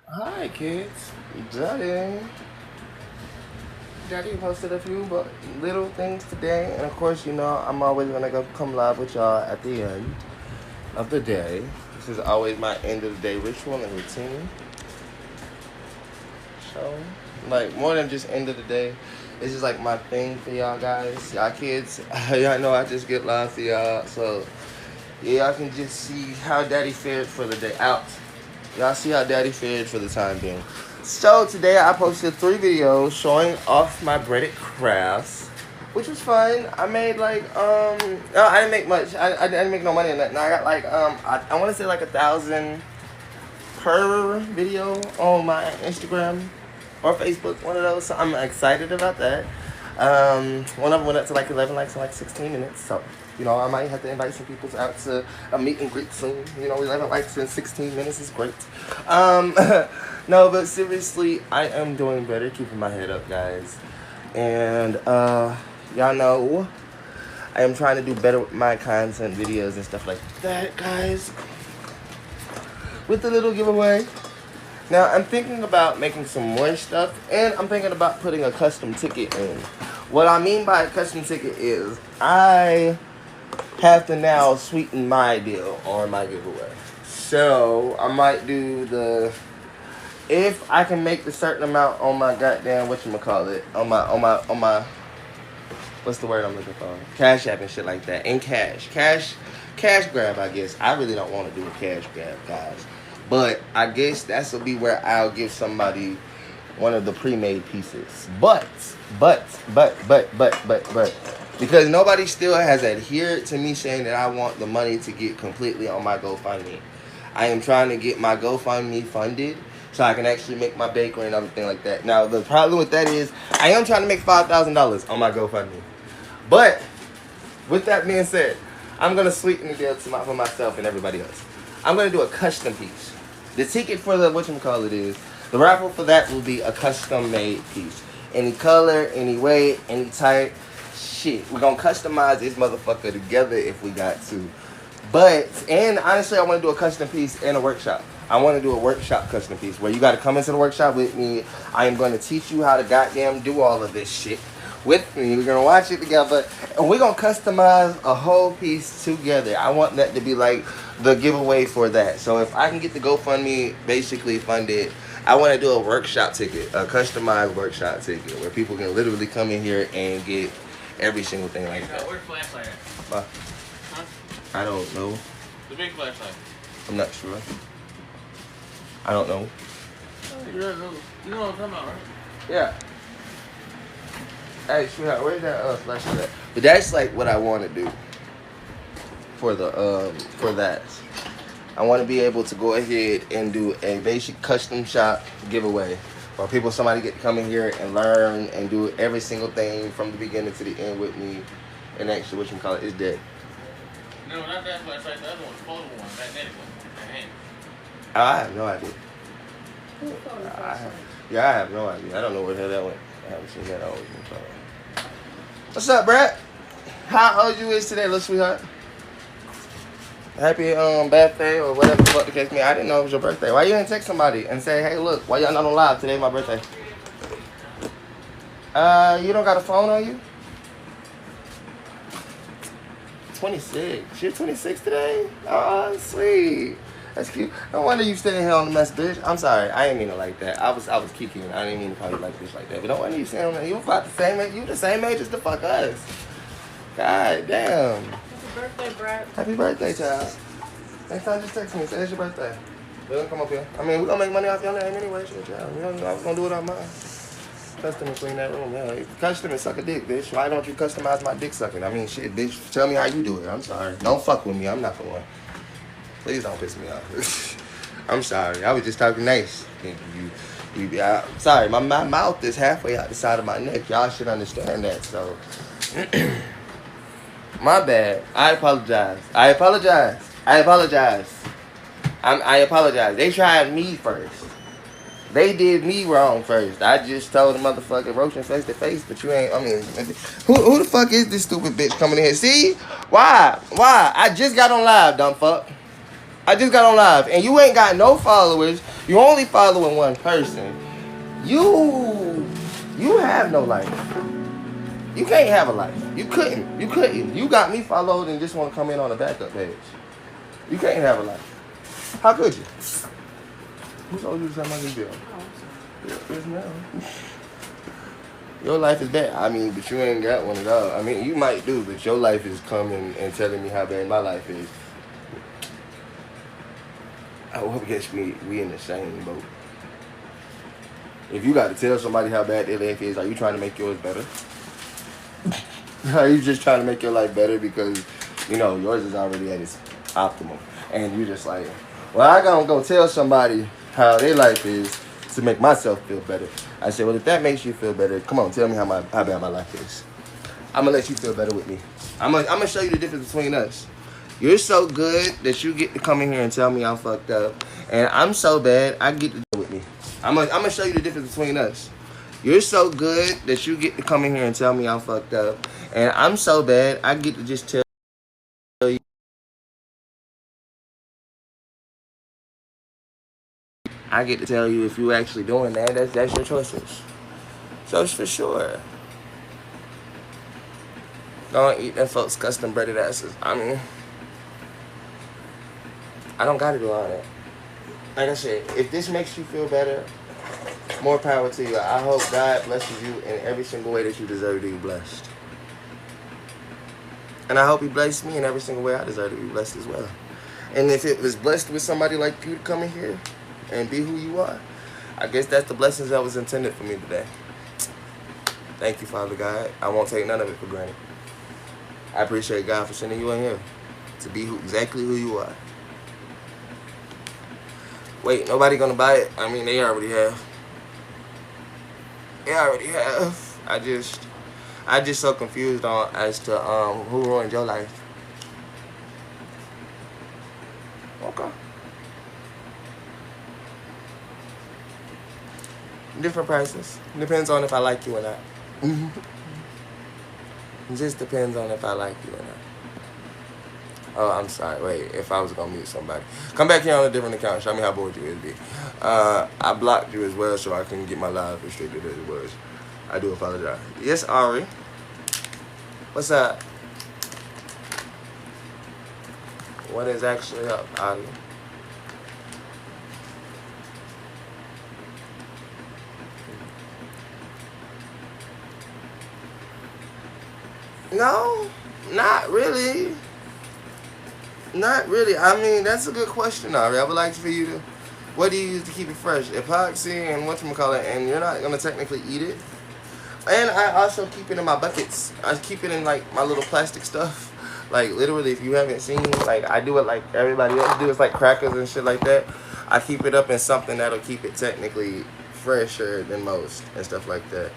Hi kids, Daddy posted a few but little things today, and of course, I'm always gonna go come live with y'all at the end of the day. This is always my end of the day ritual and routine. So, like more than just end of the day, it's just like my thing for y'all guys, y'all kids. Y'all know I just get live for y'all, so yeah, y'all can just see how Daddy fared for the day out. Y'all see how Daddy fared for the time being. So today I posted 3 videos showing off my breaded crafts, which was fun. I made like no, I didn't make much. I didn't make no money on that. No, I got like I want to say like 1,000 per video on my Instagram or Facebook, one of those. So I'm excited about that. One of them went up to like 11 likes in like 16 minutes. So, I might have to invite some people out to a meet and greet soon. 11 likes in 16 minutes is great. Um, no, but seriously, I am doing better, keeping my head up, guys. And y'all know I am trying to do better with my content videos and stuff like that, guys. With the little giveaway. Now, I'm thinking about making some more stuff, and I'm thinking about putting a custom ticket in. What I mean by a custom ticket is I have to now sweeten my deal on my giveaway. So, I might do if I can make the certain amount on my goddamn, whatchamacallit, on my, what's the word I'm looking for? Cash app and shit like that. In cash grab, I guess. I really don't want to do a cash grab, guys. But I guess that's will be where I'll give somebody one of the pre-made pieces. But, because nobody still has adhered to me saying that I want the money to get completely on my GoFundMe. I am trying to get my GoFundMe funded so I can actually make my bakery and everything like that. Now, the problem with that is I am trying to make $5,000 on my GoFundMe. But, with that being said, I'm going to sweeten the deal for myself and everybody else. I'm going to do a custom piece. The ticket for the the raffle for that will be a custom made piece. Any color, any weight, any type. Shit, we're going to customize this motherfucker together if we got to. And honestly, I want to do a custom piece and a workshop. I want to do a workshop custom piece where you got to come into the workshop with me. I am going to teach you how to goddamn do all of this shit with me. We're going to watch it together, and we're going to customize a whole piece together. I want that to be like the giveaway for that. So if I can get the GoFundMe basically funded, I want to do a workshop ticket, a customized workshop ticket where people can literally come in here and get every single thing like that. Where's flashlight at? Huh? I don't know. The big flashlight. I'm not sure. I don't know. You know what I'm talking about, right? Yeah. Hey, sweetheart, where's that flashlight at? But that's like what I want to do for that. I want to be able to go ahead and do a basic custom shop giveaway where somebody get to come in here and learn and do every single thing from the beginning to the end with me. And actually, is dead. No, not that flashlight. The other one, the photo one, magnetic one. I have no idea. I have no idea. I don't know where the hell that went. I haven't seen that all week. What's up, Brad? How old you is today, little sweetheart? Happy birthday or whatever the fuck the case may be. I didn't know it was your birthday. Why you didn't text somebody and say, hey, look, why y'all not on live? Today's my birthday. You don't got a phone on you? 26. You're 26 today? Oh, sweet. That's cute. No wonder you staying here on the mess, bitch. I'm sorry. I didn't mean it like that. I was kicking. I didn't mean to call you like this like that. But don't wonder you staying on that. You about the same age. You the same age as the fuck us. God damn. Happy birthday, Brad. Happy birthday, child. Next time, just text me. Say it's your birthday. We're gonna come up here. I mean, we're gonna make money off your name anyway, shit, child. I was gonna do it on mine. Custom and clean that room, yeah. Custom and suck a dick, bitch. Why don't you customize my dick sucking? I mean, shit, bitch. Tell me how you do it. I'm sorry. Don't fuck with me. I'm not the one. Please don't piss me off. I'm sorry. I was just talking nice. I'm sorry. My mouth is halfway out the side of my neck. Y'all should understand that. So, my bad. I apologize. I apologize. They tried me first. They did me wrong first. I just told the motherfucker roaching face to face, but you ain't. I mean, who the fuck is this stupid bitch coming in here? See? Why? I just got on live, dumb fuck. I just got on live, and you ain't got no followers. You only following one person. You have no life. You can't have a life. You couldn't. You got me followed and just want to come in on a backup page. You can't have a life. How could you? Who told you to send my new bill? Yes, ma'am. Your life is bad. I mean, but you ain't got one at all. I mean, you might do, but your life is coming and telling me how bad my life is. I guess we in the same boat. If you got to tell somebody how bad their life is, are you trying to make yours better? Are you just trying to make your life better because, you know, yours is already at its optimum? And you just like, well, I gotta go tell somebody how their life is to make myself feel better. I said, well, if that makes you feel better, come on, tell me how bad my life is. I'm gonna let you feel better with me. I'm gonna show you the difference between us. You're so good that you get to come in here and tell me I'm fucked up, and I'm so bad I get to do with me. I'm gonna show you the difference between us. You're so good that you get to come in here and tell me I'm fucked up, and I'm so bad I get to just tell you. I get to tell you if you actually doing that. That's your choices. So it's for sure. Don't eat them folks' custom breaded asses. I mean, I don't gotta do all that. Like I said, if this makes you feel better, more power to you. I hope God blesses you in every single way that you deserve to be blessed. And I hope He blessed me in every single way I deserve to be blessed as well. And if it was blessed with somebody like you to come in here and be who you are, I guess that's the blessings that was intended for me today. Thank you, Father God. I won't take none of it for granted. I appreciate God for sending you in here to be exactly who you are. Wait, nobody gonna buy it? I mean, they already have. They already have. I just so confused on as to who ruined your life. Okay. Different prices. Depends on if I like you or not. It just depends on if I like you or not. Oh, I'm sorry. Wait, if I was gonna mute somebody, come back here on a different account. Show me how bored you is, B. I blocked you as well, so I can get my live restricted as it was. I do apologize. Yes, Ari. What's up? What is actually up, Ari? No, not really. Not really. I mean, that's a good question, Ari. I would like for you to, what do you use to keep it fresh? Epoxy and whatchamacallit, and you're not going to technically eat it. And I also keep it in my buckets. I keep it in, like, my little plastic stuff. Like, literally, if you haven't seen, like, I do it like everybody else do. It's like crackers and shit like that. I keep it up in something that'll keep it technically fresher than most and stuff like that.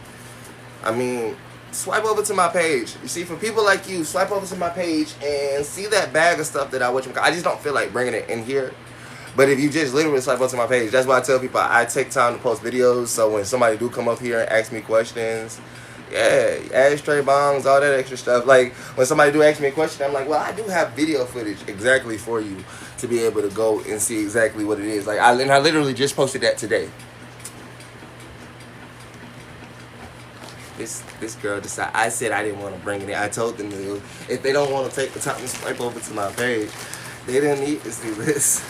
I mean, swipe over to my page. You see, for people like you, swipe over to my page and see that bag of stuff that I just don't feel like bringing it in here. But if you just literally swipe over to my page, that's why I tell people I take time to post videos. So when somebody do come up here and ask me questions, yeah, ashtray bongs, all that extra stuff. Like when somebody do ask me a question, I'm like, well, I do have video footage exactly for you to be able to go and see exactly what it is. Like I literally just posted that today. This girl decided. I said I didn't want to bring it in. I told them to, if they don't want to take the time to swipe over to my page, they didn't need to see this.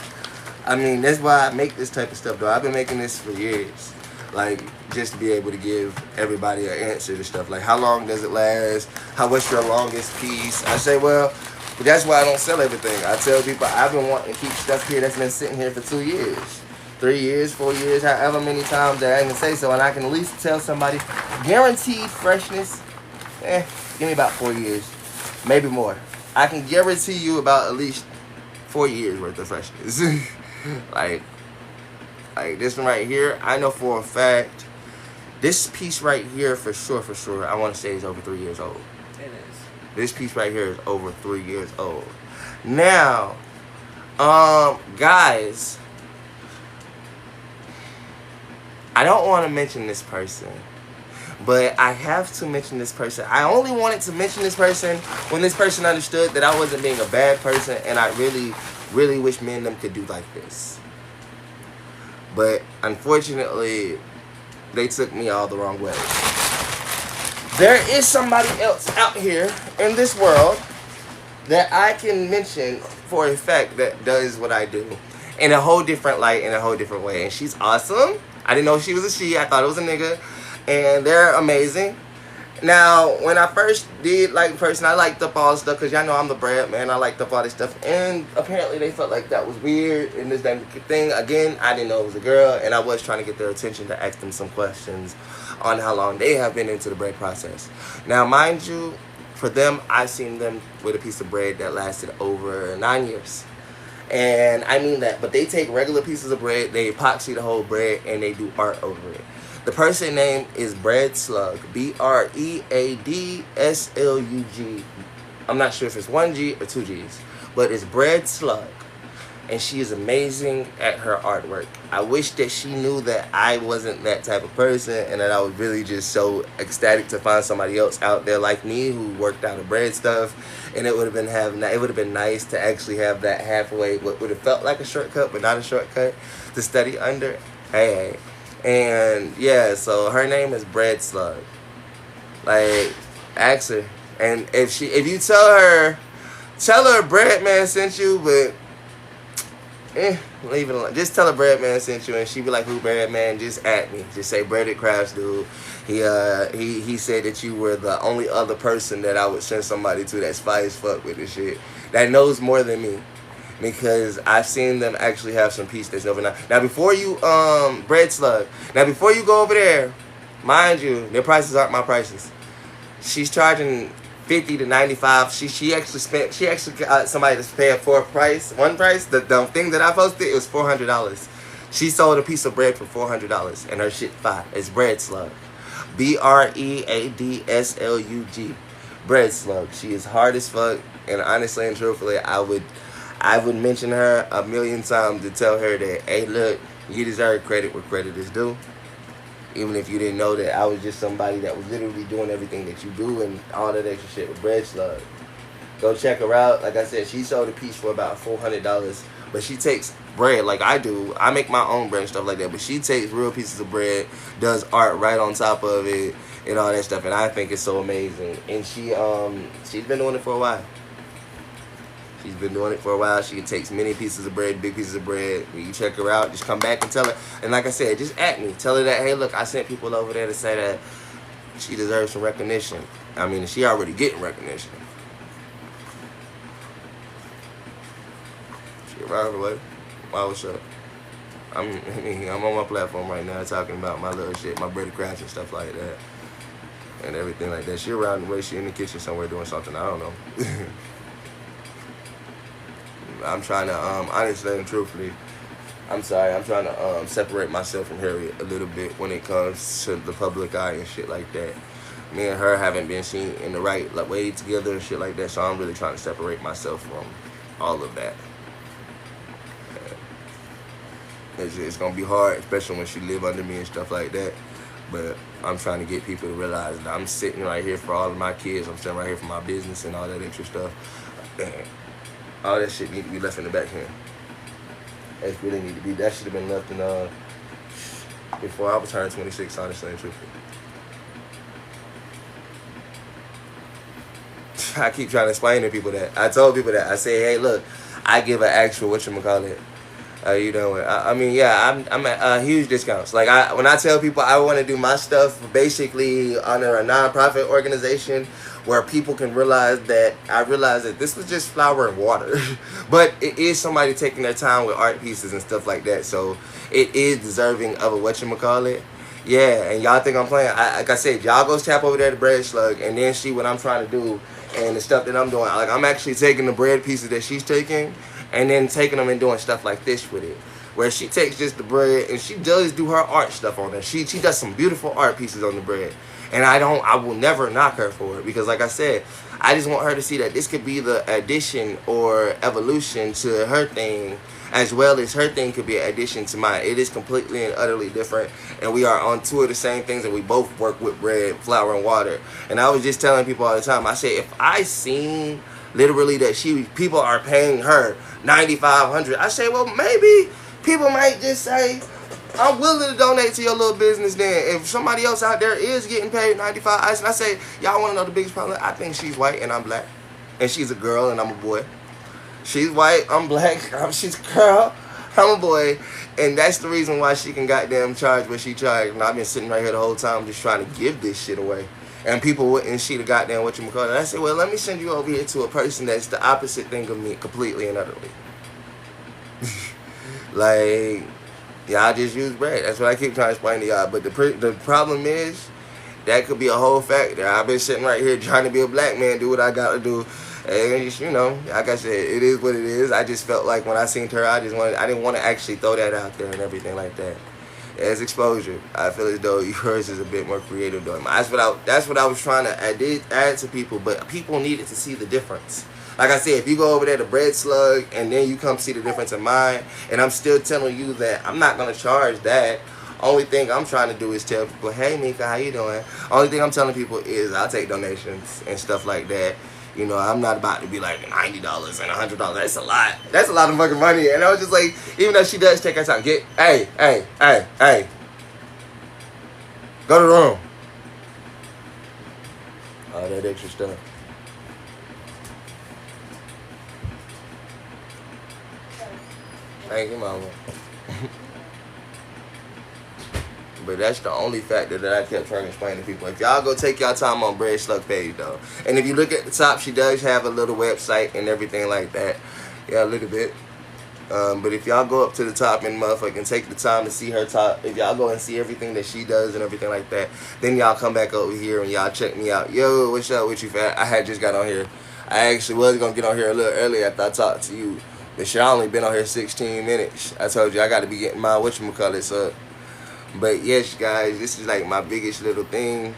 I mean, that's why I make this type of stuff, though. I've been making this for years. Like, just to be able to give everybody an answer to stuff. Like, how long does it last? What's your longest piece? I say, well, but that's why I don't sell everything. I tell people I've been wanting to keep stuff here that's been sitting here for 2 years. 3 years, 4 years, however many times that I can say so. And I can at least tell somebody, guaranteed freshness, give me about 4 years. Maybe more. I can guarantee you about at least 4 years worth of freshness. like this one right here, I know for a fact, this piece right here for sure, I want to say is over 3 years old. It is. This piece right here is over 3 years old. Now, guys, I don't want to mention this person, but I have to mention this person. I only wanted to mention this person when this person understood that I wasn't being a bad person, and I really, really wish me and them could do like this. But unfortunately, they took me all the wrong way. There is somebody else out here in this world that I can mention for a fact that does what I do in a whole different light, in a whole different way. And she's awesome. I didn't know she was a she. I thought it was a nigga. And they're amazing. Now, when I first did like person, I liked up all the stuff because y'all know I'm the bread man. I liked up all this stuff, and apparently they felt like that was weird and this damn thing. Again, I didn't know it was a girl, and I was trying to get their attention to ask them some questions on how long they have been into the bread process. Now, mind you, for them, I've seen them with a piece of bread that lasted over 9 years. And I mean that, but they take regular pieces of bread, they epoxy the whole bread, and they do art over it. The person name is Bread Slug, BREADSLUG. I'm not sure if it's 1 G or 2 G's, but it's Bread Slug. And she is amazing at her artwork. I wish that she knew that I wasn't that type of person and that I was really just so ecstatic to find somebody else out there like me who worked out of bread stuff. And it would have been nice to actually have that halfway, what would have felt like a shortcut, but not a shortcut, to study under. Hey. And yeah, so her name is Bread Slug. Like, ask her. And if you tell her Bread Man sent you, but leave it alone. Just tell her Bread Man sent you, and she be like, "Who Bread Man?" Just at me. Just say breadedcraftz, dude. He said that you were the only other person that I would send somebody to that's fire as fuck with this shit, that knows more than me. Because I've seen them actually have some peace that's overnight. Now before you Bread Slug, now before you go over there, mind you, their prices aren't my prices. She's charging 50 to 95. She actually got somebody to pay for one price. The thing that I posted, it was $400. She sold a piece of bread for $400, and her shit fire. It's Bread Slug, BREADSLUG, Bread Slug. She is hard as fuck, and honestly and truthfully, I would mention her a million times to tell her that, hey, look, you deserve credit where credit is due. Even if you didn't know that I was just somebody that was literally doing everything that you do and all that extra shit with Bread Slug. Go check her out. Like I said, she sold a piece for about $400. But she takes bread like I do. I make my own bread and stuff like that. But she takes real pieces of bread, does art right on top of it, and all that stuff. And I think it's so amazing. And she's been doing it for a while. She's been doing it for a while. She takes many pieces of bread, big pieces of bread. When you check her out, just come back and tell her. And like I said, just at me. Tell her that, hey, look, I sent people over there to say that she deserves some recognition. I mean, she already getting recognition. She around the way. Wow, what's up? I'm on my platform right now talking about my little shit, my breadedcraftz and stuff like that. And everything like that. She around the way. She in the kitchen somewhere doing something. I don't know. I'm trying to, honestly and truthfully, I'm trying to separate myself from Harriet a little bit when it comes to the public eye and shit like that. Me and her haven't been seen in the right way together and shit like that, so I'm really trying to separate myself from all of that. It's going to be hard, especially when she live under me and stuff like that, but I'm trying to get people to realize that I'm sitting right here for all of my kids, I'm sitting right here for my business and all that extra stuff. All that shit need to be left in the back here. It really need to be. That should have been left in before I was turning 26, honestly and truthfully. I keep trying to explain to people that. I told people that. I say, hey, look, I give an actual, whatchamacallit, you know, I mean, yeah, I'm at huge discounts. Like, when I tell people I want to do my stuff basically under a non-profit organization where people can realize that, I realize that this was just flour and water. But it is somebody taking their time with art pieces and stuff like that. So it is deserving of a whatchamacallit. Yeah, and y'all think I'm playing. Like I said, y'all go tap over there to Bread Slug and then see what I'm trying to do and the stuff that I'm doing. Like, I'm actually taking the bread pieces that she's taking and then taking them and doing stuff like this with it. Where she takes just the bread and she does do her art stuff on it. She does some beautiful art pieces on the bread. And I will never knock her for it, because like I said, I just want her to see that this could be the addition or evolution to her thing, as well as her thing could be an addition to mine. It is completely and utterly different, and we are on two of the same things, and we both work with bread, flour, and water. And I was just telling people all the time, I say, if I seen literally that people are paying her $9,500, I say, well, maybe people might just say, I'm willing to donate to your little business then. If somebody else out there is getting paid 95 ice, and I say, y'all want to know the biggest problem? I think she's white and I'm black. And she's a girl and I'm a boy. She's white, I'm black, she's a girl, I'm a boy. And that's the reason why she can goddamn charge what she charged. And I've been sitting right here the whole time just trying to give this shit away. And people wouldn't see the goddamn whatchamacallit. And I said, well, let me send you over here to a person that's the opposite thing of me completely and utterly. Like, yeah, I just use bread. That's what I keep trying to explain to y'all. But the problem is, that could be a whole factor. I've been sitting right here trying to be a black man, do what I got to do. And just, you know, like I said, it is what it is. I just felt like when I seen her, I didn't want to actually throw that out there and everything like that. As exposure, I feel as though yours is a bit more creative though. That's what I was trying to add to people, but people needed to see the difference. Like I said, if you go over there to Bread Slug and then you come see the difference in mine, and I'm still telling you that I'm not gonna charge that. Only thing I'm trying to do is tell people, hey Mika, how you doing? Only thing I'm telling people is I'll take donations and stuff like that. You know, I'm not about to be like $90 and $100. That's a lot. That's a lot of fucking money. And I was just like, even though she does take her time, hey. Go to the room. All that extra stuff. Thank you, mama. But that's the only factor that I kept trying to explain to people. If y'all go take y'all time on Bread Slug page though, and if you look at the top, she does have a little website and everything like that. Yeah, a little bit. But if y'all go up to the top and motherfucking take the time to see her top, if y'all go and see everything that she does and everything like that, then y'all come back over here and y'all check me out. Yo, what's up with you, fat? I had just got on here. I actually was gonna get on here a little earlier after I talked to you. But shit, I only been on here 16 minutes. I told you I got to be getting my whatchamacallits up. But yes, guys, this is like my biggest little thing.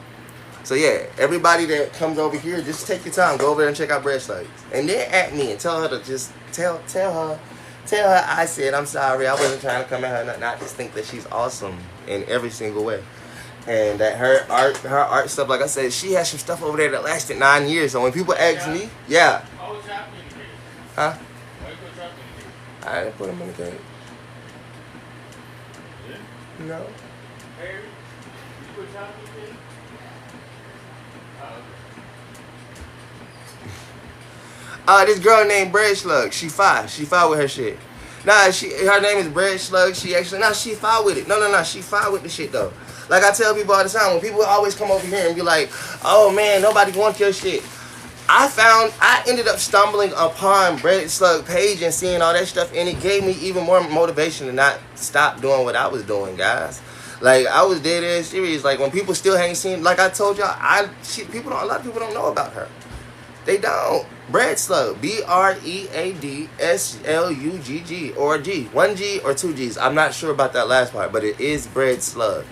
So yeah, everybody that comes over here, just take your time, go over there and check out Bread Slugs, and then at me and tell her to just tell her I said I'm sorry, I wasn't trying to come at her, not just think that she's awesome in every single way, and that her art stuff, like I said, she has some stuff over there that lasted 9 years. So when people ask me, yeah, huh? I didn't put them in the cake. No. This girl named Bread Slug. She fine with her shit. Nah, her name is Bread Slug. She fine with it. No, she fine with the shit though. Like I tell people all the time, when people always come over here and be like, oh man, nobody wants your shit. I ended up stumbling upon Bread Slug page and seeing all that stuff, and it gave me even more motivation to not stop doing what I was doing, guys. Like, I was dead ass serious. Like, when people still ain't seen, like I told y'all, a lot of people don't know about her. They don't. Bread Slug, BREADSLUGG, or G, 1 G or 2 G's. I'm not sure about that last part, but it is Bread Slug.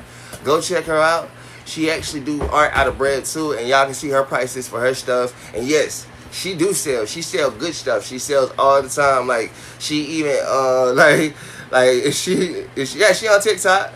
Go check her out. She actually do art out of bread too, and y'all can see her prices for her stuff. And yes, she do sell. She sell good stuff. She sells all the time. Like, she even she on TikTok.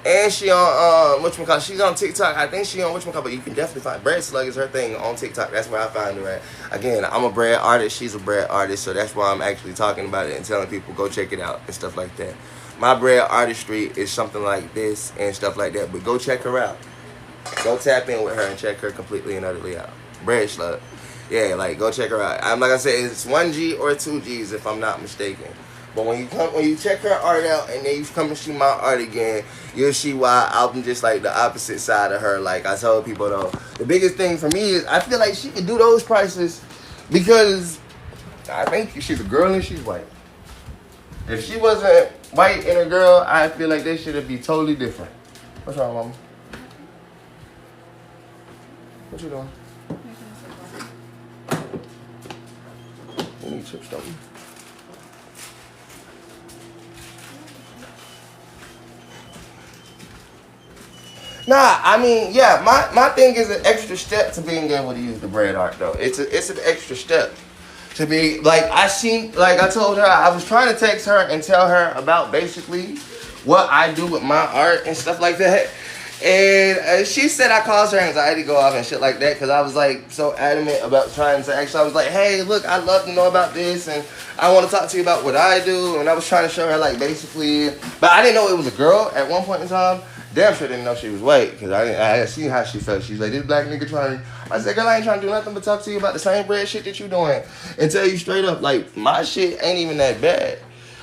And she on whatchamacallit, she's on TikTok. I think she on whatchamacallit, but you can definitely find Bread Slug is her thing on TikTok. That's where I find her at. Again, I'm a bread artist, she's a bread artist, so that's why I'm actually talking about it and telling people go check it out and stuff like that. My bread artistry is something like this and stuff like that, but go check her out. Go tap in with her and check her completely and utterly out. Bread Slug. Yeah, like, go check her out. Like I said, it's 1 G or 2 G's if I'm not mistaken. But when you check her art out and then you come and see my art again, you'll see why I'm just like the opposite side of her. Like I told people though, the biggest thing for me is I feel like she could do those prices because I think she's a girl and she's white. If she wasn't white and a girl, I feel like they should be totally different. What's wrong, mama? What you doing? You need chips, don't you? Nah, I mean, yeah, my thing is an extra step to being able to use the bread art though. It's an extra step to be like I told her, I was trying to text her and tell her about basically what I do with my art and stuff like that. And she said I caused her anxiety go off and shit like that because I was like so adamant about trying to actually. I was like, hey, look, I'd love to know about this and I want to talk to you about what I do. And I was trying to show her like basically, but I didn't know it was a girl at one point in time. Damn sure didn't know she was white because I seen how she felt. She's like, this black nigga trying. I said, girl, I ain't trying to do nothing but talk to you about the same bread shit that you doing and tell you straight up like my shit ain't even that bad.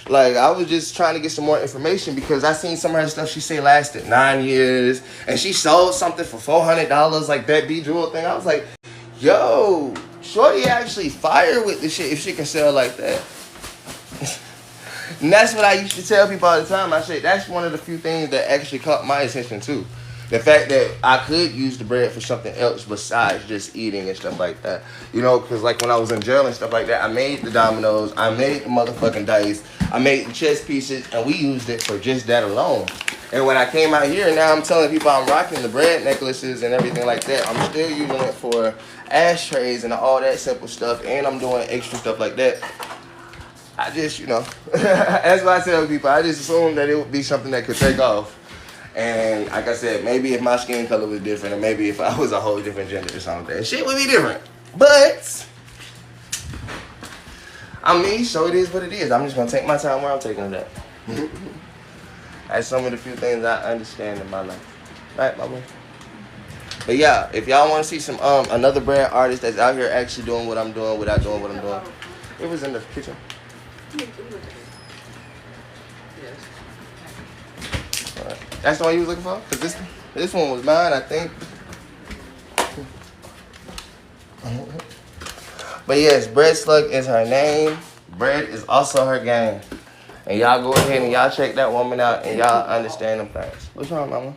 Like, I was just trying to get some more information because I seen some of her stuff she say lasted 9 years. And she sold something for $400, like that B-Jewel thing. I was like, yo, shorty actually fire with the shit if she can sell like that. And that's what I used to tell people all the time. I said, that's one of the few things that actually caught my attention, too. The fact that I could use the bread for something else besides just eating and stuff like that. You know, because like when I was in jail and stuff like that, I made the dominoes, I made the motherfucking dice, I made the chess pieces, and we used it for just that alone. And when I came out here, now I'm telling people I'm rocking the bread necklaces and everything like that. I'm still using it for ashtrays and all that simple stuff, and I'm doing extra stuff like that. I just, you know, that's what I tell people. I just assumed that it would be something that could take off. And like I said, maybe if my skin color was different, or maybe if I was a whole different gender or something, shit would be different. But I'm me, so it is what it is. I'm just gonna take my time where I'm taking it at. That's some of the few things I understand in my life. Right, my boy? But yeah, if y'all want to see some another brand artist that's out here actually doing what I'm doing without doing what I'm doing, it was in the kitchen. Right. That's the one you was looking for? Cause this one was mine, I think. But yes, Bread Slug is her name. Bread is also her game. And y'all go ahead and y'all check that woman out and y'all understand them things. What's wrong, mama?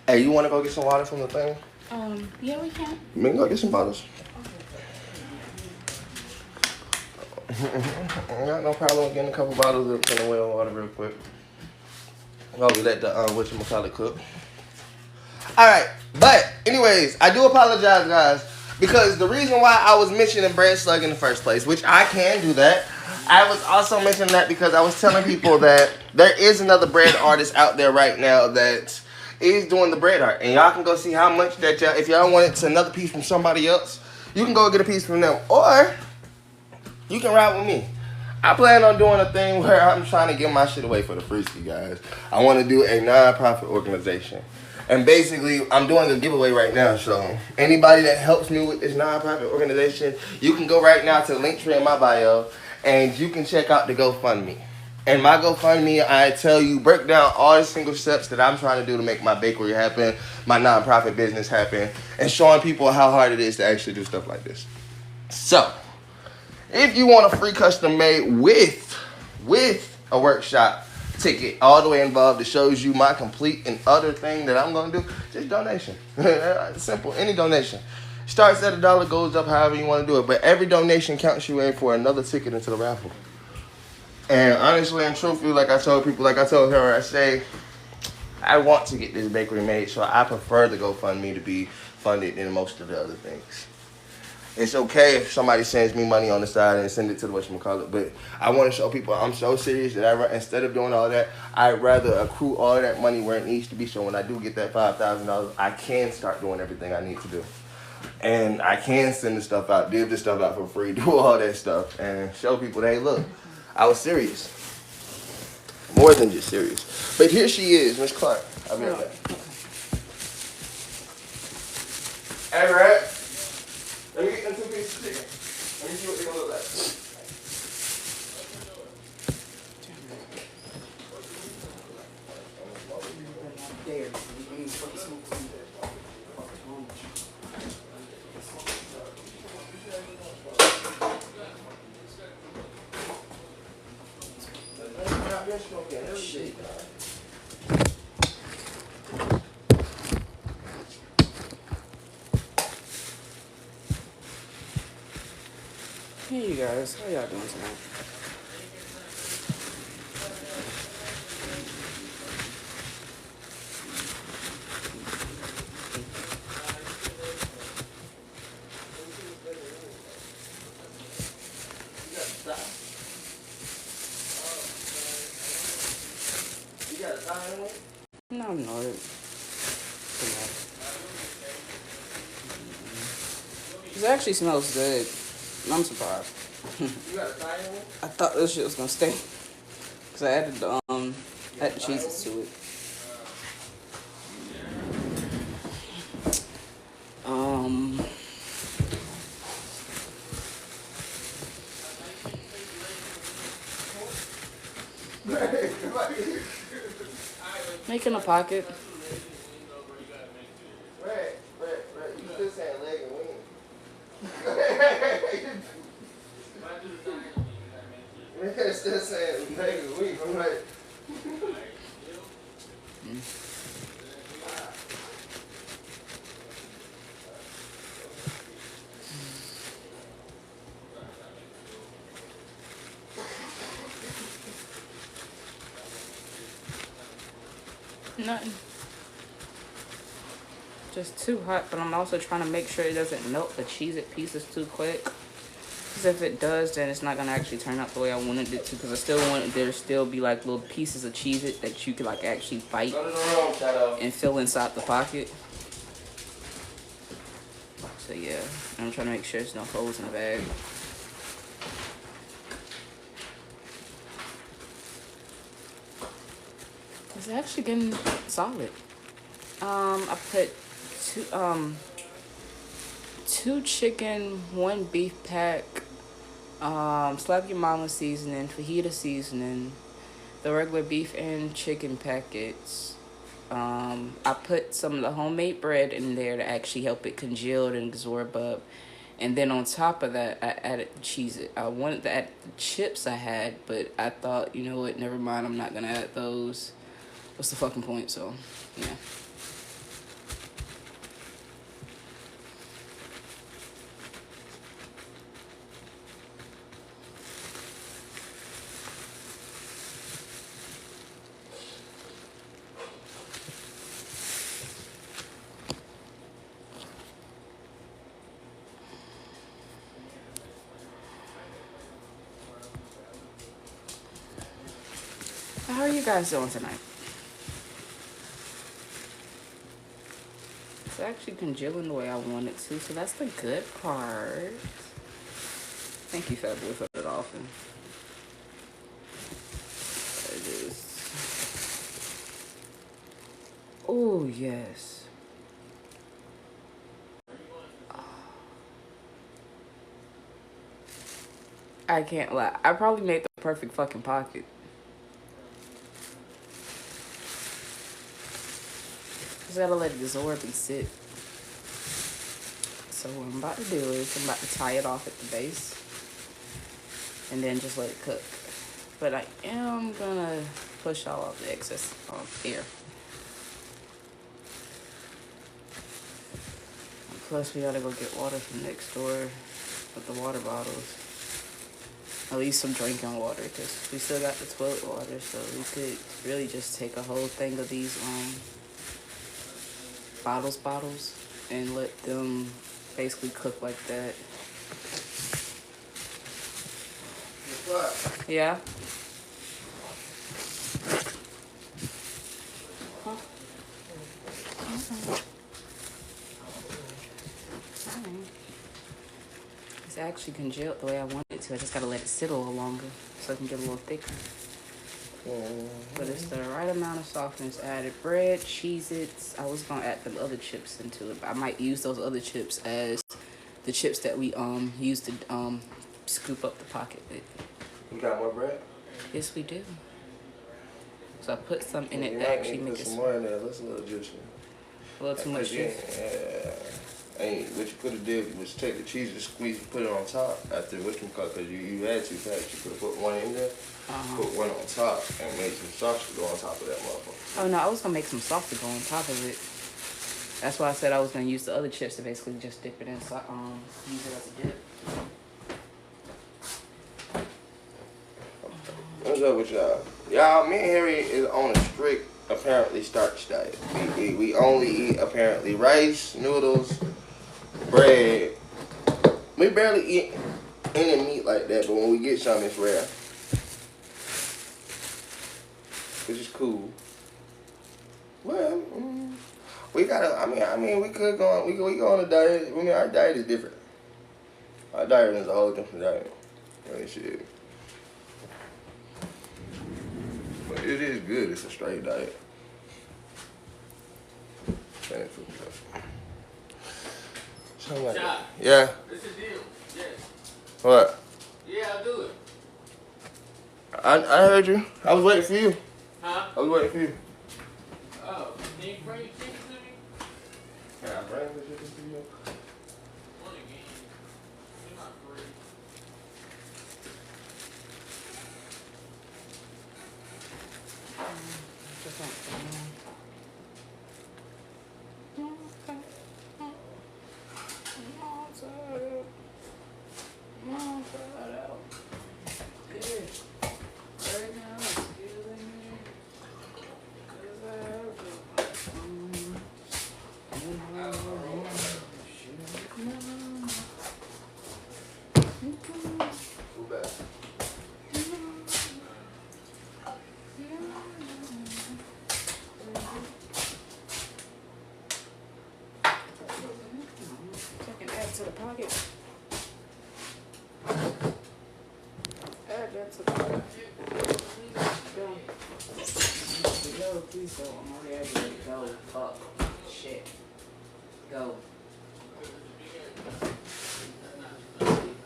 Hey, you want to go get some water from the thing? Yeah, we can. We can go get some bottles. I got no problem with getting a couple bottles of the well water real quick. While we let the whatchamacallit cook. Alright, but anyways, I do apologize, guys, because the reason why I was mentioning Bread Slug in the first place, which I can do that, I was also mentioning that because I was telling people that there is another bread artist out there right now that is doing the bread art. And y'all can go see how much that y'all, if y'all want it to another piece from somebody else, you can go get a piece from them. Or you can ride with me. I plan on doing a thing where I'm trying to give my shit away for the free, you guys. I want to do a non-profit organization. And basically, I'm doing a giveaway right now. So anybody that helps me with this non-profit organization, you can go right now to the link tree in my bio, and you can check out the GoFundMe. And my GoFundMe, I tell you, break down all the single steps that I'm trying to do to make my bakery happen, my non-profit business happen, and showing people how hard it is to actually do stuff like this. So if you want a free custom made with a workshop ticket all the way involved that shows you my complete and utter thing that I'm going to do, just donation. Simple, any donation. Starts at $1, goes up however you want to do it. But every donation counts you in for another ticket into the raffle. And honestly and truthfully, like I told people, like I told her, I say, I want to get this bakery made, so I prefer the GoFundMe to be funded than most of the other things. It's okay if somebody sends me money on the side and send it to the whatchamacallit, but I want to show people I'm so serious that instead of doing all that, I'd rather accrue all that money where it needs to be, so when I do get that $5,000, I can start doing everything I need to do. And I can send the stuff out, give the stuff out for free, do all that stuff, and show people that, hey, look, I was serious. More than just serious. But here she is, Miss Clark. I'll be right back. Hey, Rat. Let me get them 2 pieces of chicken. Let me see what they're gonna look like. Hey, you guys. How y'all doing tonight? don't know it. It actually smells good. I'm surprised. You got a tiny one? I thought this shit was gonna stay. Cause I added the cheeses to it. Making a pocket. Right. You still saying leg and wing. Man, still saying leg and wing. I'm like. Nothing. Just too hot, but I'm also trying to make sure it doesn't melt the Cheez-It pieces too quick. Because if it does, then it's not going to actually turn out the way I wanted it to. Because I still want there to still be like little pieces of Cheez-It that you could like actually bite and fill inside the pocket. So yeah, I'm trying to make sure there's no holes in the bag. It's actually getting solid. I put two chicken, one beef pack, Slap Your Mama seasoning, fajita seasoning, the regular beef and chicken packets. I put some of the homemade bread in there to actually help it congeal and absorb up. And then on top of that, I added the Cheez-It. I wanted to add the chips I had, but I thought, you know what, never mind, I'm not going to add those. What's the fucking point? So, yeah. How are you guys doing tonight? It's actually congealing the way I want it to, so that's the good part. Thank you, Fat Boy, for that often. It is. Oh, yes. I can't lie. I probably made the perfect fucking pocket. Just gotta let it absorb and sit. So what I'm about to do is I'm about to tie it off at the base and then just let it cook. But I am gonna push all of the excess air. And plus we gotta go get water from next door with the water bottles. At least some drinking water, because we still got the toilet water, so we could really just take a whole thing of these bottles and let them basically cook like that. What? Yeah. Huh? It's actually congealed the way I want it to. I just gotta let it sit a little longer so it can get a little thicker. But it's the right amount of softness added. Bread, Cheez-Its. I was gonna add the other chips into it, but I might use those other chips as the chips that we used to scoop up the pocket with. You got more bread? Yes, we do. So I put some in it You to might actually need to make put it some more in there. Looks a little juicy. a little too much juice. Yeah. Hey, what you could have did was take the cheese and squeeze and put it on top after whatchamacallit, because you had 2 packs. You could have put one in there, put one on top, and made some sauce to go on top of that motherfucker. Oh no, I was gonna make some sauce to go on top of it. That's why I said I was gonna use the other chips to basically just dip it in, so use it as a dip. What's up with y'all? Y'all, me and Harry is on a strict, apparently, starch diet. We only eat, apparently, rice, noodles, bread. We barely eat any meat like that, but when we get some, it's rare. Which is cool. Well, we gotta. I mean, we could go on. We go on a diet. I mean, our diet is different. Our diet is a whole different diet. I mean, shit. But it is good. It's a straight diet. Something like that. Yeah. It's a deal. Yes. What? Yeah, I'll do it. I heard you. I was waiting for you. Huh? I was waiting for you. Oh, can you bring your chicken to me? Can I bring the chicken to you? One again. You're not free. To the pocket. Add that to the pocket. Go, please go. I'm already aggravated. Go. Fuck. Shit. Go.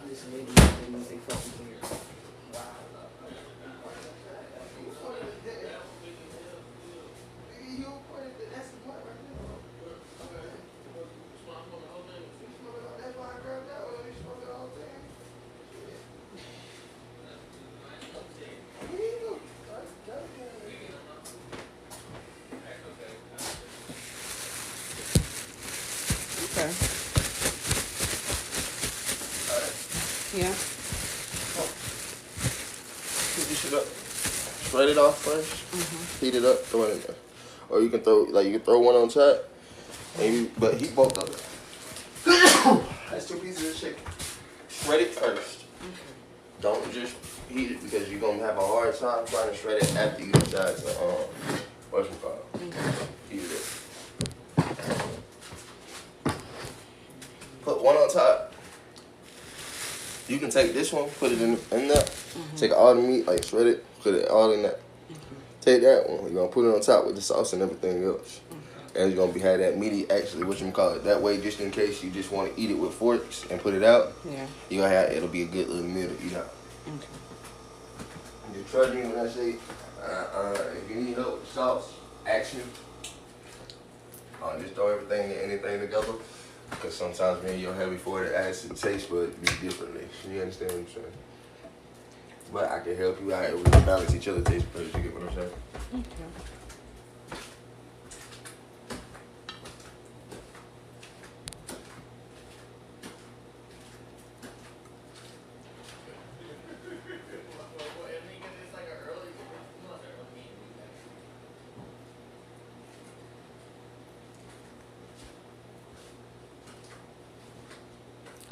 This lady is they fucking here. Okay. Yeah. Heat this shit up. Shred it off first. Heat it up. Throw it in there. Or you can throw one on top. But heat both of them. That's 2 pieces of chicken. Shred it first. Don't just heat it because you're gonna have a hard time trying to shred it after you decide to what's it called? Heat it up. Put one on top. You can take this one, put it in there. Take all the meat, like shred it, put it all in there. Take that one. You're gonna put it on top with the sauce and everything else. And you're gonna have that meaty, actually, that way, just in case you just want to eat it with forks and put it out. Yeah. You gonna have it'll be a good little meal to eat out. Okay. You trust me when I say, if you need help with sauce, action. Just throw anything together. Because sometimes when you're heavy for it, acid taste bud be differently. You understand what I'm saying? But I can help you out. We can balance each other's taste buds. You get what I'm saying? Okay.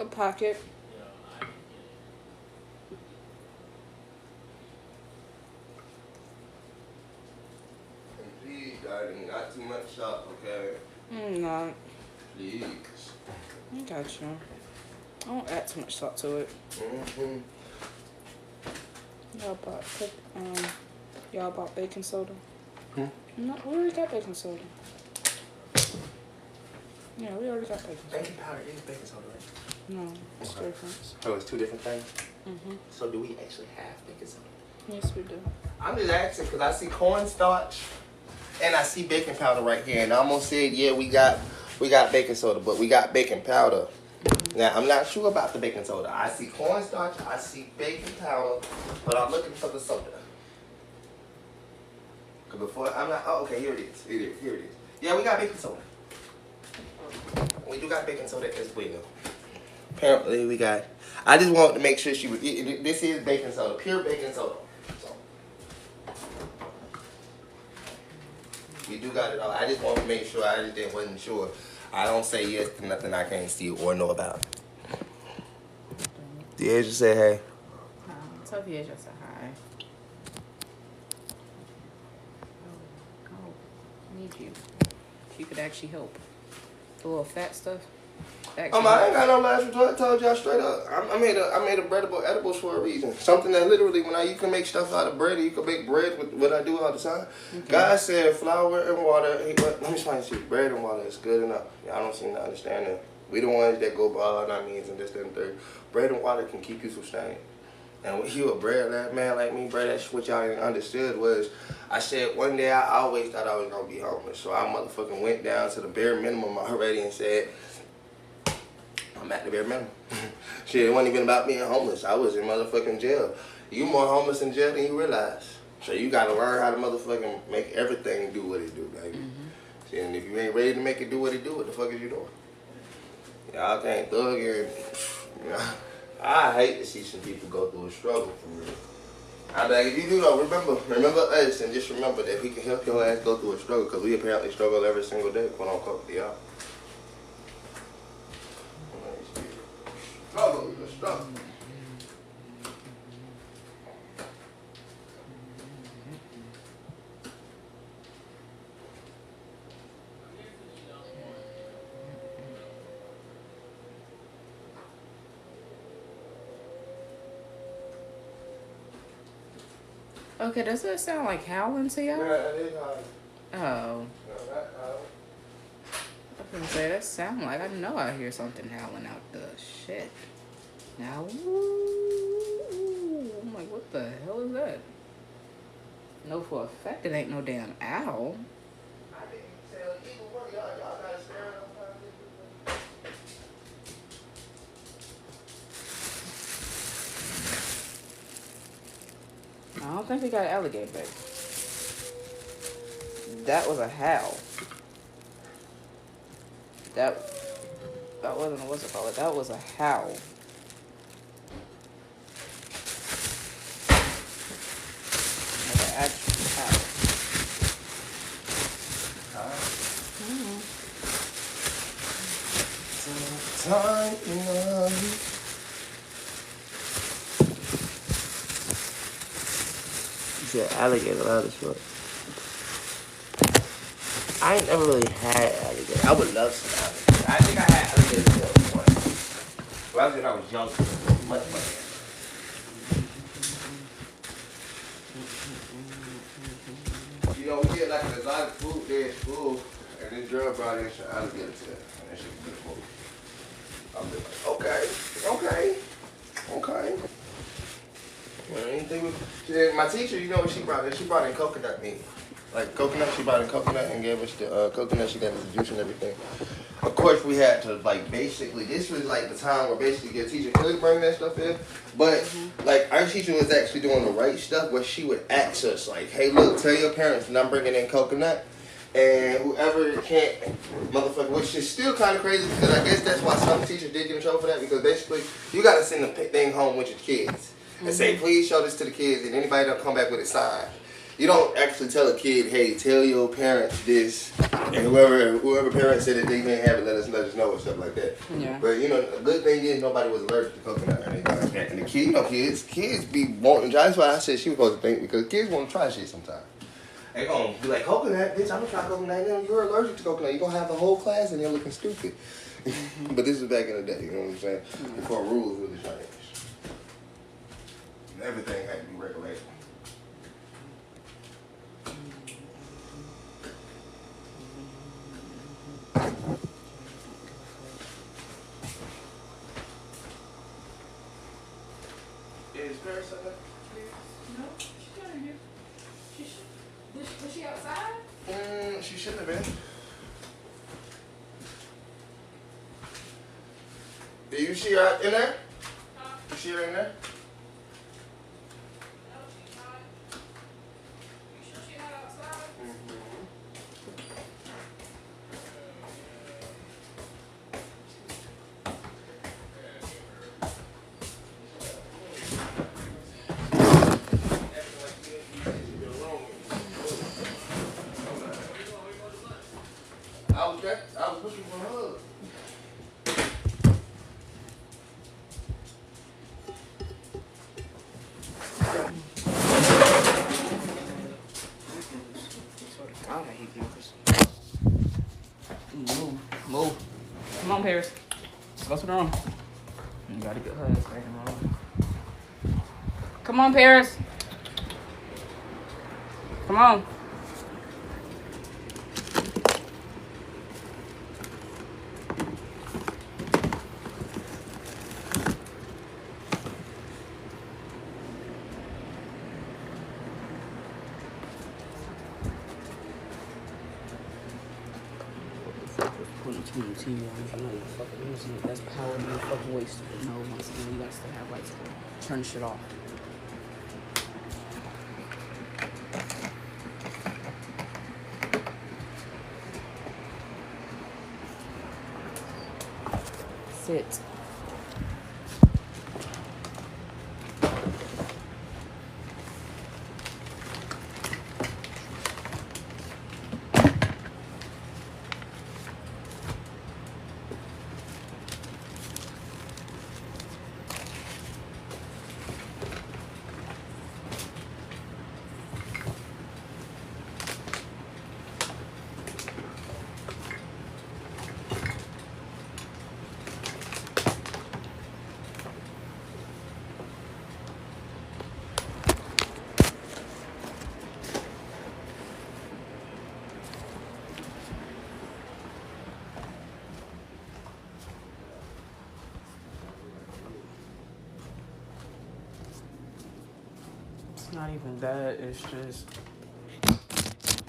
A pocket. And please, darling, not too much salt, okay? I'm not. Please. I got you. I don't add too much salt to it. Y'all bought baking soda? No, we already got baking soda. Yeah, we already got baking soda. Baking powder is baking soda, right? No, it's different. Oh, it's 2 different things? So do we actually have baking soda? Yes, we do. I'm just asking because I see cornstarch and I see baking powder right here. And I almost said, yeah, we got baking soda, but we got baking powder. Now, I'm not sure about the baking soda. I see cornstarch, I see baking powder, but I'm looking for the soda. Because before, I'm not, oh, okay, here it is. Here it is. Yeah, we got baking soda. We do got baking soda as well. Apparently, we got, I just wanted to make sure she was, this is baking soda, pure baking soda. So, we do got it all. I just wanted to make sure, wasn't sure. I don't say yes to nothing I can't see or know about. The edge just say hey. Tell the edge I said hi. need you. You could actually help. The little fat stuff. I ain't got no last resort. I told y'all straight up. I made a breadable edibles for a reason. Something that literally, you can make stuff out of bread, you can make bread with what I do all the time. Okay. God said flour and water. Let me explain to you. Bread and water is good enough. Y'all don't seem to understand that. We the ones that go by all our means and this, that, and third. Bread and water can keep you sustained. And when you a bread man like me, bro, that's what y'all didn't understood was, I said one day I always thought I was gonna be homeless. So I motherfucking went down to the bare minimum already and said, I'm at the bare minimum. Shit, it wasn't even about being homeless. I was in motherfucking jail. You more homeless in jail than you realize. So you gotta learn how to motherfucking make everything do what it do, baby. See, and if you ain't ready to make it do what it do, what the fuck is you doing? Y'all can't thug and, I hate to see some people go through a struggle for real. I'm like, if you do though, remember us, and just remember that we can help your ass go through a struggle, because we apparently struggle every single day, quote unquote, y'all. Struggle. Okay, does that sound like howling to y'all? Yeah, it is howling. Oh. I was gonna say, that sound like, I know I hear something howling out the shit. Now, ooh, I'm like, what the hell is that? No, for a fact, it ain't no damn owl. I didn't tell either one of y'all gotta stare at I don't think we got an alligator back. That was a howl. That wasn't, what's it called? That was a howl. Like an actual howl. You said alligator loud as fuck. I ain't never really had alligator. I would love some alligator. I think I had alligator once. Well, I was when I was young. Much. You know, we get like an exotic food there at school, and this girl brought in some alligator to that. And that shit was good food. I'm just like, okay. Anything with, my teacher, you know what she brought in? She brought in coconut meat. Like coconut, she brought in coconut and gave us the coconut. She gave us the juice and everything. Of course, we had to basically. This was like the time where basically your teacher could bring that stuff in, but like our teacher was actually doing the right stuff, where she would ask us like, "Hey, look, tell your parents that I'm bringing in coconut, and whoever can't, motherfucker," which is still kind of crazy because I guess that's why some teachers did get in trouble for that, because basically you got to send the thing home with your kids and say, "Please show this to the kids," and anybody don't come back with a sign. You don't actually tell a kid, "Hey, tell your parents this," and whoever parents said that they didn't have it, let us know and stuff like that. Yeah. But you know, a good thing is nobody was allergic to coconut or anything like that. And the kids be wanting. That's why I said she was supposed to think, because kids want to try shit sometimes. They gonna be like, "Coconut, bitch, I'm gonna try coconut." And you're allergic to coconut. You're gonna have the whole class and you're looking stupid. But this is back in the day. You know what I'm saying? Before rules really changed. Everything had to be regulated. Is Paris up there? No, she's not in here. Was she outside? She should have been. Do you see her in there? You see her in there? No, she's not. You sure she's not outside? I was looking for a hug. on, Paris. Let's go to the room. You gotta get her ass back in the room. Come on, Paris. Come on. Putting too much TV on if you know you're fucking using it. That's power being fucking wasted. No, once again, you guys still have lights. Turn shit off. Sit. It's not even that, it's just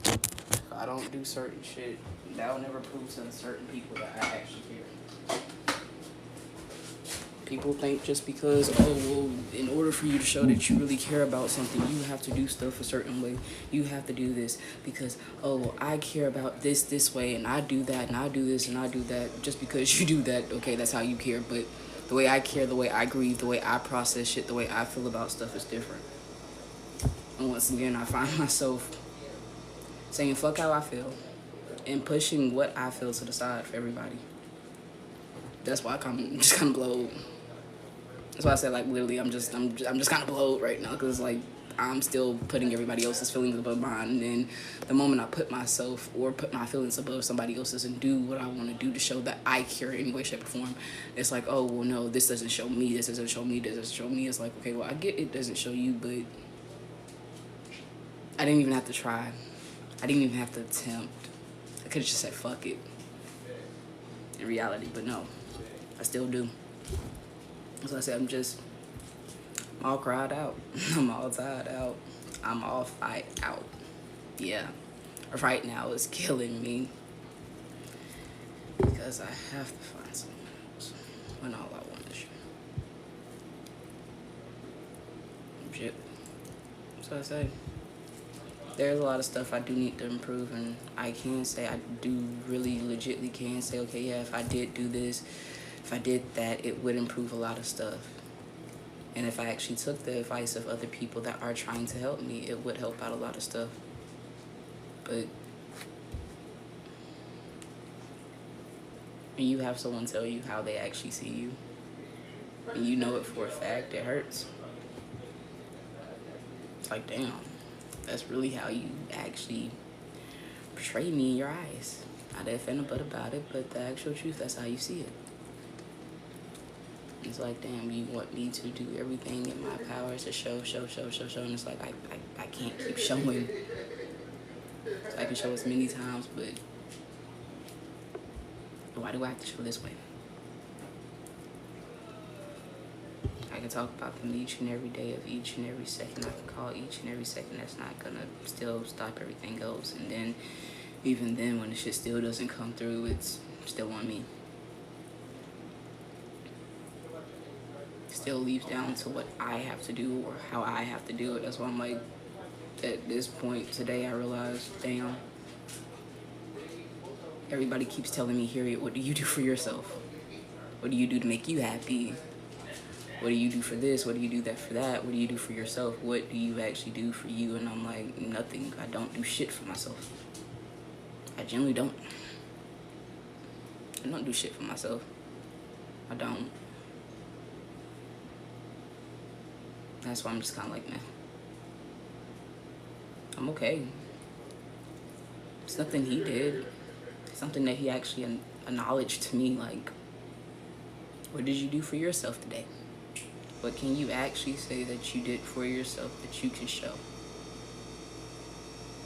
if I don't do certain shit, that will never prove to certain people that I actually care. People think just because, oh, well, in order for you to show that you really care about something, you have to do stuff a certain way. You have to do this because, oh, well, I care about this way, and I do that, and I do this, and I do that. Just because you do that, okay, that's how you care. But the way I care, the way I grieve, the way I process shit, the way I feel about stuff is different. And once again, I find myself saying fuck how I feel and pushing what I feel to the side for everybody. That's why I'm just kind of blowed. That's why I said, like, literally, I'm just kind of blowed right now, because like I'm still putting everybody else's feelings above mine, and then the moment I put myself or put my feelings above somebody else's and do what I want to do to show that I care in any way, shape, or form, it's like, oh well, no, this doesn't show me, this doesn't show me, this doesn't show me. It's like, okay, well, I get it doesn't show you, but I didn't even have to try. I didn't even have to attempt. I could have just said fuck it in reality, but no, I still do. As I said, I'm all cried out. I'm all tired out. I'm all fight out. Yeah. Right now is killing me because I have to find someone else when all I want is you. Shit. So I say, there's a lot of stuff I do need to improve, and I can say, I do really legitimately can say, okay, yeah, if I did do this, if I did that, it would improve a lot of stuff. And if I actually took the advice of other people that are trying to help me, it would help out a lot of stuff. But when you have someone tell you how they actually see you, and you know it for a fact, it hurts. It's like, damn, that's really how you actually portray me in your eyes. Not anything but about it, but the actual truth, that's how you see it. It's like, damn, you want me to do everything in my power to show, and it's like, I can't keep showing. So I can show as many times, but why do I have to show this way? I can talk about them each and every day of each and every second. I can call each and every second. That's not gonna still stop everything else. And then, even then, when the shit still doesn't come through, it's still on me. Still leaves down to what I have to do or how I have to do it. That's why I'm like, at this point today, I realized, damn, everybody keeps telling me, Harriet, what do you do for yourself? What do you do to make you happy? What do you do for this? What do you do that for that? What do you do for yourself? What do you actually do for you? And I'm like, nothing. I don't do shit for myself. I generally don't. I don't do shit for myself. I don't. That's why I'm just kind of like, man, I'm okay. It's nothing he did. It's something that he actually acknowledged to me, like, What did you do for yourself today? What can you actually say that you did for yourself that you can show?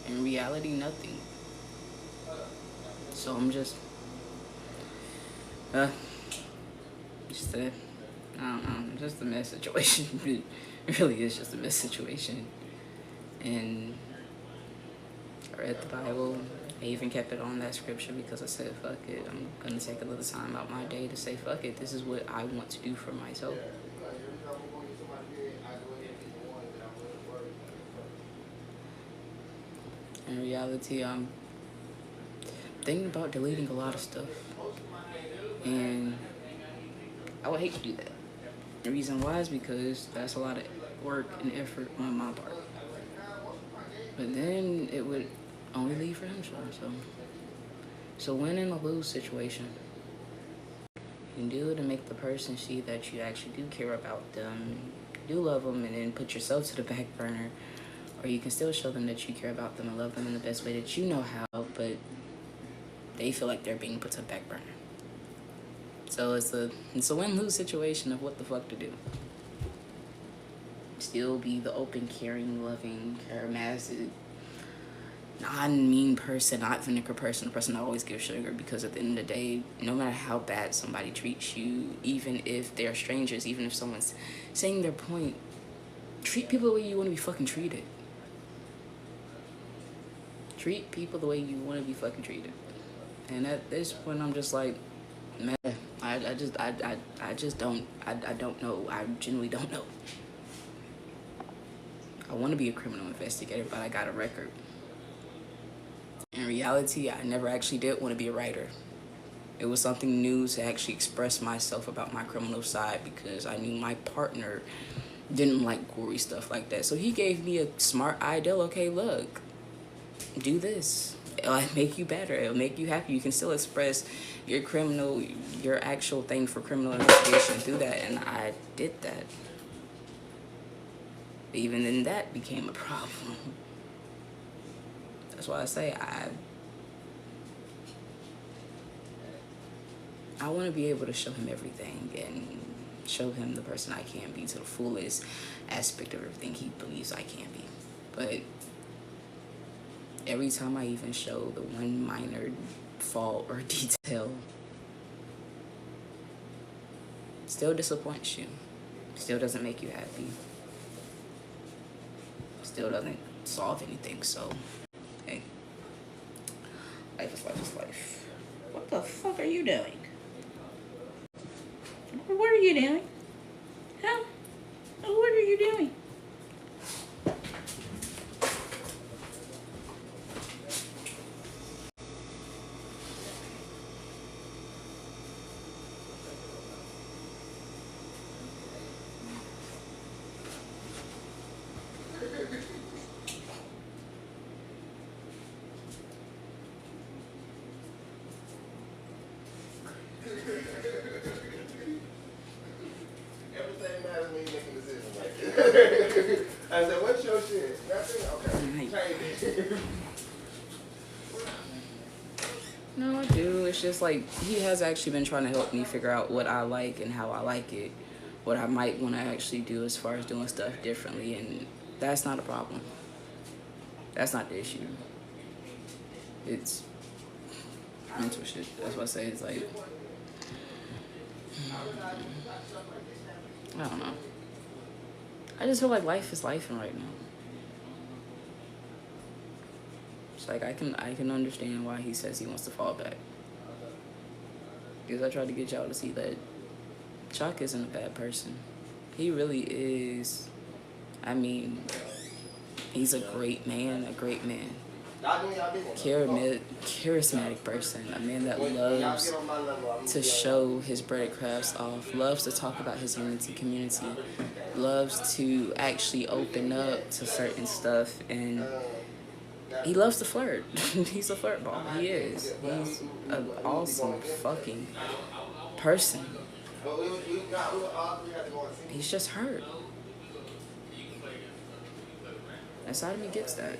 In reality, nothing. So I'm just a, I don't know, just a mess situation. It really is just a mess situation. And I read the Bible. I even kept it on that scripture because I said, fuck it. I'm going to take a little time out my day to say, fuck it. This is what I want to do for myself. In reality, I'm thinking about deleting a lot of stuff. And I would hate to do that. The reason why is because that's a lot of work and effort on my part. But then it would only leave for him, so win and a lose situation. You can do it to make the person see that you actually do care about them, do love them, and then put yourself to the back burner. Or you can still show them that you care about them and love them in the best way that you know how, but they feel like they're being put to the back burner. So it's a win-lose situation of what the fuck to do. Still be the open, caring, loving, charismatic, non-mean person, not vinegar person, the person that always gives sugar, because at the end of the day, no matter how bad somebody treats you, even if they're strangers, even if someone's saying their point, treat people the way you want to be fucking treated. Treat people the way you want to be fucking treated. And at this point, I'm just like, man, I don't know. I genuinely don't know. I want to be a criminal investigator, but I got a record. In reality, I never actually did want to be a writer. It was something new to actually express myself about my criminal side because I knew my partner didn't like gory stuff like that. So he gave me a smart idea. Okay, look, do this. It'll make you better. It'll make you happy. You can still express your actual thing for criminal investigation through that. And I did that. Even then, that became a problem. That's why I say I want to be able to show him everything and show him the person I can be to the fullest aspect of everything he believes I can be. But every time I even show the one minor fault or detail, still disappoints you. Still doesn't make you happy. Still doesn't solve anything. So, hey, life is life. What the fuck are you doing? What are you doing? Huh? What are you doing? Everything matters when you're making decisions like this. I said, what's your shit? Nothing? Okay. Change it. No, I do. It's just like he has actually been trying to help me figure out what I like and how I like it. What I might want to actually do as far as doing stuff differently. And that's not a problem. That's not the issue. It's mental shit. That's what I say. It's like, I don't know. I just feel like life is life right now. It's like I can understand why he says he wants to fall back. Because I tried to get y'all to see that Chalk isn't a bad person. He really is. I mean, he's a great man, charismatic person, a man that loves to show his breadedcraftz off, loves to talk about his unity community, loves to actually open up to certain stuff, and he loves to flirt. He's a flirt ball. He is. He's an awesome fucking person. He's just hurt. And side of me gets that.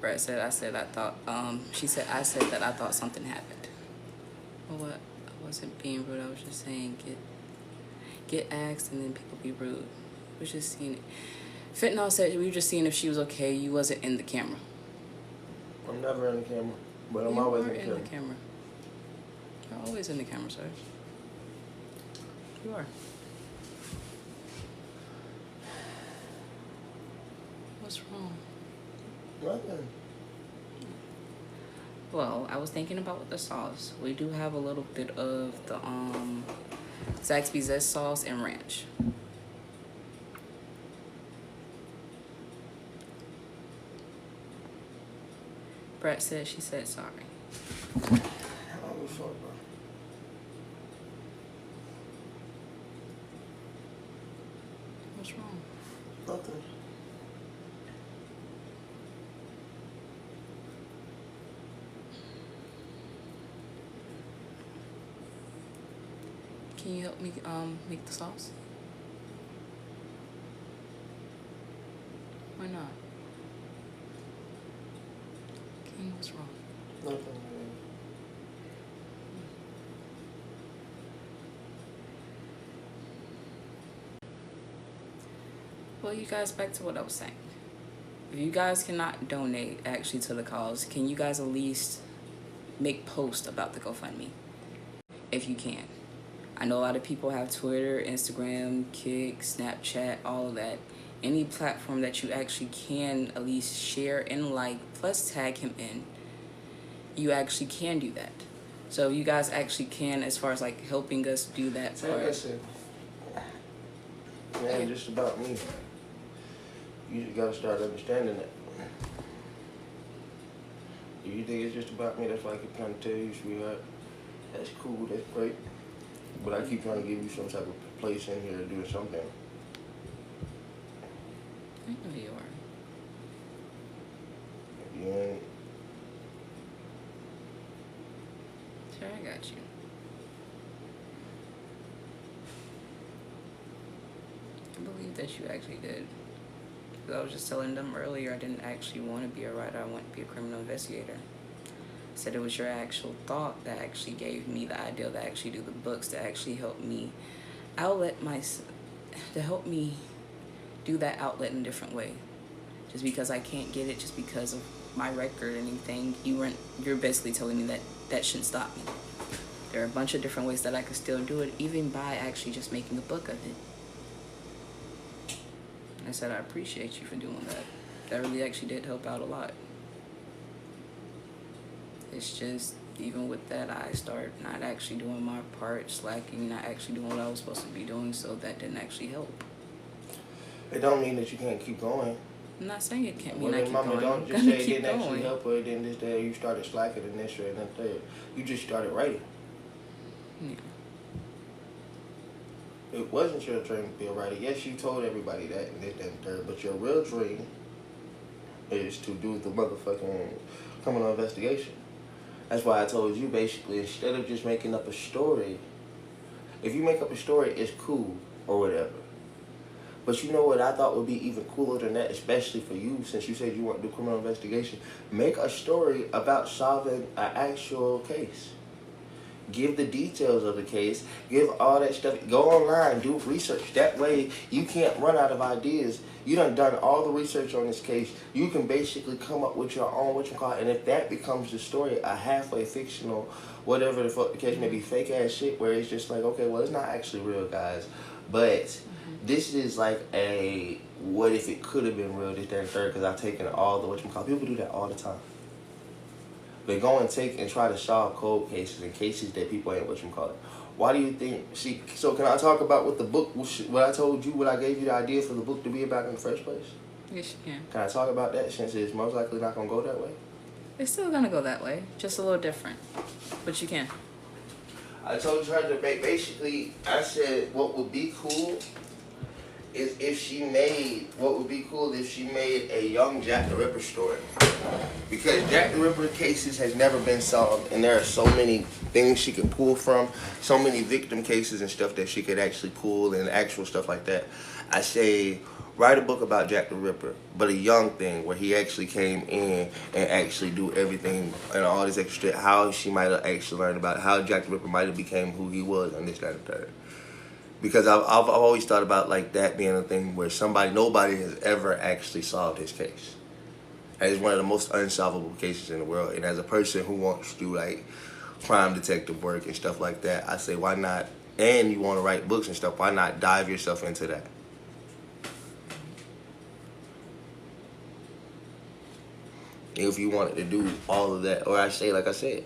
Brett said, she said, I said that I thought something happened. Well, what? I wasn't being rude. I was just saying, get asked and then people be rude. We was just seeing it. Fentanyl said we were just seeing if she was okay. You wasn't in the camera. I'm never in the camera, but I'm always in the camera. You're always in the camera, sir. You are. What's wrong? Nothing. Well, I was thinking about the sauce. We do have a little bit of the Zaxby Zest sauce and ranch. Brett said she said sorry. I don't give a fuck, bro. What's wrong? Nothing. Can you help me make the sauce? Why not? King, what's wrong? Nothing. Well, you guys, back to what I was saying. If you guys cannot donate actually to the cause, can you guys at least make posts about the GoFundMe? If you can. I know a lot of people have Twitter, Instagram, Kick, Snapchat, all of that. Any platform that you actually can at least share and like, plus tag him in, you actually can do that. So you guys actually can, as far as like helping us do that part. Listen, it ain't just about me. You just gotta start understanding that. If you think it's just about me, that's why I keep trying to tell you, sweetheart. That's cool, that's great. But I keep trying to give you some type of place in here to do something. I know you are. If you ain't, Sure, I got you. I believe that you actually did. Because I was just telling them earlier I didn't actually want to be a writer. I want to be a criminal investigator. I said it was your actual thought that actually gave me the idea to actually do the books, to actually help me to help me do that outlet in a different way. Just because I can't get it, just because of my record or anything, you're basically telling me that that shouldn't stop me. There are a bunch of different ways that I could still do it, even by actually just making a book of it. I said I appreciate you for doing that. That really actually did help out a lot. It's just, even with that, I start not actually doing my part, slacking, not actually doing what I was supposed to be doing, so that didn't actually help. it don't mean that you can't keep going. I'm not saying it can't mean Well, I then, keep mama, going. don't I'm just gonna say it keep didn't actually going. help her, then this day you started slacking and this and that third. You just started writing. Yeah. It wasn't your dream to be a writer. Yes, you told everybody that and this, that, and third, but your real dream is to do the motherfucking criminal investigation. That's why I told you, basically, instead of just making up a story, if you make up a story, it's cool or whatever. But you know what I thought would be even cooler than that, especially for you, since you said you want to do criminal investigation? Make a story about solving an actual case. Give the details of the case. Give all that stuff. Go online, do research. That way, you can't run out of ideas. You done all the research on this case. You can basically come up with your own, and if that becomes the story, a halfway fictional, whatever the fuck the case may be, fake ass shit, where it's just like, okay, well, it's not actually real, guys, but this is like a what if it could have been real, this, that, and third, because I've taken all the people do that all the time. They go and take and try to solve cold cases and cases that people ain't Why do you think so can I talk about what the book, what I told you, what I gave you the idea for the book to be about in the first place? Yes, you can. Can I talk about that, since it's most likely not going to go that way? It's still gonna go that way, just a little different, but you can. I told her to basically, I said what would be cool is if she made a young Jack the Ripper story. Because Jack the Ripper cases has never been solved, and there are so many things she could pull from, so many victim cases and stuff that she could actually pull, and actual stuff like that. I say Write a book about Jack the Ripper, but a young thing where he actually came in and actually do everything and all this extra shit. How she might have actually learned about it, how Jack the Ripper might have became who he was on this, that, and third. Because I've always thought about like that being a thing where nobody has ever actually solved his case. And it's one of the most unsolvable cases in the world. And as a person who wants to do like crime detective work and stuff like that, I say why not? And you want to write books and stuff, why not dive yourself into that? If you wanted to do all of that, or I say, like I said,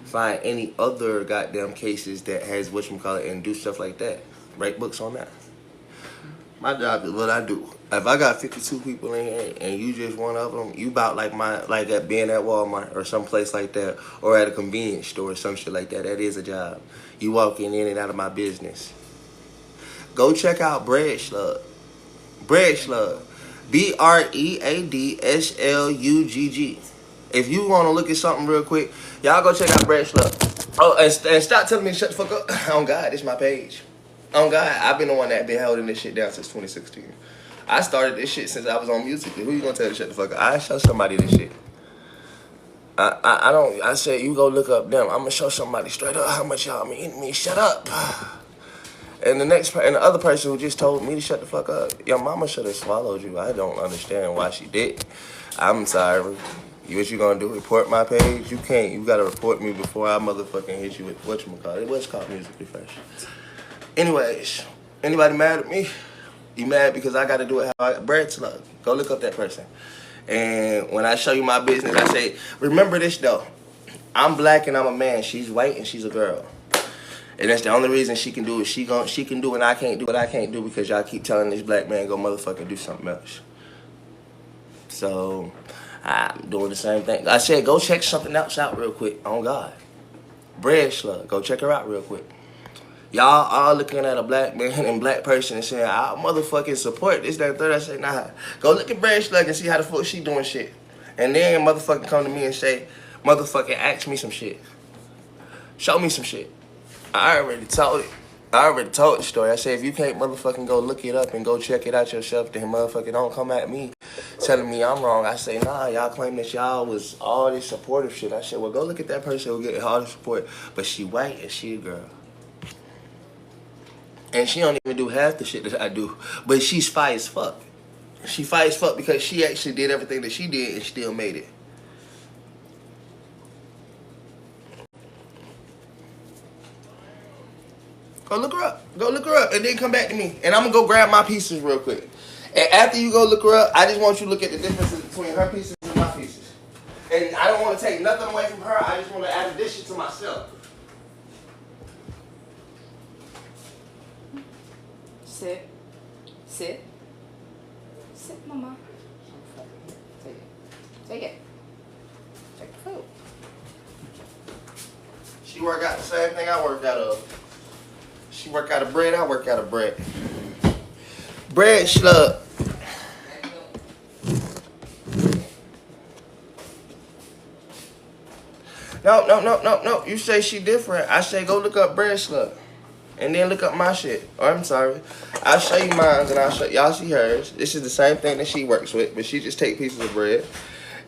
find any other goddamn cases that has whatchamacallit and do stuff like that. Write books on that. My job is what I do. If I got 52 people in here and you just one of them, you about like at being at Walmart or someplace like that, or at a convenience store or some shit like that. That is a job. You walking in and out of my business. Go check out Bread Slug. Bread Slug. BreadSlugg. If you want to look at something real quick, y'all go check out Bread Slug. Oh, and stop telling me to shut the fuck up. Oh God, this is my page. Oh God, I've been the one that been holding this shit down since 2016. I started this shit since I was on music. Who you gonna tell to shut the fuck up? I show somebody this shit. I said you go look up them. I'm gonna show somebody straight up how much y'all mean me. Shut up. And the other person who just told me to shut the fuck up, your mama should have swallowed you. I don't understand why she did. I'm sorry. What you gonna do? Report my page? You can't. You gotta report me before I motherfucking hit you with whatchamacallit. It was called Music Refresh. Anyways, anybody mad at me? You mad because I gotta do it how I Bread Slug. Go look up that person. And when I show you my business, I say, remember this though. I'm black and I'm a man. She's white and she's a girl. And that's the only reason she can do it. She can do it and I can't do what I can't do because y'all keep telling this black man go motherfucking do something else. So I'm doing the same thing. I said go check something else out real quick. On God. Bread Slug. Go check her out real quick. Y'all all looking at a black man and black person and saying, I'll motherfucking support this, that, and third. I say, nah. Go look at Bread Slug and see how the fuck she doing shit. And then motherfucking come to me and say, motherfucking ask me some shit. Show me some shit. I already told it. I already told the story. I said, if you can't motherfucking go look it up and go check it out yourself, then motherfucking don't come at me telling me I'm wrong. I say, nah, y'all claim that y'all was all this supportive shit. I said, well, go look at that person who get all the support. But she white and she a girl. And she don't even do half the shit that I do. But she's fire as fuck. She fire as fuck because she actually did everything that she did and still made it. Go look her up. Go look her up and then come back to me. And I'm going to go grab my pieces real quick. And after you go look her up, I just want you to look at the differences between her pieces and my pieces. And I don't want to take nothing away from her. I just want to add addition to myself. Sit. Sit. Sit, mama. Take it. Take it. Take the food. She work out the same thing I work out of. She work out of bread, I work out of bread. Bread Slug. No. You say she different. I say go look up Bread Slug. And then look up my shit. Oh, I'm sorry. I'll show you mine and I'll show y'all see hers. This is the same thing that she works with, but she just take pieces of bread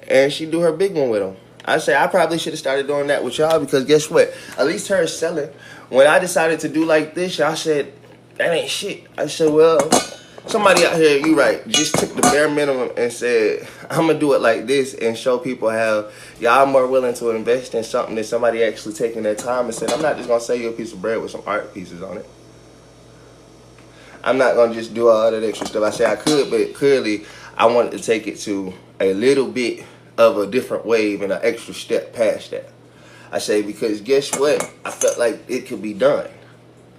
and she do her big one with them. I say I probably should have started doing that with y'all because guess what? At least her is selling. When I decided to do like this, y'all said, that ain't shit. I said, well, somebody out here, you right, just took the bare minimum and said, I'm going to do it like this and show people how y'all more willing to invest in something than somebody actually taking their time and said, I'm not just going to sell you a piece of bread with some art pieces on it. I'm not going to just do all that extra stuff. I said I could, but clearly I wanted to take it to a little bit of a different wave and an extra step past that. I say because guess what? I felt like it could be done.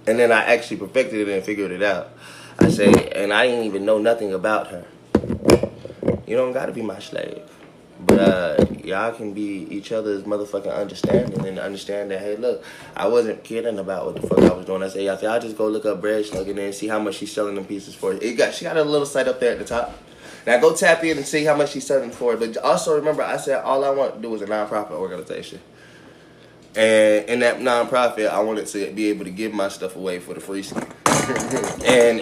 And then I actually perfected it and figured it out. I say, and I didn't even know nothing about her. You don't got to be my slave. But y'all can be each other's motherfucking understanding and understand that, hey, look, I wasn't kidding about what the fuck I was doing. I say, y'all just go look up Bread Slug and then see how much she's selling them pieces for. She got a little site up there at the top. Now go tap in and see how much she's selling for. But also remember, I said all I want to do is a nonprofit organization. And in that nonprofit, I wanted to be able to give my stuff away for the free ski.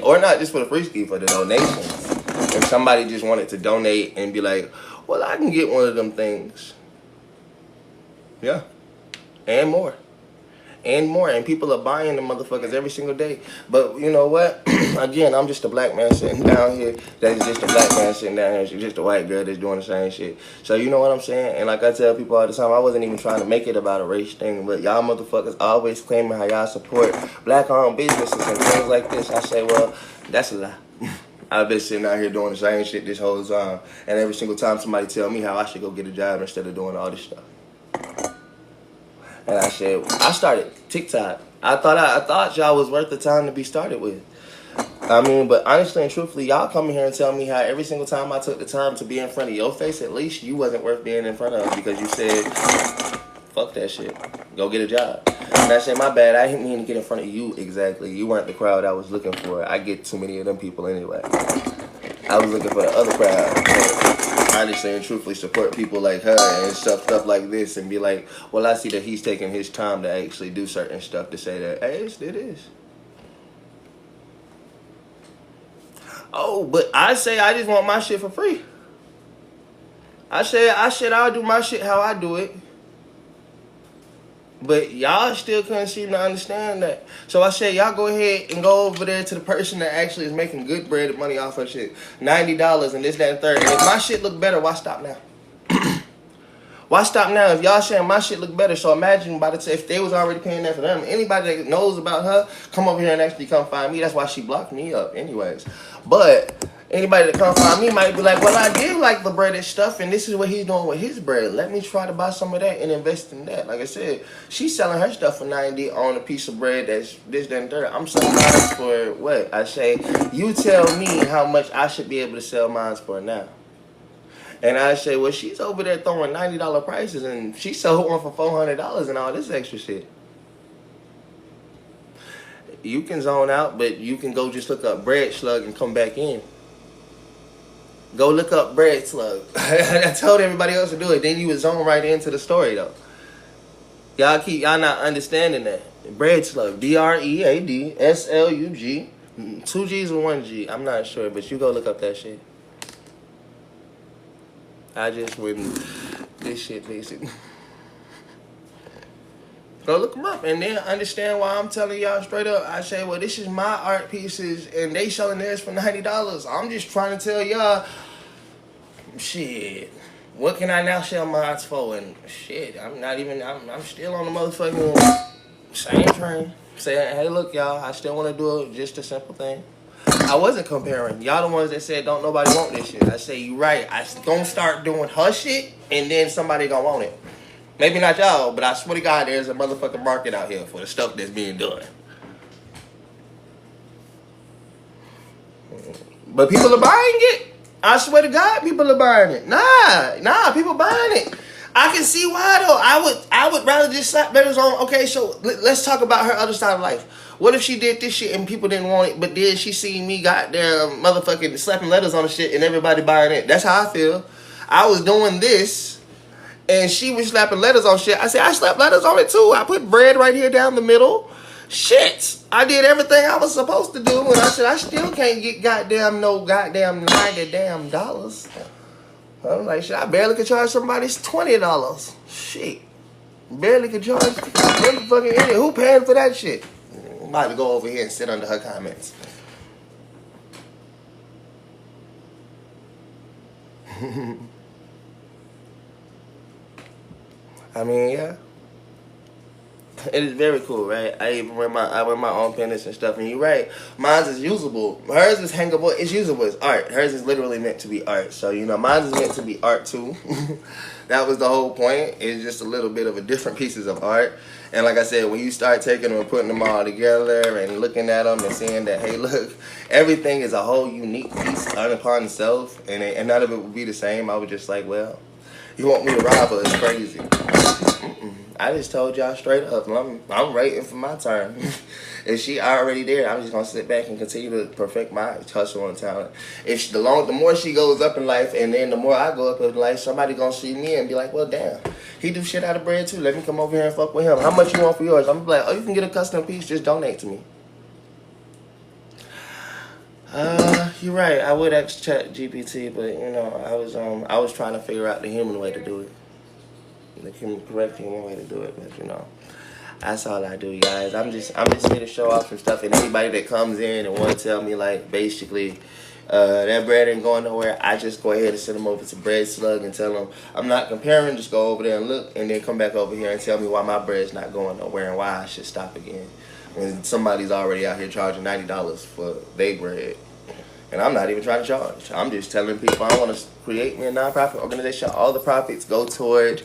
Or not just for the free ski, for the donations. If somebody just wanted to donate and be like, well, I can get one of them things. Yeah. And more. And more. And people are buying the motherfuckers every single day. But you know what? Again, I'm just a black man sitting down here. That's just a black man sitting down here. She's just a white girl that's doing the same shit. So you know what I'm saying? And like I tell people all the time, I wasn't even trying to make it about a race thing. But y'all motherfuckers always claiming how y'all support black-owned businesses and things like this. I say, well, that's a lie. I've been sitting out here doing the same shit this whole time. And every single time somebody tell me how I should go get a job instead of doing all this stuff. And I said, I started TikTok. I thought y'all was worth the time to be started with. I mean, but honestly and truthfully, y'all come in here and tell me how every single time I took the time to be in front of your face, at least you wasn't worth being in front of because you said, fuck that shit. Go get a job. And I said, my bad, I didn't mean to get in front of you exactly. You weren't the crowd I was looking for. I get too many of them people anyway. I was looking for the other crowd. Honestly and truthfully support people like her and stuff like this and be like, well, I see that he's taking his time to actually do certain stuff to say that, hey, it is. Oh, but I say I just want my shit for free. I said I'll do my shit how I do it. But y'all still couldn't seem to understand that. So I said, y'all go ahead and go over there to the person that actually is making good bread money off her shit. $90 and this, that, and third. And if my shit look better, why stop now? Why stop now if y'all saying my shit look better? So imagine if they was already paying that for them, anybody that knows about her, come over here and actually come find me. That's why she blocked me up anyways. But anybody that come find me might be like, well, I did like the breaded stuff, and this is what he's doing with his bread. Let me try to buy some of that and invest in that. Like I said, she's selling her stuff for $90 on a piece of bread that's this, that, and third. I'm selling mine for what? I say, you tell me how much I should be able to sell mine for now. And I say, well, she's over there throwing $90 prices, and she sold one for $400 and all this extra shit. You can zone out, but you can go just look up bread slug and come back in. Go look up bread slug. I told everybody else to do it. Then you would zone right into the story, though. Y'all not understanding that. Bread slug. BREADSLUG. 2 G's or 1 G. I'm not sure, but you go look up that shit. I just wouldn't. This shit, basically. Go look them up and then understand why I'm telling y'all straight up. I say, well, this is my art pieces and they selling theirs for $90. I'm just trying to tell y'all, shit, what can I now sell mine for? And shit, I'm still on the motherfucking same train. Saying, hey, look, y'all, I still want to do just a simple thing. I wasn't comparing. Y'all the ones that said don't nobody want this shit. I say, you right. I gonna start doing her shit and then somebody gonna want it. Maybe not y'all, but I swear to God, there's a motherfucking market out here for the stuff that's being done. But people are buying it. I swear to God, people are buying it. Nah, people buying it. I can see why though. I would rather just slap letters on. Okay, so let's talk about her other side of life. What if she did this shit and people didn't want it, but then she seen me goddamn motherfucking slapping letters on the shit and everybody buying it? That's how I feel. I was doing this and she was slapping letters on shit. I said, I slapped letters on it too. I put bread right here down the middle. Shit. I did everything I was supposed to do and I said, I still can't get no goddamn $90. I'm like, shit, I barely could charge somebody $20. Shit. Barely could charge motherfucking idiot. Who paying for that shit? I'm about to go over here and sit under her comments. I mean, yeah. It is very cool, right? I even wear my own pendants and stuff, and you're right. Mine's is usable. Hers is hangable. It's usable. It's art. Hers is literally meant to be art. So, you know, mine's is meant to be art too. That was the whole point. It's just a little bit of a different pieces of art. And like I said, when you start taking them and putting them all together and looking at them and seeing that, hey, look, everything is a whole unique piece upon itself, and none of it would be the same. I was just like, well, you want me to rob her? It's crazy. I just told y'all straight up, I'm waiting for my turn. If she already there, I'm just gonna sit back and continue to perfect my hustle and talent. If the more she goes up in life, and then the more I go up in life, somebody gonna see me and be like, well, damn, he do shit out of bread too. Let me come over here and fuck with him. How much you want for yours? I'm gonna be like, oh, you can get a custom piece. Just donate to me. You're right. I would ask Chat GPT, but you know, I was trying to figure out the human way to do it, correct human way to do it. But you know, that's all I do, guys. I'm just here to show off some stuff, and anybody that comes in and want to tell me like basically. That bread ain't going nowhere. I just go ahead and send them over to Bread Slug and tell them I'm not comparing. Just go over there and look, and then come back over here and tell me why my bread's not going nowhere and why I should stop again. When somebody's already out here charging $90 for their bread, and I'm not even trying to charge. I'm just telling people I want to create me a nonprofit organization. All the profits go toward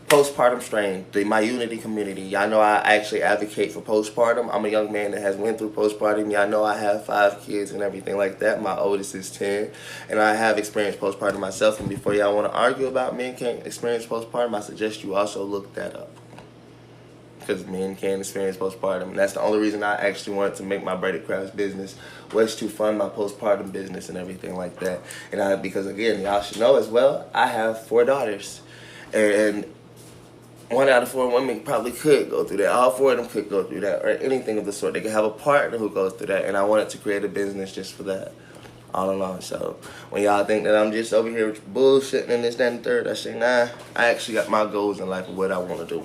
postpartum strain, my unity community. Y'all know I actually advocate for postpartum. I'm a young man that has went through postpartum. Y'all know I have 5 kids and everything like that. My oldest is 10, and I have experienced postpartum myself. And before y'all want to argue about men can't experience postpartum, I suggest you also look that up, because men can experience postpartum. And that's the only reason I actually wanted to make my breadedcraftz business, was to fund my postpartum business and everything like that. And because again, y'all should know as well, I have 4 daughters, and 1 out of 4 women probably could go through that. All 4 of them could go through that, or anything of the sort. They could have a partner who goes through that, and I wanted to create a business just for that, all along. So when y'all think that I'm just over here bullshitting and this, that, and the third, I say, nah, I actually got my goals in life of what I want to do.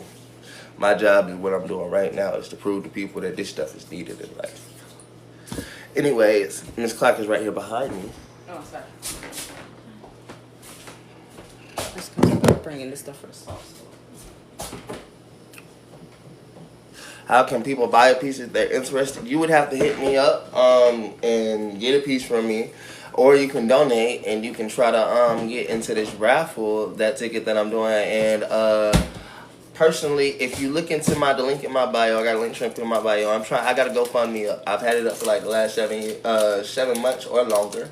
My job is what I'm doing right now is to prove to people that this stuff is needed in life. Anyways, Miss Clark is right here behind me. Oh, sorry. Let's start bringing this stuff for the sauce. How can people buy a piece if they're interested? You would have to hit me up and get a piece from me, or you can donate and you can try to get into this raffle, that ticket that I'm doing. And personally, if you look into the link in my bio, I got a link through my bio. I got to GoFundMe up. I've had it up for like the last 7 months or longer.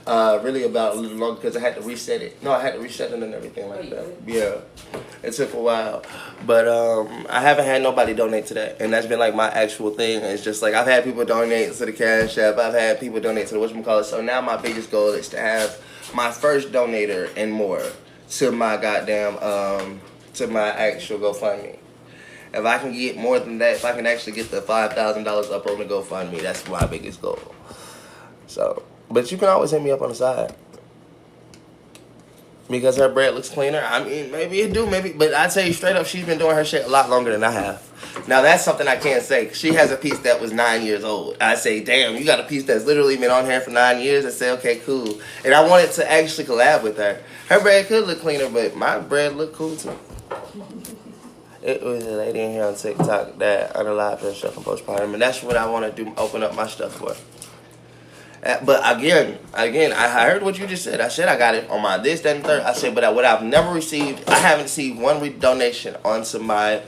Really about a little longer, because I had to reset it. No, I had to reset it and everything like that. Yeah, it took a while, but I haven't had nobody donate to that, and that's been like my actual thing. It's just like I've had people donate to the Cash App, I've had people donate to the whatchamacallit. So now my biggest goal is to have my first donator and more to my goddamn to my actual GoFundMe. If I can get more than that, if I can actually get the $5,000 up on the GoFundMe, that's my biggest goal. So. But you can always hit me up on the side, because her bread looks cleaner. I mean, maybe it do, maybe. But I tell you straight up, she's been doing her shit a lot longer than I have. Now, that's something I can't say. She has a piece that was 9 years old. I say, damn, you got a piece that's literally been on here for 9 years. I say, okay, cool. And I wanted to actually collab with her. Her bread could look cleaner, but my bread looked cool, too. It was a lady in here on TikTok that unalived herself from postpartum, and that's what I want to do, open up my stuff for. But again, I heard what you just said. I said I got it on my this, that, and third. I said, but what I've never received, I haven't received one donation onto my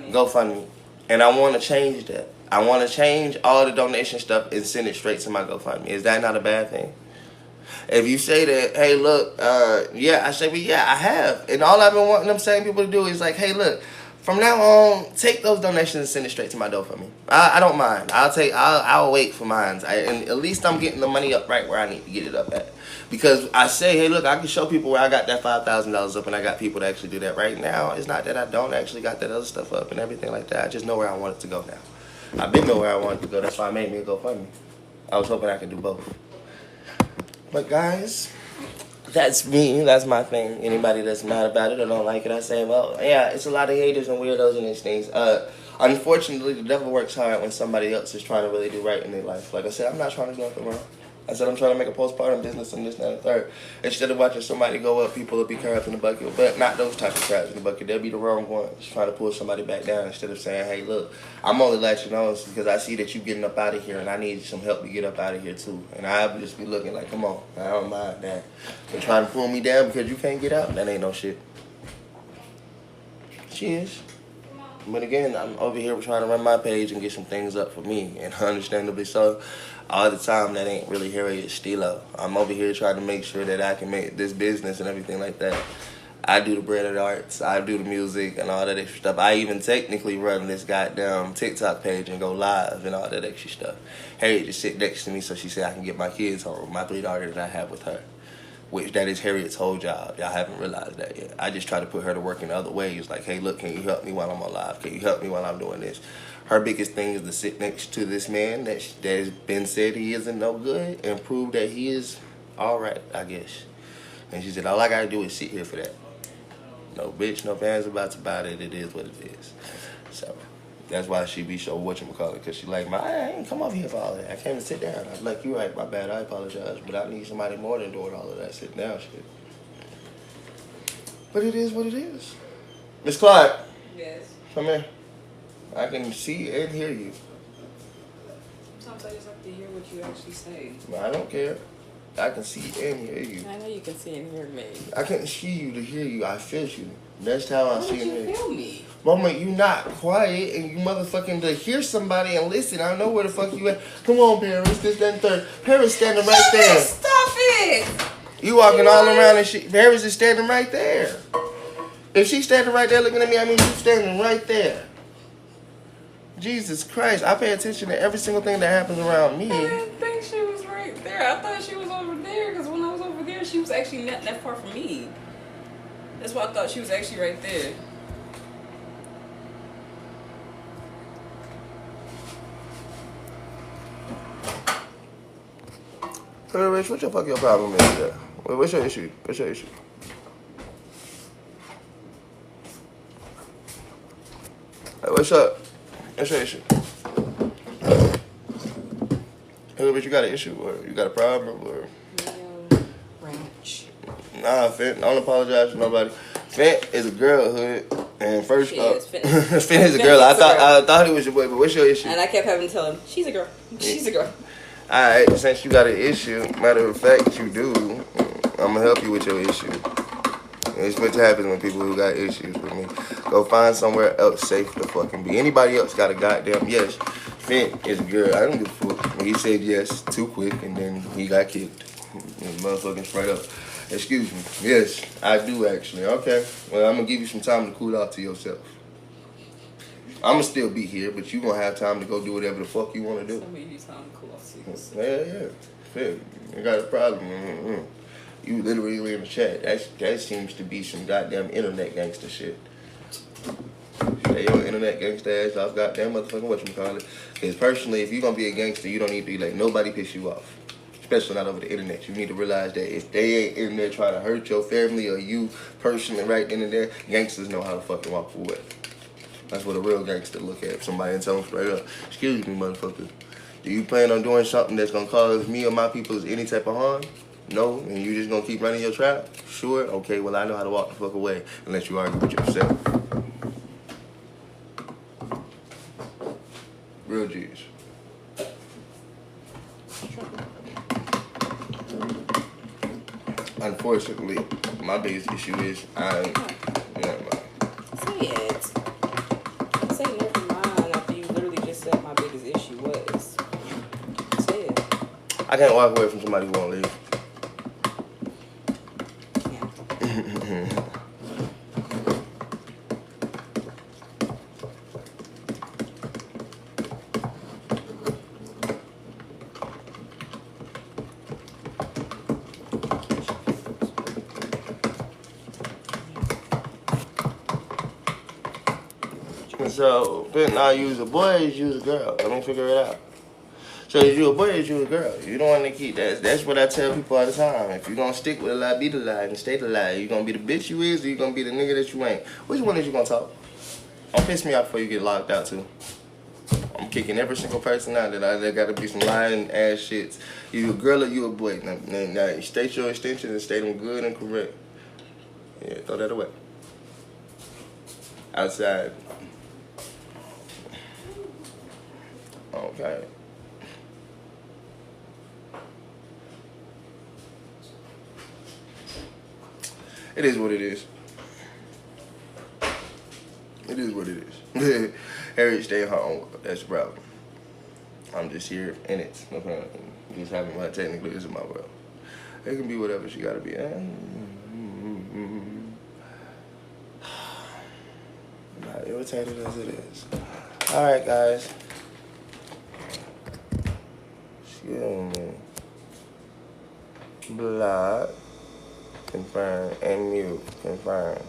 GoFundMe. And I want to change that. I want to change all the donation stuff and send it straight to my GoFundMe. Is that not a bad thing? If you say that, hey, look, yeah, I say, well, yeah, I have. And all I've been wanting them same people to do is like, hey, look, from now on, take those donations and send it straight to my GoFundMe. I don't mind. I'll wait for mine. And at least I'm getting the money up right where I need to get it up at. Because I say, hey, look, I can show people where I got that $5,000 up, and I got people to actually do that right now. It's not that I don't actually got that other stuff up and everything like that. I just know where I want it to go now. I've been know where I want it to go. That's why I made me a GoFundMe. I was hoping I could do both. But guys, that's me. That's my thing. Anybody that's mad about it or don't like it, I say, well, yeah, it's a lot of haters and weirdos and these things. Unfortunately, the devil works hard when somebody else is trying to really do right in their life. Like I said, I'm not trying to do nothing wrong. I said I'm trying to make a postpartum business and this, that, and the third. Instead of watching somebody go up, people will be crabs in the bucket. But not those type of crabs in the bucket. They'll be the wrong ones, trying to pull somebody back down instead of saying, hey, look, I'm only letting you know because I see that you getting up out of here and I need some help to get up out of here too. And I'll just be looking like, come on, I don't mind that. But trying to pull me down because you can't get out, that ain't no shit. Cheers. But again, I'm over here trying to run my page and get some things up for me. And understandably so, all the time, that ain't really Harriet Stilo. I'm over here trying to make sure that I can make this business and everything like that. I do the breaded arts, I do the music and all that extra stuff. I even technically run this goddamn TikTok page and go live and all that extra stuff. Harriet just sit next to me so she said I can get my kids home, my 3 daughters that I have with her. which that is Harriet's whole job. Y'all haven't realized that yet. I just try to put her to work in other ways. Like, hey, look, can you help me while I'm alive? Can you help me while I'm doing this? Her biggest thing is to sit next to this man that has been said he isn't no good and prove that he is all right, I guess. And she said, all I gotta do is sit here for that. No bitch, no fans about it. It is what it is. So that's why she be so whatchamacallit, because she like, I ain't come over here for all that. I came to sit down. I'm like, you're right, my bad, I apologize. But I need somebody more than doing all of that sitting down shit. But it is what it is. Miss Clark. Yes. Come here. I can see and hear you. Sometimes I just have to hear what you actually say. I don't care. I can see and hear you. I know you can see and hear me. I can't see you to hear you. I feel you. That's how I see and hear you. How would you feel me? Mama, you not quiet and you motherfucking to hear somebody and listen. I know where the fuck you at. Come on, Paris. This, that, and third. Paris standing right there. Stop it! You walking all around and shit. Paris is standing right there. If she's standing right there looking at me, I mean you standing right there. Jesus Christ. I pay attention to every single thing that happens around me. I didn't think she was right there. I thought she was over there because when I was over there, she was actually not that far from me. That's why I thought she was actually right there. Hey, Rich, what your fuck your problem is there? What's your issue? What's your issue? Hey, what's up? What's your issue? Hey, Rich, you got an issue or you got a problem or? Ranch. Nah, Finn, I don't apologize to nobody. Finn is a girl hood, and first up, Finn is a girl. I thought he was your boy, but what's your issue? And I kept having to tell him, she's a girl. She's a girl. Alright, since you got an issue, matter of fact, you do, I'm gonna help you with your issue. It's what happens when people who got issues with me. Go find somewhere else safe to fucking be. Anybody else got a goddamn yes. Finn is a girl. I don't give a fuck. He said yes too quick, and then he got kicked. Motherfucking straight up. Excuse me. Yes, I do actually. Okay. Well, I'm gonna give you some time to cool out to yourself. I'm gonna still be here, but you gonna have time to go do whatever the fuck you wanna do. Somebody needs time to cool off to yourself. Yeah. Fair. You got a problem. Mm-hmm. You literally in the chat. That seems to be some goddamn internet gangster shit. Stay your internet gangster ass off goddamn motherfucking whatchamacallit. Because personally, if you're gonna be a gangster, you don't need to let nobody piss you off. Especially not over the internet. You need to realize that if they ain't in there trying to hurt your family or you personally right then and there, gangsters know how to fucking walk away. That's what a real gangster look at. Somebody and tell them straight up, excuse me, motherfucker. Do you plan on doing something that's gonna cause me or my people any type of harm? No? And you just gonna keep running your trap? Sure? Okay, well I know how to walk the fuck away and let you argue with yourself. Real G's. Unfortunately, my biggest issue is never mind. Say it. Say never mind after you literally just said my biggest issue was. Say it. I can't walk away from somebody who won't leave. Yeah. So, then I use a boy or use a girl? Let me figure it out. So, is you a boy or is you a girl? You don't want to keep that. That's what I tell people all the time. If you're going to stick with a lie, be the lie and stay the lie. You going to be the bitch you is or you going to be the nigga that you ain't? Which one is you going to talk? Don't piss me off before you get locked out, too. I'm kicking every single person out that got to be some lying ass shits. You a girl or you a boy? Now state your extensions and state them good and correct. Yeah, throw that away. Outside. Okay. It is what it is. It is what it is. Harriet stay in her own world. That's the problem. I'm just here in it. No problem. Just having my technically is in my world. It can be whatever she gotta be. I'm not irritated as it is. Alright, guys. Excuse me. Blood. Confirm. And mute. Confirm.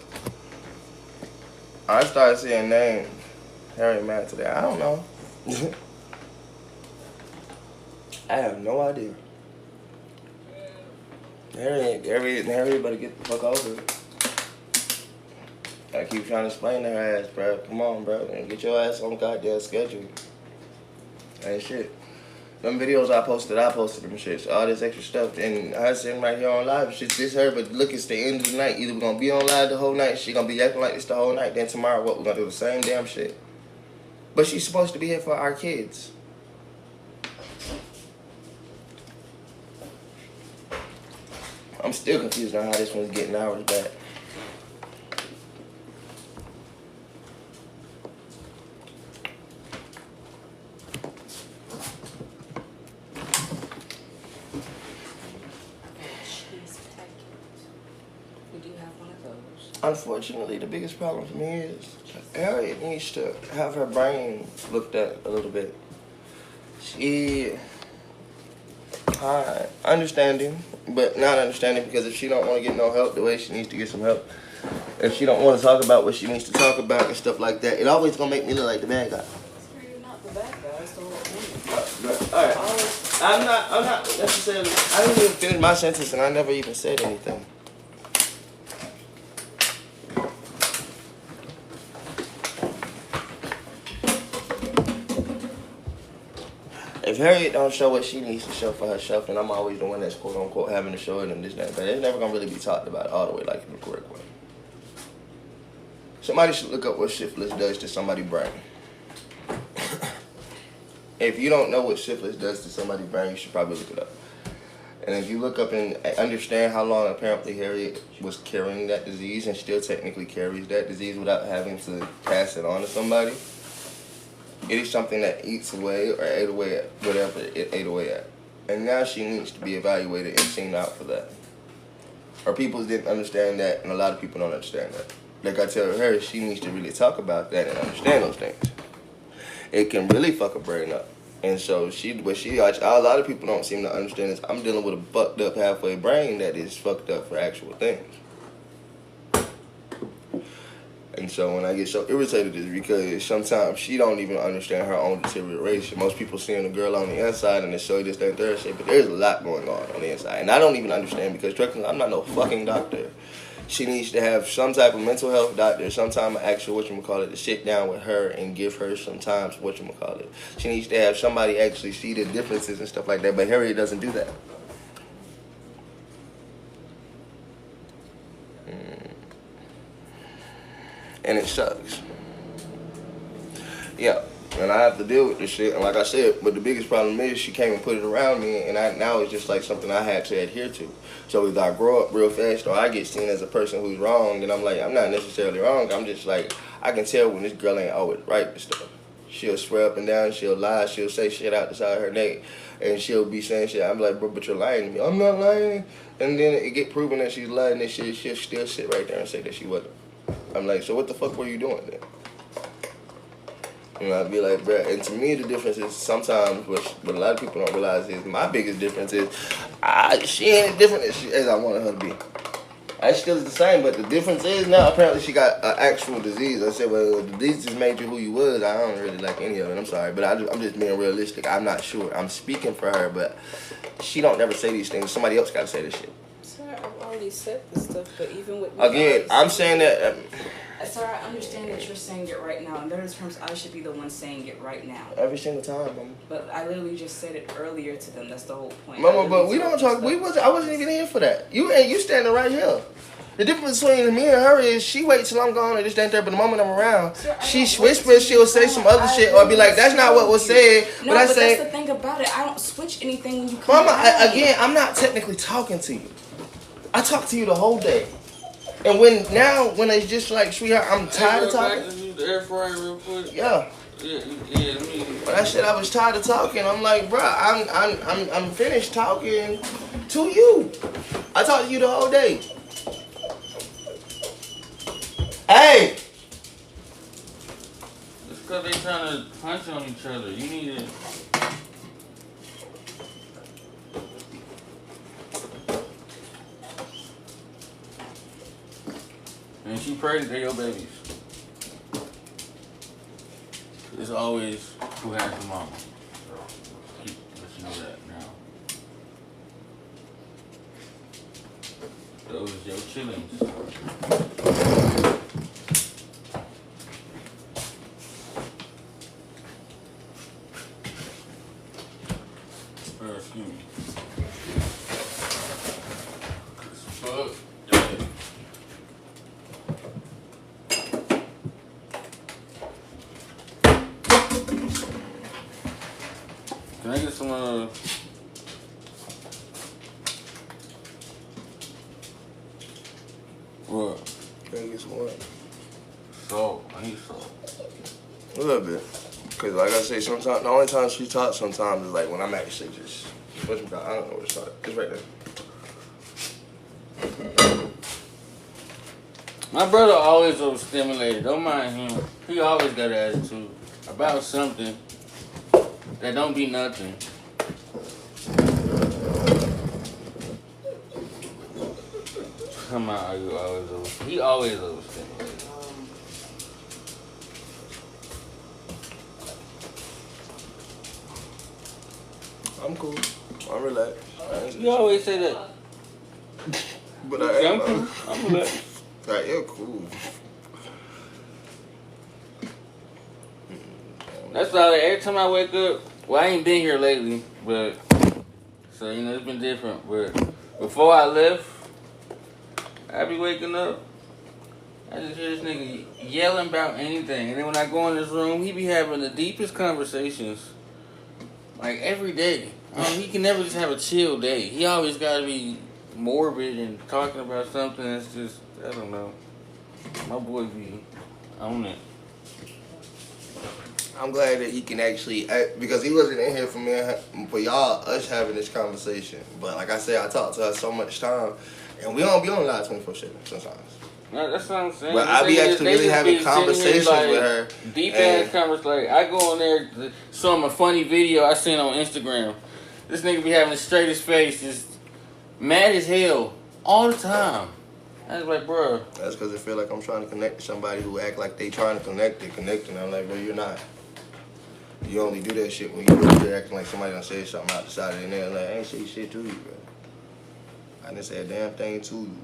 I started seeing names. Harry Matt today. I don't know. I have no idea. Harry better get the fuck over it. I keep trying to explain to her ass, bro. Come on, bro. And get your ass on goddamn schedule. Ain't shit. Them videos I posted them shit. So all this extra stuff. And her sitting right here on live. Shit, this her, but look, it's the end of the night. Either we're gonna be on live the whole night, she gonna be acting like this the whole night. Then tomorrow, what? We're gonna do the same damn shit. But she's supposed to be here for our kids. I'm still confused on how this one's getting hours back. Unfortunately, the biggest problem for me is Harriet needs to have her brain looked at a little bit. She understanding, but not understanding, because if she don't want to get no help the way she needs to get some help, if she don't want to talk about what she needs to talk about and stuff like that, it always gonna make me look like the bad guy. You're not the bad guy. That's the whole thing. All right, I'm not necessarily. I didn't even finish my sentence, and I never even said anything. If Harriet don't show what she needs to show for herself, then I'm always the one that's quote unquote having to show it and this, that, but it's never gonna really be talked about all the way like in the correct way. Somebody should look up what syphilis does to somebody's brain. If you don't know what syphilis does to somebody's brain, you should probably look it up. And if you look up and understand how long apparently Harriet was carrying that disease and still technically carries that disease without having to pass it on to somebody, it is something that eats away or ate away at whatever it ate away at. And now she needs to be evaluated and seen out for that. Her people didn't understand that, and a lot of people don't understand that. Like I tell her, she needs to really talk about that and understand those things. It can really fuck her brain up. And so a lot of people don't seem to understand is I'm dealing with a fucked up halfway brain that is fucked up for actual things. And so when I get so irritated is because sometimes she don't even understand her own deterioration. Most people seeing the girl on the inside and they show you this, that, and third shit, but there's a lot going on the inside. And I don't even understand because truthfully, I'm not no fucking doctor. She needs to have some type of mental health doctor, some type of actual, to sit down with her and give her some time, She needs to have somebody actually see the differences and stuff like that, but Harriet doesn't do that. And it sucks. Yeah, and I have to deal with this shit. And like I said, but the biggest problem is she came and put it around me, and now it's just like something I had to adhere to. So either I grow up real fast or I get seen as a person who's wrong, and I'm like, I'm not necessarily wrong. I'm just like, I can tell when this girl ain't always right and stuff. She'll swear up and down, she'll lie, she'll say shit out the side of her neck, and she'll be saying shit. I'm like, bro, but you're lying to me. I'm not lying. And then it get proven that she's lying, and she'll still sit right there and say that she wasn't. I'm like, so what the fuck were you doing then? You know, I'd be like, bruh. And to me, the difference is sometimes what a lot of people don't realize is my biggest difference is she ain't as different as I wanted her to be. I still is the same, but the difference is now apparently she got an actual disease. I said, well, the disease just made you who you was. I don't really like any of it. I'm sorry, but I'm just being realistic. I'm not sure. I'm speaking for her, but she don't never say these things. Somebody else got to say this shit. I've already said this stuff, but even with again, I'm saying that. Sir, I understand that you're saying it right now. In those terms, I should be the one saying it right now. Every single time, Mama. But I literally just said it earlier to them. That's the whole point. Mama, but we don't talk. I wasn't even here for that. You standing right here. The difference between me and her is she waits till I'm gone and just ain't there, but the moment I'm around, she whispers, she'll say some other shit or be like, that's not what was said. No, but that's the thing about it. I don't switch anything when you come Mama, again, I'm not technically talking to you. I talk to you the whole day. And when it's just like, sweetheart, I'm tired of talking. The air fryer real quick. Yeah. But I said I was tired of talking. I'm like, bruh, I'm finished talking to you. I talked to you the whole day. Hey. It's because they trying to punch on each other. You need to. And she pregnant, they're your babies. It's always who has the mama. So keep let you know that now. Those is your chillings. Excuse me. Fuck. Can I get some what? Can I get some what? Salt. I need salt. A little bit. Cause like I say, sometimes the only time she talks sometimes is like when I'm actually just I don't know where to start. It's right there. My brother always overstimulated. Don't mind him. He always got an attitude about something that don't be nothing. Come on, are you always over? He always overstimulated. I'm cool. I'm relaxed. You always say that. But I am. I'm cool. I'm relaxed. Like, you're cool. That's all. Every time I wake up, well, I ain't been here lately, but so you know it's been different. But before I left, I be waking up. I just hear this nigga yelling about anything, and then when I go in this room, he be having the deepest conversations, like every day. He can never just have a chill day. He always got to be morbid and talking about something that's just, I don't know. My boy be on it. I'm glad that he can actually, because he wasn't in here for me, for us having this conversation. But like I said, I talk to her so much time, and we don't be on live 24/7 sometimes. No, that's what I'm saying. But I be actually really having conversations with her. Deep ass conversations. Like, I go on there to show him a funny video I seen on Instagram. This nigga be having the straightest face, just mad as hell all the time. I was like, bro. That's because I feel like I'm trying to connect to somebody who act like they trying to connect, and I'm like, bro, you're not. You only do that shit when you're acting like somebody done said something out the side of their neck. Like, I ain't say shit to you, bro. I didn't say a damn thing to you.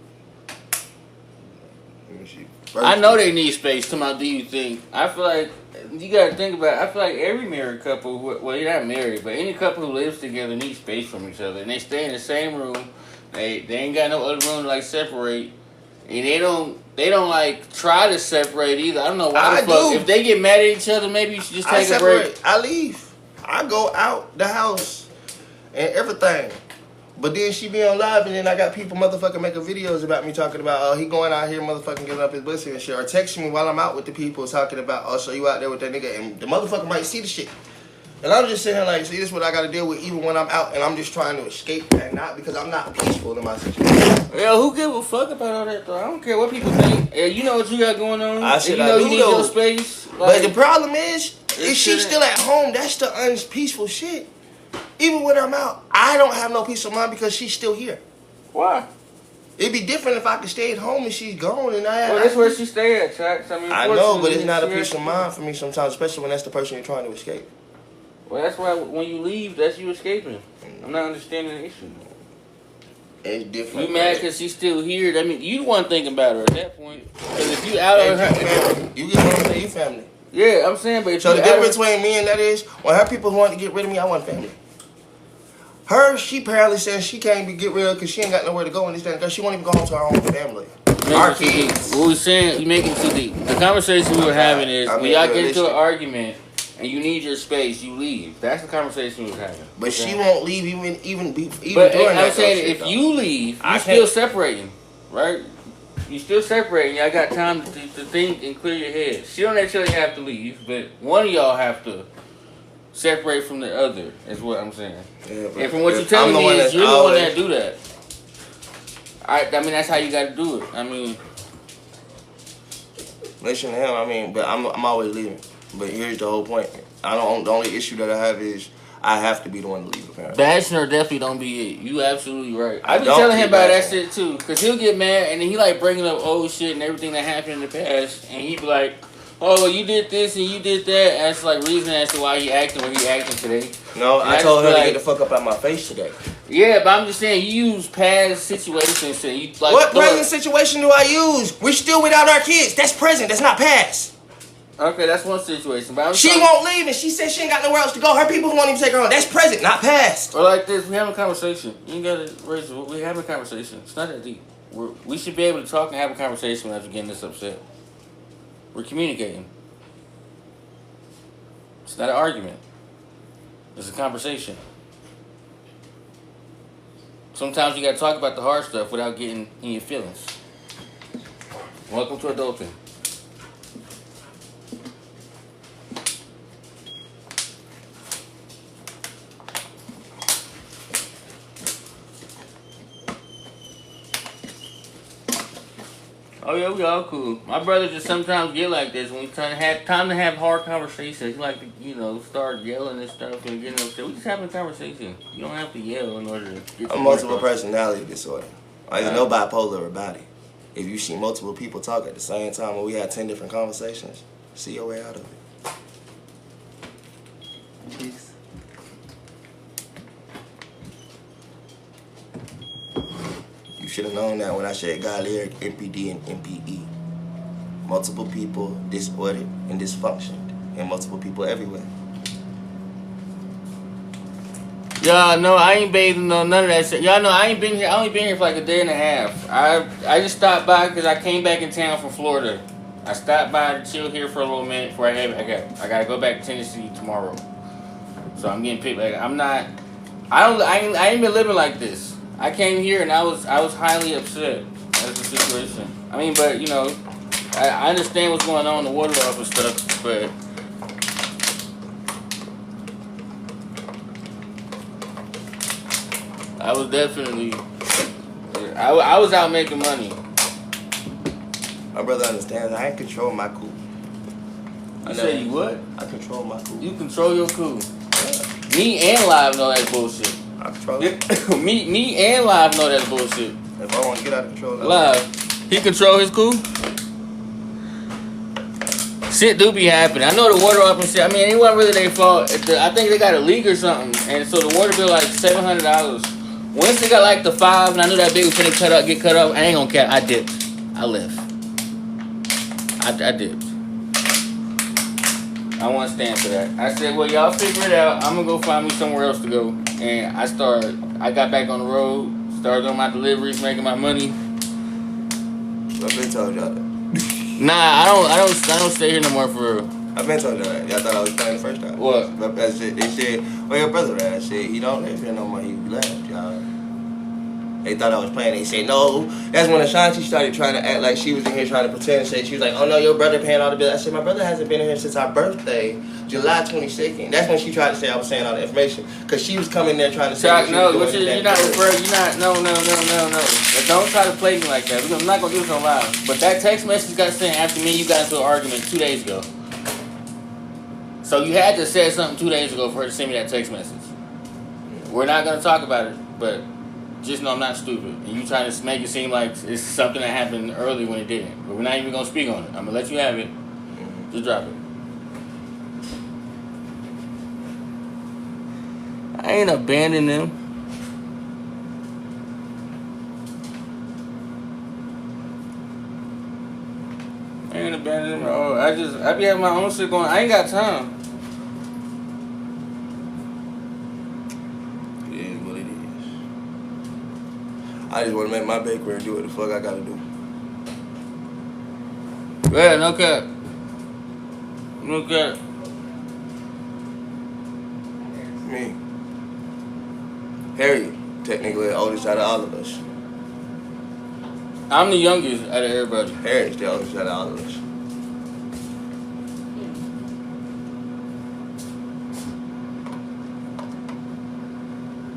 I know they need space. To my, do you think? I feel like you gotta think about it. I feel like every married couple, well, you're not married, but any couple who lives together needs space from each other, and they stay in the same room. They ain't got no other room to like separate, and they don't like try to separate either. I don't know why the fuck. If they get mad at each other, maybe you should just take a break. I leave. I go out the house and everything. But then she be on live, and then I got people motherfucking making videos about me talking about, oh, he going out here motherfucking giving up his pussy and shit. Or texting me while I'm out with the people talking about, oh, so you out there with that nigga. And the motherfucker might see the shit. And I'm just sitting here like, see, this is what I got to deal with even when I'm out. And I'm just trying to escape and not because I'm not peaceful in my situation. Yeah, who give a fuck about all that, though? I don't care what people think. Yeah, you know what you got going on. I said, you know you need your space. Like, but the problem is she's still at home. That's the unpeaceful shit. Even when I'm out, I don't have no peace of mind because she's still here. Why? It'd be different if I could stay at home and she's gone and well, that's where she stay at, Chuck. I know, but it's not a peace of mind for me sometimes, especially when that's the person you're trying to escape. Well, that's why when you leave, that's you escaping. I'm not understanding the issue. It's different. You mad because she's still here? That mean you the one thinking about her at that point. Because if you out of her, you get what I'm saying. You family. Yeah, I'm saying, but if so the difference between me and that is when her people want to get rid of me, I want family. Her, she apparently says she can't get rid of because she ain't got nowhere to go and this because she won't even go home to her own family. Our kids. What we saying, you making it too deep. The conversation we were having is when y'all get into an argument and you need your space, you leave. That's the conversation we were having. But she won't leave even but during that. I'm saying if you leave, you still separating, right? You still separating. Y'all got time to think and clear your head. She don't necessarily have to leave, but one of y'all have to separate from the other, is what I'm saying. Yeah, and from what you're telling me is you're the one that do that. I mean, that's how you got to do it. I mean, listen to him. I mean, but I'm always leaving. But here's the whole point. The only issue that I have is I have to be the one to leave, apparently. Bashing her definitely don't be it. You absolutely right. I be don't telling him be about that bashing. shit too, cause he'll get mad and then he like bringing up old shit and everything that happened in the past, and he be like, "Oh, you did this and you did that." That's like reason as to why he acting when he acting today. No, and I told her like, to get the fuck up out my face today. Yeah, but I'm just saying you use past situations and you like. What present situation do I use? We're still without our kids. That's present. That's not past. Okay, that's one situation. But she won't leave, and she said she ain't got nowhere else to go. Her people won't even take her home. That's present, not past. Or like this, we having a conversation. You ain't gotta raise it. We having a conversation. It's not that deep. We should be able to talk and have a conversation without you getting this upset. We're communicating. It's not an argument. It's a conversation. Sometimes you gotta talk about the hard stuff without getting in your feelings. Welcome to adulting. Oh yeah, we all cool. My brother just sometimes get like this when we time to have hard conversations. He like to, start yelling and stuff and getting upset. We just having a conversation. You don't have to yell in order to get. A multiple personality disorder. There's no bipolar about it. If you see multiple people talk at the same time and we had 10 different conversations, see your way out of it. Peace. You should have known that when I said God lyric, MPD and MPE. Multiple people disordered and dysfunctioned, and multiple people everywhere. Y'all know I ain't bathing on none of that shit. Y'all know I ain't been here. I only been here for like a day and a half. I just stopped by because I came back in town from Florida. I stopped by to chill here for a little minute before I gotta go back to Tennessee tomorrow. So I'm getting picked. Like I ain't been living like this. I came here and I was highly upset at the situation. I mean, but I understand what's going on in the water off and stuff, but I was definitely I was out making money. My brother understands I ain't control my cool. You say you what? I control my cool. You control your cool. Yeah. Me and Live know that's bullshit. I control it. me and Live know that's bullshit. If I want to get out of control, Live, he control his cool. Shit do be happening. I know the water up and shit. I mean, it wasn't really their fault. I think they got a leak or something, and so the water bill like $700. Once they got like the 5, and I knew that big was gonna get cut up. I ain't gonna cap. I dipped. I left. I dipped. I want to stand for that. I said, well, y'all figure it out. I'm gonna go find me somewhere else to go. And I got back on the road, started doing my deliveries, making my money. I've been told y'all that. Nah, I don't stay here no more for real. I've been told y'all that. Y'all thought I was playing the first time. What? But that shit, they said, well, your brother that shit, he don't live here no more. He left, y'all. They thought I was playing. They said, no. That's when Ashanti started trying to act like she was in here trying to pretend and say, she was like, oh no, your brother paying all the bills. I said, my brother hasn't been in here since our birthday, July 22nd. That's when she tried to say I was saying all the information. Because she was coming there trying to say Chuck, no, you're not referring, no. Don't try to play me like that. I'm not going to do this on live. But that text message got sent after me and you got into an argument 2 days ago. So you had to say something 2 days ago for her to send me that text message. We're not going to talk about it, but just know I'm not stupid. And you trying to make it seem like it's something that happened early when it didn't. But we're not even going to speak on it. I'm going to let you have it. Just drop it. I ain't abandoning them. I ain't abandoning them at all. I be having my own shit going. I ain't got time. It is what it is. I just want to make my bakery and do what the fuck I gotta do. Yeah, no cap. No cap. Me. Harry, technically the oldest out of all of us. I'm the youngest out of everybody. Harry's the oldest out of all of us.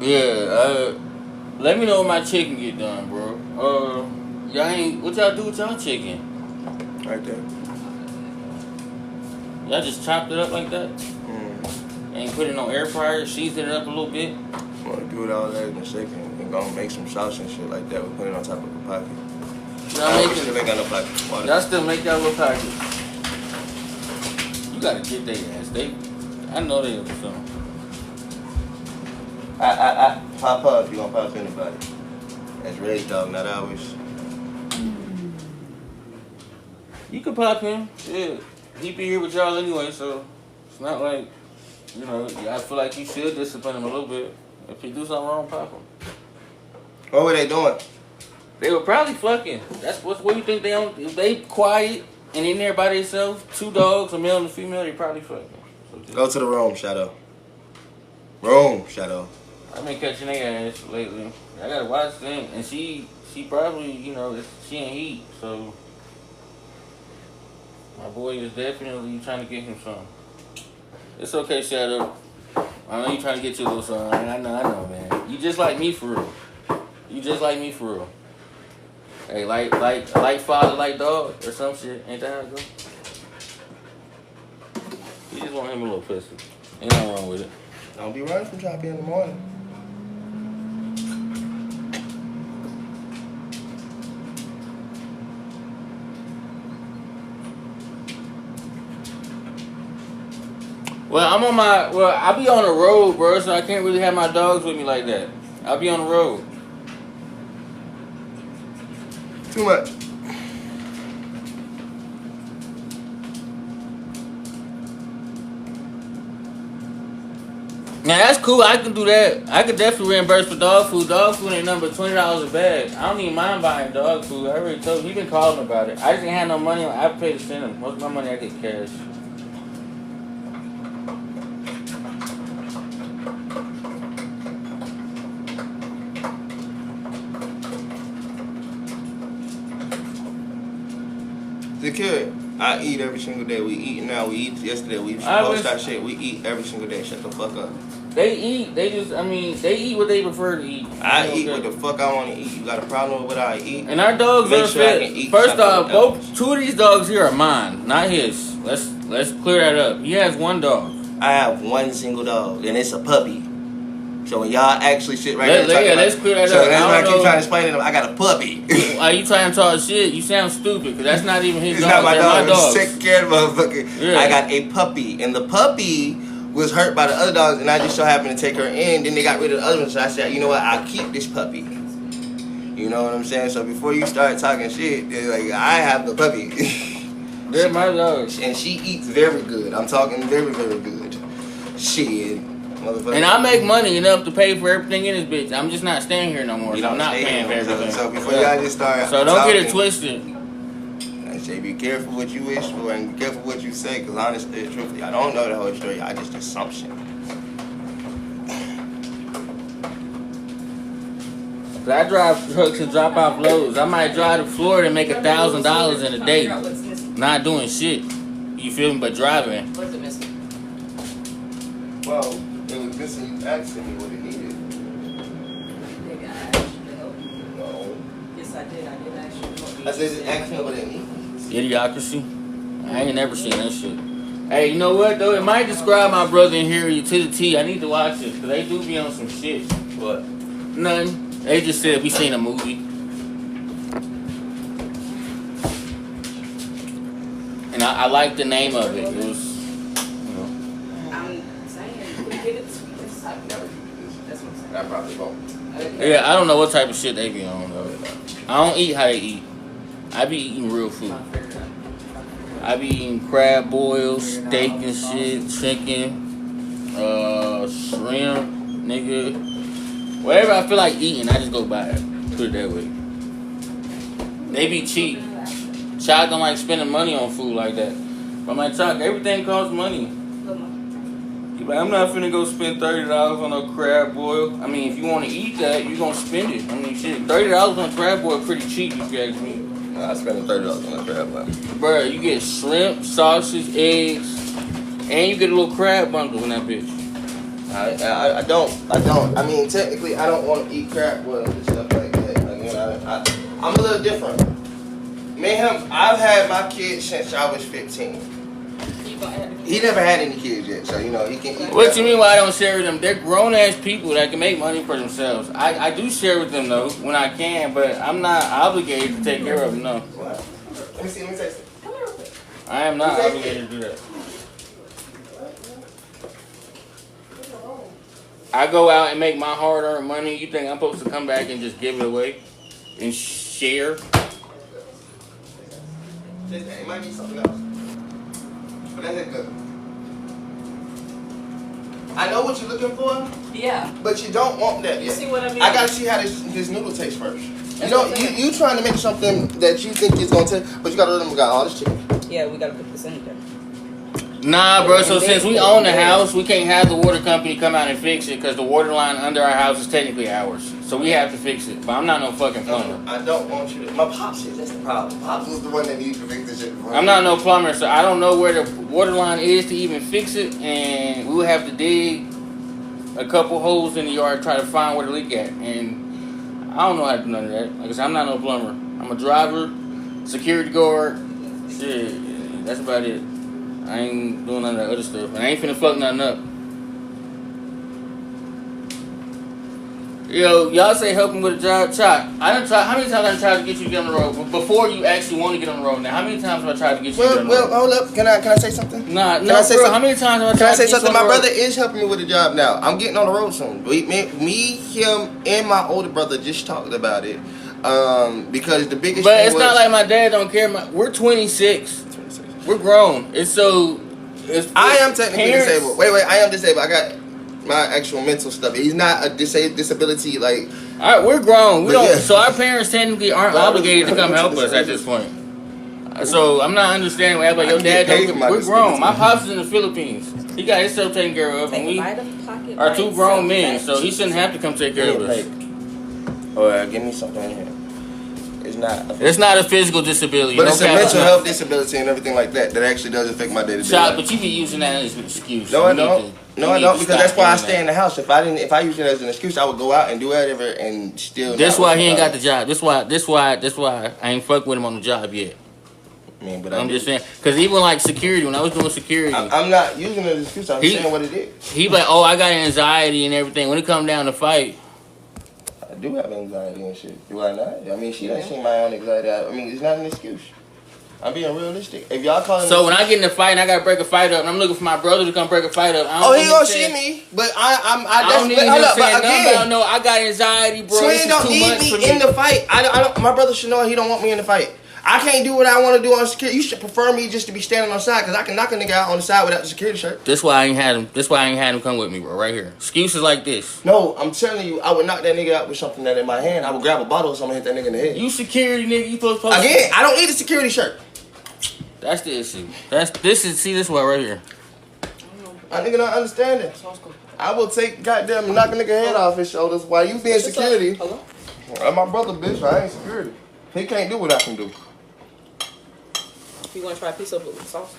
Yeah, let me know when my chicken get done, bro. What y'all do with y'all chicken? Right there. Y'all just chopped it up like that? and put it on air fryer, season it up a little bit. I'm gonna do it all that in a second and gonna make some sauce and shit like that. We'll put it on top of a pocket. Y'all Still ain't got no pocket. y'all still make y'all little packets. You gotta get their ass. I know they up to something. Pop up if you gonna pop anybody. That's Ray's dog, not ours. You can pop him. Shit. He be here with y'all anyway, so it's not like, you know, I feel like you should discipline him a little bit. If he do something wrong, pop him. What were they doing? They were probably fucking. That's what you think they on. If they quiet and in there by themselves, 2 dogs, a male and a female, they probably fucking. So Go to the room, Shadow. Room, Shadow. I've been catching their ass lately. I gotta watch them, and she probably, you know, she ain't heat, so my boy is definitely trying to get him some. It's okay, Shadow. I know you trying to get you a little something. I know, man. You just like me for real. You just like me for real. Hey, like father, like dog, or some shit. Ain't that how it go? You just want him a little pussy. Ain't nothing wrong with it. Don't be running from Choppy in the morning. Well, I be on the road, bro, so I can't really have my dogs with me like that. I'll be on the road. Too much. Now that's cool. I can do that. I could definitely reimburse for dog food. Dog food ain't nothing but $20 a bag. I don't even mind buying dog food. I already told you. He been calling about it. I just ain't had no money. I pay to send him. Most of my money I get cash. The kid, I eat every single day. We eat now. We eat yesterday. We post that shit. We eat every single day. Shut the fuck up. They eat. They eat what they prefer to eat. I eat what the fuck I want to eat. You got a problem with what I eat? And our dogs Make are sure I can fed. eat First off, something else. 2 of these dogs here are mine, not his. Let's clear that up. He has 1 dog. I have 1 single dog, and it's a puppy. So when y'all actually sit right there, let's clear that so up. that's why I keep know. trying to explain to them. I got a puppy. Are you trying to talk shit? You sound stupid, because that's not even his It's dog. not my They're dog. my dogs. Take care of the motherfucker. Yeah. I got a puppy, and the puppy was hurt by the other dogs, and I just so happened to take her in. Then they got rid of the other one, so I said, you know what? I'll keep this puppy. You know what I'm saying? So before you start talking shit, they're like, I have the puppy. They're my dogs. And she eats very good. I'm talking very, very good. Shit. Motherfucker. And I make money enough to pay for everything in this bitch. I'm just not staying here no more. You So I'm don't not stay paying for here. everything. So before y'all just start So don't talking, get it twisted. I say be careful what you wish for and be careful what you say, because honestly, truthfully, I don't know the whole story. I just assumption. I drive trucks and drop off loads. I might drive to Florida and make $1,000 in a day. Not doing shit. You feel me? But driving. What's it missing? Well, it was missing you asking me what it needed. Nigga, I asked you to help me. No. Yes, I did. I did ask you to help me. I said, just ask me what it needs. Idiocracy. I ain't never seen that shit. Hey, you know what though? It might describe my brother and Harry to the T. I need to watch it, because they do be on some shit. What? Nothing. They just said we seen a movie. And I like the name of it. It was, you know. I'm saying, get it to me. I've never used this. That's what I'm saying. I probably won't. Yeah, I don't know what type of shit they be on though. I don't eat how they eat. I be eating real food. I be eating crab boils, steak and shit, chicken, shrimp, nigga. Whatever I feel like eating, I just go buy it. Put it that way. They be cheap. Child don't like spending money on food like that. But my child, everything costs money. You like, I'm not finna go spend $30 on a crab boil. I mean, if you want to eat that, you gonna spend it. I mean, shit, $30 on a crab boil pretty cheap if you ask me. I spent $30 on a crab boil. Bruh, you get shrimp, sausage, eggs, and you get a little crab bundle in that bitch. I don't. I mean, technically, I don't want to eat crab boils and stuff like that. Like, you know, I'm a little different. Me and him, I've had my kids since I was 15. He never had any kids yet, so you know he can. What you mean? Why I don't share with them? They're grown ass people that can make money for themselves. I do share with them though when I can, but I'm not obligated to take care of them. No. What? Let me see. Let me taste it. I am not obligated to do that. I go out and make my hard-earned money. You think I'm supposed to come back and just give it away and share? It might be something else. But that's good. I know what you're looking for. Yeah. But you don't want that yet. You see what I mean? I gotta see how this noodle tastes first. You know, you trying to make something that you think is gonna taste, but you gotta let them got all this chicken. Yeah, we gotta put this in there. Nah, bro. So since we own the house, we can't have the water company come out and fix it because the water line under our house is technically ours. So we have to fix it. But I'm not no fucking plumber. I don't want you to. My pops is. That's the problem. Pops was the one that needs to fix this shit. I'm not no plumber, so I don't know where the water line is to even fix it, and we would have to dig a couple holes in the yard to try to find where the leak at. And I don't know how to do none of that. Like I said, I'm not no plumber. I'm a driver, security guard. Shit, that's about it. I ain't doing none of that other stuff. And I ain't finna fuck nothing up. Yo, y'all say helping with a job. Chop. I done try. How many times I done tried to get you to get on the road? Before you actually want to get on the road now, how many times have I tried to get you to get on the road? Well, hold up. Can I say something? Nah, Can I say something? How many times have I tried to get you on the road? Can I say something? My brother is helping me with a job now. I'm getting on the road soon. Me, him, and my older brother just talked about it. Because the biggest But thing it's not like my dad don't care. We're 26. We're grown. It's so... I am technically disabled. Wait. I am disabled. I got my actual mental stuff. He's not a disability like... All right, we're grown. We don't. Yeah. So our parents technically aren't obligated to come help us at this point. So I'm not understanding why your dad don't. We're grown. My pops is in the Philippines. He got himself taken care of, and we are two grown men. So he shouldn't have to come take care of us. Or give me something in here. It's not a physical disability. But it's a mental health disability and everything like that that actually does affect my day-to-day life. But you be using that as an excuse. No, I don't. No, I don't, because that's why I stay in the house. If I use it as an excuse, I would go out and do whatever and still. That's why he ain't got the job. That's why I ain't fuck with him on the job yet. I mean, but I'm just saying, because even like security, when I was doing security, I'm not using it as an excuse. I'm saying what it is. He like, oh, I got anxiety and everything. When it come down to fight. I do have anxiety and shit. Do I not? I mean, she done seen my own anxiety. I mean, it's not an excuse. I'm being realistic. If y'all calling so when I get in a fight and I gotta break a fight up, and I'm looking for my brother to come break a fight up. He gonna see me, but I don't need him saying nothing about no. I got anxiety, bro. Swing don't need me in the fight. I don't. My brother should know he don't want me in the fight. I can't do what I want to do on security. You should prefer me just to be standing on the side, because I can knock a nigga out on the side without the security shirt. That's why I ain't had him. That's why I ain't had him come with me, bro. Right here. Excuses like this. No, I'm telling you, I would knock that nigga out with something that in my hand. I would grab a bottle or something and hit that nigga in the head. You security nigga. You supposed to. Again, I don't need a security shirt. That's the issue. This one right here. I nigga don't understand it. I will take goddamn knock a nigga head off his shoulders while you being security. Hello? I'm my brother, bitch. I ain't security. He can't do what I can do. You want to try a piece of sauce?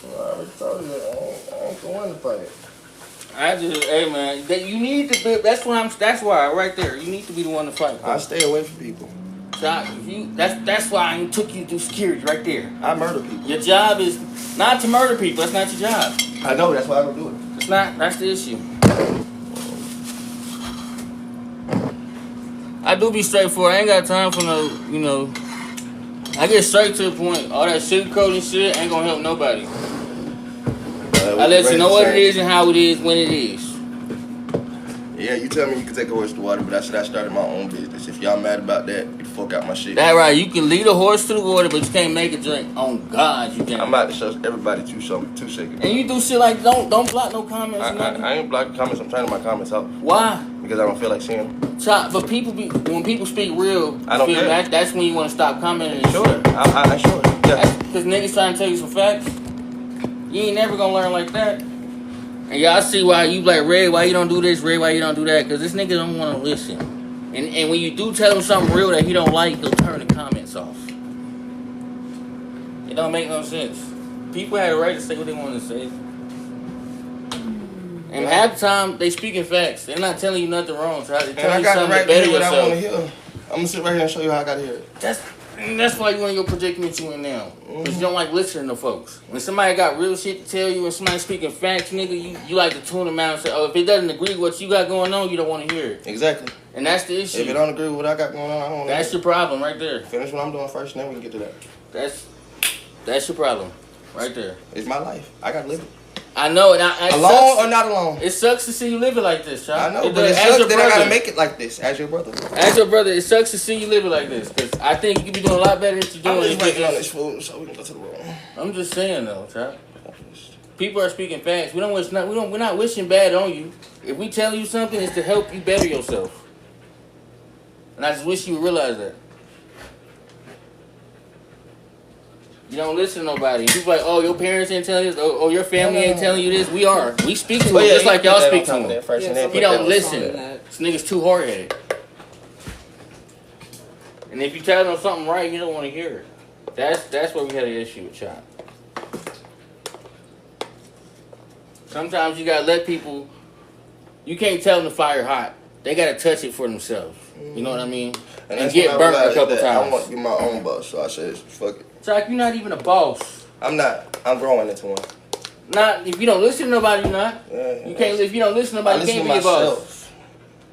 Well, I already told you that. I ain't the one to fight. Hey man, you need to be. That's why right there. You need to be the one to fight. I stay away from people. That's why I took you through security right there. I murder people. Your job is not to murder people. That's not your job. I know. That's why I don't do it. It's not. That's the issue. I do be straightforward. I ain't got time for no, I get straight to the point. All that sugarcoating shit ain't gonna help nobody. I let you know what it is and how it is when it is. Yeah, you tell me you can take a horse to water, but I said I started my own business. If y'all mad about that, get the fuck out my shit. That right. You can lead a horse to the water, but you can't make it drink. On God, you can't. I'm about to show everybody 2 seconds. And you do shit like don't block no comments. I ain't blocking comments. I'm turning my comments off. Why? Because I don't feel like seeing them. But when people speak real, I don't care. That's when you want to stop commenting. And sure. I sure. Yeah. Because niggas trying to tell you some facts. You ain't never gonna learn like that. And y'all see why you like, Red, why you don't do this, Red, why you don't do that? Because this nigga don't want to listen. And when you do tell him something real that he don't like, he'll turn the comments off. It don't make no sense. People have a right to say what they want to say. And half the time, they speaking facts. They're not telling you nothing wrong. They're telling you something to better yourself. I'm gonna sit right here and show you how I got here. That's why you in your predicament you in now. Because you don't like listening to folks. When somebody got real shit to tell you and somebody speaking facts, nigga, you like to tune them out and say, oh, if it doesn't agree with what you got going on, you don't want to hear it. Exactly. And that's the issue. If it don't agree with what I got going on, I don't want to That's your problem right there. Finish what I'm doing first, and then we can get to that. That's your problem right there. It's my life. I got to live it. I know. And alone or not alone? It sucks to see you living like this, child. I know, but it sucks that I gotta make it like this as your brother. As your brother, it sucks to see you living like this. Because I think you could be doing a lot better if you're doing I'm just waiting on this food so we can go to the room. I'm just saying though, child. People are speaking facts. We're not wishing bad on you. If we tell you something, it's to help you better yourself. And I just wish you would realize that. You don't listen to nobody. People like, oh, your parents ain't telling you this. Oh, your family ain't telling you this. We are. We speak to them just like y'all speak to them. If you don't listen, this nigga's too hard-headed. And if you tell them something right, you don't want to hear it. That's where we had an issue with Chop. Sometimes you gotta let people. You can't tell them the fire hot. They gotta touch it for themselves. You know what I mean? And get burnt a couple times. I want to be my own boss, so I said, fuck it. Chuck, you're not even a boss. I'm not. I'm growing into one. Not if you don't listen to nobody, you're not. You can't. If you don't listen to nobody, you can't be a boss.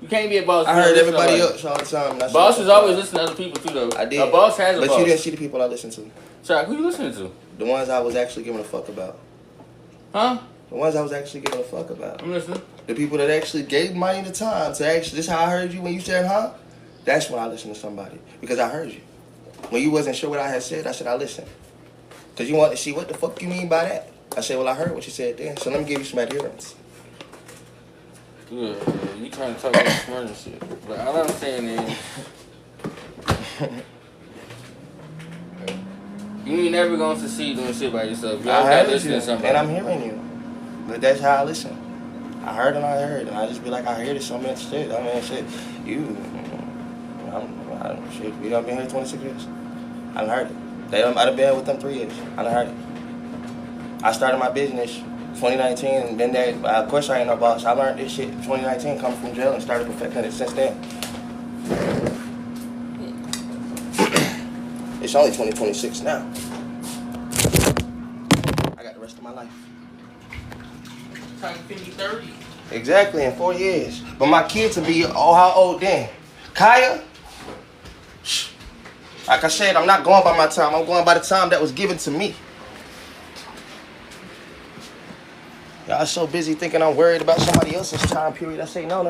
You can't be a boss. I heard everybody else all the time. Bosses always listen to other people too, though. I did. A boss has a boss. But you didn't see the people I listened to. Chuck, who you listening to? The ones I was actually giving a fuck about. Huh? The ones I was actually giving a fuck about. I'm listening. The people that actually gave money the time to actually. This is how I heard you when you said, huh? That's when I listened to somebody because I heard you. When you wasn't sure what I had said, I said I listened. Because you want to see what the fuck you mean by that. I said, well, I heard what you said then, so let me give you some adherence. Yeah, you trying to talk about smart and shit. But all I'm saying is, you ain't never gonna succeed doing shit by yourself. You always gotta listen to somebody. And I'm hearing you. But that's how I listen. I heard and I heard, and I just be like, I hear this so much shit. I mean, shit, shit, we done been here 26 years. I done heard it. I done been with them 3 years. I done heard it. I started my business 2019, and then that, of course I ain't no boss. I learned this shit 2019, coming from jail, and started perfecting it since then. It's only 2026 now. I got the rest of my life. Like 50, 30. Exactly, in 4 years. But my kids will be, how old then? Kaya? Like I said, I'm not going by my time. I'm going by the time that was given to me. Y'all so busy thinking I'm worried about somebody else's time period. I say, no.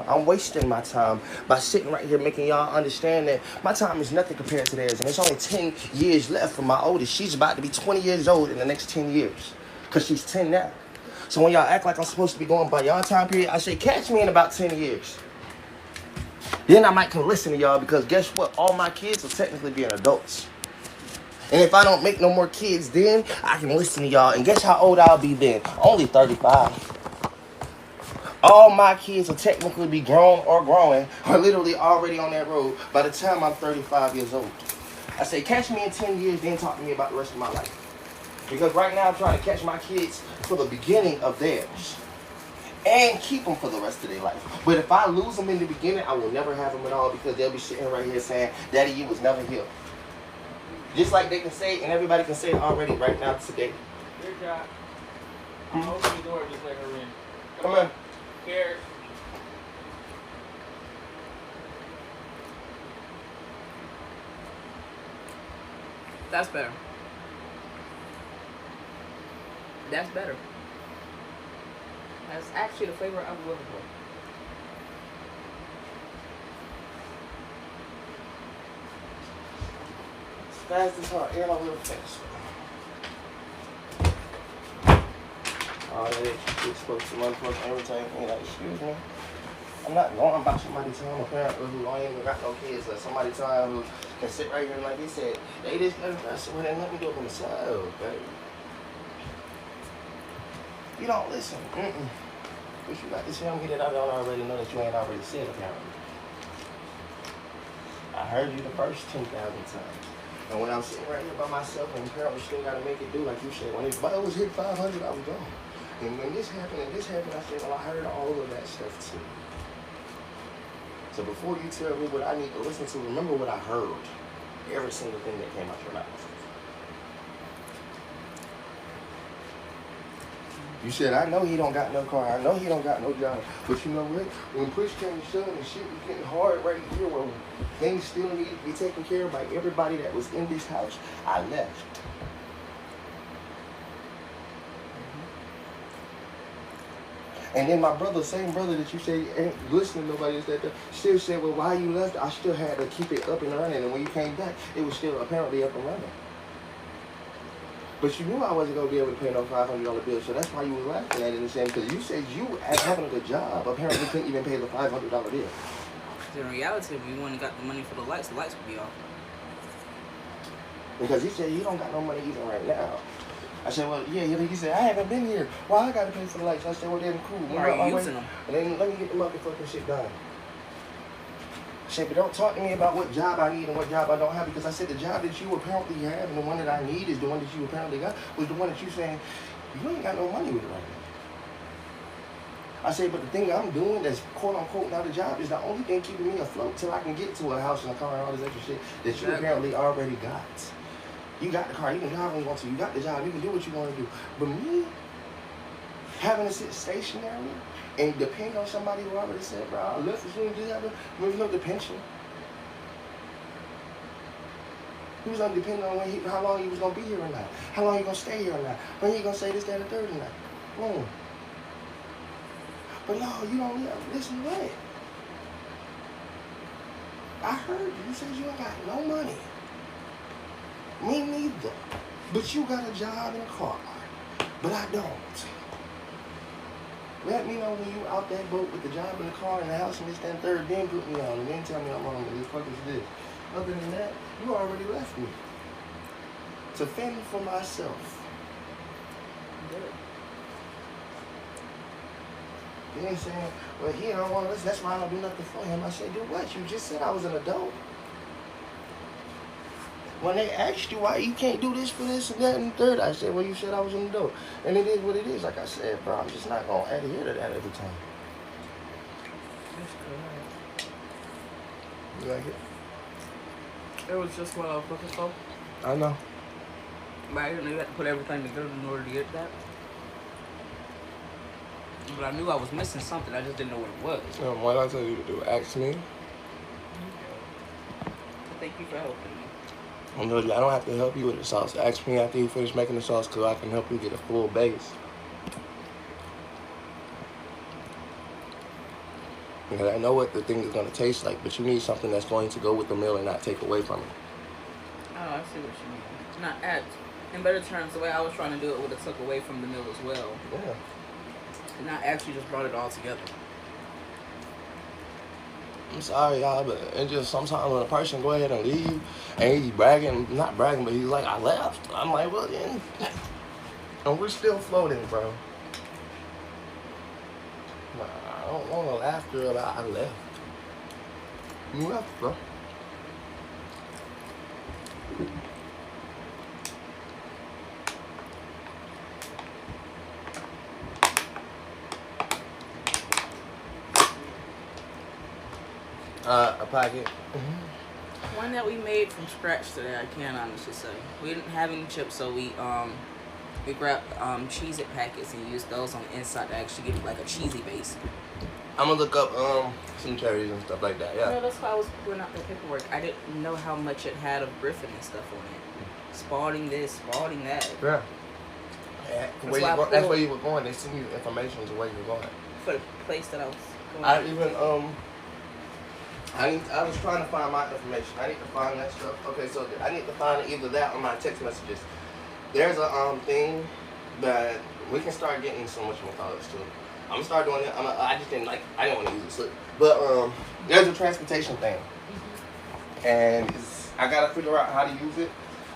I'm wasting my time by sitting right here making y'all understand that my time is nothing compared to theirs. And there's only 10 years left for my oldest. She's about to be 20 years old in the next 10 years. Because she's 10 now. So when y'all act like I'm supposed to be going by y'all time period, I say, catch me in about 10 years. Then I might come listen to y'all because guess what? All my kids will technically be adults. And if I don't make no more kids then, I can listen to y'all. And guess how old I'll be then? Only 35. All my kids will technically be grown or growing or literally already on that road by the time I'm 35 years old. I say, catch me in 10 years, then talk to me about the rest of my life. Because right now I'm trying to catch my kids for the beginning of theirs. And keep them for the rest of their life. But if I lose them in the beginning, I will never have them at all because they'll be sitting right here saying, Daddy, you was never here. Just like they can say, and everybody can say it already right now today. Good job. Open the door, just let her in. Come on. Here. That's better. That's better. That's actually the flavor I'm looking for. Fast as hard, and a little fast. All that extra supposed to motherfucking everything. You like, excuse me. I'm not going about somebody's time, a parent who ain't even got no kids, or somebody's time who can sit right here and like he said, they just got to sit with let me do it themselves, baby. You don't listen. But you got to say, I'm get it out, I don't already know that you ain't already said apparently. I heard you the first 10,000 times. And when I'm sitting right here by myself and apparently still got to make it do, like you said, when it was hit 500, I was gone. And when this happened and this happened, I said, well, I heard all of that stuff too. So before you tell me what I need to listen to, remember what I heard. Every single thing that came out your mouth. You said, I know he don't got no car. I know he don't got no job. But you know what? When push came to shove and shit was getting hard right here where things still needed to be taken care of by everybody that was in this house, I left. And then my brother, same brother that you say ain't listening to nobody, still said, well, why you left? I still had to keep it up and running. And when you came back, it was still apparently up and running. But you knew I wasn't going to be able to pay no $500 bill, so that's why you was laughing at it and saying, because you said you, as having a good job, apparently couldn't even pay the $500 bill. In reality, if we wouldn't got the money for the lights would be off. Because he said, you don't got no money even right now. I said, well, yeah, he said, I haven't been here. Why I got to pay for the lights? I said, well, then cool. Why are you using them? And then let me get the motherfucking shit done. I said, but don't talk to me about what job I need and what job I don't have, because I said the job that you apparently have and the one that I need is the one that you apparently got, was the one that you saying, you ain't got no money with it right now. I said, but the thing I'm doing that's quote-unquote not a job is the only thing keeping me afloat till I can get to a house and a car and all this extra shit that you apparently already got. You got the car, you can drive when you want to, you got the job, you can do what you want to do. But me, having to sit stationary and depend on somebody who already said, bro, I left as soon as this happened, moving up the pension. He was going to depend on how long he was going to be here or not, how long he going to stay here or not, when he going to say this, that, and the third or not. Boom. But no, you don't listen to what? I heard you. You said you ain't got no money. Me neither. But you got a job and a car. But I don't. Let me know when you out that boat with the job and the car and the house and this, that, and third. Then put me on and then tell me I'm wrong with this. Fuck is this? Other than that, you already left me. To fend for myself. Good. You ain't saying, well, he don't want to listen. That's why I don't do nothing for him. I said, do what? You just said I was an adult. When they asked you why you can't do this for this and that and the third, I said, well, you said I was an adult. And it is what it is. Like I said, bro, I'm just not going to adhere to that every time. That's correct. You like it? It was just what I was looking for. I know. But I didn't know you had to put everything together in order to get that. But I knew I was missing something. I just didn't know what it was. What did I tell you to do? Ask me. Thank you for helping me. I don't have to help you with the sauce. Ask me after you finish making the sauce because I can help you get a full base. Because I know what the thing is going to taste like, but you need something that's going to go with the meal and not take away from it. Oh, I see what you mean. Not add. In better terms, the way I was trying to do it would have took away from the meal as well. Yeah. And not actually just brought it all together. I'm sorry, y'all, but it's just sometimes when a person go ahead and leave and he's bragging, not bragging, but he's like, I left. I'm like, well, then. And we're still floating, bro. I don't want to laughter about I left. You left, bro. A pocket. One that we made from scratch today, I can honestly say. We didn't have any chips, so we grabbed Cheez-It packets and used those on the inside to actually give it like a cheesy base. I'm gonna look up some cherries and stuff like that. Yeah. No, that's why I was pulling out the paperwork. I didn't know how much it had of Griffin and stuff on it. Spalding this, Spalding that. Yeah. That's where you were going. They sent you information to where you were going. For the place that I was going. I was trying to find my information. I need to find that stuff. Okay, so I need to find either that or my text messages. There's a thing that we can start getting so much more college too. I'm gonna start doing it. I just didn't I didn't want to use it slip. But there's a transportation thing, and I gotta figure out how to use it.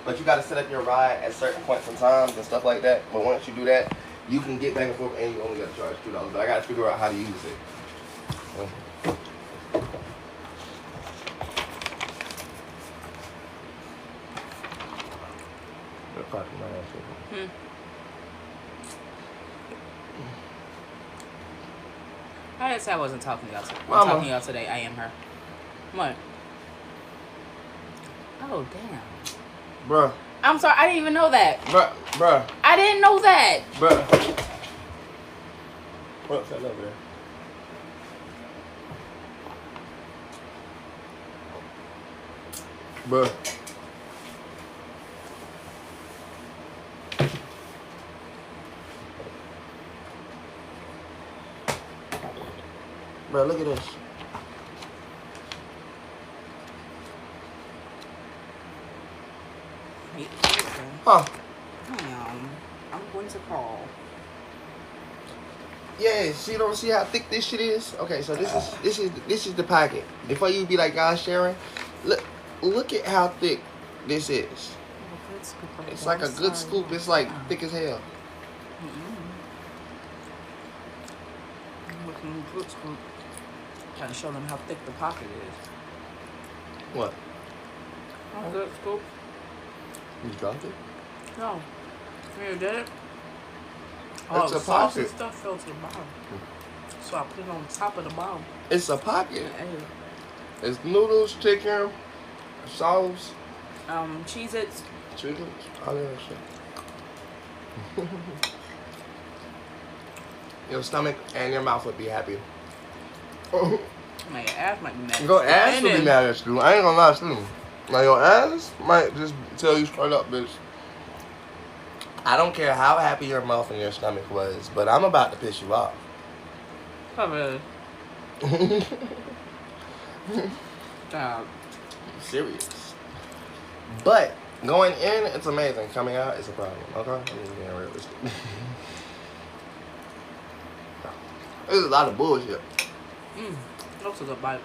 But you gotta set up your ride at certain points in times and stuff like that. But once you do that, you can get back and forth, and you only gotta charge $2. But I gotta figure out how to use it. I didn't say I wasn't talking to y'all today. I'm Mama. talking to y'all today. I am her. What? Oh, damn. Bruh. I'm sorry, I didn't even know that. Bruh. I didn't know that. Bruh. What's that over there? Bruh. Bruh, look at this. Huh. I'm going to call. Yeah, see how thick this shit is? Okay, so this is the packet. Before you be like, guys, sharing, look at how thick this is. It's like a good scoop. It's like thick as hell. Good scoop. Trying to show them how thick the pocket is. What? A good scoop. You dropped it? No. You did it? It's a sauce pocket. and stuff fell to the bottom. So I put it on top of the bowl. It's a pocket. Yeah. It's noodles, chicken, sauce, Cheez-Its. chicken, all that shit. Your stomach and your mouth would be happy. Man, your ass might be mad. Your ass would be mad at you. I ain't gonna lie to you. Now your ass might just tell you straight up, bitch. I don't care how happy your mouth and your stomach was, but I'm about to piss you off. Oh, really? Stop. I'm serious. But going in, it's amazing. Coming out, it's a problem. Okay? I'm just being realistic. There's a lot of bullshit. That's a good bite.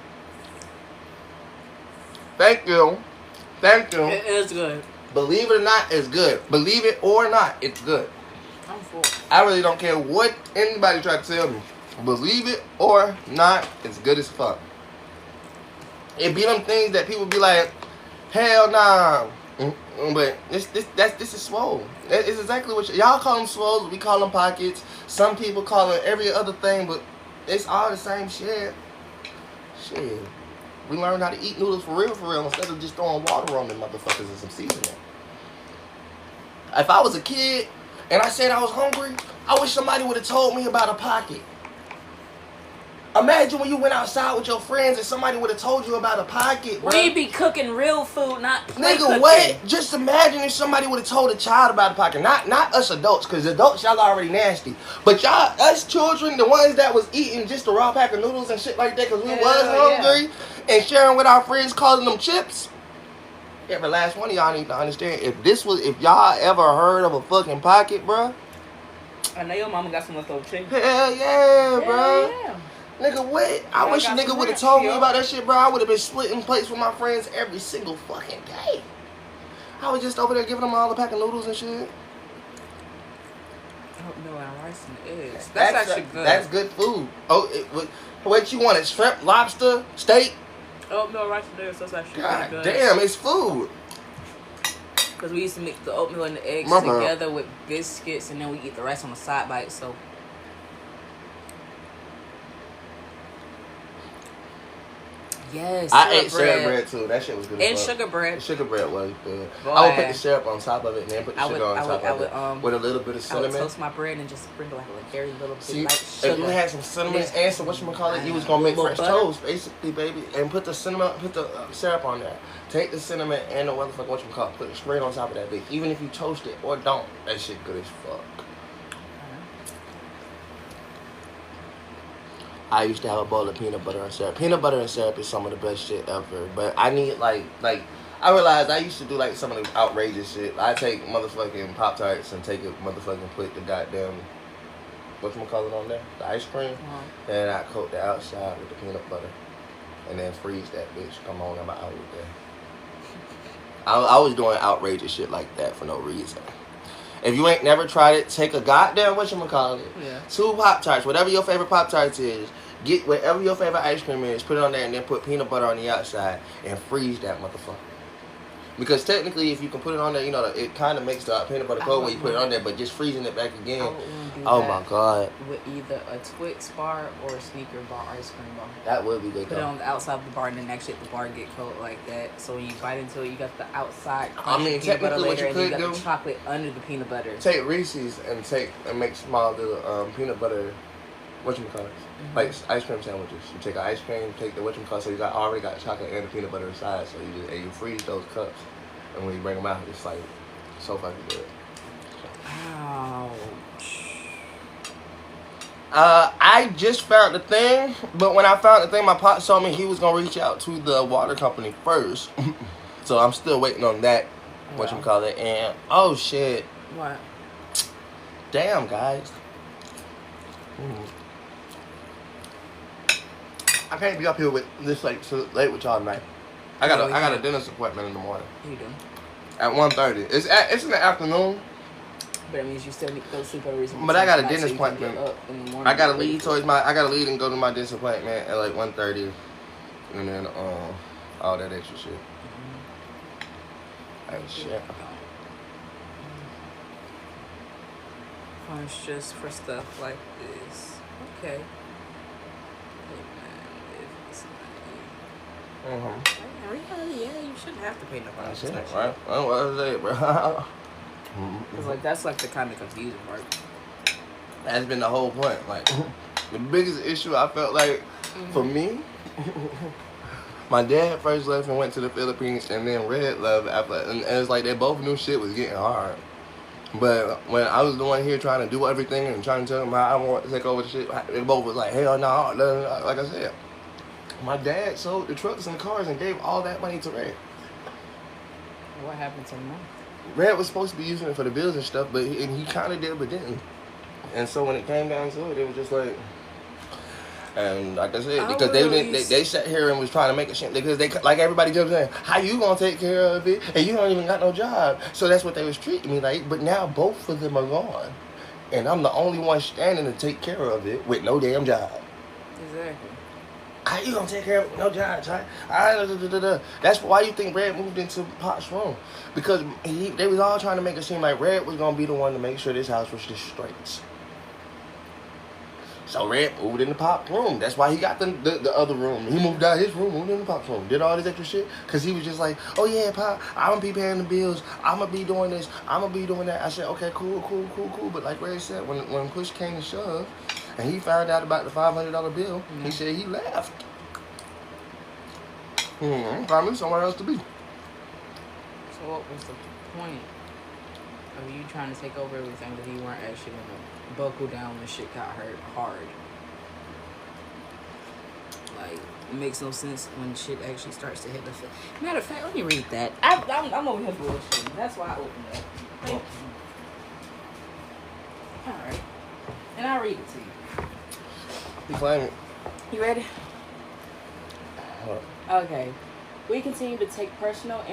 Thank you. Thank you. It is good. Believe it or not, it's good. Believe it or not, it's good. I'm full. I really don't care what anybody try to tell me. Believe it or not, it's good as fuck. It be them things that people be like, hell nah. But this is swole. It's exactly what y'all call them swoles. We call them pockets. Some people call it every other thing, but it's all the same shit. Shit. We learned how to eat noodles for real, instead of just throwing water on them motherfuckers and some seasoning. If I was a kid and I said I was hungry, I wish somebody would have told me about a pocket. Imagine when you went outside with your friends and somebody would have told you about a pocket, bro. We be cooking real food, not play Nigga, cooking. what? Just imagine if somebody would have told a child about a pocket. Not us adults, because adults, y'all already nasty. But y'all, us children, the ones that was eating just a raw pack of noodles and shit like that, because we was hungry, and sharing with our friends, calling them chips. Every last one of y'all need to understand, if y'all ever heard of a fucking pocket, bro. I know your mama got some leftover chicken. Hell yeah, bro. Yeah. Nigga, what? I wish a nigga would have told me about that shit, bro. I would have been splitting plates with my friends every single fucking day. I was just over there giving them all a pack of noodles and shit. Oatmeal and rice and eggs. That's actually good. That's good food. Oh, what you want? Shrimp, lobster, steak? Oatmeal, rice and eggs. That's actually God pretty good. damn, it's food. Because we used to mix the oatmeal and the eggs together with biscuits, and then we eat the rice on the side bite. So. Yes, I ate syrup bread too. That shit was good. And sugar bread. Sugar bread was good. Boy. I would put the syrup on top of it and then put the sugar on top of it with a little bit of cinnamon. I would toast my bread and just sprinkle like a very little bit See, like sugar. if you had some cinnamon and some whatchamacallit, you was gonna make fresh toast, basically, baby, and put the cinnamon, put the syrup on there. Take the cinnamon and the motherfucking whatchamacallit, put it straight on top of that bitch. Even if you toast it or don't, that shit good as fuck. I used to have a bowl of peanut butter and syrup. Peanut butter and syrup is some of the best shit ever. But I need like I realized I used to do like some of the outrageous shit. I take motherfucking Pop-Tarts and take it motherfucking put the goddamn whatchamacallit on there, the ice cream, and I coat the outside with the peanut butter, and then freeze that bitch. Come on, I'm out with that. I was doing outrageous shit like that for no reason. If you ain't never tried it, take a goddamn whatchamacallit, 2 Pop-Tarts, whatever your favorite Pop-Tarts is, get whatever your favorite ice cream is, put it on there, and then put peanut butter on the outside, and freeze that motherfucker. Because technically, if you can put it on there, you know, it kind of makes the peanut butter cold when you put it on there, but just freezing it back again. I would want to do Oh that my god. with either a Twix bar or a Sneaker bar ice cream bar. That would be good. Put it on the outside of the bar and then actually let the bar get cold like that. So when you bite into it, you got the outside I mean, peanut butter technically, what layer you and you could got do, the chocolate under the peanut butter. take Reese's and make small little peanut butter, whatchamacallit, like ice cream sandwiches. You take an ice cream, take the whatchamacallit, so you already got chocolate and the peanut butter inside. So you freeze those cups, and when you bring them out, it's like so fucking good. Ouch. I just found the thing, but when I found the thing, my pops told me he was gonna reach out to the water company first. So I'm still waiting on that, whatchamacallit, and oh shit. What? Damn, guys. I can't be up here with this like so late with y'all tonight. I got a dentist appointment in the morning. You do. At 1:30. It's in the afternoon. But that means you still need to go to sleep for a reason. But I got a dentist appointment. I gotta leave and go to my dentist appointment at like 1:30, and then all that extra shit. That shit. It's just for stuff like this. Okay. Yeah, you shouldn't have to pay nobody. That's it, right? What was it, bro? Cause like that's like the kind of confusing part. That's been the whole point. Like the biggest issue I felt like for me, my dad first left and went to the Philippines, and then Red left after, and it's like they both knew shit was getting hard. But when I was the one here trying to do everything and trying to tell them how I want to take over the shit, they both was like, hell no. Like I said, my dad sold the trucks and cars and gave all that money to Red. What happened to the money? Red was supposed to be using it for the bills and stuff, but he kind of did, but didn't. And so when it came down to it, it was just like, and like I said, because they sat here and was trying to make a shit, because they, like everybody kept saying, how you gonna take care of it, and you don't even got no job. So that's what they was treating me like. But now both of them are gone, and I'm the only one standing to take care of it with no damn job. Exactly. How you gonna take care of it with no job, right? That's why you think Red moved into Pop's room, because they was all trying to make it seem like Red was gonna be the one to make sure this house was just straight. So Red moved into Pop's room. That's why he got the other room. He moved out his room, moved into Pop's room, did all this extra shit, because he was just like, oh yeah, Pop, I'm gonna be paying the bills, I'm gonna be doing this, I'm gonna be doing that. I said, okay, cool. But like Red said, when push came to shove, and he found out about the $500 bill, he said he left. Find me somewhere else to be. So what was the point of you trying to take over everything that you weren't actually gonna buckle down when shit got hard? Like, it makes no sense when shit actually starts to hit the fan. Matter of fact, let me read that. I'm over here bullshitting. That's why I opened it. Thank you. Alright. And I'll read it to you. You claim it. You ready? Okay. We continue to take personal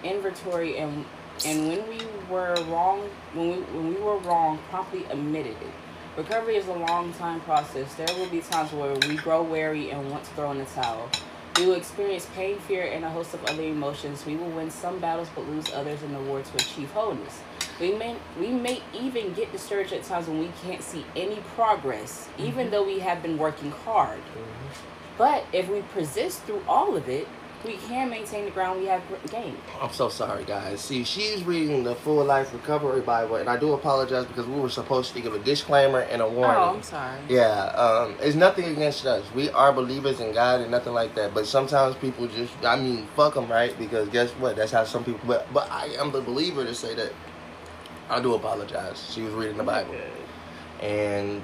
inventory and when we were wrong, promptly admitted it. Recovery is a long time process. There will be times where we grow weary and want to throw in the towel. We will experience pain, fear, and a host of other emotions. We will win some battles but lose others in the war to achieve wholeness. We may even get discouraged at times when we can't see any progress, even though we have been working hard. But if we persist through all of it, we can maintain the ground we have gained. I'm so sorry, guys. See, she's reading the Full Life Recovery Bible, and I do apologize because we were supposed to give a disclaimer and a warning. Oh, I'm sorry. Yeah, it's nothing against us. We are believers in God and nothing like that. But sometimes people just, fuck them, right? Because guess what? That's how some people, but I am the believer to say that. I do apologize. She was reading the Bible. And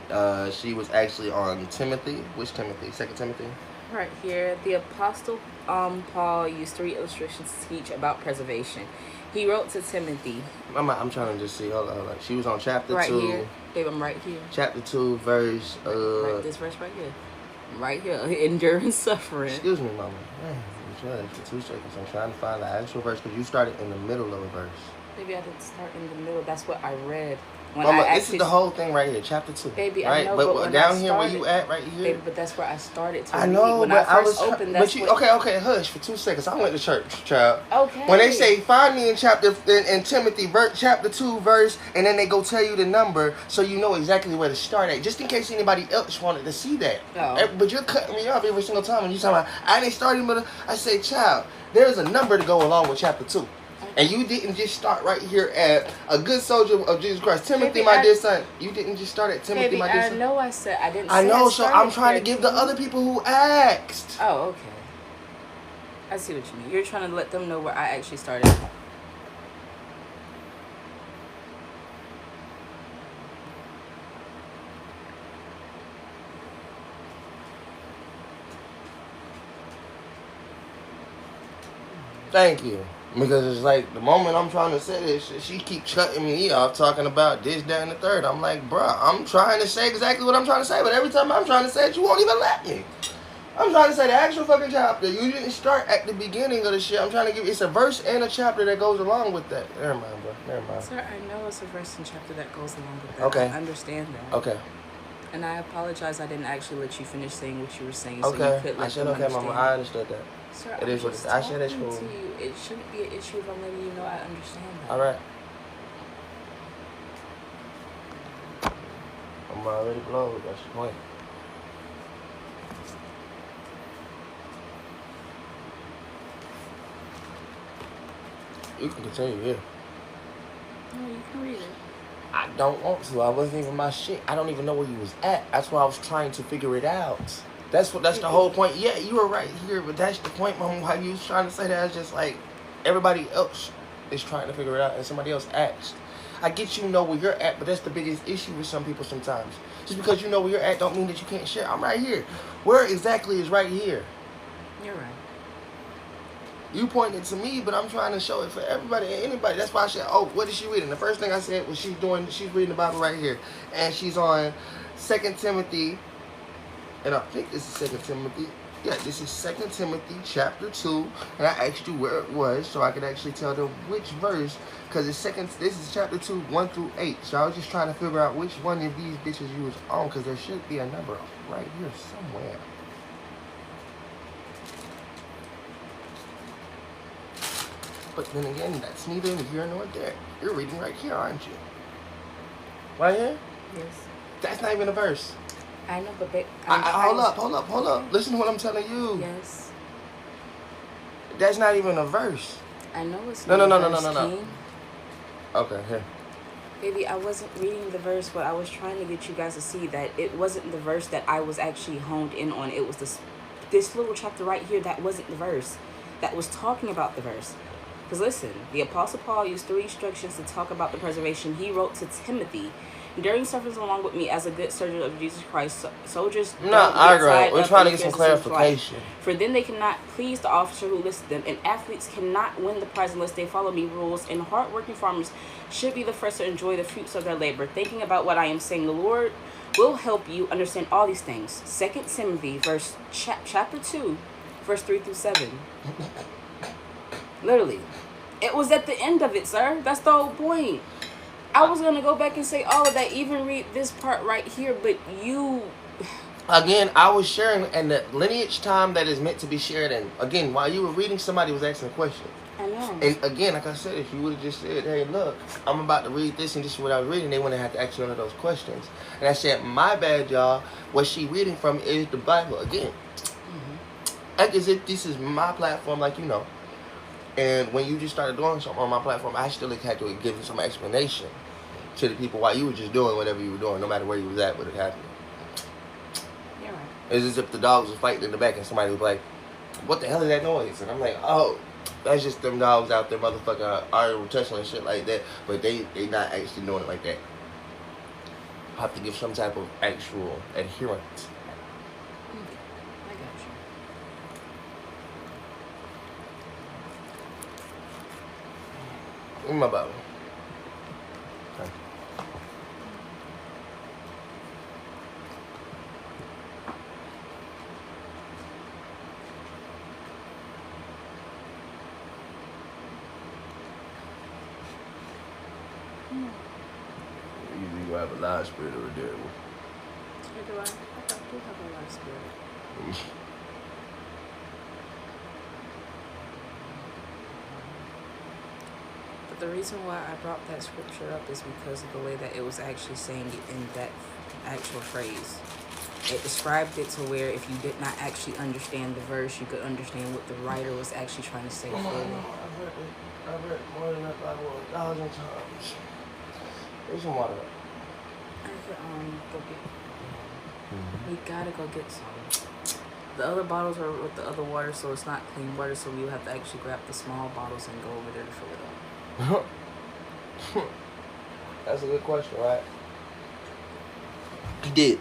she was actually on Timothy. Which Timothy? 2 Timothy? Right here. The Apostle Paul used 3 illustrations to teach about preservation. He wrote to Timothy. I'm trying to just see. Hold on. She was on chapter 2. Right here. Babe, I'm right here. Chapter 2, verse... right, this verse right here. Right here. Endurance suffering. Excuse me, mama. For 2 seconds. I'm trying to find the actual verse because you started in the middle of a verse. Maybe I didn't start in the middle. That's what I read. When Mama, I this is the whole thing right here, chapter 2. Baby, right? I know, but when down I here where started, you at, right here. baby, but that's where I started to I read. know, When but I I first was. opened, that's But you what, okay? Hush for 2 seconds. I went to church, child. Okay. When they say find me in Timothy, chapter 2, verse, and then they go tell you the number, so you know exactly where to start at, just in case anybody else wanted to see that. Oh. But you're cutting me off every single time when you talking about I didn't start in, but I say, child, there's a number to go along with chapter 2. And you didn't just start right here at a good soldier of Jesus Christ. Timothy, my dear son. You didn't just start at Timothy, my dear son. I know I said I didn't. I know, so I'm started trying to there, give the other people who asked. Oh, okay. I see what you mean. You're trying to let them know where I actually started. Thank you. Because it's like the moment I'm trying to say this, she keeps cutting me off talking about this, that, and the third. I'm like, bruh, I'm trying to say exactly what I'm trying to say, but every time I'm trying to say it, you won't even let me. I'm trying to say the actual fucking chapter. You didn't start at the beginning of the shit. I'm trying to give it's a verse and a chapter that goes along with that. Never mind, bro. Never mind. Sir, I know it's a verse and chapter that goes along with that. Okay. I understand that. Okay. And I apologize I didn't actually let you finish saying what you were saying, so Okay. you could let I said them okay, understand. mama. I understood that. Sir, It is what it is. I said it's cool. To you. It shouldn't be an issue if I'm letting you know I understand that. All right. I'm already blowed. That's the point. You can continue here. No, you can read it. I don't want to. I wasn't even my shit. I don't even know where you was at. That's why I was trying to figure it out. That's the whole point. Yeah, you were right here, but that's the point, mom. Why you was trying to say that? It's just like everybody else is trying to figure it out, and somebody else asked. I get you know where you're at, but that's the biggest issue with some people sometimes. Just because you know where you're at don't mean that you can't share. I'm right here. Where exactly is right here? You're right. You pointed to me, but I'm trying to show it for everybody and anybody. That's why I said, oh, what is she reading? The first thing I said was she's reading the Bible right here. And she's on 2 Timothy, and I think this is 2 Timothy. Yeah, this is 2 Timothy chapter 2. And I asked you where it was so I could actually tell them which verse. Because this is chapter 2, 1 through 8. So I was just trying to figure out which one of these bitches you was on. Because there should be a number right here somewhere. But then again, that's neither here nor there. You're reading right here, aren't you? Right here? Yes. That's not even a verse. I know, but babe, hold up. Listen to what I'm telling you. Yes. That's not even a verse. I know it's No. not. Okay, here. Baby, I wasn't reading the verse, but I was trying to get you guys to see that it wasn't the verse that I was actually honed in on. It was this little chapter right here that wasn't the verse. That was talking about the verse. Because listen, the Apostle Paul used 3 instructions to talk about the preservation he wrote to Timothy. During service along with me as a good soldier of Jesus Christ, soldiers No, I agree. We're trying to get some clarification. For then they cannot please the officer who listed them, and athletes cannot win the prize unless they follow me rules, and hardworking farmers should be the first to enjoy the fruits of their labor. Thinking about what I am saying, the Lord will help you understand all these things. 2 Timothy chapter 2, verse 3 through 7. Literally. It was at the end of it, sir. That's the whole point. I was going to go back and say all of that, even read this part right here, but you... Again, I was sharing in the lineage time that is meant to be shared. And again, while you were reading, somebody was asking a question. I know. And again, like I said, if you would have just said, hey, look, I'm about to read this and this is what I was reading, they wouldn't have to ask you one of those questions. And I said, my bad, y'all. What she reading from is the Bible. Again, like as if this is my platform, like you know. And when you just started doing something on my platform, I still had to give some explanation to the people why you were just doing whatever you were doing, no matter where you was at, what it happened. You're right. It's as if the dogs was fighting in the back and somebody was like, what the hell is that noise? And I'm like, oh, that's just them dogs out there motherfucking arguing, tussling and shit like that. But they not actually doing it like that. I have to give some type of actual adherence. I got you. In my Bible. Okay. Either you have a live spirit or a dead one. Do I? I thought I do have a live spirit. But the reason why I brought that scripture up is because of the way that it was actually saying it in that actual phrase. It described it to where if you did not actually understand the verse, you could understand what the writer was actually trying to say. I've read it more than that Bible 1,000 times. There's some water. I could go get. We gotta go get some. The other bottles are with the other water, so it's not clean water. So we will have to actually grab the small bottles and go over there to fill it up. That's a good question, right? He did.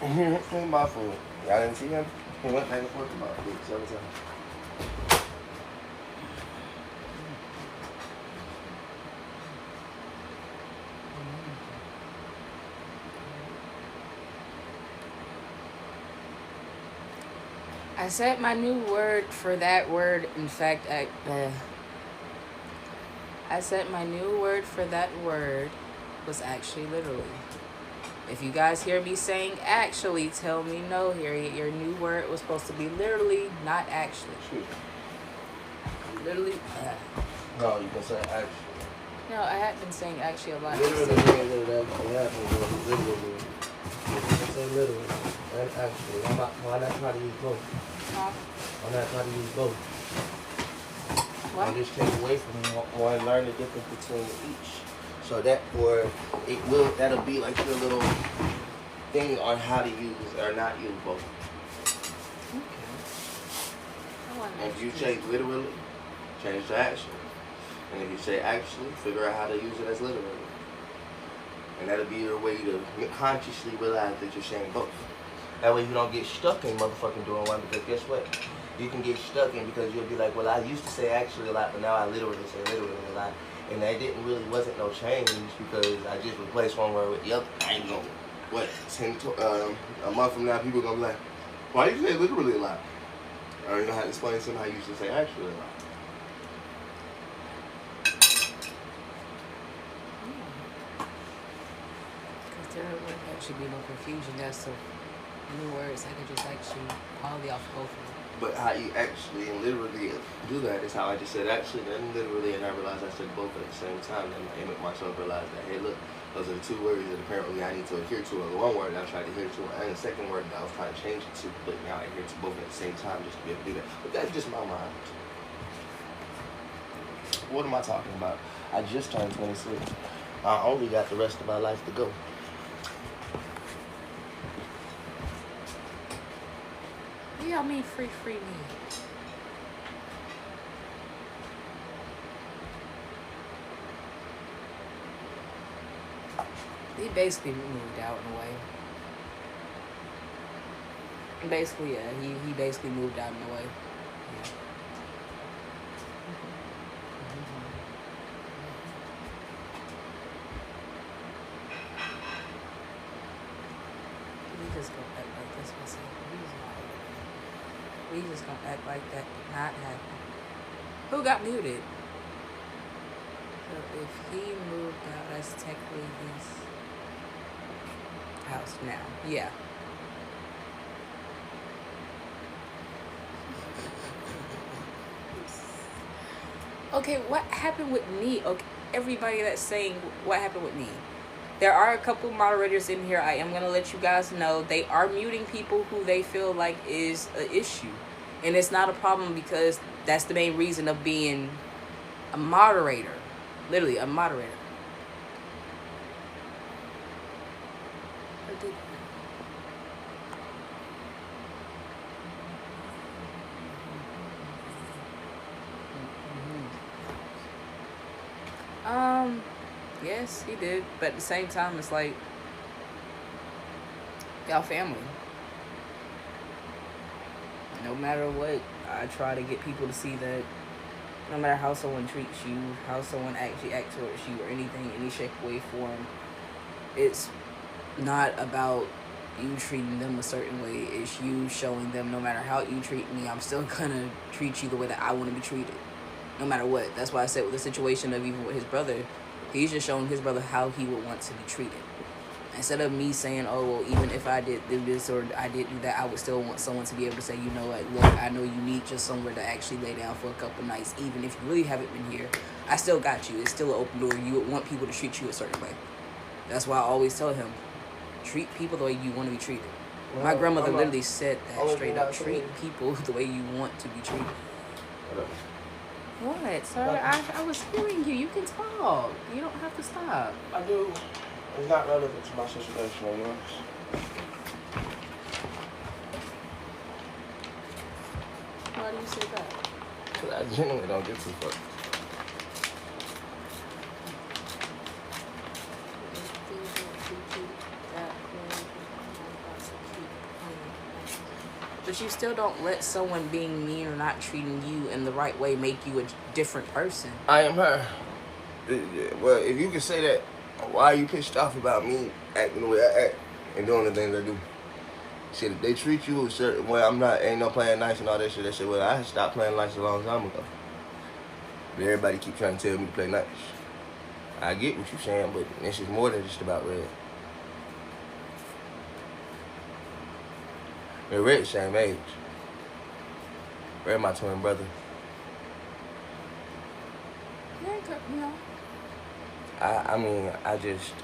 Clean my food. Y'all didn't see him? He went back and forth about food several times. I said my new word for that word. In fact, I said my new word for that word was actually literally. If you guys hear me saying actually, tell me no, Harriet. Your new word was supposed to be literally, not actually. Literally. No, you can say actually. No, I had been saying actually a lot. Literally, literally. You can say literally and actually. Why not try to use both? Why not try to use both? What? I'll just take away from one, learn the difference between each. So that'll be like your little thing on how to use or not use both. Okay. And if you say literally, change to actually. And if you say actually, figure out how to use it as literally. And that'll be your way to consciously realize that you're saying both. That way you don't get stuck in motherfucking doing one, because guess what? You can get stuck in because you'll be like, well, I used to say actually a lot, but now I literally say literally a lot. And that wasn't no change because I just replaced one word with the other. I ain't gonna, a month from now, people are gonna be like, why you say literally a lot? Or you know how to explain to them how you used to say actually a lot. Because there would actually be no confusion as to new words. I could just actually quality off both of them. But how you actually and literally do that is how I just said actually, then literally, and I realized I said both at the same time. Then I make myself realize that, hey, look, those are the two words that apparently I need to adhere to. And the one word I tried to adhere to, and the second word that I was trying to change it to, but now I adhere to both at the same time just to be able to do that. But that's just my mind. What am I talking about? I just turned 26. I only got the rest of my life to go. Yeah, I mean free me. He basically moved out in a way. Basically, yeah, he basically moved out in a way. Yeah. We just gonna act like this was we just gonna act like that did not happen. Who got muted? So if he moved out, that's technically his house now. Yeah. Okay, what happened with me? Okay, everybody that's saying what happened with me. There are a couple moderators in here. I am going to let you guys know they are muting people who they feel like is an issue. And it's not a problem because that's the main reason of being a moderator. Literally, a moderator. Yes, he did. But at the same time, it's like, y'all family. No matter what, I try to get people to see that no matter how someone treats you, how someone actually acts towards you, or anything, any shape, way, form, it's not about you treating them a certain way. It's you showing them no matter how you treat me, I'm still gonna treat you the way that I want to be treated. No matter what. That's why I said with the situation of even with his brother, He's just showing his brother how he would want to be treated. Instead of me saying, oh, well, even if I did do this or I did do that, I would still want someone to be able to say, you know what, look, I know you need just somewhere to actually lay down for a couple nights. Even if you really haven't been here, I still got you. It's still an open door. You would want people to treat you a certain way. That's why I always tell him, treat people the way you want to be treated. Well, my grandmother literally said that straight up. Treat people the way you want to be treated. What, sir? I was hearing you. You can talk. You don't have to stop. I do. It's not relevant to my situation or yours. Why do you say that? Because I genuinely don't get too fucked. But you still don't let someone being mean or not treating you in the right way make you a different person. I am her. Well, if you can say that, why are you pissed off about me acting the way I act and doing the things I do? Shit, if they treat you a certain way, ain't no playing nice and all that shit. They say, well, I stopped playing nice a long time ago. But everybody keep trying to tell me to play nice. I get what you're saying, but this is more than just about Red. Me and Red same age. Red my twin brother. No.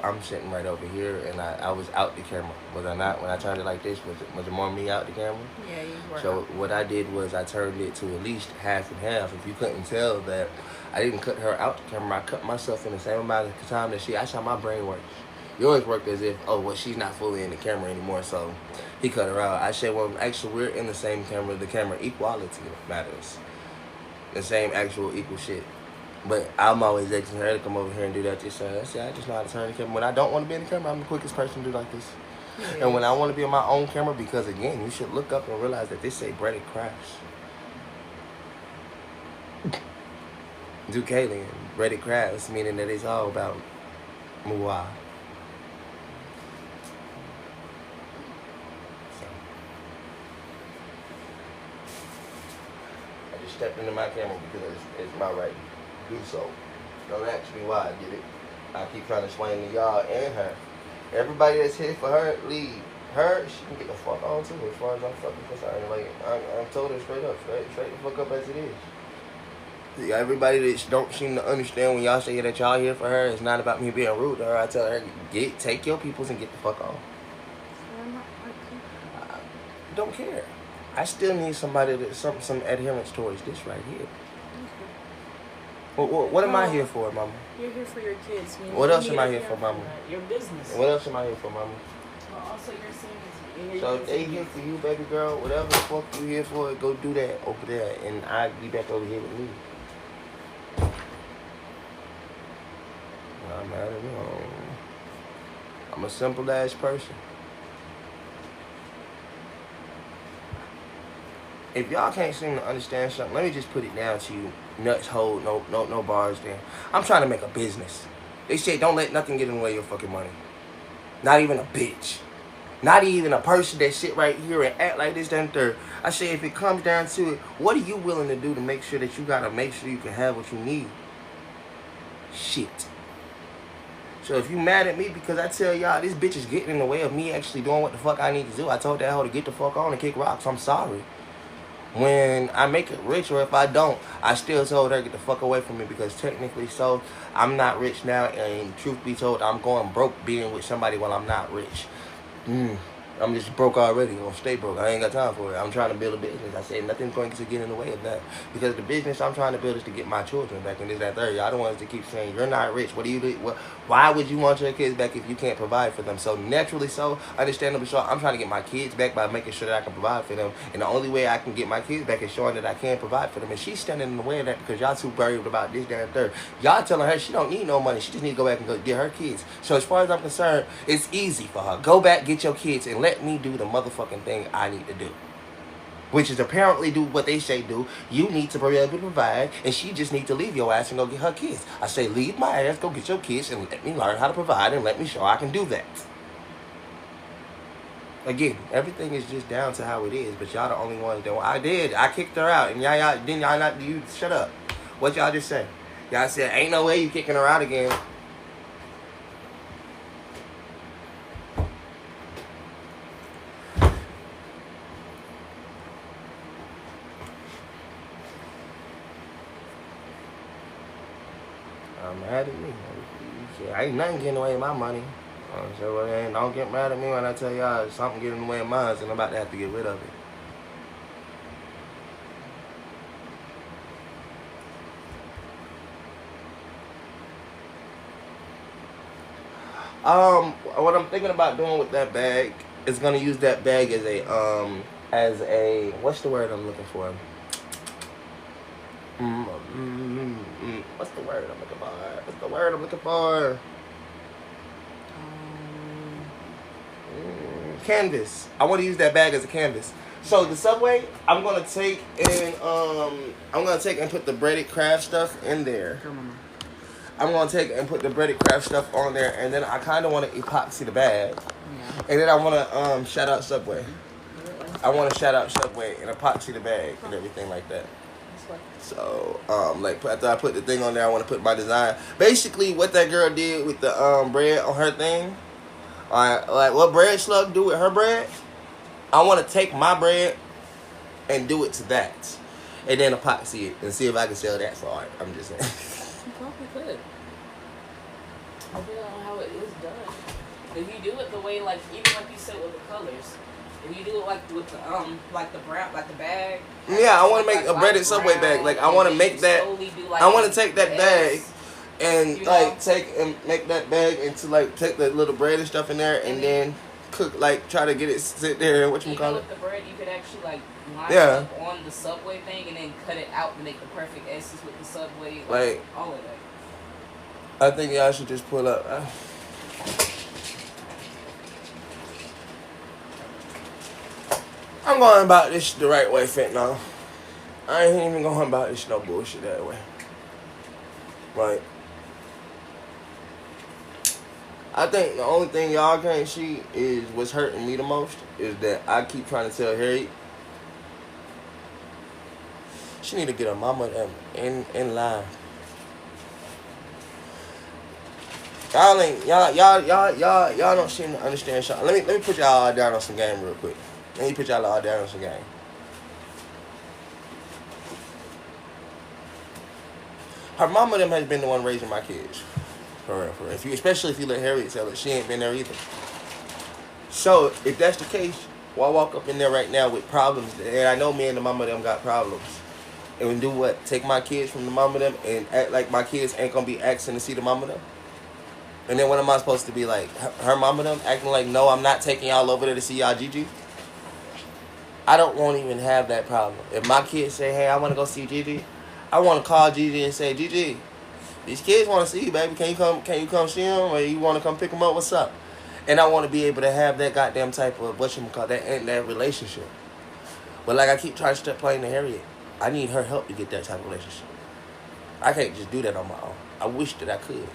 I'm sitting right over here, and I was out the camera. Was I not? When I turned it like this, was it more me out the camera? Yeah, you were. So what I did was I turned it to at least half and half. If you couldn't tell that I didn't cut her out the camera, I cut myself in the same amount of time that that's how my brain works. Yours worked as if, oh, well, she's not fully in the camera anymore, so he cut her out. I said, well, actually, we're in the same camera. The camera equality matters. The same actual equal shit. But I'm always asking her to come over here and do that. I said, I just know how to turn the camera. When I don't want to be in the camera, I'm the quickest person to do like this. Yes. And when I want to be on my own camera, because again, you should look up and realize that this say breadedcraftz. Duquesne, breadedcraftz, meaning that it's all about Muay. I just stepped into my camera because it's my right to do so. Don't ask me why I did it. I keep trying to explain to y'all and her. Everybody that's here for her, leave. Her, she can get the fuck on too, as far as I'm fucking concerned. Like, I'm told her straight up, straight the fuck up as it is. Everybody that don't seem to understand when y'all say that y'all here for her, it's not about me being rude to her. I tell her, take your peoples and get the fuck on. I don't care. I still need somebody that some adherence towards this right here. What am I here for, Mama? You're here for your kids. What else am I here for, Mama? Your business. What else am I here for, Mama? Well, also your singing. So if they here for you, baby girl, whatever the fuck you here for, go do that over there, and I'll be back over here with me. I'm not alone. I'm a simple ass person. If y'all can't seem to understand something, let me just put it down to you. Nuts hold, no bars there. I'm trying to make a business. They say don't let nothing get in the way of your fucking money. Not even a bitch. Not even a person that sit right here and act like this, that, and third. I say if it comes down to it, what are you willing to do to make sure that you gotta make sure you can have what you need? Shit. So if you mad at me because I tell y'all this bitch is getting in the way of me actually doing what the fuck I need to do, I told that hoe to get the fuck on and kick rocks. I'm sorry. When I make it rich, or if I don't, I still told her to get the fuck away from me, because technically so, I'm not rich now, and truth be told, I'm going broke being with somebody while I'm not rich. I'm just broke already. I'm gonna stay broke. I ain't got time for it. I'm trying to build a business. I said nothing's going to get in the way of that, because the business I'm trying to build is to get my children back, and this, that, third. Y'all don't want us to keep saying you're not rich. What do you do? Why would you want your kids back if you can't provide for them? So naturally, so understandably, so I'm trying to get my kids back by making sure that I can provide for them, and the only way I can get my kids back is showing that I can provide for them. And she's standing in the way of that because y'all too worried about this, that, and third. Y'all telling her she don't need no money. She just need to go back and go get her kids. So as far as I'm concerned, it's easy for her. Go back, get your kids, and let me do the motherfucking thing I need to do, which is apparently do what they say do. You need to be able to provide, and she just need to leave your ass and go get her kids. I say leave my ass, go get your kids, and let me learn how to provide, and let me show I can do that. Again, everything is just down to how it is, but y'all the only ones that I kicked her out, and y'all not, you shut up. What y'all just say? Y'all said ain't no way you kicking her out again. mad at me. Ain't nothing getting away with my money. So well, then don't get mad at me when I tell y'all something getting in the way of mine, and I'm about to have to get rid of it. What I'm thinking about doing with that bag is gonna use that bag as a what's the word I'm looking for? What's the word I'm looking for? What's the word I'm looking for? Canvas. I want to use that bag as a canvas. So the Subway, I'm gonna take and put the breadedcraftz stuff in there. I'm gonna take and put the breadedcraftz stuff on there, and then I kind of want to epoxy the bag, and then I want to shout out Subway. I want to shout out Subway and epoxy the bag and everything like that. So like after I put the thing on there, I want to put my design. Basically, what that girl did with the bread on her thing. Like what Bread Slug do with her bread, I want to take my bread and do it to that, and then epoxy it and see if I can sell that for it. I'm just saying. You probably could. Depending on how it is done. If you do it the way, like even like you said with the colors, if you do it like with the like the brown, like the bag. Yeah, I want to make a breaded Subway bag. Like I want to make that. I want to take that bag. And like take and make that bag into like take the little bread and stuff in there and then cook like try to get it sit there. What you call it? With the bread, you could actually like line it up on the Subway thing and then cut it out to make the perfect essence with the Subway. Like all of that. I think y'all should just pull up. I'm going about this the right way, fentanyl. I ain't even going about this no bullshit that way. Right. I think the only thing y'all can't see is what's hurting me the most is that I keep trying to tell Harriet she need to get her mama in line. Y'all don't seem to understand something. Let me put y'all all down on some game real quick. Let me put y'all all down on some game. Her mama them has been the one raising my kids. For real, for real. Especially if you let Harriet tell it, she ain't been there either. So, if that's the case, well, I walk up in there right now with problems, and I know me and the mama them got problems. And we do what? Take my kids from the mama them and act like my kids ain't gonna be asking to see the mama them? And then what am I supposed to be like? Her mama them acting like, no, I'm not taking y'all over there to see y'all Gigi? I don't want to even have that problem. If my kids say, hey, I want to go see Gigi, I want to call Gigi and say, Gigi, these kids want to see you, baby. Can you come see them? Or you want to come pick them up? What's up? And I want to be able to have that goddamn type of, that relationship. But like I keep trying to stop playing to Harriet, I need her help to get that type of relationship. I can't just do that on my own. I wish that I could.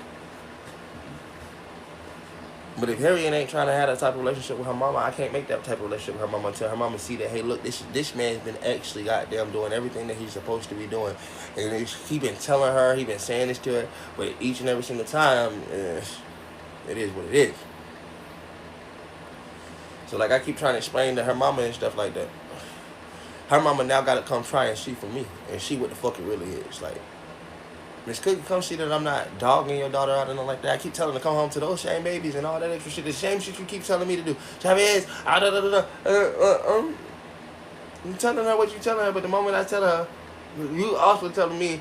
But if Harriet ain't trying to have that type of relationship with her mama, I can't make that type of relationship with her mama until her mama see that, hey, look, this man's been actually goddamn doing everything that he's supposed to be doing. And he been telling her, he been saying this to her, but each and every single time, it is what it is. So, like, I keep trying to explain to her mama and stuff like that. Her mama now got to come try and see for me and see what the fuck it really is. Like, Miss Cookie, come see that I'm not dogging your daughter out and nothing like that. I keep telling her to come home to those same babies and all that extra shit. The same shit you keep telling me to do. Chavez, I'm telling her what you telling her, but the moment I tell her, you also telling me,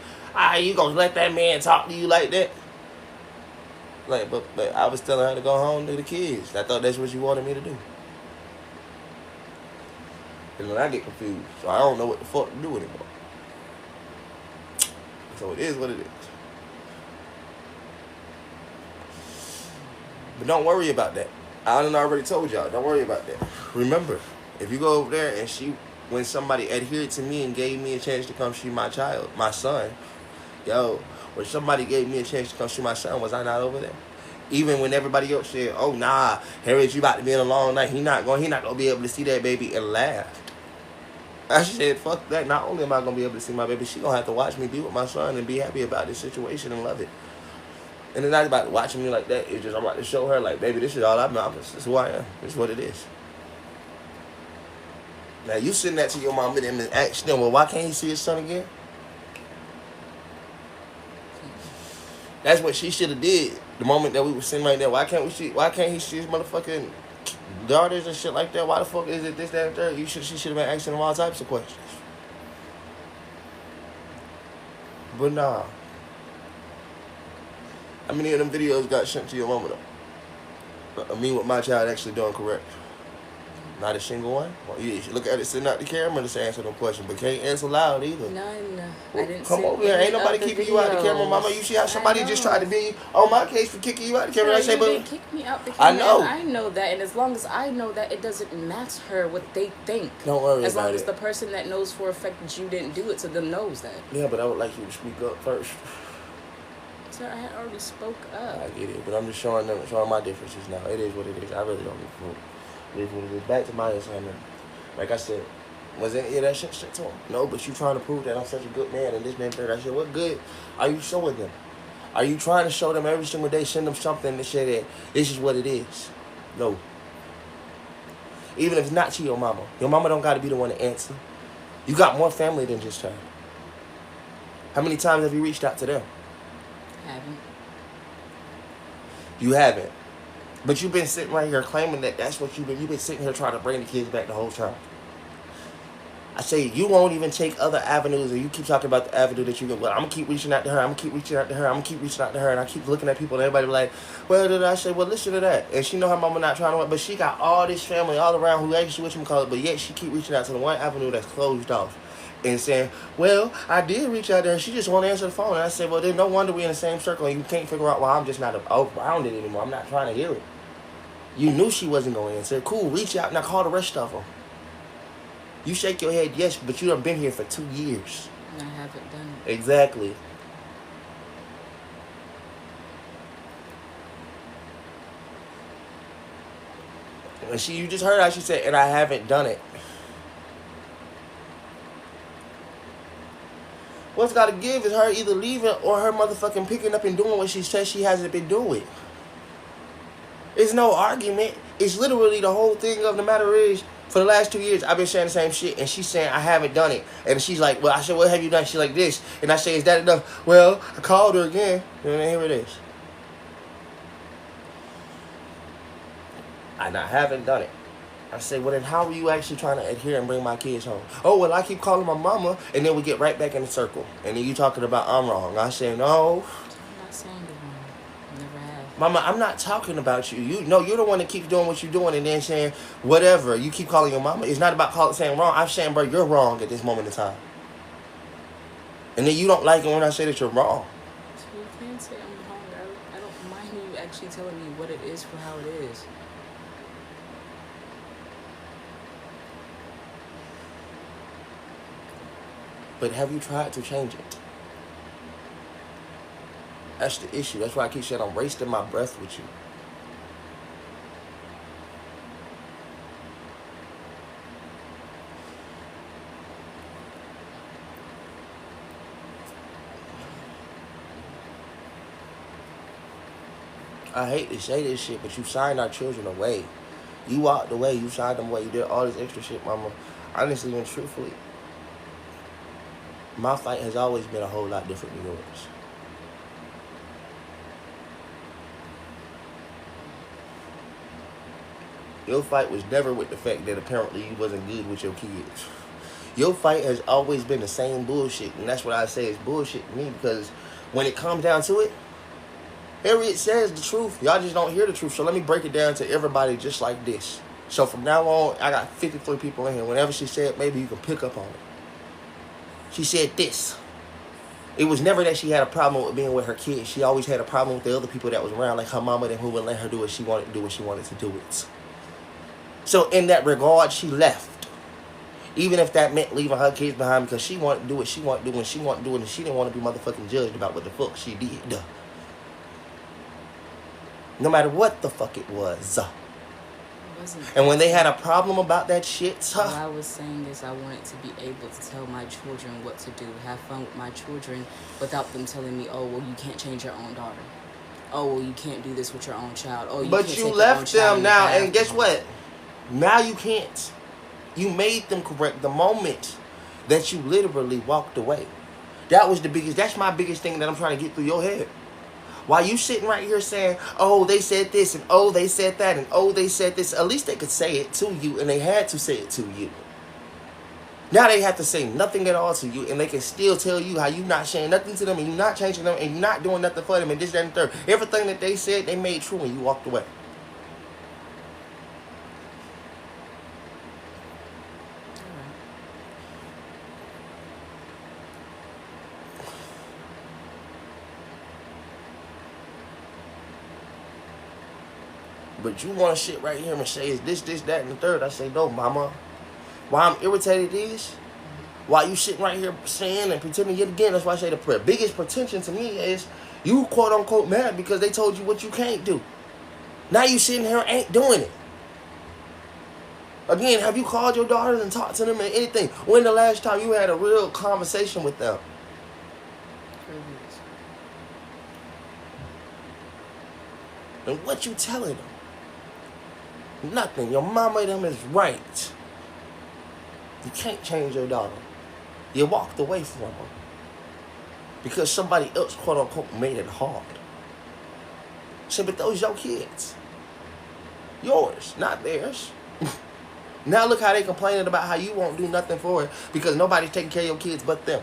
you gonna let that man talk to you like that? Like, but I was telling her to go home to the kids. I thought that's what you wanted me to do. And then I get confused, so I don't know what the fuck to do anymore. So it is what it is. But don't worry about that. I already told y'all. Don't worry about that. Remember, if you go over there and when somebody adhered to me and gave me a chance to come see my child, my son, when somebody gave me a chance to come see my son, was I not over there? Even when everybody else said, oh, nah, Harriet, you about to be in a long night. He not going to be able to see that baby, and laughed. I said, fuck that. Not only am I going to be able to see my baby, she going to have to watch me be with my son and be happy about this situation and love it. And it's not about watching me like that. It's just I'm about to show her, like, baby, this is all I'm about. This is who I am. This is what it is. Now, you send that to your mom and then ask them, well, why can't he see his son again? That's what she should have did. The moment that we were sitting right there. Why can't he see his motherfucking daughters and shit like that? Why the fuck is it this, that, and third? She should have been asking them all types of questions. But nah. How many of them videos got sent to your mama though? Me with my child actually doing correct. Not a single one? Well, yeah, you look at it sitting out the camera to answer them questions, but can't answer loud either. None. Well, I didn't come over here. Ain't nobody keeping you out the camera, mama. You see how somebody just tried to be on my case for kicking you out the camera? Girl, I say, you but didn't kick me out the camera. I know. I know that, and as long as I know that, it doesn't matter what they think. Don't worry as about long as it. the person that knows for a fact that you didn't do it to them knows that. Yeah, but I would like you to speak up first. Sir, I had already spoke up. I get it, but I'm just showing my differences now. It is what it is. I really don't give a fuck. It is what it is. Back to my assignment. Like I said, was any of that shit to him? No, but you trying to prove that I'm such a good man and this man third. I said, what good are you showing them? Are you trying to show them every single day, send them something to say that this is what it is? No. Even if it's not to your mama don't got to be the one to answer. You got more family than just her. How many times have you reached out to them? Haven't. You haven't. But you've been sitting right here claiming that that's what you've been sitting here trying to bring the kids back the whole time. I say you won't even take other avenues, and you keep talking about the avenue that you go, well, I'm going to keep reaching out to her, I'm going to keep reaching out to her, I'm going to keep reaching out to her, and I keep looking at people, and everybody be like, well, did I say, well, listen to that. And she know her mama not trying to, but she got all this family all around who actually whatchamacallit, but yet she keep reaching out to the one avenue that's closed off. And saying, well, I did reach out there, and she just won't answer the phone. And I said, well, then no wonder we're in the same circle, and you can't figure out why I'm just not around it anymore. I'm not trying to hear it. You knew she wasn't going to answer. Cool, reach out, now call the rest of them. You shake your head, yes, but you done been here for 2 years. I haven't done it. Exactly. And you just heard how she said, and I haven't done it. What's got to give is her either leaving or her motherfucking picking up and doing what she says she hasn't been doing. It's no argument. It's literally the whole thing of the matter is, for the last 2 years, I've been saying the same shit, and she's saying I haven't done it. And she's like, well, I said, what have you done? She's like this. And I say, is that enough? Well, I called her again. And here it is. And I haven't done it. I say, well, then how are you actually trying to adhere and bring my kids home? Oh, well, I keep calling my mama, and then we get right back in the circle. And then you talking about I'm wrong. I say, no. I'm not saying you're wrong. Never have. Mama, I'm not talking about you. You're the one that keeps doing what you're doing and then saying whatever. You keep calling your mama. It's not about saying wrong. I'm saying, bro, you're wrong at this moment in time. And then you don't like it when I say that you're wrong. So you can't say I'm wrong. I don't mind you actually telling me what it is for how it is. But have you tried to change it? That's the issue. That's why I keep saying I'm wasting my breath with you. I hate to say this shit, but you signed our children away. You walked away. You signed them away. You did all this extra shit, mama. Honestly and truthfully, my fight has always been a whole lot different than yours. Your fight was never with the fact that apparently you wasn't good with your kids. Your fight has always been the same bullshit, and that's what I say is bullshit to me, because when it comes down to it, Harriet says the truth. Y'all just don't hear the truth. So let me break it down to everybody just like this. So from now on, I got 53 people in here. Whenever she said, maybe you can pick up on it. She said this. It was never that she had a problem with being with her kids. She always had a problem with the other people that was around, like her mama, and who wouldn't let her do what she wanted to do when she wanted to do it. So in that regard, she left. Even if that meant leaving her kids behind, because she wanted to do what she wanted to do when she wanted to do it, and she didn't want to be motherfucking judged about what the fuck she did. No matter what the fuck it was. And when they had a problem about that shit, what I was saying is I wanted to be able to tell my children what to do, have fun with my children without them telling me, oh, well, you can't change your own daughter. Oh, well, you can't do this with your own child. Oh, but you left them now, and guess what? Now you can't. You made them correct the moment that you literally walked away. That's my biggest thing that I'm trying to get through your head. While you sitting right here saying, oh, they said this, and oh, they said that, and oh, they said this, at least they could say it to you, and they had to say it to you. Now they have to say nothing at all to you, and they can still tell you how you not saying nothing to them, and you're not changing them, and you're not doing nothing for them, and this, that, and third. Everything that they said, they made true when you walked away. But you want to sit right here and say, is this, that, and the third? I say, no, mama. Why I'm irritated is, while you sitting right here saying and pretending yet again, that's why I say the biggest pretension to me is you quote unquote mad because they told you what you can't do. Now you sitting here ain't doing it. Again, have you called your daughters and talked to them and anything? When the last time you had a real conversation with them? And what you telling them? Nothing. Your mama and them is right. You can't change your daughter. You walked away from her because somebody else, quote unquote, made it hard. Say, but those your kids. Yours, not theirs. Now look how they complaining about how you won't do nothing for it because nobody's taking care of your kids but them.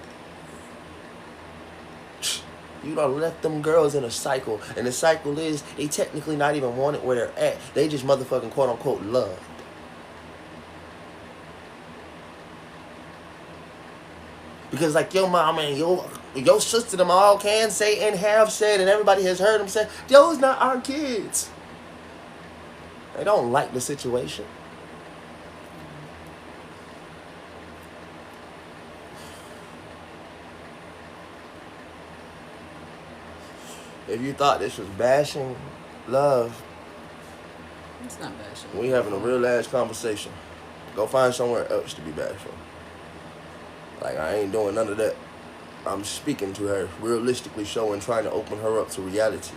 You done left them girls in a cycle, and the cycle is they technically not even wanted where they're at. They just motherfucking quote unquote loved. Because like your mama and your sister, them all can say and have said, and everybody has heard them say, those not our kids. They don't like the situation. If you thought this was bashing love, It's not bashing. we having a real ass conversation. Go find somewhere else to be bashful. Like, I ain't doing none of that. I'm speaking to her, realistically showing, trying to open her up to reality.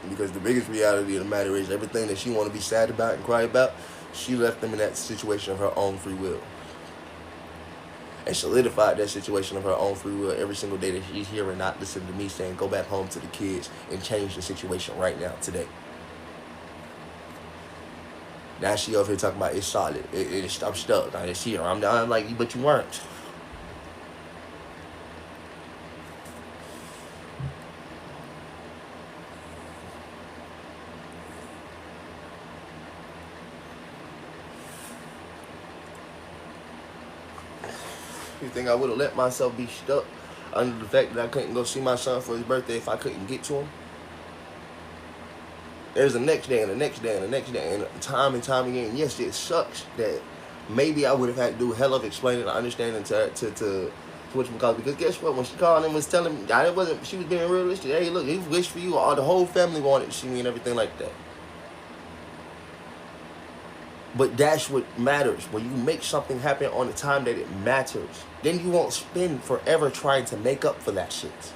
Because the biggest reality of the matter is everything that she want to be sad about and cry about, she left them in that situation of her own free will. And solidified that situation of her own free will every single day that she's here and not listening to me saying, go back home to the kids and change the situation right now, today. Now she over here talking about it's solid. I'm stuck. It's here. I'm like, but you weren't. You think I would have let myself be stuck under the fact that I couldn't go see my son for his birthday if I couldn't get to him? There's the next day and the next day and the next day and time again. Yes, it sucks that maybe I would have had to do a hell of explaining and understanding to whatchamacallit. Because guess what? When she called and was telling me, she was being realistic. Hey, look, he wished for you. All the whole family wanted to see me and everything like that. But that's what matters. When you make something happen on the time that it matters, then you won't spend forever trying to make up for that shit.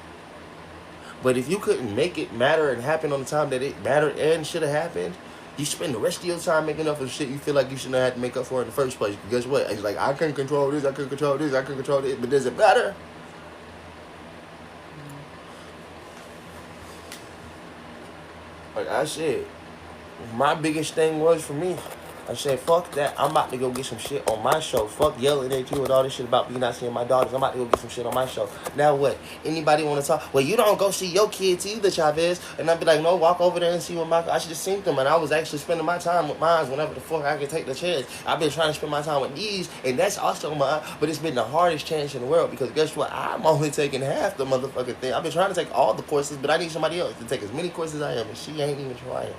But if you couldn't make it matter and happen on the time that it mattered and should have happened, you spend the rest of your time making up for shit you feel like you shouldn't have had to make up for in the first place. Because guess what? It's like, I couldn't control this, I couldn't control this, I couldn't control this, but does it matter? Like I said, my biggest thing was for me, I said, fuck that. I'm about to go get some shit on my show. Fuck yelling at you and all this shit about me not seeing my daughters. I'm about to go get some shit on my show. Now what? Anybody want to talk? Well, you don't go see your kids either, Chavez. And I'd be like, no, walk over there and see what I should have seen them. And I was actually spending my time with mine whenever the fuck I could take the chance. I've been trying to spend my time with these, and that's also mine. But it's been the hardest chance in the world because guess what? I'm only taking half the motherfucking thing. I've been trying to take all the courses, but I need somebody else to take as many courses as I am, and she ain't even trying.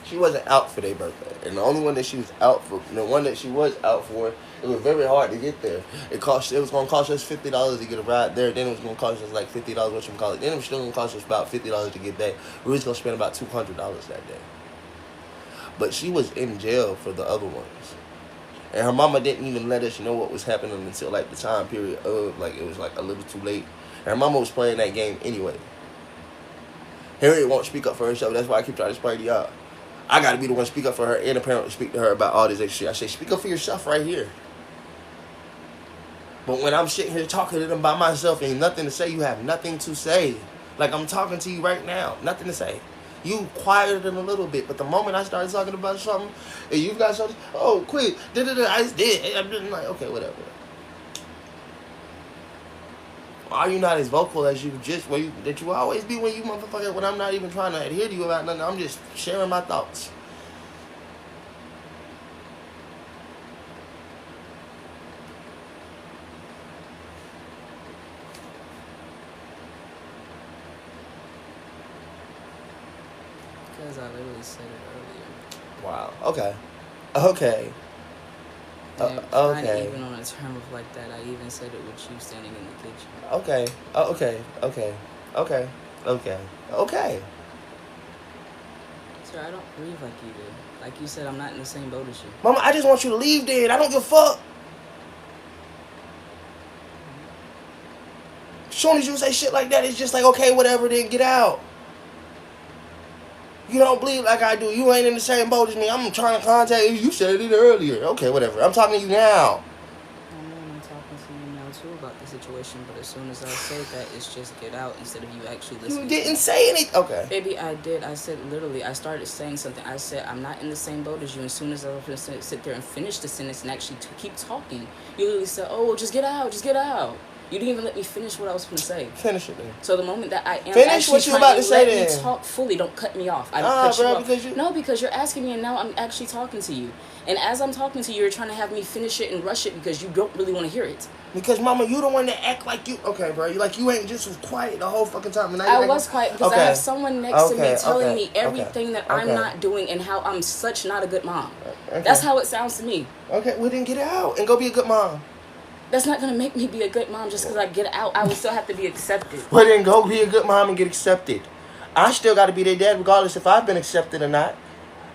She wasn't out for their birthday, and the only one that she was out for, the one that she was out for, it was very hard to get there. It was gonna cost us $50 to get a ride there. Then it was gonna cost us like $50. Then it was still gonna cost us about $50 to get back. We was gonna spend about $200 that day. But she was in jail for the other ones, and her mama didn't even let us know what was happening until like the time period of like it was like a little too late. And her mama was playing that game anyway. Harriet won't speak up for herself. That's why I keep trying to explain to y'all. I gotta be the one to speak up for her and the parent to speak to her about all this extra shit. I say, speak up for yourself right here. But when I'm sitting here talking to them by myself and nothing to say, you have nothing to say. Like I'm talking to you right now, nothing to say. You quieter than a little bit, but the moment I started talking about something, and you've got something, oh, quick, I just did. I'm just like, okay, whatever. Why are you not as vocal as you just that you always be when you motherfucker? When I'm not even trying to adhere to you about nothing, I'm just sharing my thoughts. Because I literally said it earlier. Wow. Okay. Okay. Okay. Not even on a term of like that. I even said it with you standing in the kitchen. Okay. Okay. Okay. Okay. Okay. Okay. Sir, I don't breathe like you do. Like you said, I'm not in the same boat as you. Mama, I just want you to leave then. I don't give a fuck. As soon as you say shit like that, it's just like, okay, whatever, then get out. You don't bleed like I do. You ain't in the same boat as me. I'm trying to contact you. You said it earlier. Okay, whatever. I'm talking to you now. I know I'm talking to you now too about the situation, but as soon as I say that, it's just get out instead of you actually listening. You didn't say anything. Okay. Baby, I did. I said literally, I started saying something. I said, I'm not in the same boat as you. As soon as I was going to sit there and finish the sentence and actually keep talking, you literally said, oh, just get out, just get out. You didn't even let me finish what I was going to say. Finish it then. So the moment that I am finish what you about to say then. Let me talk fully. Don't cut me off. I don't cut you off. Because No, because you're asking me and now I'm actually talking to you. And as I'm talking to you, you're trying to have me finish it and rush it because you don't really want to hear it. Because, Mama, you the one that act like you... Okay, bro. You ain't just was quiet the whole fucking time. And I was quiet because I have someone next to me telling me everything that I'm not doing and how I'm such not a good mom. That's how it sounds to me. Okay, well then get out and go be a good mom. That's not going to make me be a good mom just because I get out. I will still have to be accepted. Well, then go be a good mom and get accepted. I still got to be their dad regardless if I've been accepted or not.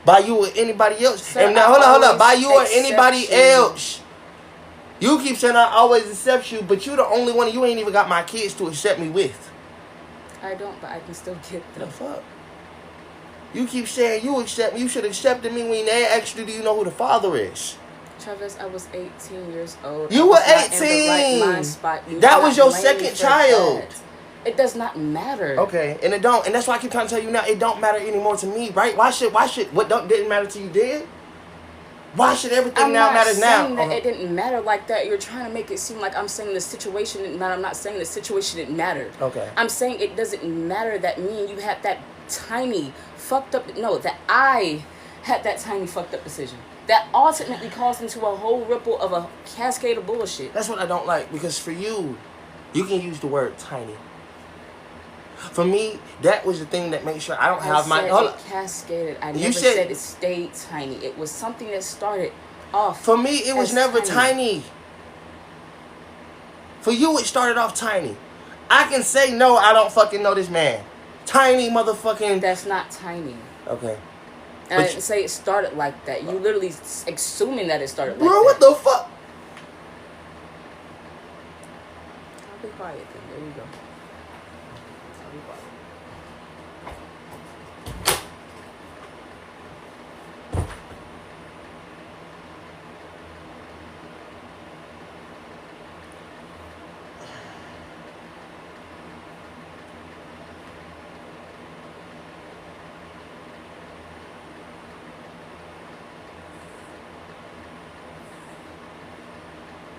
By you or anybody else. Sir, and now, hold on. By you or anybody else. You keep saying I always accept you, but you the only one you ain't even got my kids to accept me with. I don't, but I can still get them. The fuck? You keep saying you accept me. You should have accepted me when they asked you, do you know who the father is? Travis, I was 18 years old. You were 18. That was your second child. It does not matter. Okay, and it don't, and that's why I keep trying to tell you now. It don't matter anymore to me, right? Why should what didn't matter to you then? Why should everything now matter now? I'm not saying that it didn't matter like that. You're trying to make it seem like I'm saying the situation didn't matter. I'm not saying the situation didn't matter. Okay. I'm saying it doesn't matter that me and you had that tiny fucked up. No, that I had that tiny fucked up decision. That ultimately caused into a whole ripple of a cascade of bullshit. That's what I don't like, because for you can use the word tiny. For me, that was the thing that made sure I don't have my... It cascaded. I never said it stayed tiny. It was something that started off. For me, it was never tiny. For you, it started off tiny. I can say, no, I don't fucking know this man. Tiny motherfucking... That's not tiny. Okay. And I didn't say it started like that. You literally assuming that it started like that. Bro, what the fuck? I'll be quiet then. There you go. I'll be quiet.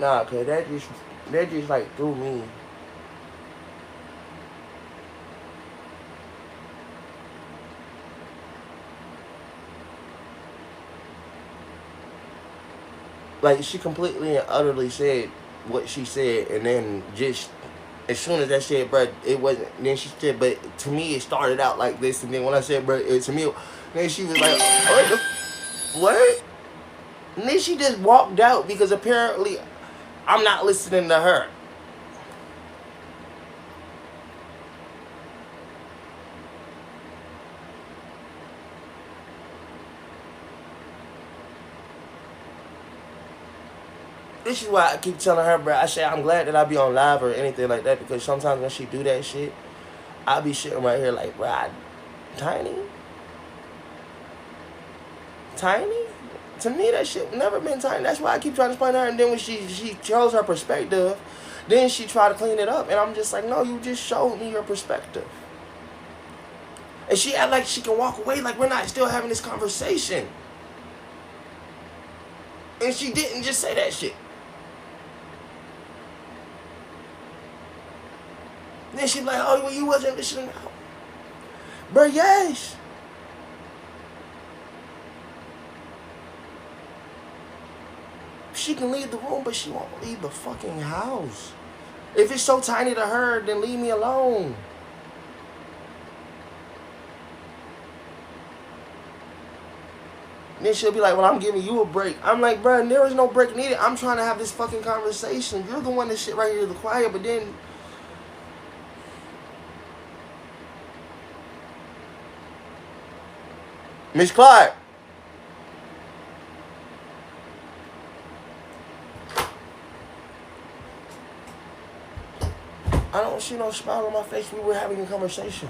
Nah, cause that just like threw me. Like, she completely and utterly said what she said, and then just as soon as I said, bro, it wasn't. Then she said, but to me it started out like this, and then when I said, bro, to me, then she was like, what? And then she just walked out because apparently I'm not listening to her. This is why I keep telling her, bro. I say I'm glad that I be on live or anything like that, because sometimes when she do that shit, I be sitting right here like, bro, tiny. Tiny? To me, that shit never been tiny. That's why I keep trying to explain to her. And then when she shows her perspective, then she try to clean it up. And I'm just like, no, you just showed me your perspective. And she act like she can walk away like we're not still having this conversation. And she didn't just say that shit. Then she like, oh, well, you wasn't listening out. Bro, yes. She can leave the room, but she won't leave the fucking house. If it's so tiny to her, then leave me alone. Then she'll be like, well, I'm giving you a break. I'm like, bro, there is no break needed. I'm trying to have this fucking conversation. You're the one that shit right here, the quiet, but then... Miss Clark. I don't see no smile on my face. We were having a conversation.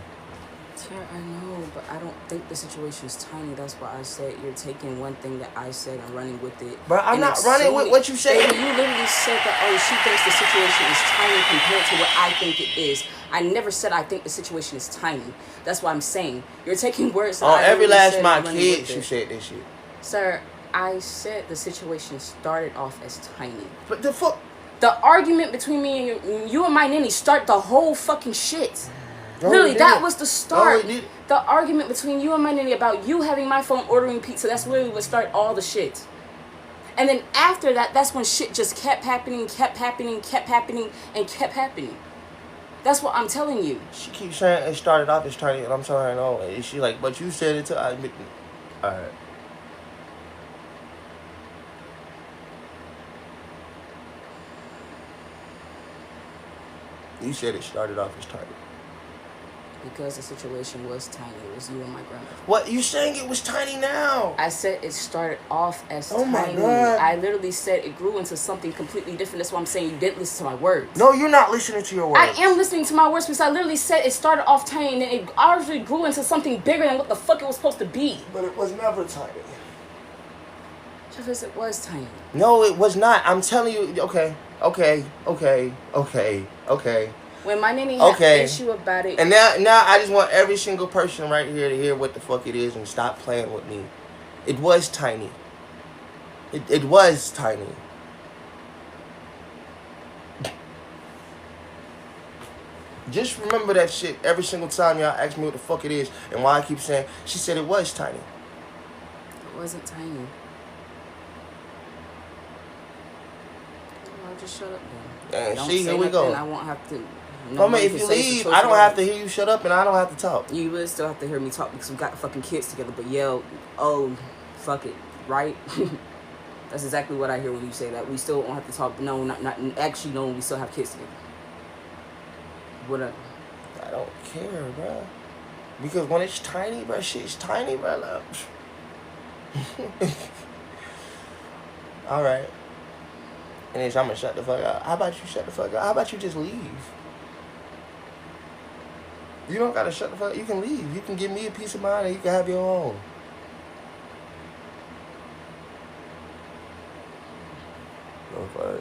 Sir, I know, but I don't think the situation is tiny. That's why I said you're taking one thing that I said and running with it. But I'm not running with what you said. Baby, you literally said that, oh, she thinks the situation is tiny compared to what I think it is. I never said I think the situation is tiny. That's what I'm saying. You're taking words that on I every last said my and running kids, with you it. said this shit. Sir, I said the situation started off as tiny. But the fuck? The argument between me and you and my nanny start the whole fucking shit. No, Literally, that was the start. No, the argument between you and my nanny about you having my phone ordering pizza, that's literally what started all the shit. And then after that, that's when shit just kept happening, and kept happening. That's what I'm telling you. She keeps saying it started off as tiny, and I'm telling her no. And she like, but you said it too. I admit it. Alright. You said it started off as tiny. Because the situation was tiny. It was you and my grandmother. What? You saying it was tiny now? I said it started off as tiny. My God. I literally said it grew into something completely different. That's why I'm saying you didn't listen to my words. No, you're not listening to your words. I am listening to my words because I literally said it started off tiny and then it obviously grew into something bigger than what the fuck it was supposed to be. But it was never tiny. Travis, it was tiny. No, it was not. I'm telling you. Okay. When my nanny had an issue about it. And now I just want every single person right here to hear what the fuck it is and stop playing with me. It was tiny. It was tiny. Just remember that shit every single time y'all ask me what the fuck it is and why I keep saying, she said it was tiny. It wasn't tiny. I'll just shut up then. And see, here we go. I won't have to. If you leave, I don't have to hear you shut up and I don't have to talk. You will still have to hear me talk because we got the fucking kids together. But fuck it, right? That's exactly what I hear when you say that. We still won't have to talk. No, not actually, no, we still have kids together. Whatever. I don't care, bro. Because when it's tiny, bro, shit's tiny, bro. Alright. And then I'm gonna shut the fuck up. How about you shut the fuck up? How about you just leave? You don't gotta shut the fuck up. You can leave. You can give me a peace of mind and you can have your own. No fuck.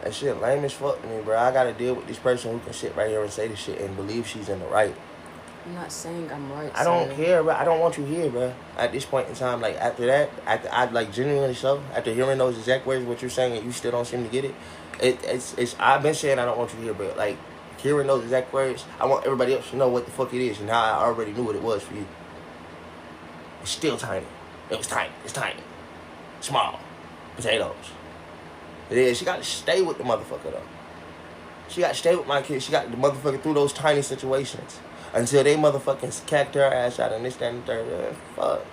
That shit lame as fuck to me, bro. I gotta deal with this person who can sit right here and say this shit and believe she's in the right. I'm not saying I'm right. I don't care, bro. I don't want you here, bro. At this point in time, like after that, I like genuinely so. After hearing those exact words, what you're saying, and you still don't seem to get it. It's. I've been saying I don't want you here, but like hearing those exact words, I want everybody else to know what the fuck it is and how I already knew what it was for you. It's still tiny. It was tiny. It's tiny. Small. Potatoes. It is. She got to stay with the motherfucker though. She got to stay with my kids. She got the motherfucker through those tiny situations. Until they motherfucking cacked her ass out and this, that, and the third. Fuck.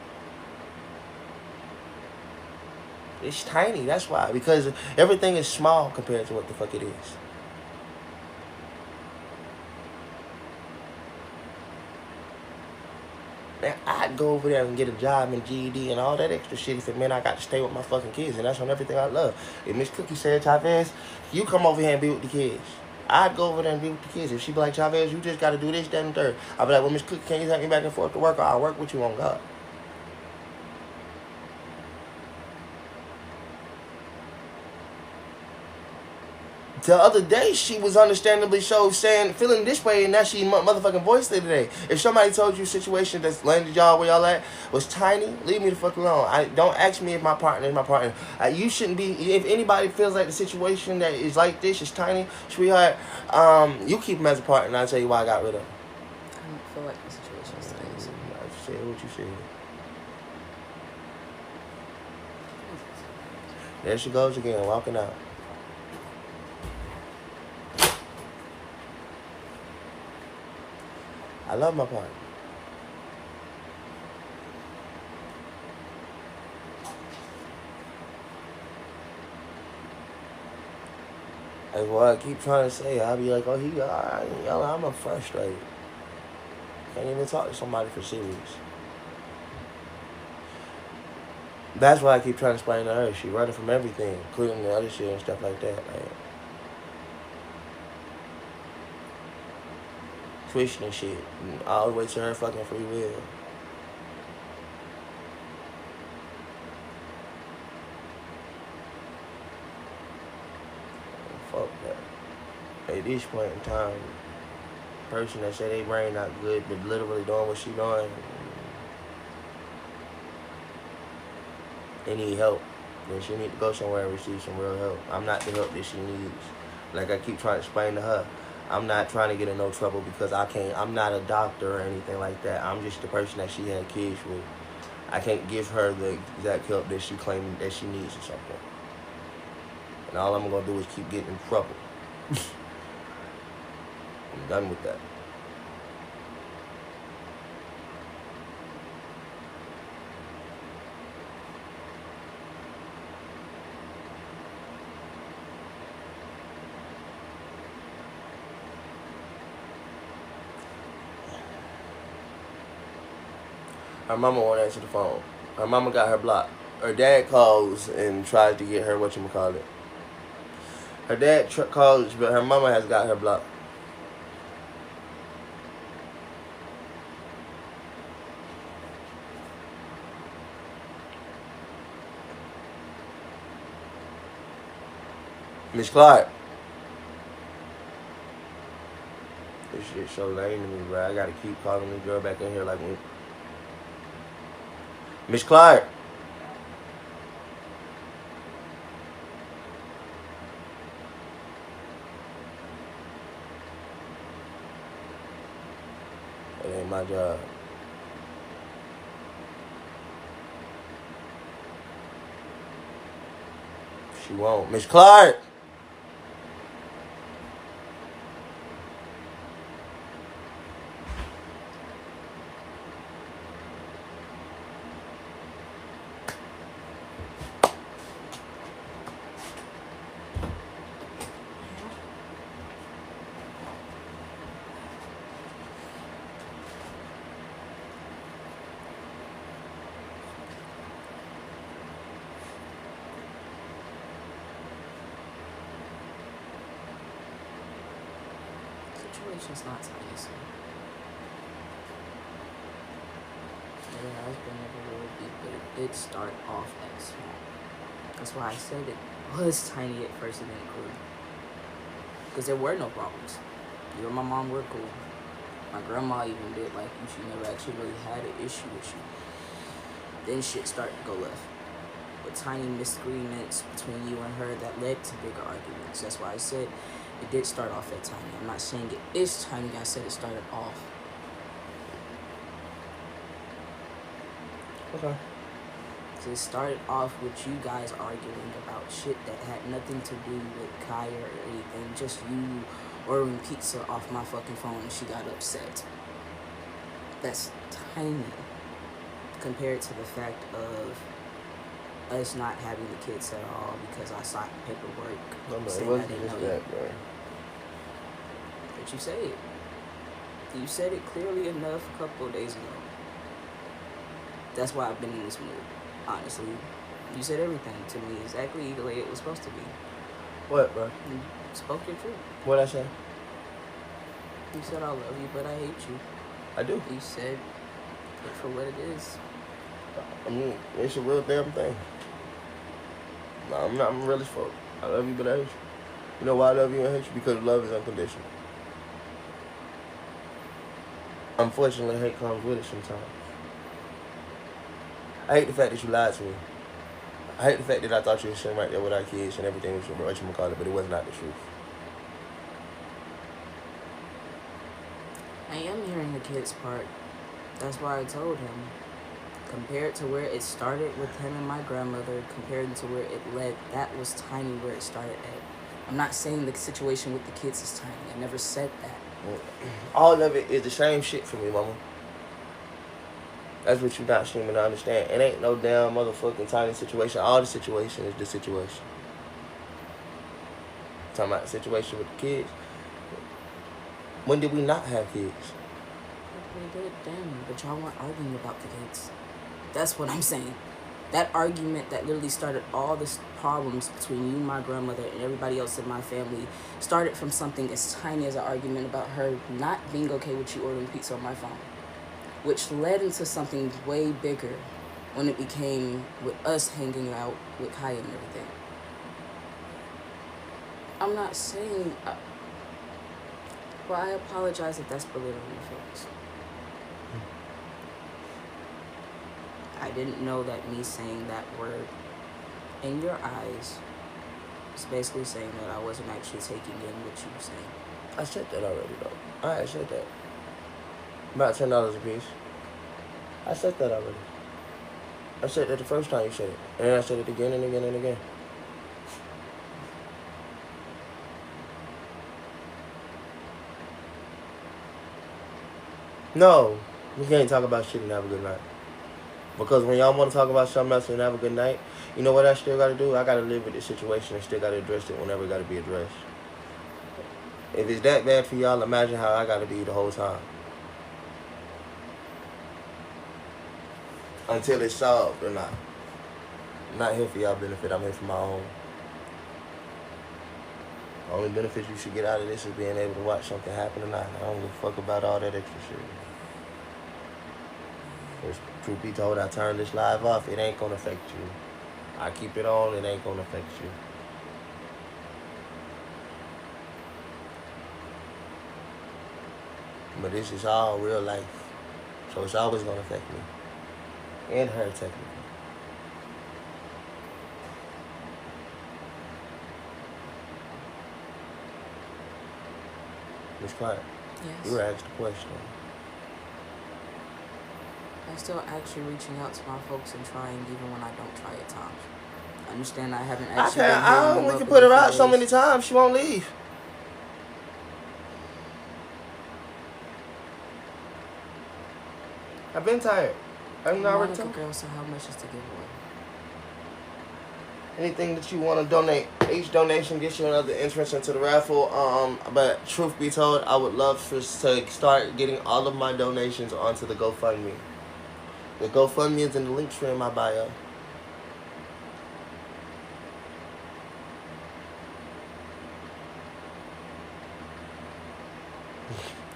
It's tiny, that's why. Because everything is small compared to what the fuck it is. Man, go over there and get a job and GED and all that extra shit if it meant I got to stay with my fucking kids, and that's on everything I love. If Miss Cookie said, Chavez, you come over here and be with the kids, I'd go over there and be with the kids. If she be like, Chavez, you just got to do this, that, and third, I'd be like, well, Miss Cookie, can you take me back and forth to work, or I'll work with you on God. The other day, she was understandably so feeling this way, and now she motherfucking voiced it today. If somebody told you a situation that's landed y'all where y'all at was tiny, leave me the fuck alone. Don't ask me if my partner is my partner. You shouldn't be. If anybody feels like the situation that is like this is tiny, sweetheart, you keep them as a partner, and I'll tell you why I got rid of them. I don't feel like the situation is tiny. So. I said what you said. There she goes again, walking out. I love my partner. That's what I keep trying to say. I'll be like, oh, he I'm a frustrated. Can't even talk to somebody for serious. That's why I keep trying to explain to her. She running from everything, including the other shit and stuff like that. Like, twitching and shit. And all the way to her fucking free will. Fuck that. At this point in time, person that said they brain not good but literally doing what she doing, they need help. Then she need to go somewhere and receive some real help. I'm not the help that she needs. Like I keep trying to explain to her, I'm not trying to get in no trouble because I'm not a doctor or anything like that. I'm just the person that she had kids with. I can't give her the exact help that she claimed that she needs or something. And all I'm going to do is keep getting in trouble. I'm done with that. Her mama won't answer the phone. Her mama got her blocked. Her dad calls and tries to get her whatchamacallit. Her dad calls, but her mama has got her blocked. Miss Clark. This shit so lame to me, bro. I gotta keep calling this girl back in here like me. Miss Clark. That ain't my job. She won't. Miss Clark. Situation's not tiny, so it has been never really deep, but it did start off as small. That's why I said it was tiny at first and then it grew. Because there were no problems. You and my mom were cool. My grandma even did like you. She never actually really had an issue with you. Then shit started to go left. With tiny misagreements between you and her that led to bigger arguments. That's why I said it did start off at tiny. I'm not saying it is tiny. I said it started off. Okay. So it started off with you guys arguing about shit that had nothing to do with Kaya or anything. Just you ordering pizza off my fucking phone and she got upset. That's tiny compared to the fact of us not having the kids at all because I signed paperwork. No, it saying wasn't I didn't just know that, you. bro. But you said it. You said it clearly enough a couple of days ago. That's why I've been in this mood. Honestly, you said everything to me exactly the way it was supposed to be. What, bro? You spoke your truth. What'd I say? You said I love you, but I hate you. I do. You said it for what it is. I mean, it's a real damn thing. No, I'm really fucked. I love you, but I hate you. You know why I love you and hate you? Because love is unconditional. Unfortunately, hate comes with it sometimes. I hate the fact that you lied to me. I hate the fact that I thought you were sitting right there with our kids and everything was what you call it, but it was not the truth. I am hearing the kid's part. That's why I told him. Compared to where it started with him and my grandmother, compared to where it led, that was tiny where it started at. I'm not saying the situation with the kids is tiny. I never said that. All of it is the same shit for me, mama. That's what you're not seeming to understand. It ain't no damn motherfucking tiny situation. All the situation is the situation. Talking about the situation with the kids. When did we not have kids? We did then, but y'all weren't arguing about the kids. That's what I'm saying. That argument that literally started all the problems between you, my grandmother, and everybody else in my family started from something as tiny as an argument about her not being okay with you ordering pizza on my phone, which led into something way bigger when it became with us hanging out with Kaya and everything. I'm not saying... well, I apologize if that's belittling your feelings. I didn't know that me saying that word in your eyes was basically saying that I wasn't actually taking in what you were saying. I said that already, though. I said that. About $10 a piece. I said that already. I said that the first time you said it. And then I said it again and again and again. No, we can't talk about shit and have a good night. Because when y'all want to talk about something else and have a good night, you know what I still got to do? I got to live with the situation and still got to address it whenever it got to be addressed. If it's that bad for y'all, imagine how I got to be the whole time. Until it's solved or not. I'm not here for y'all benefit. I'm here for my own. The only benefit you should get out of this is being able to watch something happen or not. I don't give a fuck about all that extra shit. Because truth be told, I turn this live off. It ain't gonna affect you. I keep it on. It ain't gonna affect you. But this is all real life. So it's always gonna affect me. And her, technically. Miss Clark, Yes. you were asked a question. I'm still actually reaching out to my folks and trying even when I don't try at times. I understand I haven't actually We can put her out so many times, she won't leave. I've been tired. I'm not Monica returning. girl, so how much is the giveaway? Anything that you want to donate, each donation gets you another entrance into the raffle. But truth be told, I would love to start getting all of my donations onto the GoFundMe. The GoFundMe is in the link tree in my bio.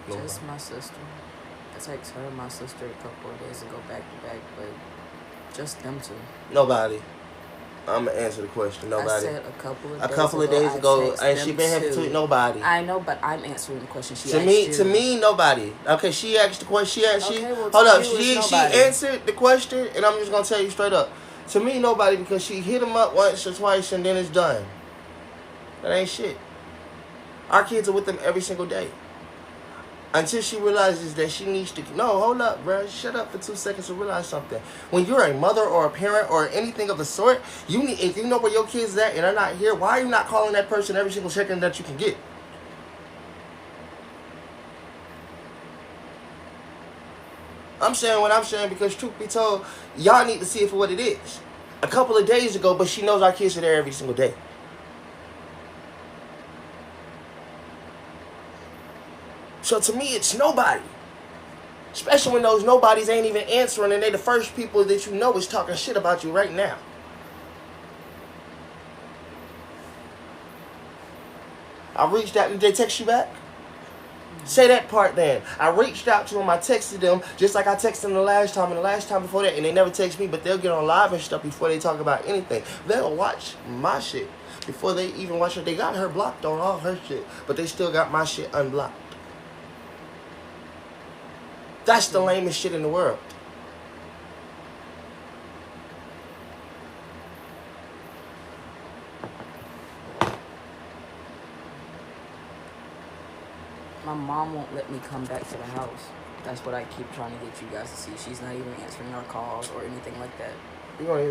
Just my sister. It takes her and my sister a couple of days to go back to back, but just them two. Nobody. I'm gonna answer the question. Nobody. I said a couple of days ago, and she been here for 2. Nobody. I know, but I'm answering the question. To me, nobody. Okay, she asked the question. Hold up. She answered the question, and I'm just gonna tell you straight up. To me, nobody, because she hit him up once or twice, and then it's done. That ain't shit. Our kids are with them every single day. Until she realizes that she needs to... No, hold up, bro. Shut up for 2 seconds to realize something. When you're a mother or a parent or anything of the sort, if you know where your kids at and they're not here, why are you not calling that person every single second that you can get? I'm saying what I'm saying because truth be told, y'all need to see it for what it is. A couple of days ago, but she knows our kids are there every single day. So to me, it's nobody. Especially when those nobodies ain't even answering and they the first people that you know is talking shit about you right now. I reached out. Did they text you back? Say that part then. I reached out to them. I texted them just like I texted them the last time and the last time before that. And they never text me, but they'll get on live and stuff before they talk about anything. They'll watch my shit before they even watch it. They got her blocked on all her shit, but they still got my shit unblocked. That's the lamest shit in the world. My mom won't let me come back to the house. That's what I keep trying to get you guys to see. She's not even answering our calls or anything like that.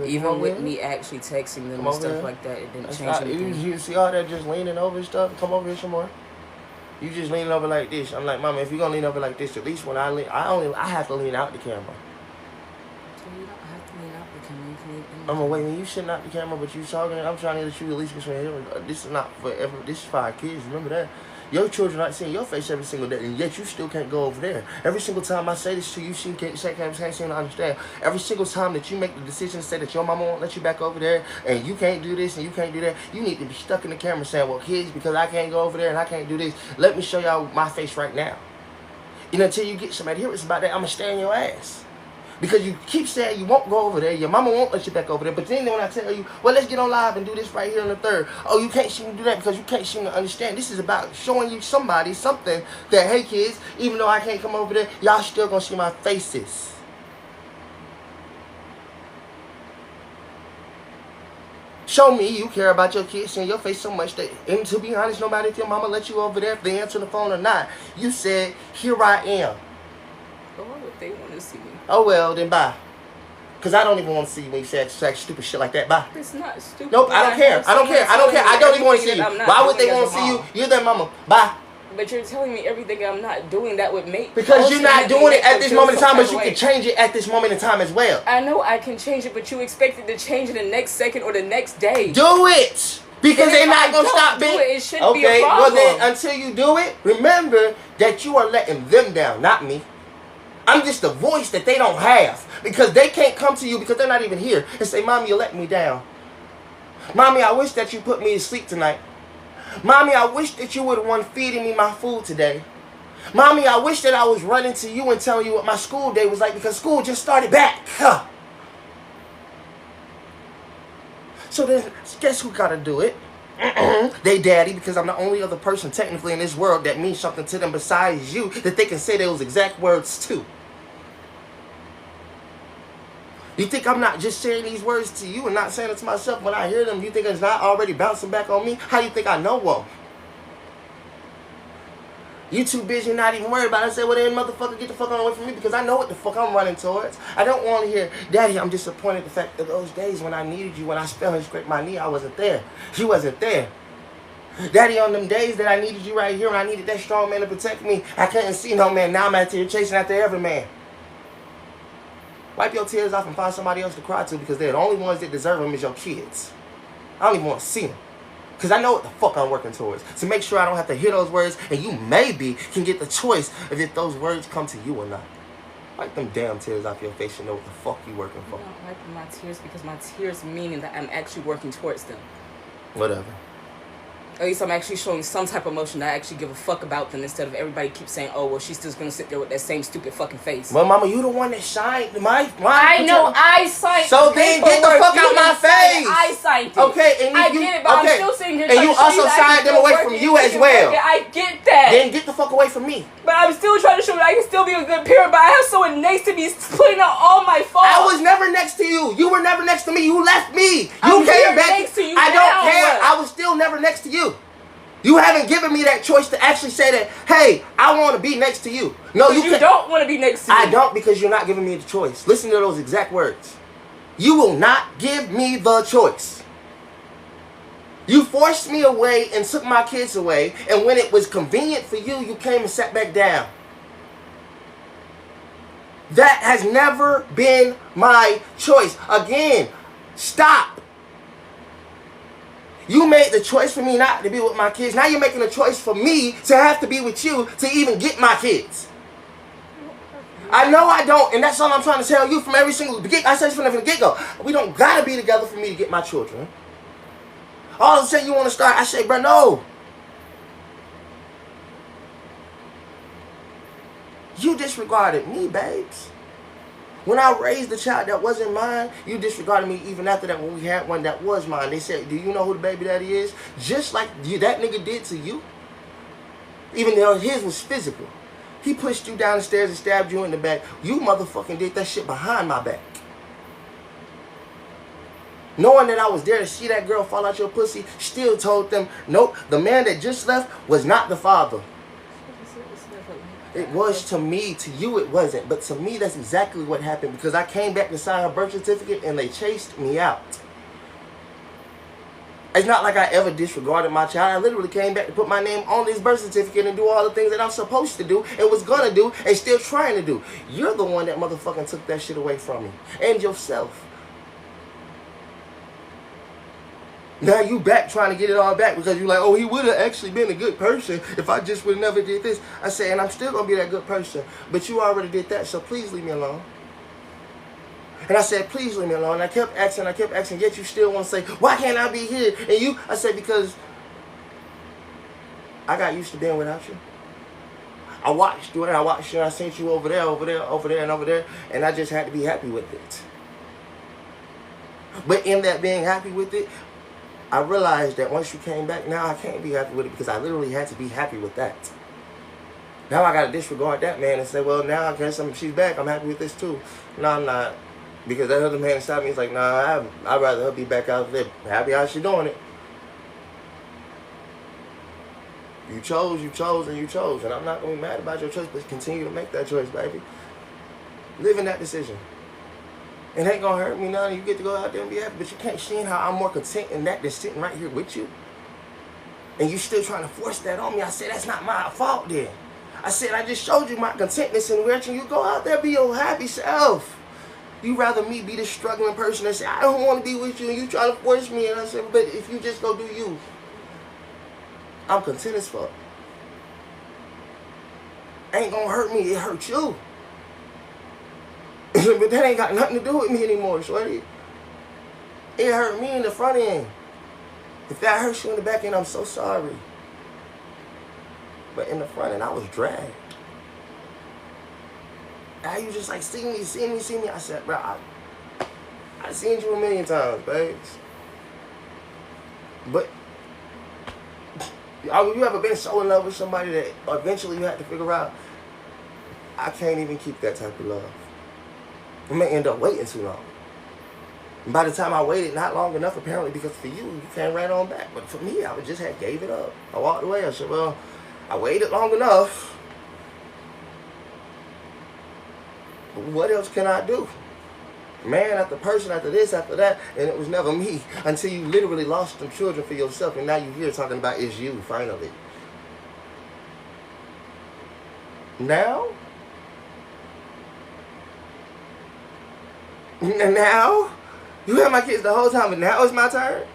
Even with me actually texting them and stuff like that, it didn't change anything. You see all that just leaning over and stuff? Come over here some more. You just leaning over like this. I'm like, Mama, if you're gonna lean over like this, at least when I lean, I have to lean out the camera. So you don't have to lean out the camera. You can lean in. I'm wait, when you sitting out the camera, but you talking, I'm trying to let you at least get some here. This is not forever. This is for our kids. Remember that. Your children not seeing your face every single day, and yet you still can't go over there. Every single time I say this to you, she can't seem to understand. Every single time that you make the decision to say that your mama won't let you back over there, and you can't do this and you can't do that, you need to be stuck in the camera saying, well, kids, because I can't go over there and I can't do this, let me show y'all my face right now. And until you get somebody here, it's about that, I'm going to stay in your ass. Because you keep saying you won't go over there, your mama won't let you back over there, but then when I tell you, well, let's get on live and do this right here on the 3rd, oh, you can't seem to do that because you can't seem to understand. This is about showing you somebody something that, hey, kids, even though I can't come over there, y'all still going to see my faces. Show me you care about your kids seeing your face so much that, and to be honest, no matter if your mama let you over there, if they answer the phone or not, you said, here I am. But why would they want to see me? Oh, well, then bye. Because I don't even want to see you when you say stupid shit like that. Bye. It's not stupid. Nope, I don't care. I don't care. I don't care. I don't even want to see you. Why would they want to see you? You're their mama. Bye. But you're telling me everything I'm not doing that would make... Because you're not doing it at this moment in time, but you can change it at this moment in time as well. I know I can change it, but you expect it to change in the next second or the next day. Do it! Because they're not going to stop being... It shouldn't be a problem. Well then, until you do it, remember that you are letting them down, not me. I'm just the voice that they don't have. Because they can't come to you because they're not even here and say, Mommy, you're letting me down. Mommy, I wish that you put me to sleep tonight. Mommy, I wish that you were the one feeding me my food today. Mommy, I wish that I was running to you and telling you what my school day was like because school just started back. Huh. So then, guess who got to do it? They daddy, because I'm the only other person technically in this world that means something to them besides you that they can say those exact words to. You think I'm not just saying these words to you and not saying it to myself when I hear them? You think it's not already bouncing back on me? How do you think I know them? You too busy not even worried about it. I say, well then motherfucker, get the fuck on away from me because I know what the fuck I'm running towards. I don't want to hear, Daddy, I'm disappointed the fact that those days when I needed you, when I fell and scraped my knee, I wasn't there. You wasn't there. Daddy, on them days that I needed you right here and I needed that strong man to protect me, I couldn't see no man. Now I'm out here chasing after every man. Wipe your tears off and find somebody else to cry to because they're the only ones that deserve them is your kids. I don't even want to see them. Because I know what the fuck I'm working towards. To make sure I don't have to hear those words and you maybe can get the choice of if those words come to you or not. Wipe them damn tears off your face and know what the fuck you working for. I'm not wiping my tears because my tears meaning that I'm actually working towards them. Whatever. At least I'm actually showing some type of emotion that I actually give a fuck about them instead of everybody keeps saying, oh, well, she's still going to sit there with that same stupid fucking face. Well, Mama, you the one that shined. I know, I signed so then get the fuck out my face. I signed it. Okay, and I get it, but okay. I'm still sitting here and you also signed them away from you as well. I get that. Then get the fuck away from me. But I'm still trying to show that I can still be a good parent, but I have someone next to me putting out all my faults. I was never next to you. You were never next to me. You left me. I'm You came back. Next to you I now. don't care. I was still never next to you. You haven't given me that choice to actually say that, hey, I want to be next to you. No, you don't want to be next to me. I don't because you're not giving me the choice. Listen to those exact words. You will not give me the choice. You forced me away and took my kids away, and when it was convenient for you, you came and sat back down. That has never been my choice. Again, stop. You made the choice for me not to be with my kids. Now you're making a choice for me to have to be with you to even get my kids. I know I don't, and that's all I'm trying to tell you from every single get. I said from the get-go. We don't gotta be together for me to get my children. All of a sudden you want to start, I say, bro, no. You disregarded me, babes. When I raised the child that wasn't mine, you disregarded me even after that when we had one that was mine. They said, do you know who the baby daddy is? Just like that nigga did to you. Even though his was physical. He pushed you down the stairs and stabbed you in the back. You motherfucking did that shit behind my back. Knowing that I was there to see that girl fall out your pussy, still told them, nope, the man that just left was not the father. It was to me, to you it wasn't. But to me, that's exactly what happened because I came back to sign her birth certificate and they chased me out. It's not like I ever disregarded my child. I literally came back to put my name on this birth certificate and do all the things that I'm supposed to do and was gonna do and still trying to do. You're the one that motherfucking took that shit away from me. And yourself. Now you back trying to get it all back because you're like, oh, he would have actually been a good person if I just would have never did this. I say, and I'm still going to be that good person. But you already did that, so please leave me alone. And I said, please leave me alone. And I kept asking, yet you still want to say, why can't I be here? And you, I said, because I got used to being without you. I watched you and I sent you over there, and I just had to be happy with it. But in that being happy with it, I realized that once you came back, now I can't be happy with it because I literally had to be happy with that. Now I got to disregard that man and say, well, now I guess she's back. I'm happy with this too. No, I'm not. Because that other man stopped me. He's like, nah, I'd rather her be back out there. Happy how she doing it. You chose, and you chose. And I'm not going to be mad about your choice, but continue to make that choice, baby. Live in that decision. It ain't gonna hurt me now. You get to go out there and be happy, but you can't see how I'm more content in that than sitting right here with you. And you still trying to force that on me. I said, that's not my fault then. I said, I just showed you my contentness and watching you go out there, be your happy self. You rather me be the struggling person that say, I don't want to be with you, and you try to force me. And I said, but if you just go do you, I'm content as fuck. Ain't gonna hurt me, it hurt you. But that ain't got nothing to do with me anymore, shorty. It hurt me in the front end. If that hurts you in the back end, I'm so sorry. But in the front end, I was dragged. Now you just like, see me. I said, bro, I seen you a million times, babes. But you ever been so in love with somebody that eventually you had to figure out, I can't even keep that type of love. I may end up waiting too long. And by the time I waited, not long enough apparently, because for you came right on back. But for me, I just had gave it up. I walked away. I said, well, I waited long enough. But what else can I do? Man after person, after this, after that, and it was never me until you literally lost some children for yourself, and now you're here talking about it's you, finally. Now, you had my kids the whole time, but now it's my turn?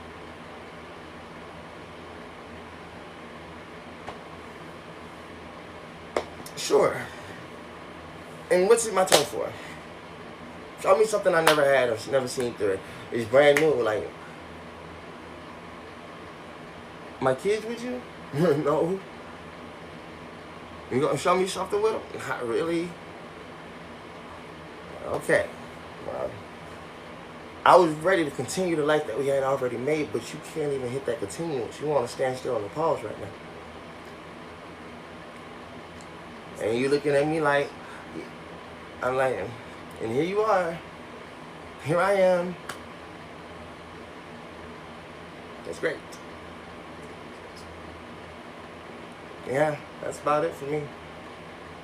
Sure. And what's it my turn for? Show me something I never had or never seen through it. It's brand new, like, my kids with you? No. You gonna show me something with them? Not really. Okay. Well, I was ready to continue the life that we had already made, but you can't even hit that continuance. You want to stand still on the pause right now. And you looking at me like, I'm like, and here you are. Here I am. That's great. Yeah, that's about it for me.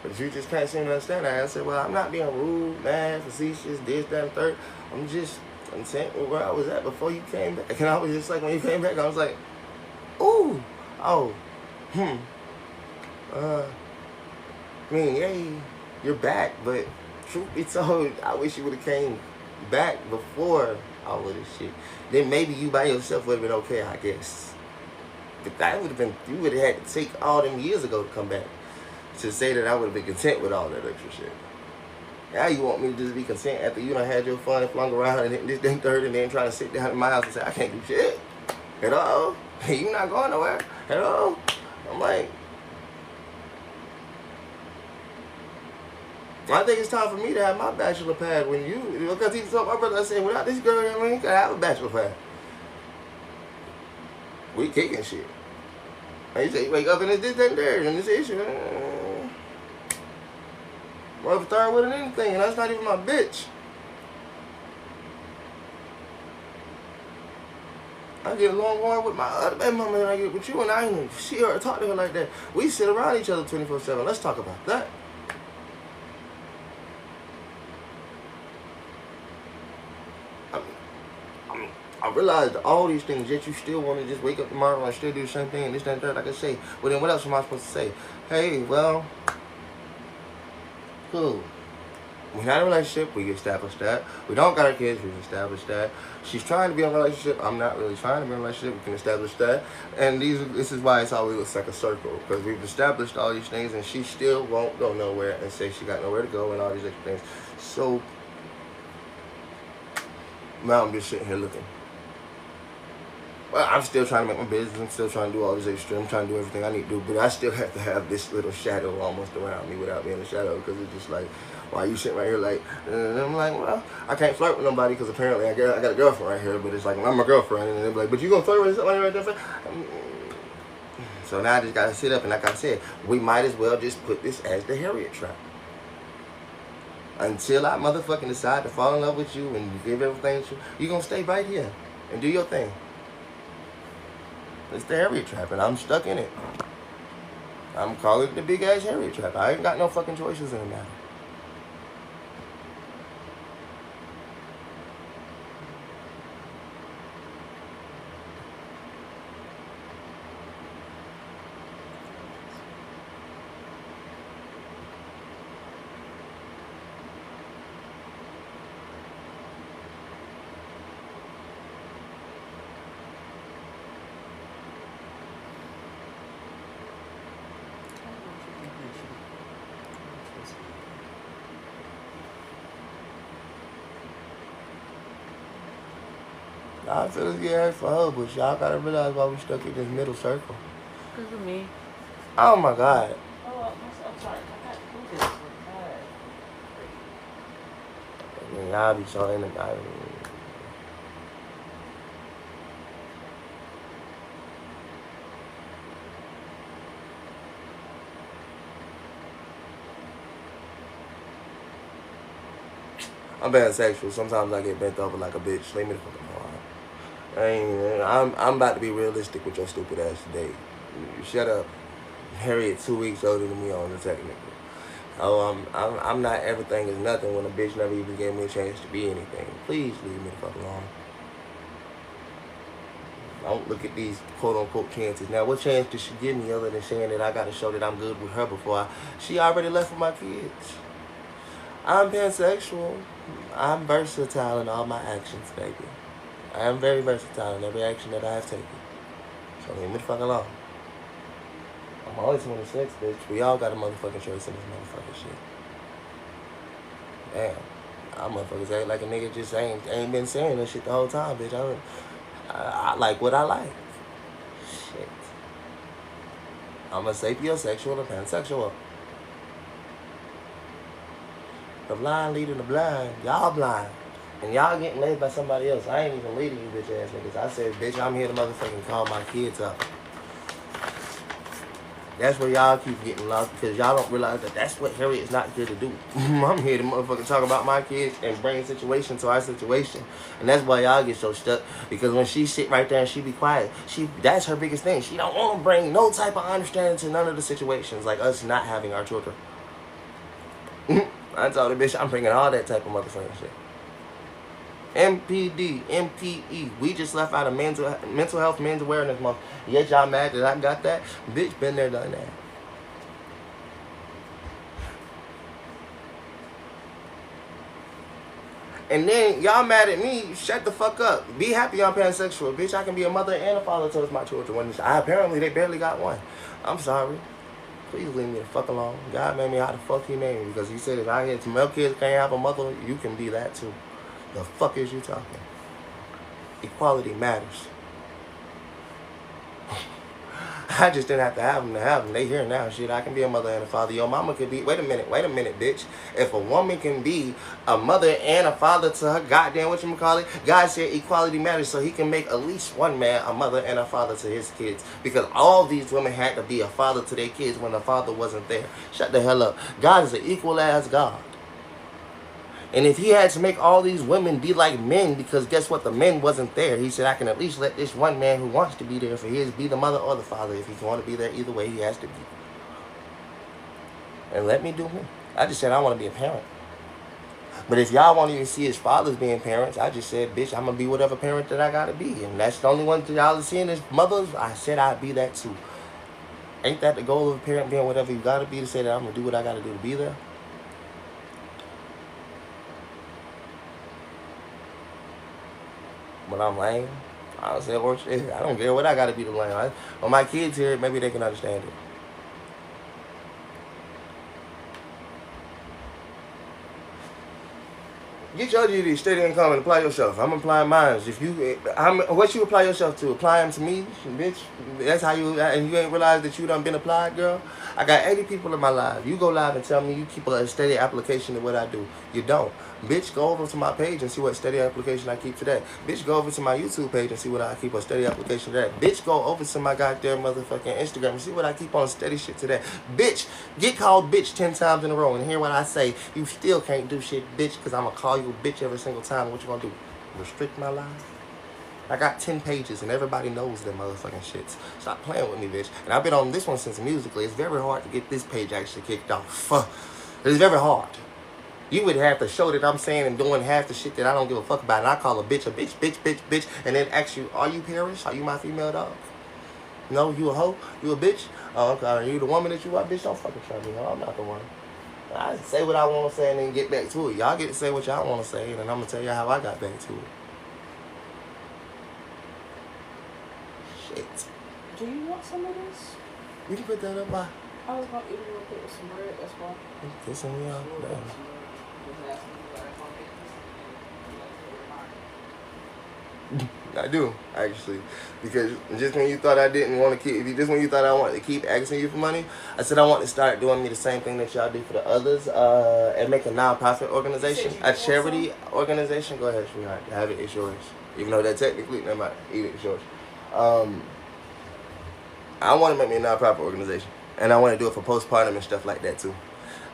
But you just can't seem to understand that. I said, well, I'm not being rude, mad, facetious, this, that, and third. I'm just content with where I was at before you came back. And I was just like, when you came back, I was like, ooh, oh, I mean, yay, you're back, but truth be told, I wish you would have came back before all of this shit. Then maybe you by yourself would have been okay, I guess. But that would have been, you would have had to take all them years ago to come back to say that I would have been content with all that extra shit. Now you want me to just be content after you done had your fun and flung around and this thing third and then try to sit down in my house and say, I can't do shit at all. You not going nowhere at all. I'm like, I think it's time for me to have my bachelor pad when you, because he told my brother, I said, without this girl, you know what I mean, gotta have a bachelor pad. We kicking shit. And he said, you wake up and it's this and there and this issue. Well, if third with anything, and that's not even my bitch. I get along more with my other baby mama than I get with you, and I ain't even see her or talk to her like that. We sit around each other 24/7. Let's talk about that. I realized all these things, yet you still want to just wake up tomorrow and still do the same thing and this, that, and that, like I say. Well, then what else am I supposed to say? Hey, well, cool. We're not in a relationship, we established that. We don't got our kids, we established that. She's trying to be in a relationship, I'm not really trying to be in a relationship, we can establish that. And this is why it's always looks like a circle, because we've established all these things and she still won't go nowhere and say she got nowhere to go and all these extra things. So, now I'm just sitting here looking. Well, I'm still trying to make my business. I'm still trying to do all this extra. I'm trying to do everything I need to do. But I still have to have this little shadow almost around me without being a shadow. Because it's just like, why you sitting right here like, and I'm like, well, I can't flirt with nobody because apparently I got a girlfriend right here. But it's like, I'm my girlfriend. And they're like, but you going to flirt with somebody right there? So now I just got to sit up. And like I said, we might as well just put this as the Harriet trap. Until I motherfucking decide to fall in love with you and give everything to you, you're going to stay right here and do your thing. It's the Harriet trap, and I'm stuck in it. I'm calling it the big ass Harriet trap. I ain't got no fucking choices in the matter. I feel it's getting hurt for her, but y'all gotta realize why we stuck in this middle circle. Because of me. Oh my God. Oh, I'm sorry. I got to do this. And then y'all be so in the night. I'm pansexual. Sometimes I get bent over like a bitch. Leave me the fuck alone. I'm about to be realistic with your stupid ass today. You shut up. Harriet 2 weeks older than me on the technical. Oh, I'm not everything is nothing when a bitch never even gave me a chance to be anything. Please leave me the fuck alone. Don't look at these quote-unquote chances. Now, what chance did she give me other than saying that I got to show that I'm good with her before she already left with my kids? I'm pansexual. I'm versatile in all my actions, baby. I am very versatile in every action that I have taken. So leave me the fuck alone. I'm always 26, bitch. We all got a motherfucking choice in this motherfucking shit. Damn. I motherfuckers act like a nigga just ain't been saying this shit the whole time, bitch. I like what I like. Shit. I'm a sapiosexual and pansexual. The blind leading the blind. Y'all blind. And y'all getting laid by somebody else. I ain't even leading you bitch ass niggas. I said, bitch, I'm here to motherfucking call my kids up. That's where y'all keep getting lost because y'all don't realize that that's what Harriet's not here to do. I'm here to motherfucking talk about my kids and bring situation to our situation. And that's why y'all get so stuck because when she sit right there and she be quiet, that's her biggest thing. She don't want to bring no type of understanding to none of the situations like us not having our children. I told her, bitch, I'm bringing all that type of motherfucking shit. MPD, MPE. We just left out of mental health, men's awareness month. Yet y'all mad that I got that? Bitch, been there, done that. And then y'all mad at me? Shut the fuck up. Be happy I'm pansexual, bitch. I can be a mother and a father to my children. When apparently they barely got one. I'm sorry. please leave me the fuck alone. God made me how the fuck he made me. Because he said if I get some milk kids can't have a mother, you can be that too. The fuck is you talking? Equality matters. I just didn't have to have them to have them. They here now. Shit, I can be a mother and a father. Your mama could be. Wait a minute, bitch. If a woman can be a mother and a father to her goddamn whatchamacallit, God said equality matters, so he can make at least one man a mother and a father to his kids. Because all these women had to be a father to their kids when the father wasn't there. Shut the hell up. God is an equal ass God. And if he had to make all these women be like men, because guess what? The men wasn't there. He said, I can at least let this one man who wants to be there for his be the mother or the father. If he want to be there, either way, he has to be. And let me do me. I just said I want to be a parent. But if y'all want to even see his fathers being parents, I just said, bitch, I'm going to be whatever parent that I got to be. And that's the only one that y'all are seeing is mothers. I said I'd be that too. Ain't that the goal of a parent, being whatever you got to be, to say that I'm going to do what I got to do to be there? But I'm lame. I say, well, shit, I don't care what I got to be to lame. When my kids hear it, maybe they can understand it. Get your GD, steady income, and apply yourself. I'm applying mine. If you, what you apply yourself to? Apply them to me, bitch. That's how you, and you ain't realized that you done been applied, girl. I got 80 people in my live. You go live and tell me you keep a steady application of what I do. You don't. Bitch, go over to my page and see what steady application I keep today. Bitch, go over to my YouTube page and see what I keep on steady application today. Bitch, go over to my goddamn motherfucking Instagram and see what I keep on steady shit today. Bitch, get called bitch 10 times in a row and hear what I say. You still can't do shit, bitch, because I'm going to call you a bitch every single time. What you going to do? Restrict my life? I got 10 pages and everybody knows them motherfucking shits. Stop playing with me, bitch. And I've been on this one since Musically. It's very hard to get this page actually kicked off. It's very hard. You would have to show that I'm saying and doing half the shit that I don't give a fuck about. And I call a bitch, bitch. And then ask you, are you Paris? Are you my female dog? No, you a hoe? You a bitch? Oh, okay. Are you the woman that you are? Bitch, don't fucking try me. No, I'm not the one. I say what I want to say and then get back to it. Y'all get to say what y'all want to say, and then I'm going to tell you how I got back to it. Shit. Do you want some of this? You can put that up by. I was going to eat it real quick with some bread. That's why. Pissing me off. I do, actually, because just when you thought I didn't want to keep, just when you thought I wanted to keep asking you for money, I said I want to start doing me the same thing that y'all do for the others, and make a non-profit organization, a charity organization. Go ahead, sweetheart. Have it. It's yours. Even though that technically, never mind. Eat it. It's yours. I want to make me a non-profit organization, and I want to do it for postpartum and stuff like that too.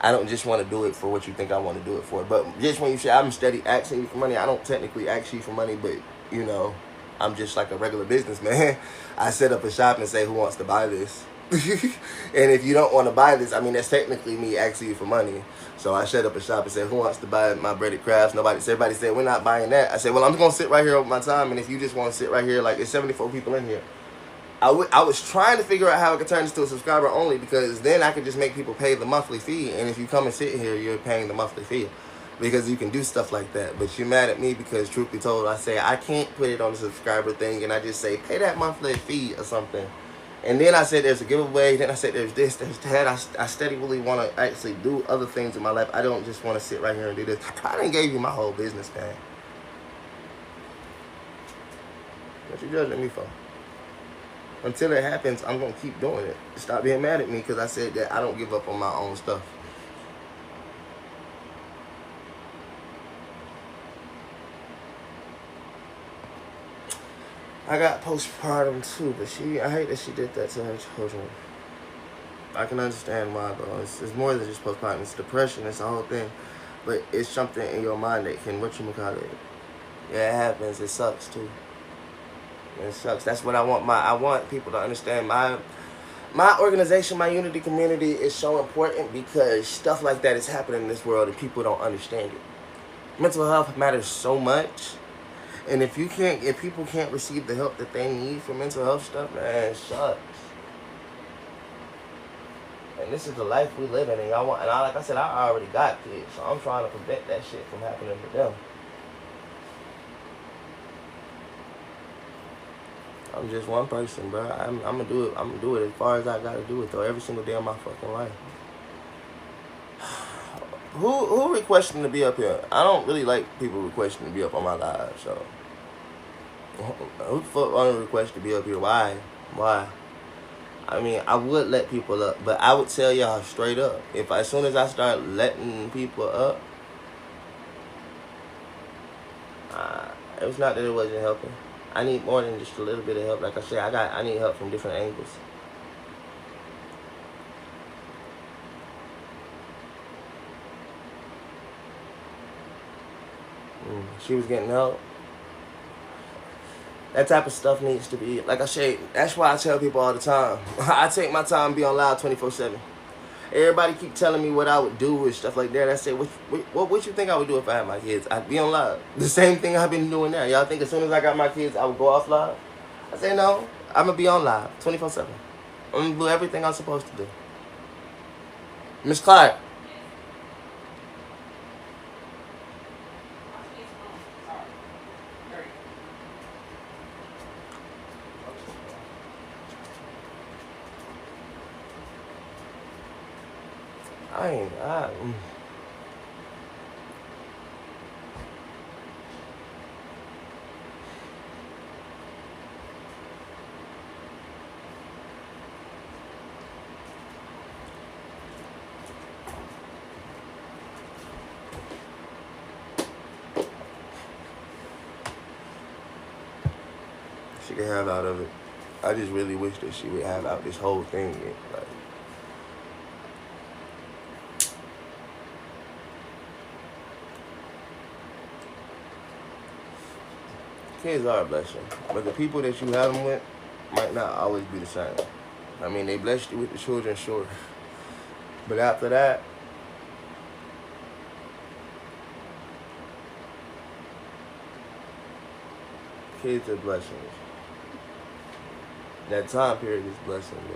I don't just want to do it for what you think I want to do it for. But just when you say I'm steady asking you for money, I don't technically ask you for money, but you know, I'm just like a regular businessman. I set up a shop and say, who wants to buy this? And if you don't want to buy this, I mean, that's technically me asking you for money. So I set up a shop and said, who wants to buy my breaded crafts? Everybody said, we're not buying that. I said, well, I'm just going to sit right here over my time. And if you just want to sit right here, like, there's 74 people in here. I was trying to figure out how I could turn this to a subscriber only, because then I could just make people pay the monthly fee. And if you come and sit here, you're paying the monthly fee. Because you can do stuff like that. But you're mad at me because, truth be told, I say I can't put it on the subscriber thing, and I just say pay that monthly fee or something. And then I said there's a giveaway. Then I said there's this, there's that. I steadily really want to actually do other things in my life. I don't just want to sit right here and do this. I done gave you my whole business plan. What you judging me for? Until it happens, I'm going to keep doing it. Stop being mad at me because I said that I don't give up on my own stuff. I got postpartum too, but I hate that she did that to her children. I can understand why, though. It's more than just postpartum. It's depression. It's the whole thing. But it's something in your mind that can, whatchamacallit. Yeah, it happens. It sucks too. It sucks. That's what I want. I want people to understand. My organization, my unity community is so important because stuff like that is happening in this world and people don't understand it. Mental health matters so much. And if people can't receive the help that they need for mental health stuff, man, it sucks. And this is the life we live in, and like I said, I already got kids, so I'm trying to prevent that shit from happening to them. I'm just one person, bro. I'm gonna do it. I'm gonna do it as far as I gotta do it, though. Every single day of my fucking life. Who requesting to be up here? I don't really like people requesting to be up on my live. So who the fuck want to request to be up here? Why? Why? I mean, I would let people up, but I would tell y'all straight up. If as soon as I start letting people up, it's not that it wasn't helping. I need more than just a little bit of help. Like I said, I need help from different angles. She was getting help. That type of stuff needs to be, like I say, that's why I tell people all the time. I take my time and be on live 24/7. Everybody keep telling me what I would do and stuff like that. I say, what you think I would do if I had my kids? I'd be on live. The same thing I've been doing now. Y'all think as soon as I got my kids, I would go off live? I say, no, I'm going to be on live 24/7. I'm going to do everything I'm supposed to do. Miss Clark. She could have out of it. I just really wish that she would have out this whole thing. Like, kids are a blessing, but the people that you have them with might not always be the same. I mean, they blessed you with the children, sure, but after that, kids are blessings. That time period is blessing me.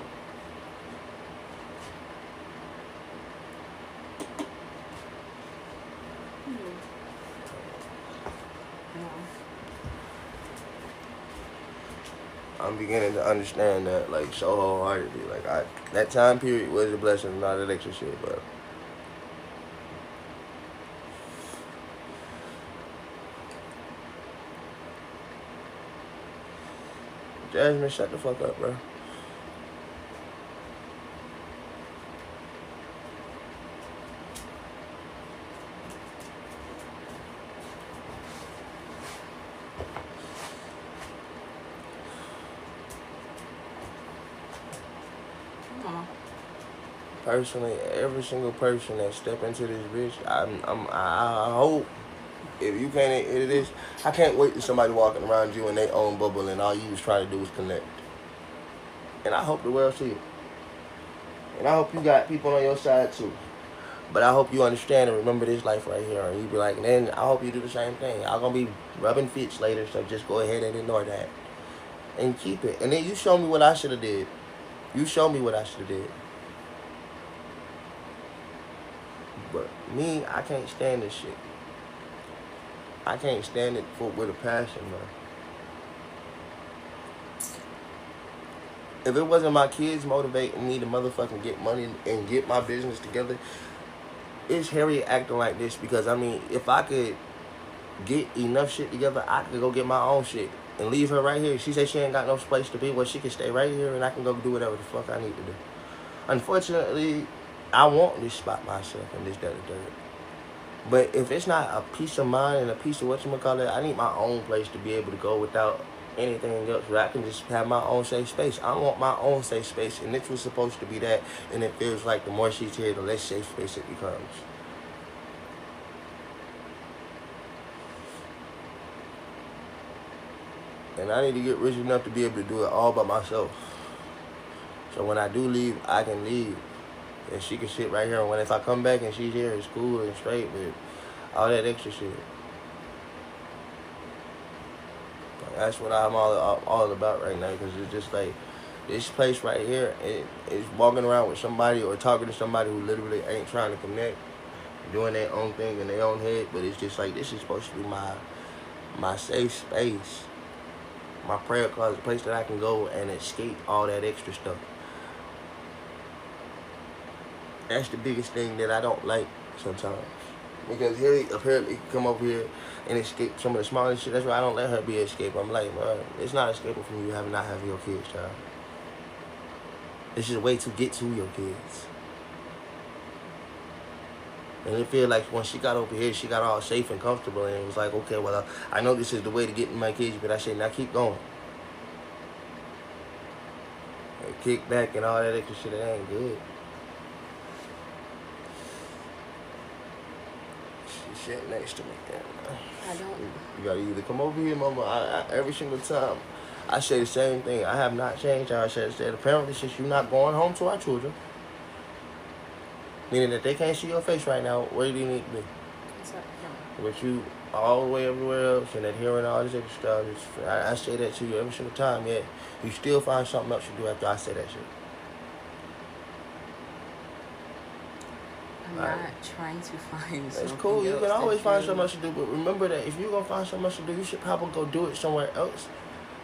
I'm beginning to understand that, like, so wholeheartedly. Like, that time period was a blessing, not that extra shit, but Jasmine, shut the fuck up, bro. Personally, every single person that step into this bitch, I hope, if you can't edit this, I can't wait to somebody walking around you in their own bubble and all you was trying to do is connect. And I hope the world see it. And I hope you got people on your side too. But I hope you understand and remember this life right here. And you be like, and then I hope you do the same thing. Y'all gonna be rubbing fits later, so just go ahead and ignore that. And keep it. And then you show me what I should have did. You show me what I should have did. But me, I can't stand this shit. I can't stand it with a passion, man. If it wasn't my kids motivating me to motherfucking get money and get my business together, it's Harriet acting like this because, I mean, if I could get enough shit together, I could go get my own shit and leave her right here. She said she ain't got no place to be, well, she can stay right here and I can go do whatever the fuck I need to do. Unfortunately, I want this spot myself and this, that, and third. But if it's not a peace of mind and a piece of whatchamacallit, I need my own place to be able to go without anything else where I can just have my own safe space. I want my own safe space, and this was supposed to be that, and it feels like the more she's here, the less safe space it becomes. And I need to get rich enough to be able to do it all by myself. So when I do leave, I can leave. And she can sit right here. And if I come back and she's here, it's cool and straight with all that extra shit. That's what I'm all about right now. Because it's just like, this place right here, it's walking around with somebody or talking to somebody who literally ain't trying to connect, doing their own thing in their own head. But it's just like, this is supposed to be my safe space. My prayer closet, a place that I can go and escape all that extra stuff. That's the biggest thing that I don't like sometimes. Because Haley apparently come over here and escape some of the smallest shit. That's why I don't let her be escape. I'm like, bro, it's not escaping from you not having your kids, child. It's just a way to get to your kids. And it feel like when she got over here, she got all safe and comfortable, and it was like, okay, well, I know this is the way to get to my kids, but I said, now keep going. And kick back and all that extra shit, it ain't good. She's sitting next to me, man. I don't. You gotta either come over here, mama. Every single time, I say the same thing. I have not changed how I said. Apparently, since you're not going home to our children, meaning that they can't see your face right now, where do you need to be? With you all the way everywhere else and adhering all this extra stuff. I say that to you every single time, yeah. You still find something else to do after I say that shit. I'm not trying to find something. It's cool. You can always find something else to do, but remember that if you're gonna find something else to do, you should probably go do it somewhere else.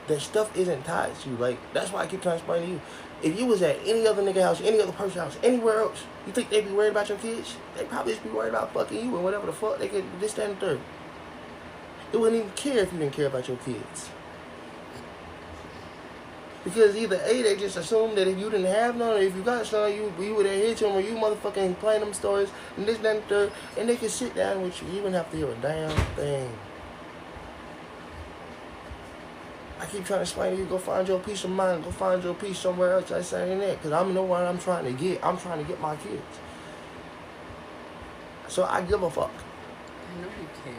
That stuff isn't tied to you. Like, that's why I keep trying to explain to you. If you was at any other nigga house, any other person's house, anywhere else, you think they'd be worried about your kids? They probably just be worried about fucking you and whatever the fuck they could, this, that, and the third. It wouldn't even care if you didn't care about your kids. Because either A, they just assume that if you didn't have none, or if you got some, you would adhere to them, or you motherfucking playing them stories, and this, that, and the third, and they can sit down with you. You wouldn't have to hear a damn thing. I keep trying to explain to you, go find your peace of mind, go find your peace somewhere else. I say in there, because I'm the one I'm trying to get. I'm trying to get my kids. So I give a fuck. I know you care.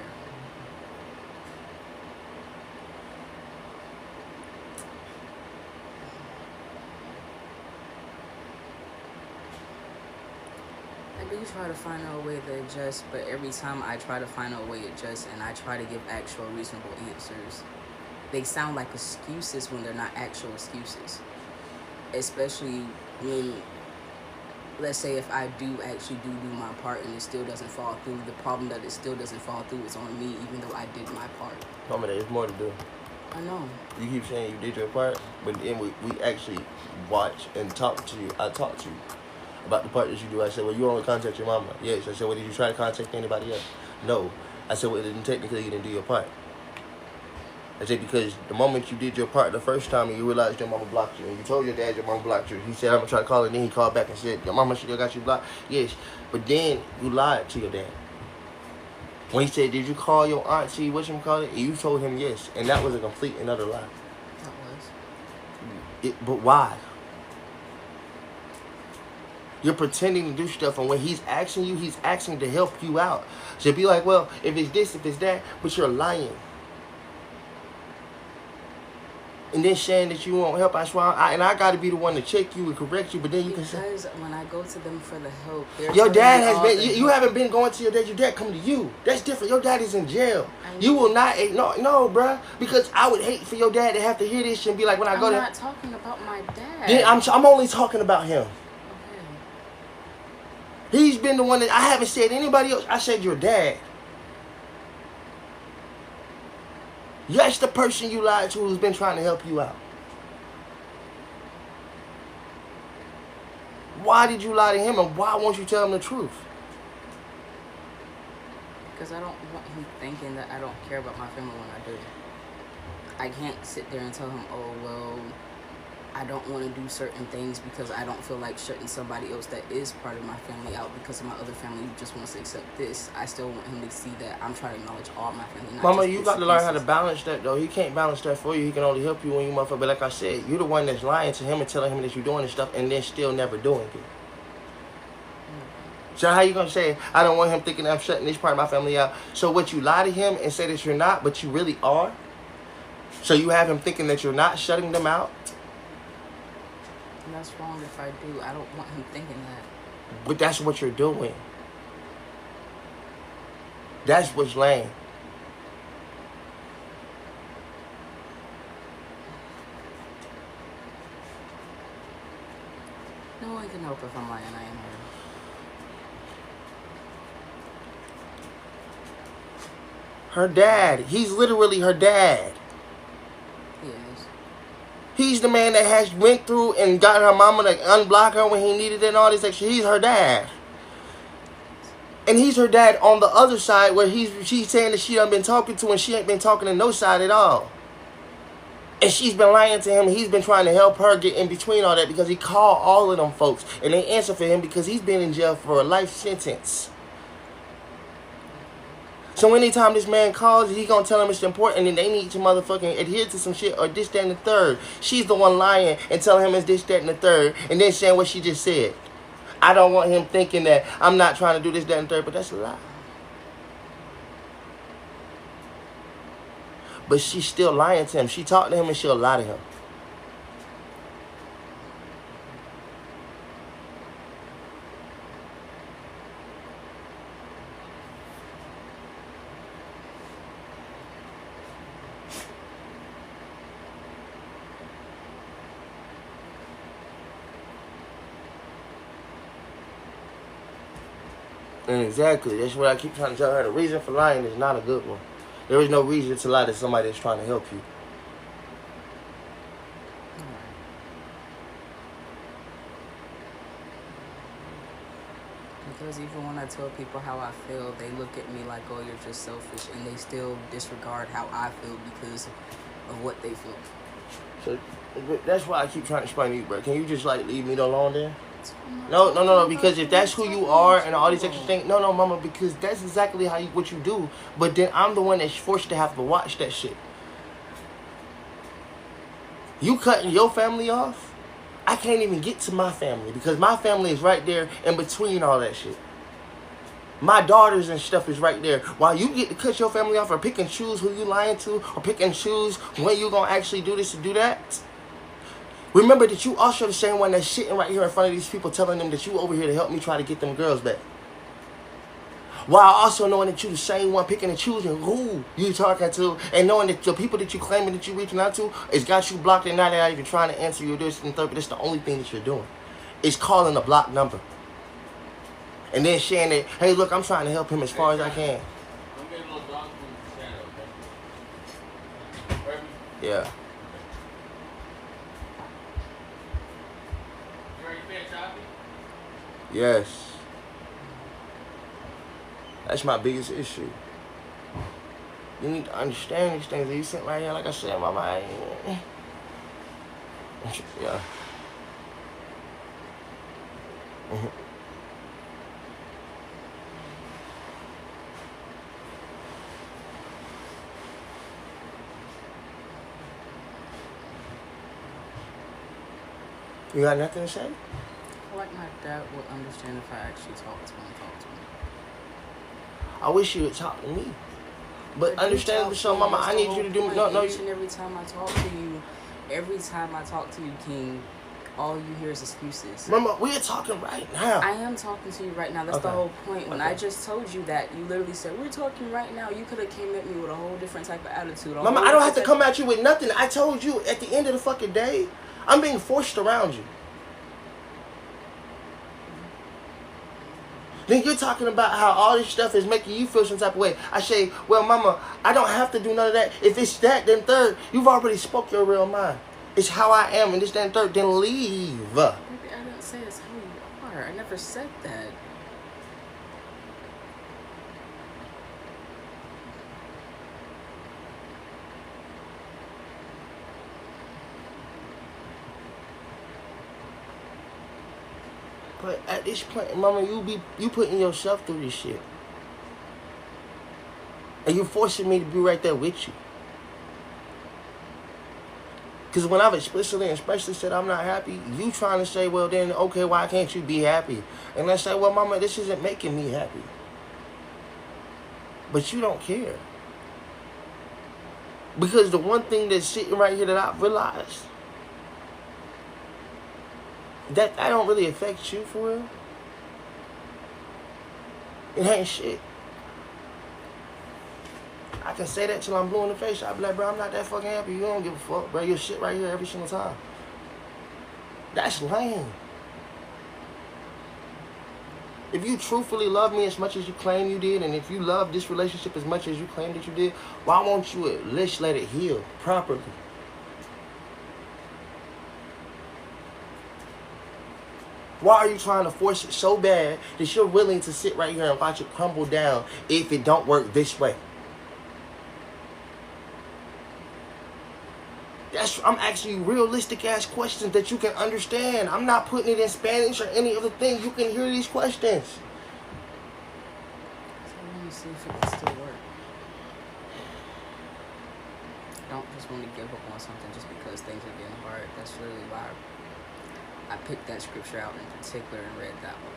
I do try to find a way to adjust, but every time I try to find a way to adjust and I try to give actual reasonable answers, they sound like excuses when they're not actual excuses. Especially when, let's say if I do actually do my part and it still doesn't fall through, the problem that it still doesn't fall through is on me, even though I did my part. Mama, there's more to do. I know. You keep saying you did your part, but then we actually watch and talk to you. I talked to you about the part that you do. I said, well, you only contact your mama. Yes. I said, well, did you try to contact anybody else? No. I said, well, then technically you didn't do your part. I said, because the moment you did your part the first time and you realized your mama blocked you, and you told your dad your mama blocked you, he said, I'm going to try to call her, and then he called back and said, your mama still got you blocked? Yes. But then you lied to your dad. When he said, did you call your auntie, whatchamacallit? You told him yes. And that was a complete and utter lie. That was. But why? You're pretending to do stuff, and when he's asking to help you out. So be like, well, if it's this, if it's that, but you're lying. And then saying that you won't help, I swear, I got to be the one to check you and correct you, but then you can say... Because when I go to them for the help... Your dad has been... You haven't been going to your dad come to you. That's different. Your dad is in jail. You will not... No, bruh. Because I would hate for your dad to have to hear this and be like, when I go there... I'm not talking about my dad. Then I'm only talking about him. Okay. He's been the one that... I haven't said anybody else. I said your dad. That's the person you lied to who's been trying to help you out. Why did you lie to him, and why won't you tell him the truth? Because I don't want him thinking that I don't care about my family when I do. I can't sit there and tell him, oh, well, I don't want to do certain things because I don't feel like shutting somebody else that is part of my family out because of my other family who just wants to accept this. I still want him to see that I'm trying to acknowledge all my family. Not Mama, just you got to learn how to balance that, though. He can't balance that for you. He can only help you when you motherfucker. But like I said, you're the one that's lying to him and telling him that you're doing this stuff and then still never doing it. So how you going to say, I don't want him thinking I'm shutting this part of my family out? So what, you lie to him and say that you're not, but you really are? So you have him thinking that you're not shutting them out? And that's wrong if I do. I don't want him thinking that. But that's what you're doing. That's what's lame. No one can help if I'm lying. I am her. Her dad. He's literally her dad. Yes. He's the man that has went through and got her mama to unblock her when he needed it and all this extra. He's her dad. And he's her dad on the other side where she's saying that she done been talking to and she ain't been talking to no side at all. And she's been lying to him. He's been trying to help her get in between all that because he called all of them folks. And they answer for him because he's been in jail for a life sentence. So anytime this man calls, he gonna tell him it's important and they need to motherfucking adhere to some shit or this, that, and the third. She's the one lying and telling him it's this, that, and the third. And then saying what she just said. I don't want him thinking that I'm not trying to do this, that, and third, but that's a lie. But she's still lying to him. She talked to him and she'll lie to him. And exactly, that's what I keep trying to tell her. The reason for lying is not a good one. There is no reason to lie to somebody that's trying to help you. Because even when I tell people how I feel, they look at me like, oh, you're just selfish, and they still disregard how I feel because of what they feel. So that's why I keep trying to explain to you, bro. Can you just like leave me alone there? No. Because if that's who you are and all these extra things, no, mama. Because that's exactly what you do. But then I'm the one that's forced to have to watch that shit. You cutting your family off? I can't even get to my family because my family is right there in between all that shit. My daughters and stuff is right there. While you get to cut your family off or pick and choose who you lying to or pick and choose when you gonna actually do this and do that. Remember that you also the same one that's sitting right here in front of these people telling them that you over here to help me try to get them girls back. While also knowing that you the same one picking and choosing who you talking to and knowing that the people that you claiming that you reaching out to is got you blocked and not even trying to answer you this and third, but that's the only thing that you're doing. Is calling a blocked number. And then saying that, hey, look, I'm trying to help him as far as I can. Yeah. Yes. That's my biggest issue. You need to understand these things. You sit right here, like I said, my mind. Yeah. You got nothing to say? I feel like my dad would understand if I actually talked to him. I wish you would talk to me. But understand, so mama, I need you to do no. Each and every time I talk to you, King, all you hear is excuses. Mama, we're talking right now. I am talking to you right now. That's the whole point. When I just told you that, you literally said, we're talking right now. You could have came at me with a whole different type of attitude. Mama, I don't have to come at you with nothing. I told you at the end of the fucking day, I'm being forced around you. Then you're talking about how all this stuff is making you feel some type of way. I say, well, mama, I don't have to do none of that. If it's that, then third, you've already spoke your real mind. It's how I am, and this, that, and third, then leave. Maybe I didn't say it's who you are. I never said that. But at this point, mama, you putting yourself through this shit. And you forcing me to be right there with you. Because when I've explicitly and especially said I'm not happy, you trying to say, well then, okay, why can't you be happy? And I say, well, mama, this isn't making me happy. But you don't care. Because the one thing that's sitting right here that I've realized, that don't really affect you for real. It ain't shit. I can say that till I'm blue in the face. I'll be like, bro, I'm not that fucking happy. You don't give a fuck, bro. You're shit right here every single time. That's lame. If you truthfully love me as much as you claim you did, and if you love this relationship as much as you claim that you did, why won't you at least let it heal properly? Why are you trying to force it so bad that you're willing to sit right here and watch it crumble down if it don't work this way? I'm asking you realistic ass questions that you can understand. I'm not putting it in Spanish or any other thing. You can hear these questions. So let me see if it can still work. I don't just want to give up on something just because things are getting hard. That's literally why I picked that scripture out in particular and read that one.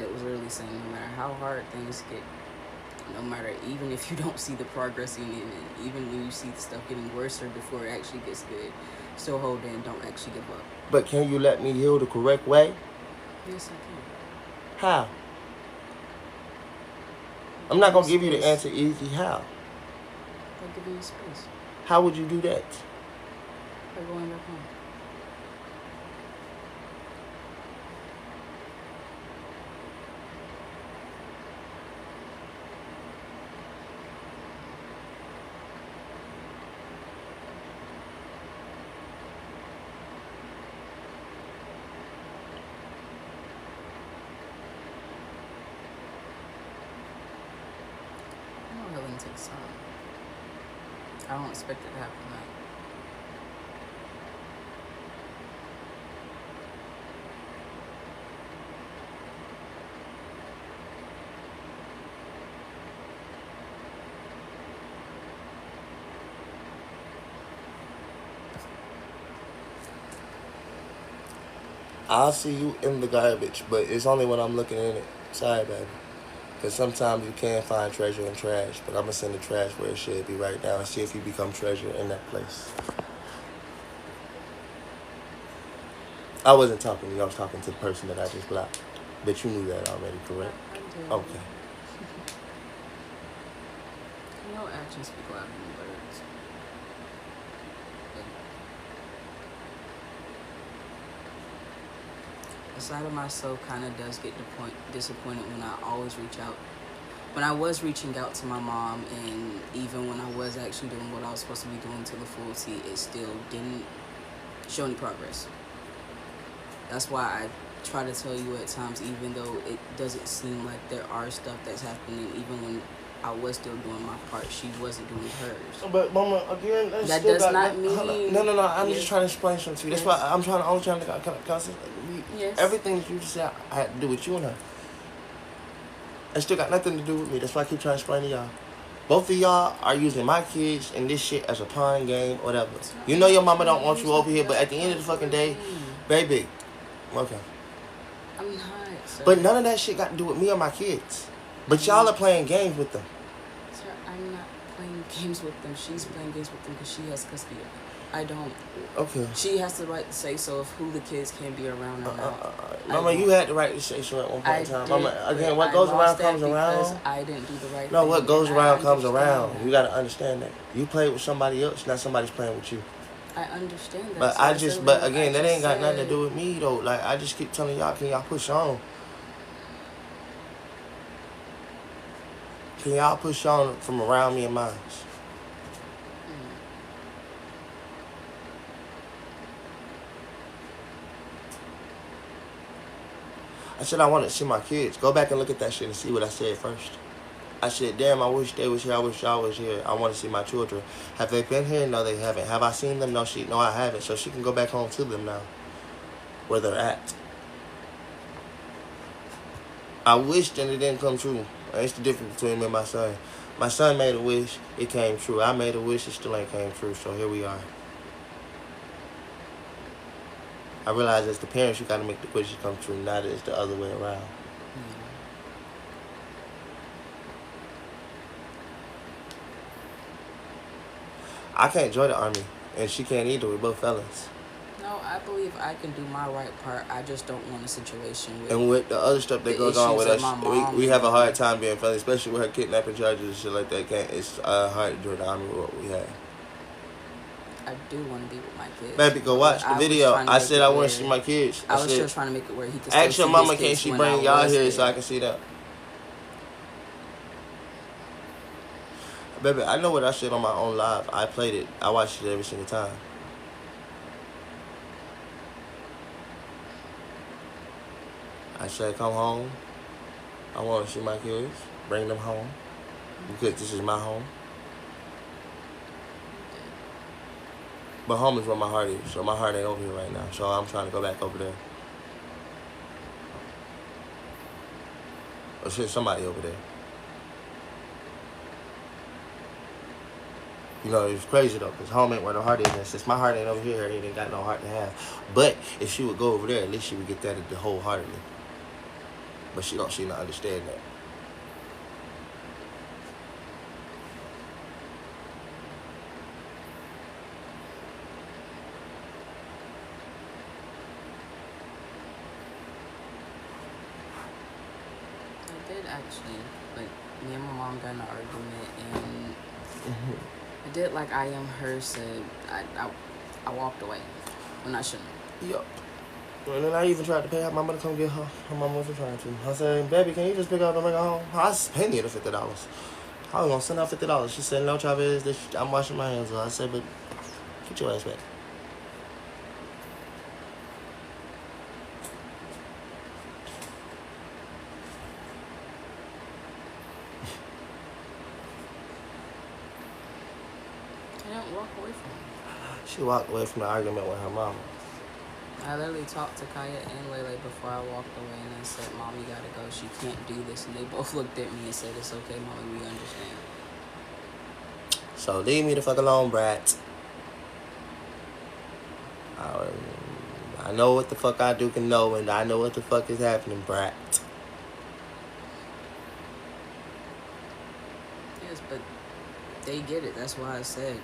It was literally saying no matter how hard things get, no matter, even if you don't see the progress in it, and even when you see the stuff getting worse before it actually gets good, still hold in, don't actually give up. But can you let me heal the correct way? Yes, I can. How? I'm not going to give you the answer easy. How? I'll give you space. How would you do that? By going back home. Healing takes time. I don't expect it to happen now. I'll see you in the garbage, but it's only when I'm looking in it. Sorry, baby. Because sometimes you can find treasure in trash, but I'm going to send the trash where it should be right now and see if you become treasure in that place. I wasn't talking to you. I was talking to the person that I just blocked. But you knew that already, correct? I did. Okay. No actions speak louder than words. The side of myself kind of does get disappointed when I always reach out. When I was reaching out to my mom, and even when I was actually doing what I was supposed to be doing to the full T, it still didn't show any progress. That's why I try to tell you at times, even though it doesn't seem like there are stuff that's happening, even when I was still doing my part, she wasn't doing hers. But Mama, again, that does not mean. No. I'm just trying to explain something to you. That's why I'm trying to. Yes. Everything that you just said, I had to do with you and her. It still got nothing to do with me. That's why I keep trying to explain to y'all. Both of y'all are using my kids and this shit as a pawn game, whatever. You know your mama don't want you over here, but at the end of the fucking day, baby, okay. I'm not. Sir. But none of that shit got to do with me or my kids. But y'all are playing games with them. Sir, I'm not playing games with them. She's playing games with them because she has custody of them. I don't. Okay. She has the right to say so of who the kids can be around or not. Mama, you had the right to say so at one point in time. Mama, again, what I goes around lost comes that around. I didn't do the right thing. No, what goes around comes understand around. that. You gotta understand that. You play with somebody else, not somebody's playing with you. I understand that. But so but again, that ain't got nothing to do with me though. Like, I just keep telling y'all, can y'all push on? Can y'all push on from around me and mine? I said I wanted to see my kids. Go back and look at that shit and see what I said first. I said, damn, I wish they was here. I wish y'all was here. I want to see my children. Have they been here? No, they haven't. Have I seen them? No, I haven't. So she can go back home to them now, where they're at. I wished and it didn't come true. That's the difference between me and my son. My son made a wish. It came true. I made a wish. It still ain't came true. So here we are. I realize as the parents, you got to make the wishes come true, not as the other way around. I can't join the army, and she can't either. We're both felons. No, I believe I can do my right part. I just don't want a situation with. And with the other stuff that goes on with us, we have a hard time being felons, especially with her kidnapping charges and shit like that. It's hard to join the army with what we have. I do want to be with my kids. Baby, go watch the video. I said I want to see my kids. I was just trying to make it where he could ask your mama, can she bring y'all here so I can see that? Baby, I know what I said on my own live. I played it. I watched it every single time. I said, come home. I want to see my kids. Bring them home. Because this is my home. But home is where my heart is. So my heart ain't over here right now. So I'm trying to go back over there. Or shit, somebody over there. You know, it's crazy though, because home ain't where the heart is. And since my heart ain't over here, it ain't got no heart to have. But if she would go over there, at least she would get that wholeheartedly. But she don't understand that. I did actually, like, me and my mom got in an argument, and I did like I am her said. I walked away when I shouldn't. Yup. And then I even tried to pay her mama to come get her. Her mama wasn't trying to. I said, baby, can you just pick up and bring her home? I paid me the $50. I was going to send her $50. She said, no, Travis, I'm washing my hands. I said, but get your ass back. I didn't walk away from her. She walked away from the argument with her mama. I literally talked to Kaya and Lele before I walked away, and I said, Mom, you gotta go. She can't do this. And they both looked at me and said, it's okay, Mommy, we understand. So leave me the fuck alone, brat. I know what the fuck I do can know, and I know what the fuck is happening, brat. Yes, but they get it. That's why I said,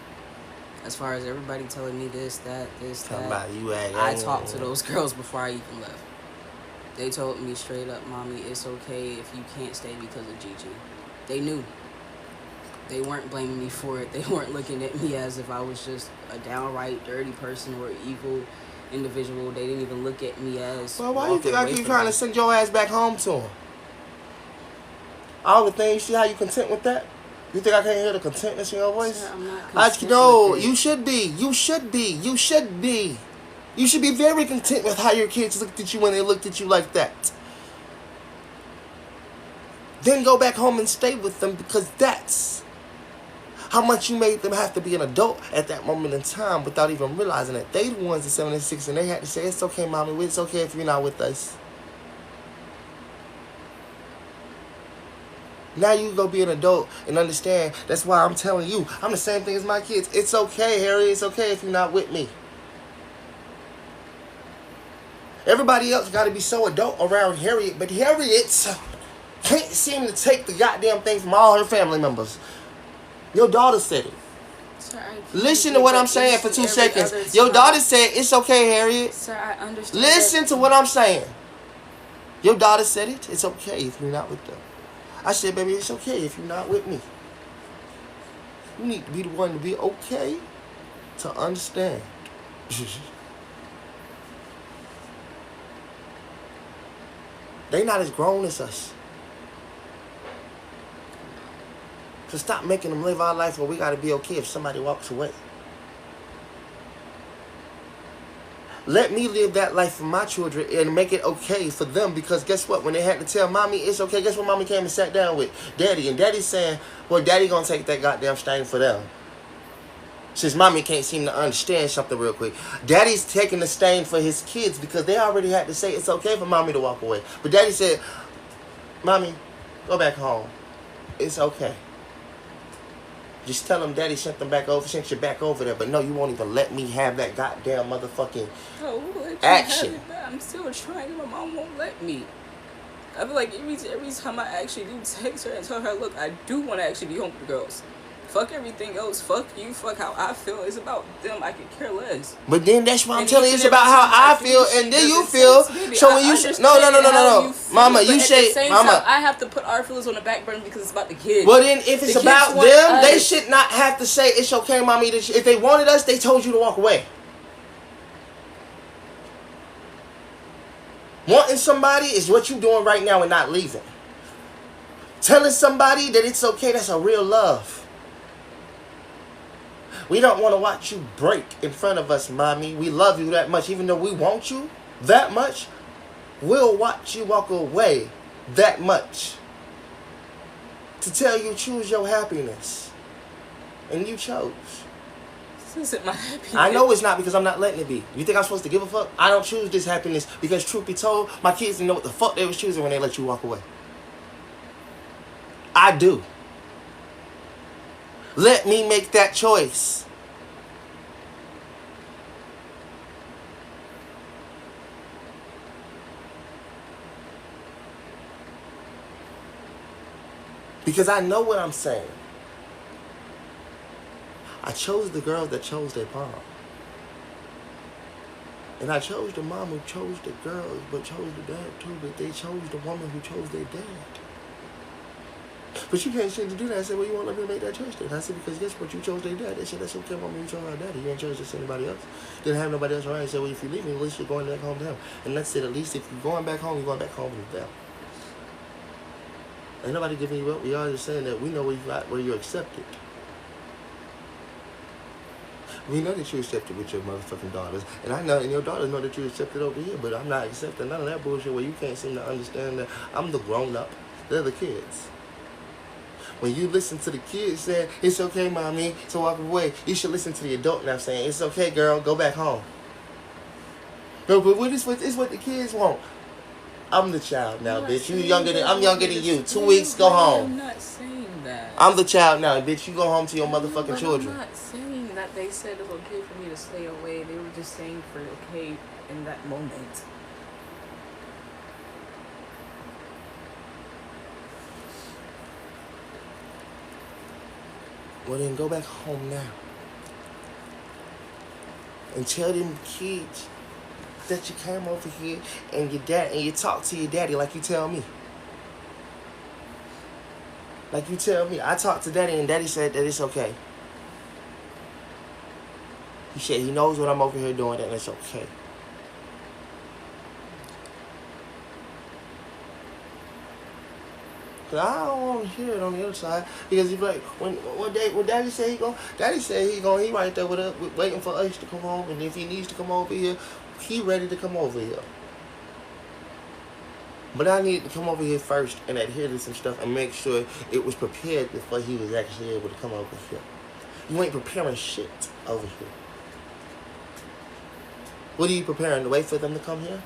as far as everybody telling me this, that, I talked to those girls before I even left. They told me straight up, Mommy, it's okay if you can't stay because of Gigi. They knew. They weren't blaming me for it. They weren't looking at me as if I was just a downright dirty person or evil individual. They didn't even look at me as... Well, why do you think I keep trying to send your ass back home to him? All the things, see how you content with that? You think I can't hear the contentness in your voice? Sir, I'm not content you should be. You should be. You should be. You should be very content with how your kids looked at you when they looked at you like that. Then go back home and stay with them, because that's how much you made them have to be an adult at that moment in time without even realizing that they the ones at 76 and they had to say, it's okay, Mommy, it's okay if you're not with us. Now you go be an adult and understand. That's why I'm telling you, I'm the same thing as my kids. It's okay, Harry. It's okay if you're not with me. Everybody else got to be so adult around Harriet, but Harriet can't seem to take the goddamn thing from all her family members. Your daughter said it. Sir, listen to what I'm saying for 2 seconds. Your daughter said, it's okay, Harriet. Sir, I understand. Listen to what I'm saying. Your daughter said it. It's okay if you're not with them. I said, baby, it's okay if you're not with me. You need to be the one to be okay to understand. They not as grown as us. So stop making them live our life where we got to be okay if somebody walks away. Let me live that life for my children and make it okay for them, because guess what? When they had to tell Mommy it's okay, guess what Mommy came and sat down with? Daddy. And Daddy's saying, well, Daddy gonna take that goddamn stain for them. Since Mommy can't seem to understand something real quick. Daddy's taking the stain for his kids because they already had to say it's okay for Mommy to walk away. But Daddy said, Mommy, go back home. It's okay. Just tell them Daddy sent you back over there. But no, you won't even let me have that goddamn motherfucking action. I'm still trying. My mom won't let me. I feel like every time I actually do text her and tell her, look, I do want to actually be home with the girls. Fuck everything else. Fuck you. Fuck how I feel. It's about them. I could care less. But then that's why I'm telling you. It's about how I feel, and then you feel. So when you no, Mama, you say, Mama, I have to put our feelings on the back burner because it's about the kids. Well, then if it's about them, they should not have to say it's okay, Mommy. If they wanted us, they told you to walk away. Wanting somebody is what you're doing right now and not leaving. Telling somebody that it's okay, that's a real love. We don't want to watch you break in front of us, Mommy. We love you that much, even though we want you that much. will watch you walk away that much to tell you choose your happiness. And you chose. This isn't my happiness. I know it's not because I'm not letting it be. You think I'm supposed to give a fuck? I don't choose this happiness because truth be told, my kids didn't know what the fuck they was choosing when they let you walk away. I do. Let me make that choice. Because I know what I'm saying. I chose the girls that chose their mom. And I chose the mom who chose the girls, but chose the dad too. But they chose the woman who chose their dad. But you can't seem to do that. I said, well, you won't let me make that choice then. I said, because guess what? You chose their dad. They said, that's okay, mama, you chose our daddy. You ain't chose just anybody else. Didn't have nobody else around. I said, well, if you leave me, at least you're going back home to them. And that's it. At least if you're going back home, you're going back home with them. Ain't nobody giving you up. We are just saying that we know where you're accepted. We know that you accepted with your motherfucking daughters. And I know, and your daughters know that you accepted over here, but I'm not accepting none of that bullshit where you can't seem to understand that I'm the grown-up. They're the kids. When you listen to the kids saying, it's okay, mommy, to walk away, you should listen to the adult now saying, it's okay, girl, go back home. No, but it's what the kids want. I'm the child now, bitch. I'm younger than you. 2 weeks, go home. I'm not saying that. I'm the child now, bitch. You go home to your motherfucking children. I'm not saying that they said it's okay for me to stay away. They were just saying for okay in that moment. Well, then go back home now. And tell them kids that you came over here and you talk to your daddy like you tell me. Like you tell me. I talked to daddy and daddy said that it's okay. He said he knows what I'm over here doing and it's okay. Cause I don't want to hear it on the other side because he's like when daddy said he right there with us waiting for us to come home, and if he needs to come over here, he ready to come over here. But I need to come over here first and adhere to some stuff and make sure it was prepared before he was actually able to come over here. You ain't preparing shit over here. What are you preparing? To wait for them to come here?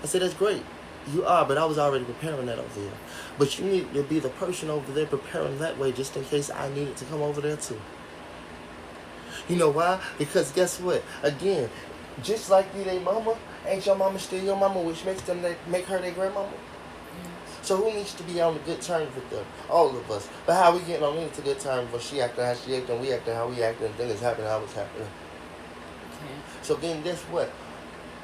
I said, that's great. You are, but I was already preparing that over here. But you need to be the person over there preparing that way just in case I needed to come over there too. You know why? Because guess what? Again, just like you, they mama, ain't your mama still your mama, which makes them make her their grandmama? So who needs to be on the good terms with them? All of us. But how we getting on into good terms when she acting how she acting, we acting how we acting, and things happening how it's happening? Okay. So then guess what?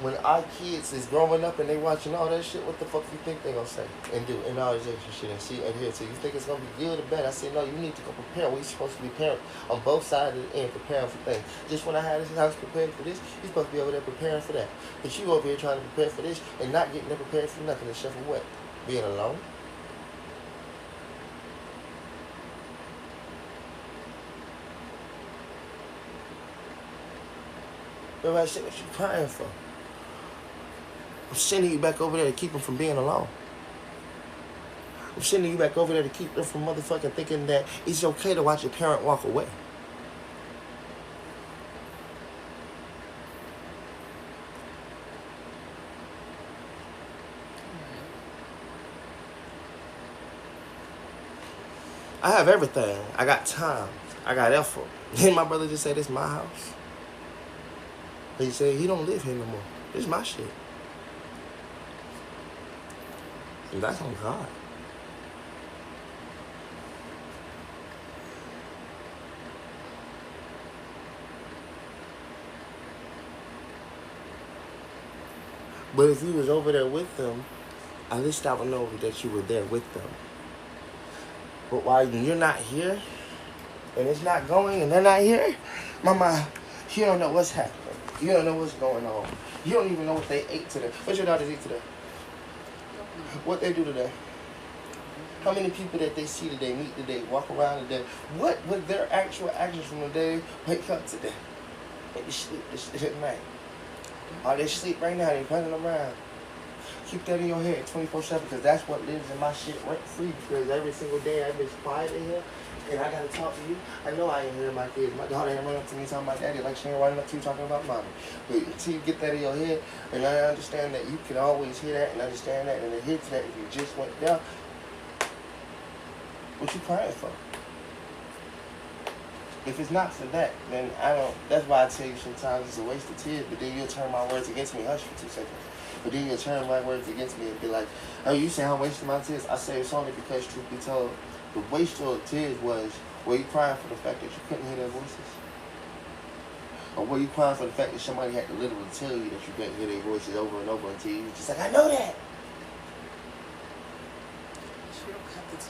When our kids is growing up and they watching all that shit, what the fuck you think they gonna say and do and all this extra shit and see and hear to? You think it's gonna be good or bad? I said, no, you need to go prepare. We supposed to be parent on both sides of the end, preparing for things. Just when I had this house prepared for this, you're supposed to be over there preparing for that. But you over here trying to prepare for this and not getting there prepared for nothing except for what? Being alone? Everybody said, what you crying for? I'm sending you back over there to keep them from being alone. I'm sending you back over there to keep them from motherfucking thinking that it's okay to watch your parent walk away. I have everything. I got time. I got effort. Then my brother just said, this is my house. He said, he don't live here no more. This is my shit. And that's on God. But if you was over there with them, at least I would know that you were there with them. But while you're not here, and it's not going, and they're not here, mama, you don't know what's happening. You don't know what's going on. You don't even know what they ate today. What your daughters eat today? What they do today? How many people that they see today, meet today, walk around today? What were their actual actions from the day wake up today? Maybe sleep at night. Or they sleep right now, they running around. keep that in your head 24/7 because that's what lives in my shit rent free. Because every single day I've been quiet in here and I gotta talk to you. I know I ain't hearing my kids. My daughter ain't running up to me talking about daddy like she ain't running up to you talking about mommy. But until you get that in your head and I understand that you can always hear that and understand that and it hits that if you just went down, what you crying for? If it's not for that, then I don't. That's why I tell you sometimes it's a waste of tears. But then you'll turn my words against me. Hush for 2 seconds. But then you'll turn my words against me and be like, "Oh, you say I'm wasting my tears?" I say it's only because, truth be told, the waste of tears was, were you crying for the fact that you couldn't hear their voices, or were you crying for the fact that somebody had to literally tell you that you couldn't hear their voices over and over until you was just like, "I know that."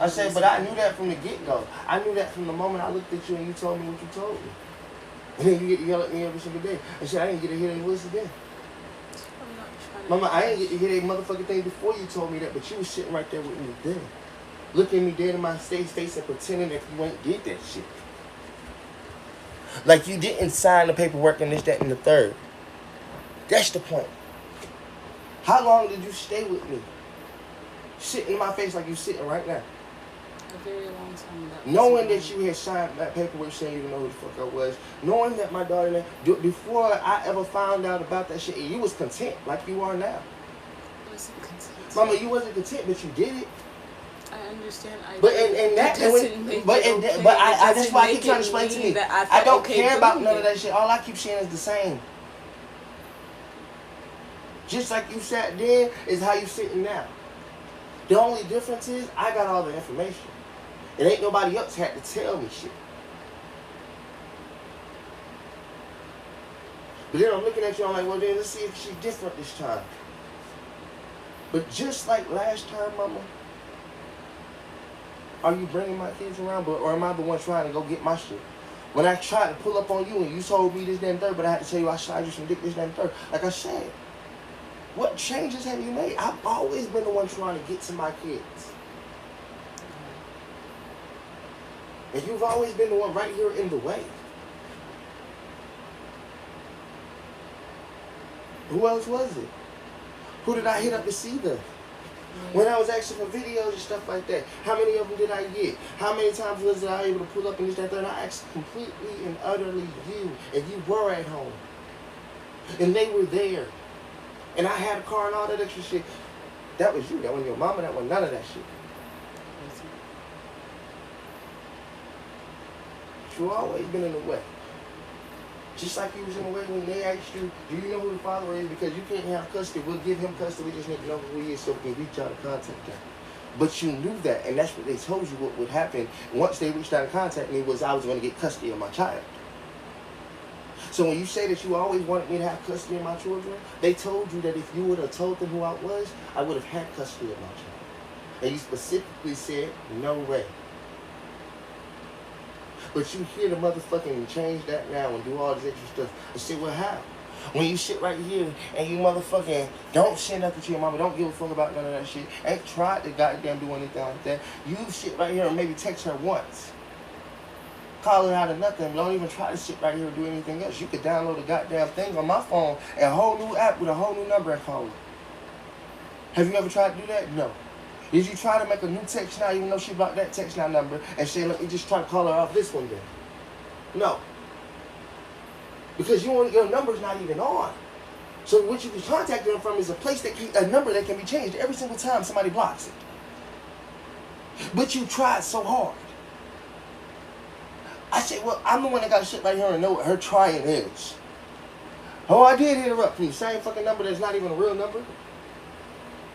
I said, but I knew that from the get-go. I knew that from the moment I looked at you and you told me what you told me. And then you get to yell at me every single day. I said, I didn't get to hear their voices then. Mama, I didn't get to hear that motherfucking thing before you told me that, but you was sitting right there with me then. Looking me dead in my face and pretending that you ain't did that shit. Like you didn't sign the paperwork and this, that, and the third. That's the point. How long did you stay with me? Sitting in my face like you sitting right now. A very long time. Knowing that you had signed that paperwork saying you didn't know who the fuck I was. Knowing that my daughter, before I ever found out about that shit, you was content like you are now. I wasn't content. Mama, you wasn't content, but you did it. I understand. That's why I keep trying to explain to me. I don't care about none of that shit. All I keep saying is the same. Just like you sat then is how you sitting now. The only difference is I got all the information. It ain't nobody else had to tell me shit. But then I'm looking at you, I'm like, well then let's see if she's different this time. But just like last time, Mama, are you bringing my kids around, or am I the one trying to go get my shit? When I tried to pull up on you and you told me this, that, and third, but I had to tell you I slide you some dick, this, that, and third. Like I said, what changes have you made? I've always been the one trying to get to my kids. And you've always been the one right here in the way. Who else was it? Who did I hit up to see them? When I was asking for videos and stuff like that, how many of them did I get? How many times was I able to pull up and this, that, and I asked completely and utterly you, and you were at home. And they were there. And I had a car and all that extra shit. That was you. That wasn't your mama. That wasn't none of that shit. You've always been in the way. Just like you was in the way when they asked you, do you know who the father is? Because you can't have custody. We'll give him custody. We just need to know who he is so we can reach out and contact him. But you knew that, and that's what they told you what would happen once they reached out and contacted me was I was going to get custody of my child. So when you say that you always wanted me to have custody of my children, they told you that if you would have told them who I was, I would have had custody of my child. And you specifically said, no way. But you hear the motherfucking change that now and do all this extra stuff. I say, well, how? When you sit right here and you motherfucking don't say nothing to your mama, don't give a fuck about none of that shit, ain't tried to goddamn do anything like that, you sit right here and maybe text her once. Call her out of nothing. Don't even try to sit right here and do anything else. You could download a goddamn thing on my phone and a whole new app with a whole new number and call her. Have you ever tried to do that? No. Did you try to make a new text now even though she blocked that text now number and say, let me just try to call her off this one then? No. Because your number's not even on. So what you can contact them from is a place a number that can be changed every single time somebody blocks it. But you tried so hard. I said, well, I'm the one that got to sit right here and know what her trying is. Oh, I did hit her up from the same fucking number that's not even a real number.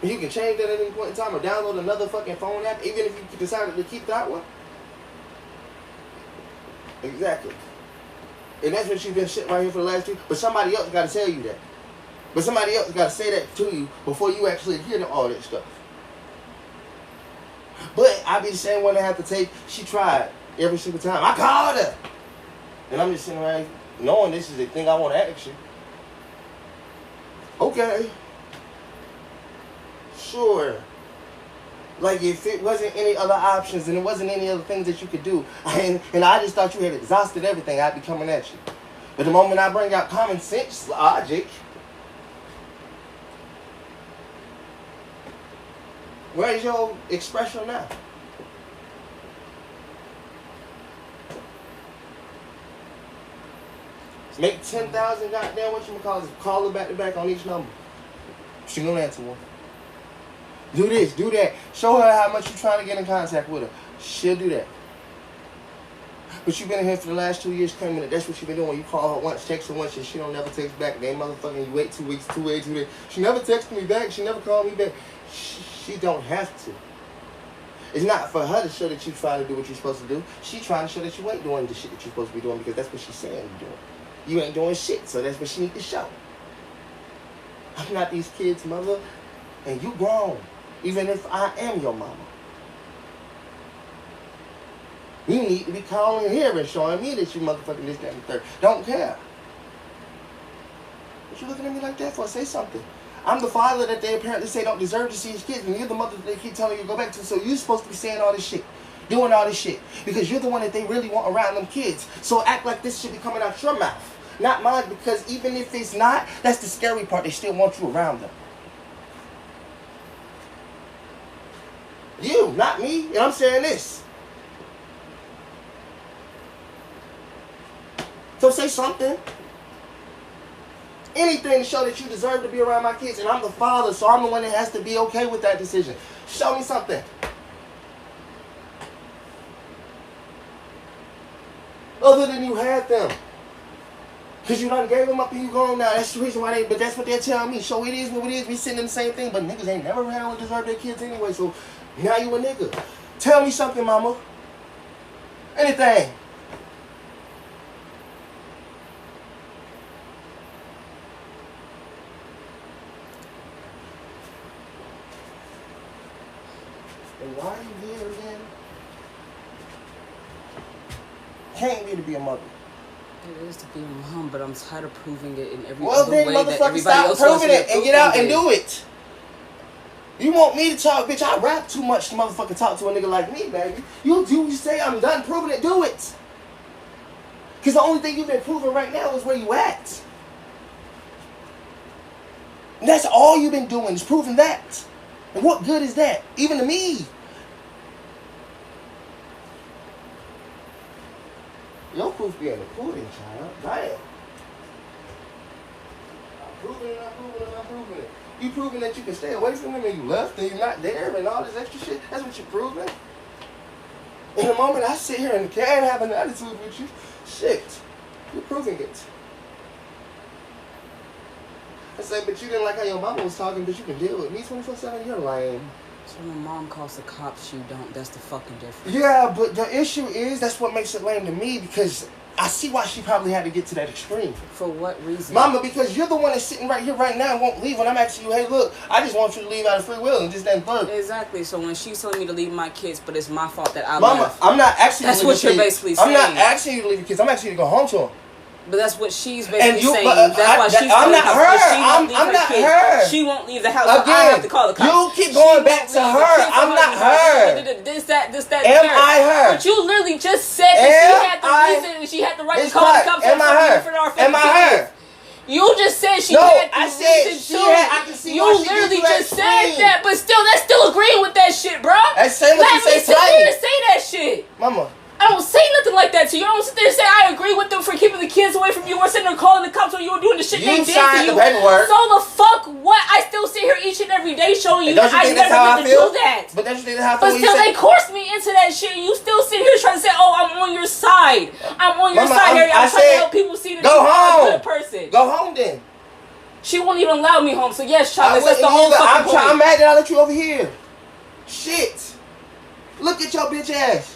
And you can change that at any point in time or download another fucking phone app, even if you decided to keep that one. Exactly. And that's what you've been sitting right here for the last 2. But somebody else got to tell you that. But somebody else got to say that to you before you actually hear all that stuff. But I be the same one that have to take. She tried every single time. I called her. And I'm just sitting around knowing this is the thing I want to ask you. Okay. Sure. Like if it wasn't any other options and it wasn't any other things that you could do, and I just thought you had exhausted everything, I'd be coming at you. But the moment I bring out common sense logic, Where's your expression now? Make 10,000 goddamn whatchamacallit, call her back to back on each number. She gonna answer one. Do this, do that. Show her how much you're trying to get in contact with her. She'll do that. But you've been in here for the last 2 years claiming that that's what you've been doing. You call her once, text her once, and she don't never text back. Then motherfucking you wait 2 weeks, 2 days, 2 days. She never texted me back. She never called me back. She don't have to. It's not for her to show that you're trying to do what you're supposed to do. She's trying to show that you ain't doing the shit that you're supposed to be doing because that's what she's saying you're doing. You ain't doing shit, so that's what she need to show. I'm not these kids' mother, and you grown, even if I am your mama. You need to be calling here and showing me that you motherfucking this, that, and the third. Don't care. What you looking at me like that for? Say something. I'm the father that they apparently say don't deserve to see his kids, and you're the mother that they keep telling you to go back to, so you're supposed to be saying all this shit. Doing all this shit. Because you're the one that they really want around them kids. So act like this should be coming out your mouth. Not mine, because even if it's not, that's the scary part. They still want you around them. You, not me. And I'm saying this. So say something. Anything to show that you deserve to be around my kids. And I'm the father, so I'm the one that has to be okay with that decision. Show me something. Other than you had them. Because you done gave them up and you gone now. That's the reason why but that's what they're telling me. So it is what it is. We sitting in the same thing. But niggas ain't never around what deserve their kids anyway. So now you a nigga. Tell me something, mama. Anything. And why are you here again? Can't be to be a mother. It is to be a mom, but I'm tired of proving it in every well, other then, way that motherfucker, everybody stop else wants proving to it and get out and it. do it. You want me to talk, bitch? I rap too much to motherfucking talk to a nigga like me, baby. You say I'm done proving it, do it. Because the only thing you've been proving right now is where you at. And that's all you've been doing is proving that. And what good is that? Even to me. Your proof be in the pudding, child. Damn. I'm proving it. You proving that you can stay away from him and you left and you're not there and all this extra shit. That's what you're proving. In the moment I sit here and can't have an attitude with you, shit, you're proving it. I say, but you didn't like how your mama was talking, but you can deal with me 24/7. You're lame. So when mom calls the cops, you don't. That's the fucking difference. Yeah, but the issue is that's what makes it lame to me because I see why she probably had to get to that extreme. For what reason? Mama, because you're the one that's sitting right here right now and won't leave when I'm asking you, hey, look, I just want you to leave out of free will and just then third. Exactly. So when she's telling me to leave my kids, but it's my fault that I Mama, left. I'm not asking you to leave That's what you're basically saying. I'm not asking you to leave your kids. I'm asking you to go home to them. But that's what she's basically saying. That's why she's I'm not her. I'm not her. She won't leave the house. Again, so I have to call the cops. You keep going back to her. I'm not her. This, that. Am I her? But you literally just said that she had the right to call the cops. Am I her? Am I her? You just said she had the reason to. I can see you why she literally gets just said that, but still, that's still agreeing with that shit, bro. That's same what you say. Let me sit here and say that shit, Mama. I don't say nothing like that to you. I don't sit there and say I agree with them for keeping the kids away from you or sitting there calling the cops when you were doing the shit they did to you. You signed the paperwork. So the fuck what? I still sit here each and every day showing you that I never meant to do that. But don't you think that's how I But feel? still they forced me into that shit and you still sit here trying to say, oh, I'm on your side. I'm on your side, Harry. I'm trying to help people see that you're a good person. Go home then. She won't even allow me home. So yes, Charles, that's the whole fucking point. I'm mad that I let you over here. Shit. Look at your bitch ass.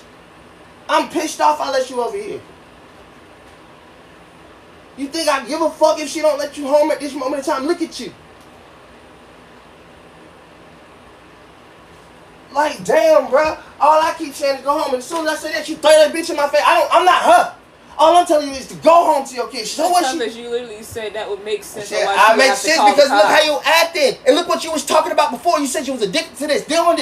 I'm pissed off I let you over here. You think I give a fuck if she don't let you home at this moment in time? Look at you. Like, damn, bro. All I keep saying is go home. And as soon as I say that, you throw that bitch in my face. I'm not her. All I'm telling you is to go home to your kids. So what you literally said that would make sense. I make sense because look how you acting. And look what you was talking about before. You said you was addicted to this, doing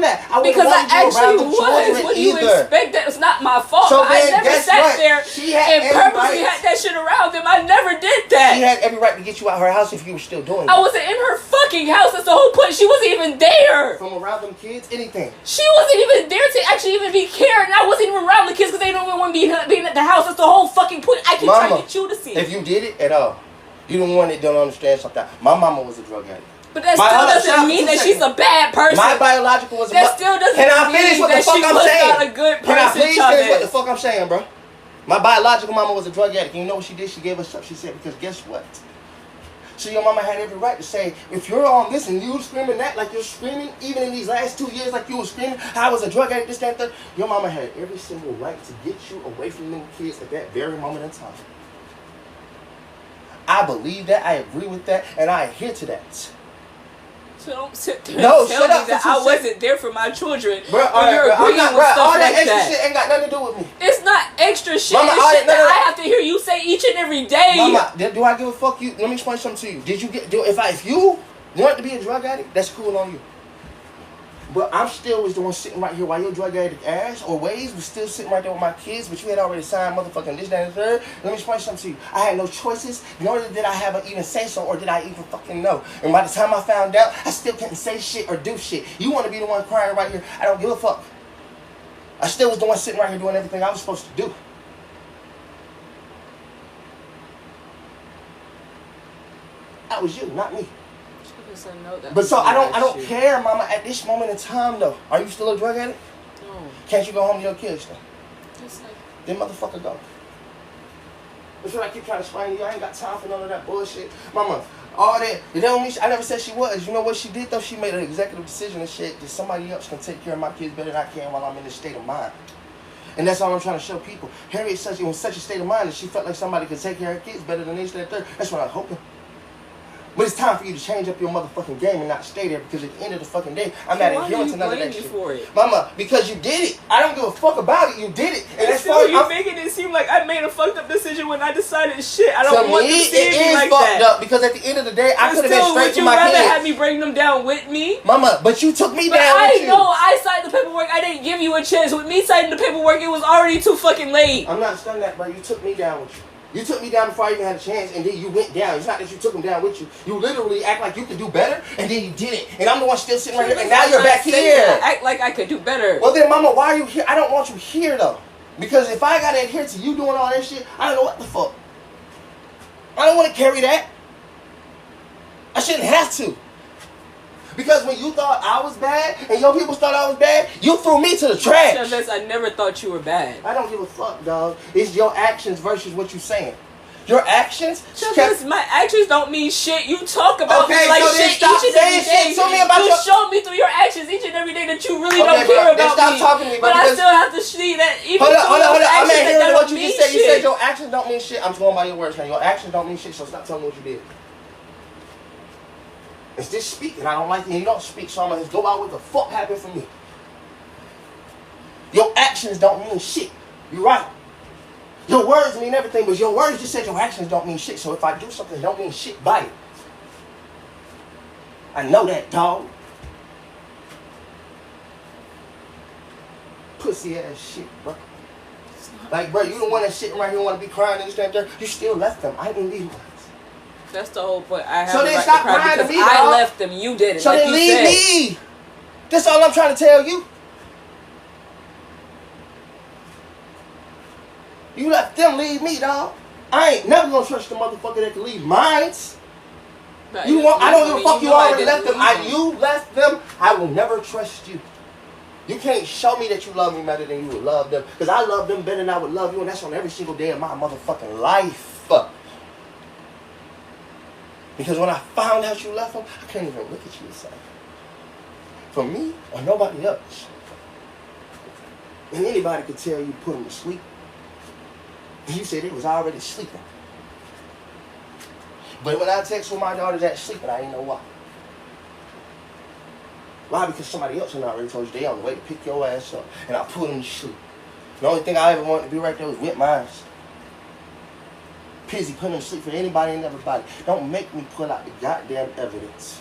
that. Because I actually was. What do you expect? That it's not my fault. So I never sat there and purposely had that shit around them. I never did that. She had every right to get you out of her house if you were still doing it. I wasn't in her fucking fucking house. That's the whole point. She wasn't even there. From around them kids, anything. She wasn't even there to actually even be cared. And I wasn't even around the kids because they don't even want to be at the house. That's the whole fucking point. I keep trying to get you to see. If you did it at all, you the one that don't understand something. My mama was a drug addict. But that still doesn't mean that she's a bad person. My biological was a that still doesn't Can I finish what the fuck I'm saying? Not a good person. Can I please finish what the fuck I'm saying, bro? My biological mama was a drug addict. And you know what she did? She gave us up. She said, because guess what? So your mama had every right to say, if you're on this and you screaming that like you're screaming, even in these last 2 years like you were screaming, I was a drug addict, this, that, and that. Your mama had every single right to get you away from them kids at that very moment in time. I believe that. I agree with that. And I adhere to that. So don't sit there and tell me that I wasn't there for my children. Bro, when you're agreeing with stuff all that like extra that. shit ain't got nothing to do with me. It's not extra shit. Mama, It's shit that I have to hear you say each and every day. Mama, do I give a fuck you? Let me explain something to you. Did you get if you want to be a drug addict, that's cool on you. But I'm still was the one sitting right here while your drug addict ass or ways was still sitting right there with my kids, but you had already signed motherfucking this, that, and the third. Let me explain something to you. I had no choices, nor did I have an even say so, or did I even fucking know. And by the time I found out, I still couldn't say shit or do shit. You want to be the one crying right here? I don't give a fuck. I still was the one sitting right here doing everything I was supposed to do. That was you, not me. But so I don't care, mama, at this moment in time though. Are you still a drug addict? No. Can't you go home to your kids though? Just like Then motherfucker go. That's what I keep trying to explain to you. I ain't got time for none of that bullshit. Mama, all that, it don't mean I never said she was. You know what she did though? She made an executive decision and shit that somebody else can take care of my kids better than I can while I'm in this state of mind. And that's all I'm trying to show people. Harriet was in such a state of mind that she felt like somebody could take care of her kids better than this, that, third. That's what I'm hoping. But it's time for you to change up your motherfucking game and not stay there, because at the end of the fucking day, I'm not adhering to none of that shit. For it? Mama, because you did it. I don't give a fuck about it. You did it. And that's still, you making it seem like I made a fucked up decision when I decided shit. I don't want to see it like that. Up because at the end of the day, I could have been straight to my kids. Would you rather have me bring them down with me? Mama, but you took me down with you. I know. I signed the paperwork. I didn't give you a chance. With me signing the paperwork, it was already too fucking late. I'm not stunned that, bro. You took me down with you. You took me down before I even had a chance, and then you went down. It's not that you took them down with you. You literally act like you could do better, and then you didn't. And I'm the one still sitting right here, and now you're back here. Act like I could do better. Well then, mama, why are you here? I don't want you here, though. Because if I gotta adhere to you doing all that shit, I don't know what the fuck. I don't want to carry that. I shouldn't have to. Because when you thought I was bad, and your people thought I was bad, you threw me to the trash. Chavez, I never thought you were bad. I don't give a fuck, dog. It's your actions versus what you're saying. Your actions? Chavez, my actions don't mean shit. You talk about me like so shit each and every day. Tell me about you show me through your actions each and every day that you really don't care about stop me. Talking to me, but I still have to see that even hold on. I'm not hearing what you just said. Shit. You said your actions don't mean shit. I'm going by your words now. Your actions don't mean shit, so stop telling me what you did. It's just speaking. I don't like it. You don't speak, so I'm going to go out what the fuck happened for me. Your actions don't mean shit. You're right. Your words mean everything, but your words just said your actions don't mean shit. So if I do something that don't mean shit, by it. I know that, dog. Pussy ass shit, bro. Like, bro, you the one that's sitting right here and want to be crying and this, that, there. You still left them. I didn't leave them. That's the whole point. I have so the then right stop to cry crying because to me, I dog. left them. You did it. So like then leave me. That's all I'm trying to tell you. You left them, leave me, dog. I ain't never gonna trust the motherfucker that can leave mines. I don't give a fuck. You already left them. You left them. I will never trust you. You can't show me that you love me better than you would love them. Because I love them better than I would love you, and that's on every single day of my motherfucking life. Because when I found out you left them, I couldn't even look at you the same. For me or nobody else. And anybody could tell you put them to sleep. You said it was already sleeping. But when I text when my daughter's at sleeping, I ain't know why. Why? Because somebody else had already told you they on the way to pick your ass up. And I put them to sleep. The only thing I ever wanted to be right there was with mine. Busy putting them to sleep for anybody and everybody. Don't make me pull out the goddamn evidence.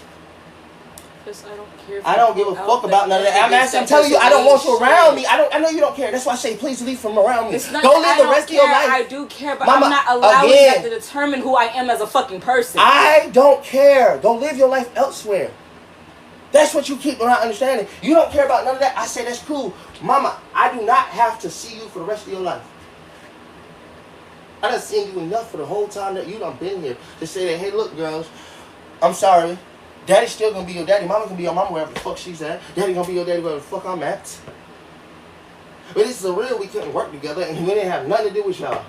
Because I don't care. I don't give a fuck about none of that. I'm telling you, I don't want you around me. I know you don't care. That's why I say, please leave from around me. It's not Go live the rest of your life. I do care, but Mama, I'm not allowing that to determine who I am as a fucking person. I don't care. Go live your life elsewhere. That's what you keep not understanding. You don't care about none of that. I say that's cool. Mama, I do not have to see you for the rest of your life. I done seen you enough for the whole time that you done been here to say that, hey, look, girls, I'm sorry. Daddy's still gonna be your daddy. Mama can be your mama wherever the fuck she's at. Daddy gonna be your daddy wherever the fuck I'm at. But this is a real, we couldn't work together and we didn't have nothing to do with y'all.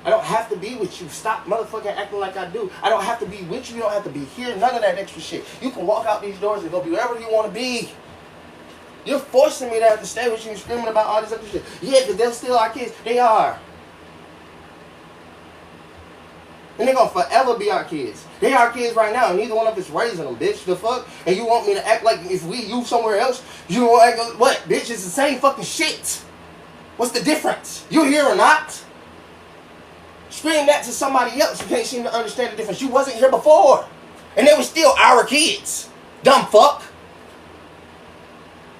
I don't have to be with you. Stop motherfucking acting like I do. I don't have to be with you. You don't have to be here. None of that extra shit. You can walk out these doors and go be wherever you want to be. You're forcing me to have to stay with you and screaming about all this other shit. Yeah, because they're still our kids. They are. And they're going to forever be our kids. They are our kids right now, and neither one of us raising them, bitch. The fuck? And you want me to act like if you somewhere else, you don't act like, what, bitch? It's the same fucking shit. What's the difference? You here or not? Scream that to somebody else who can't seem to understand the difference. You wasn't here before. And they were still our kids. Dumb fuck.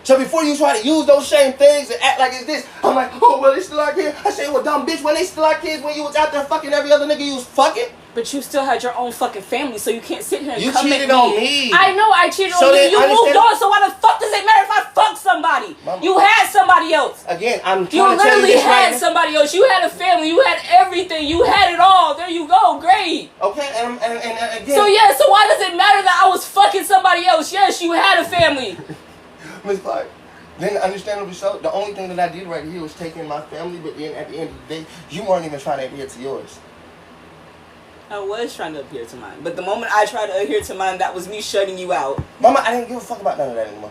So before you try to use those same things and act like it's this, I'm like, oh, well, they still our kids. I say, well, dumb bitch, when they still our kids, when you was out there fucking every other nigga you was fucking. But you still had your own fucking family, so you can't sit here and you come at me. cheated on me. I know I cheated on you. You moved on, so why the fuck does it matter if I fuck somebody? Mama, you had somebody else. Again, I'm trying to You tell you literally this had right somebody else. You had a family. You had everything. You had it all. There you go. Great. Okay, and again. So yeah, so why does it matter that I was fucking somebody else? Yes, you had a family. Miss Clark, then understandably so, the only thing that I did right here was take in my family, but then at the end of the day, you weren't even trying to adhere to yours. I was trying to adhere to mine, but the moment I tried to adhere to mine, that was me shutting you out. Mama, I didn't give a fuck about none of that anymore.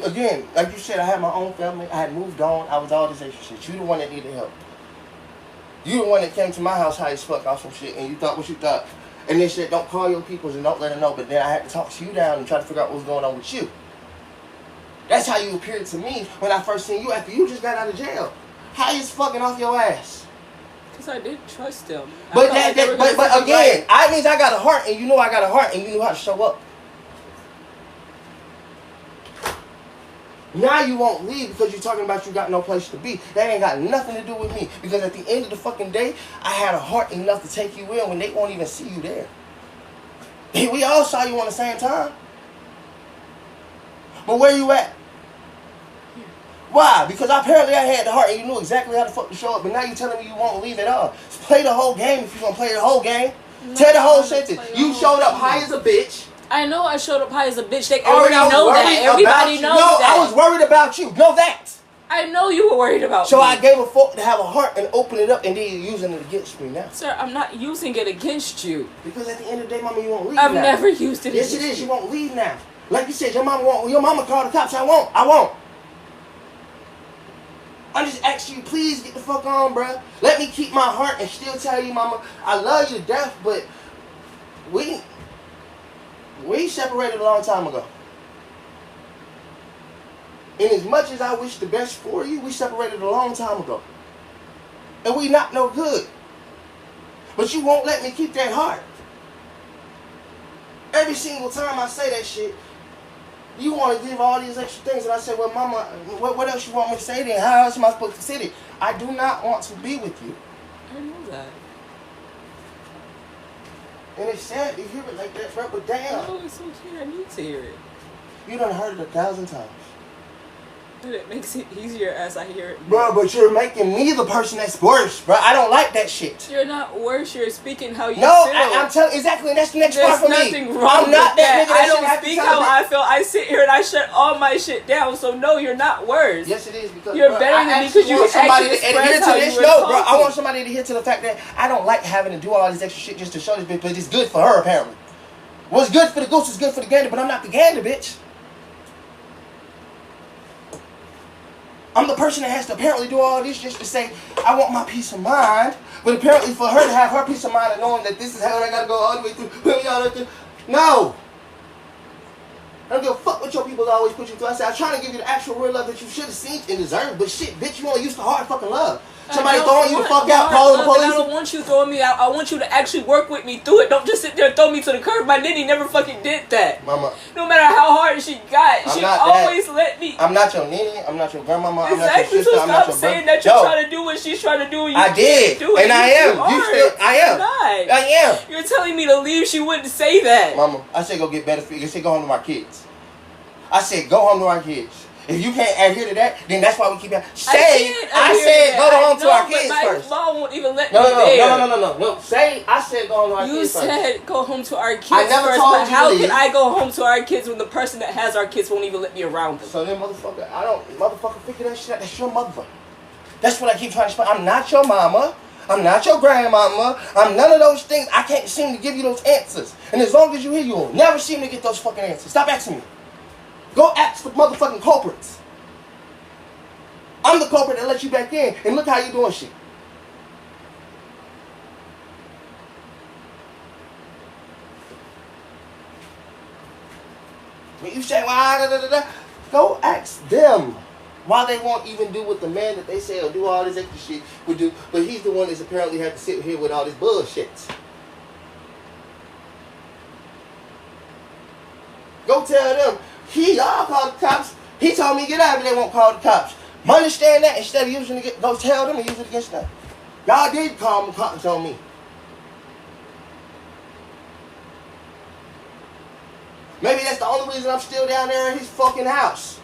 Again, like you said, I had my own family. I had moved on. I was all this extra shit. You the one that needed help. You the one that came to my house high as fuck off some shit, and you thought what you thought. And they said, don't call your peoples and don't let them know. But then I had to talk you down and try to figure out what was going on with you. That's how you appeared to me when I first seen you after you just got out of jail. High as fucking off your ass. Because I didn't trust them. But again, I means I got a heart, and you know I got a heart, and you knew how to show up. Now you won't leave because you're talking about you got no place to be. That ain't got nothing to do with me. Because at the end of the fucking day, I had a heart enough to take you in when they won't even see you there. We all saw you on the same time. But where you at? Why? Because apparently I had the heart and you knew exactly how the fuck to show up. But now you're telling me you won't leave at all. Just play the whole game if you're going to play the whole game. Tell the whole sentence. You showed up high as a bitch. I know I showed up high as a bitch. They already know that. Everybody knows that. No, I was worried about you. Know that. I know you were worried about me. So I gave a fuck to have a heart and open it up, and then you're using it against me now. Sir, I'm not using it against you. Because at the end of the day, mama, you won't leave I've now. never used it Yes, against it is. you. You won't leave now. Like you said, your mama called the cops. I won't. I'm just asking you, please get the fuck on, bruh. Let me keep my heart and still tell you, mama, I love you to death, but we separated a long time ago. And as much as I wish the best for you, we separated a long time ago. And we not no good. But you won't let me keep that heart. Every single time I say that shit, you want to give all these extra things. And I said, well, mama, what else you want me to say then? How else am I supposed to say it? I do not want to be with you. I know that. And it's sad to hear it like that, bro, but damn. No, it's okay. I need to hear it. You done heard it 1,000 times. But it makes it easier as I hear it. Bro, but you're making me the person that's worse, bro. I don't like that shit. You're not worse. You're speaking how you feel. I'm telling exactly, and that's the next part for me. There's nothing wrong I'm not with that nigga I that don't speak how I feel. I sit here and I shut all my shit down. So no, you're not worse. Yes, it is because you're better than me because you somebody to adhere to this. No, bro, I want somebody. somebody to adhere to the fact that I don't like having to do all this extra shit just to show this bitch, but it's good for her apparently. What's good for the goose is good for the gander, but I'm not the gander, bitch. I'm the person that has to apparently do all this just to say, I want my peace of mind. But apparently for her to have her peace of mind and knowing that this is how I gotta go all the way through. No. I don't give a fuck what your people always put you through. I said, I'm trying to give you the actual real love that you should have seen and deserved. But shit, bitch, you only used to hard fucking love. Somebody throwing you the fuck out, calling the police. I don't want you throwing me out. I want you to actually work with me through it. Don't just sit there and throw me to the curb. My nanny never fucking did that. Mama. No matter how hard she got, she always let me. I'm not your nanny. I'm not your grandmama. I'm not your sister. So I'm not stop your saying that you're trying to do what she's trying to do. I did. And I am. I am. I am. You're telling me to leave. She wouldn't say that. Mama, I said go get better food. I said go home to our kids. I said go home to our kids. If you can't adhere to that, then that's why we keep it. I said go home to our kids first. My law won't even let me there. No. Say I said go home to our kids first. You said go home to our kids I never first, told but you how to leave. can I go home to our kids when the person that has our kids won't even let me around them? So then, motherfucker, figure that shit out. That's your mother. That's what I keep trying to explain. I'm not your mama. I'm not your grandmama. I'm none of those things. I can't seem to give you those answers. And as long as you're here, you'll never seem to get those fucking answers. Stop asking me. Go ask the motherfucking culprits. I'm the culprit that let you back in, and look how you doing shit. When you say, go ask them why they won't even do what the man that they say will do all this extra shit would do, but he's the one that's apparently had to sit here with all this bullshit. Go tell them, y'all call the cops. He told me get out, but they won't call the cops. Understand that instead of using it, go tell them and use it against them. Y'all did call them cops on me. Maybe that's the only reason I'm still down there in his fucking house.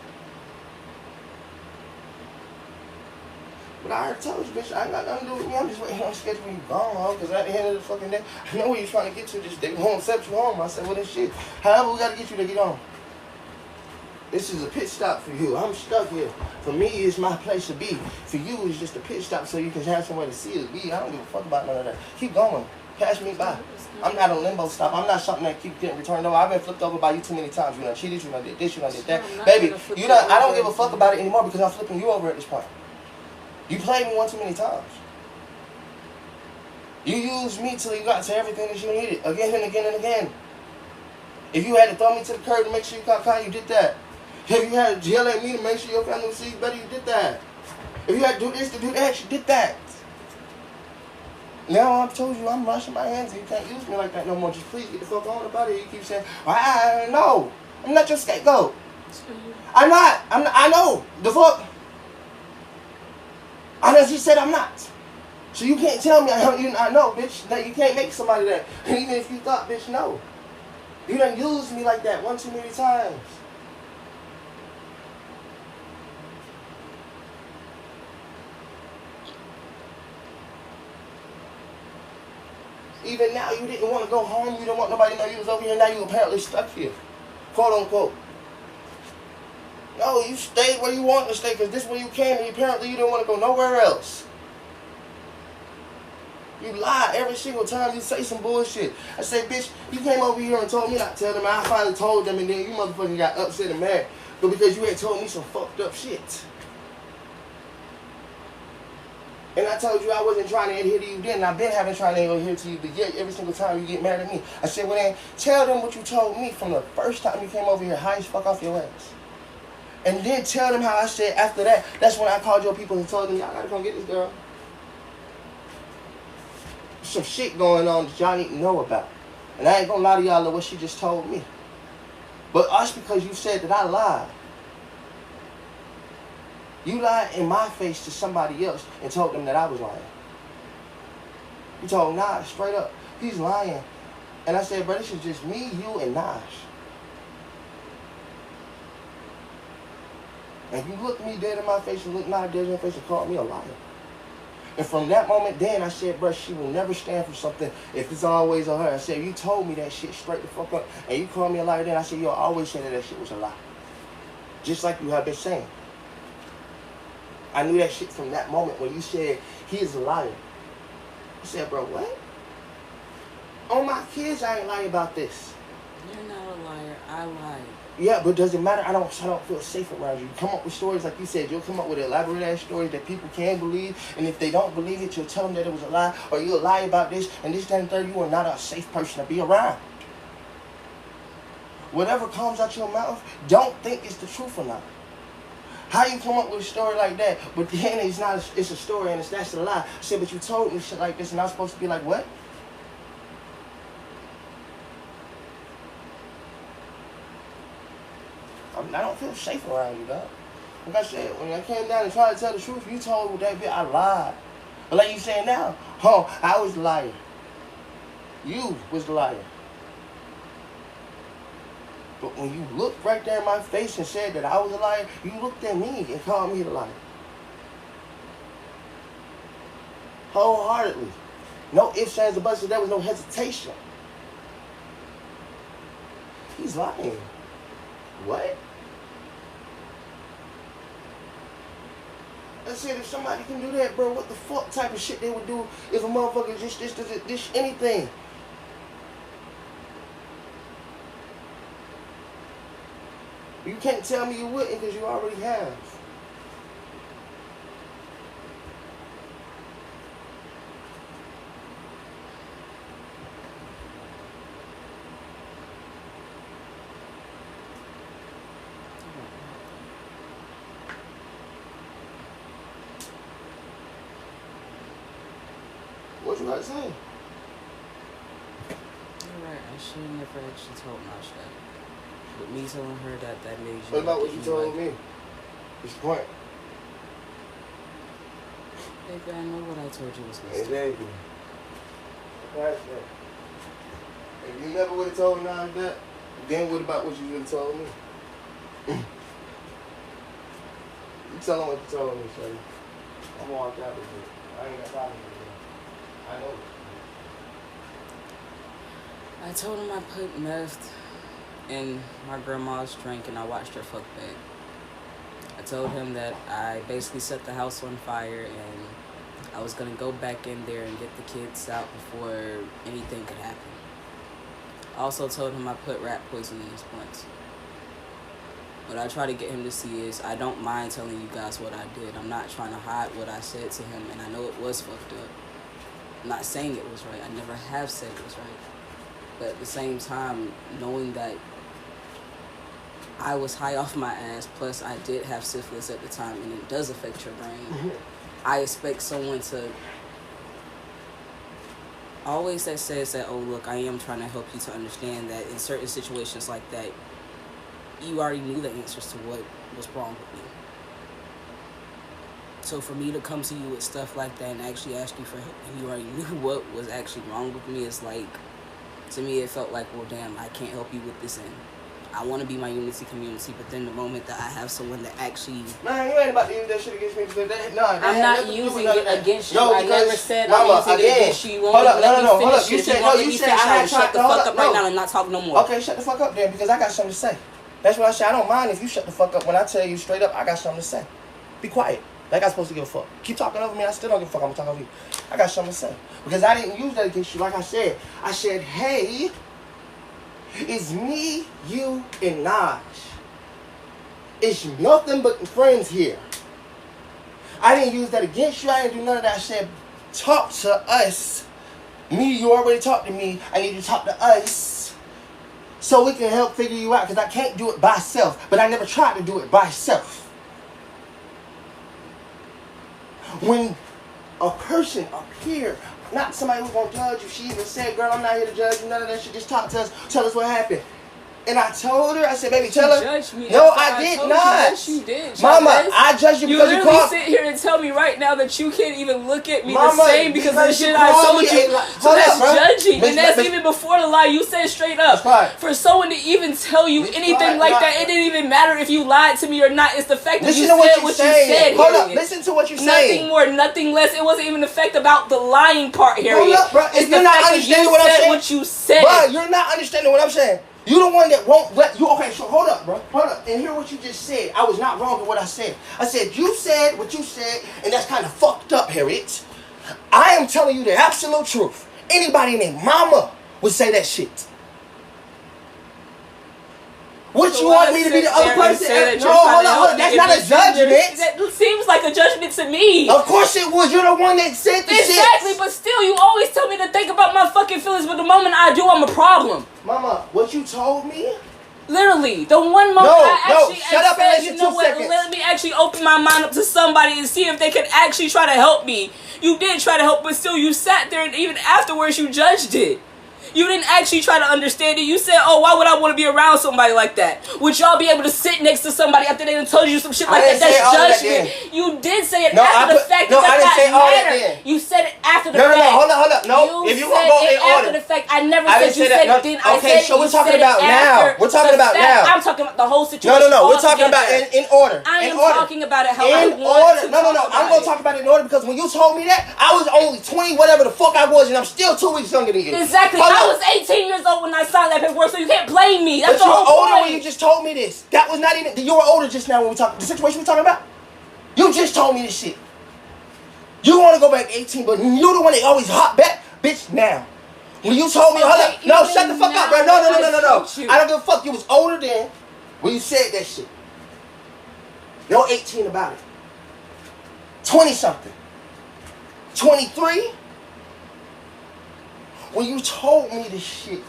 But I already told you, bitch, I ain't got nothing to do with me. I'm just waiting on schedule when you gone, because at the end of the fucking day, I know where you're trying to get to. Just they won't accept you home. I said, well, this shit. However, we got to get you to get on. This is a pit stop for you. I'm stuck here. For me, it's my place to be. For you, it's just a pit stop so you can have somewhere to see it be. I don't give a fuck about none of that. Keep going. Pass me by. I'm not a limbo stop. I'm not something that keep getting returned over. I've been flipped over by you too many times. You done cheated, you done did this, you done did that. Baby, I don't give a fuck about it anymore because I'm flipping you over at this point. You played me one too many times. You used me till you got to everything that you needed. Again and again and again. If you had to throw me to the curb to make sure you got caught, you did that. If you had to yell at me to make sure your family would see you better, you did that. If you had to do this to do that, you did that. Now I've told you I'm washing my hands and you can't use me like that no more. Just please get the fuck on about it. You keep saying, no, I'm not your scapegoat. I'm not. I know. The fuck. I know she said I'm not. So you can't tell me I know, bitch. That you can't make somebody that. And even if you thought, bitch, no. You done used me like that one too many times. Even now, you didn't want to go home. You didn't want nobody to know you was over here. Now you apparently stuck here. Quote, unquote. No, you stayed where you wanted to stay because this is where you came and apparently you didn't want to go nowhere else. You lie every single time you say some bullshit. I say, bitch, you came over here and told me not to tell them. I finally told them and then you motherfucking got upset and mad. But because you had told me some fucked up shit. And I told you I wasn't trying to adhere to you then. I've been trying to adhere to you, but yet every single time you get mad at me. I said, well then, tell them what you told me from the first time you came over here, high as fuck off your ass. And then tell them how I said after that, that's when I called your people and told them, y'all gotta come get this girl. Some shit going on that y'all need to know about. And I ain't gonna lie to y'all what she just told me. But us, because you said that I lied. You lied in my face to somebody else and told them that I was lying. You told Naj straight up, he's lying. And I said, bro, this is just me, you, and Naj. And you looked me dead in my face and looked Naj dead in my face and called me a liar. And from that moment then, I said, bro, she will never stand for something if it's always on her. I said, you told me that shit straight the fuck up, and you called me a liar then. I said, you'll always say that shit was a lie. Just like you have been saying. I knew that shit from that moment when you said, he is a liar. I said, bro, what? On my kids, I ain't lying about this. You're not a liar. I lied. Yeah, but does it matter? I don't feel safe around you. You come up with stories like you said. You'll come up with elaborate ass stories that people can believe. And if they don't believe it, you'll tell them that it was a lie. Or you'll lie about this. And this, that, and third, you are not a safe person to be around. Whatever comes out your mouth, don't think it's the truth or not. How you come up with a story like that? But then it's not. It's a story, and that's a lie. I said, but you told me shit like this, and I was supposed to be like, what? I don't feel safe around you, dog. Like I said, when I came down and tried to tell the truth, you told me that bit, I lied. But like you saying now, I was the liar. You was the liar. But when you looked right there in my face and said that I was a liar, you looked at me and called me the liar. Wholeheartedly. No ifs, ands, or buts, there was no hesitation. He's lying. What? I said, if somebody can do that, bro, what the fuck type of shit they would do if a motherfucker just anything? You can't tell me you wouldn't because you already have. What you got to say? You're right. I should have never actually told Masha that. But me telling her that made you. What about what you told me? What's the point? Baby, I know what I told you was Hey, mistake. baby. That's that. If you never would have told Nas that, then what about what you would have told me? You tell him what you told me, Shady. I'm gonna walk out with you. I ain't got problem with you. I know. I told him I put meth in my grandma's drink and I watched her fuck back. I told him that I basically set the house on fire and I was gonna go back in there and get the kids out before anything could happen. I also told him I put rat poison in his blunts. What I try to get him to see is I don't mind telling you guys what I did. I'm not trying to hide what I said to him, and I know it was fucked up. I'm not saying it was right. I never have said it was right. But at the same time, knowing that I was high off my ass, plus I did have syphilis at the time, and it does affect your brain, I expect someone to always that says that, oh, look, I am trying to help you to understand that in certain situations like that, you already knew the answers to what was wrong with me. So for me to come to you with stuff like that and actually ask you for help, and you already knew what was actually wrong with me, it's like, to me, it felt like, well, damn, I can't help you with this end. I want to be my unity community, but then the moment that I have someone that actually... Man, you ain't about to use that shit against me. I'm not using it against you. No, I never said Mama, I'm using it against you. You won't even let me finish it. You said, no, you said I had shut the fuck up right now and not talk no more. Okay, shut the fuck up then, because I got something to say. That's what I said. I don't mind if you shut the fuck up when I tell you straight up I got something to say. Be quiet. Like I'm supposed to give a fuck. Keep talking over me. I still don't give a fuck. I'm going to talk over you. I got something to say. Because I didn't use that against you. Like I said, hey, it's me, you, and Naj. It's nothing but friends here. I didn't use that against you. I didn't do none of that. I said, talk to us. Me, you already talked to me. I need you to talk to us so we can help figure you out, because I can't do it by myself. But I never tried to do it by myself. When a person up here, not somebody who's going to judge you, she even said, girl, I'm not here to judge you, none of that shit, just talk to us, tell us what happened. And I told her, I said, baby, tell her. Judged me. No, I did not. Yes, you did. Mama, I judged you because you called. You literally sit here and tell me right now that you can't even look at me Mama, the same because of the shit I told you. So that's judging. And that's even before the lie. You said straight up. For someone to even tell you anything like that, it didn't even matter if you lied to me or not. It's the fact that you said what you said. Hold up, listen to what you're saying. Nothing more, nothing less. It wasn't even the fact about the lying part, Harriet. Hold up, bro. It's you're not understanding what I'm saying. What you said. Bro, you're not understanding what I'm saying. You the one that won't let you. Okay, so hold up, bro. Hold up. And hear what you just said. I was not wrong in what I said. I said you said what you said, and that's kind of fucked up, Harriet. I am telling you the absolute truth. Anybody named Mama would say that shit. What So you want me to be the other person? No, hold on. That's not a judgment. That seems like a judgment to me. Of course it was. You're the one that said the shit. Exactly, but still, you always tell me to think about my fucking feelings, but the moment I do, I'm a problem. Mama, what you told me? Literally, the one moment I actually shut up and said, listen you know 2 what, seconds. let me actually open my mind up to somebody and see if they could actually try to help me. You did try to help, but still you sat there and even afterwards you judged it. You didn't actually try to understand it. You said, oh, why would I want to be around somebody like that? Would y'all be able to sit next to somebody after they done told you some shit like that? That's judgment. You did say it after the fact. No, I didn't say all that then. You said it after the fact. No, hold up. No, if you want to go in order. After the fact, I never said you said it then. Okay, so we're talking about now. We're talking about now. I'm talking about the whole situation. No, we're talking about in order. I am talking about it how I want to. No, I'm going to talk about it in order because when you told me that, I was only 20, whatever the fuck I was, and I'm still 2 weeks younger than you. Exactly. I was 18 years old when I signed that paperwork, so you can't blame me. That's the whole point. You were older when you just told me this. That was not even. You were older just now when we talked. The situation we're talking about. You just told me this shit. You want to go back 18, but you're the one that always hop back, bitch. Now, when you told me, hold up, no, shut the fuck up, bro. No. I don't give a fuck. You was older then when you said that shit. You're 18 about it. 20 something. 23. When you told me this shit,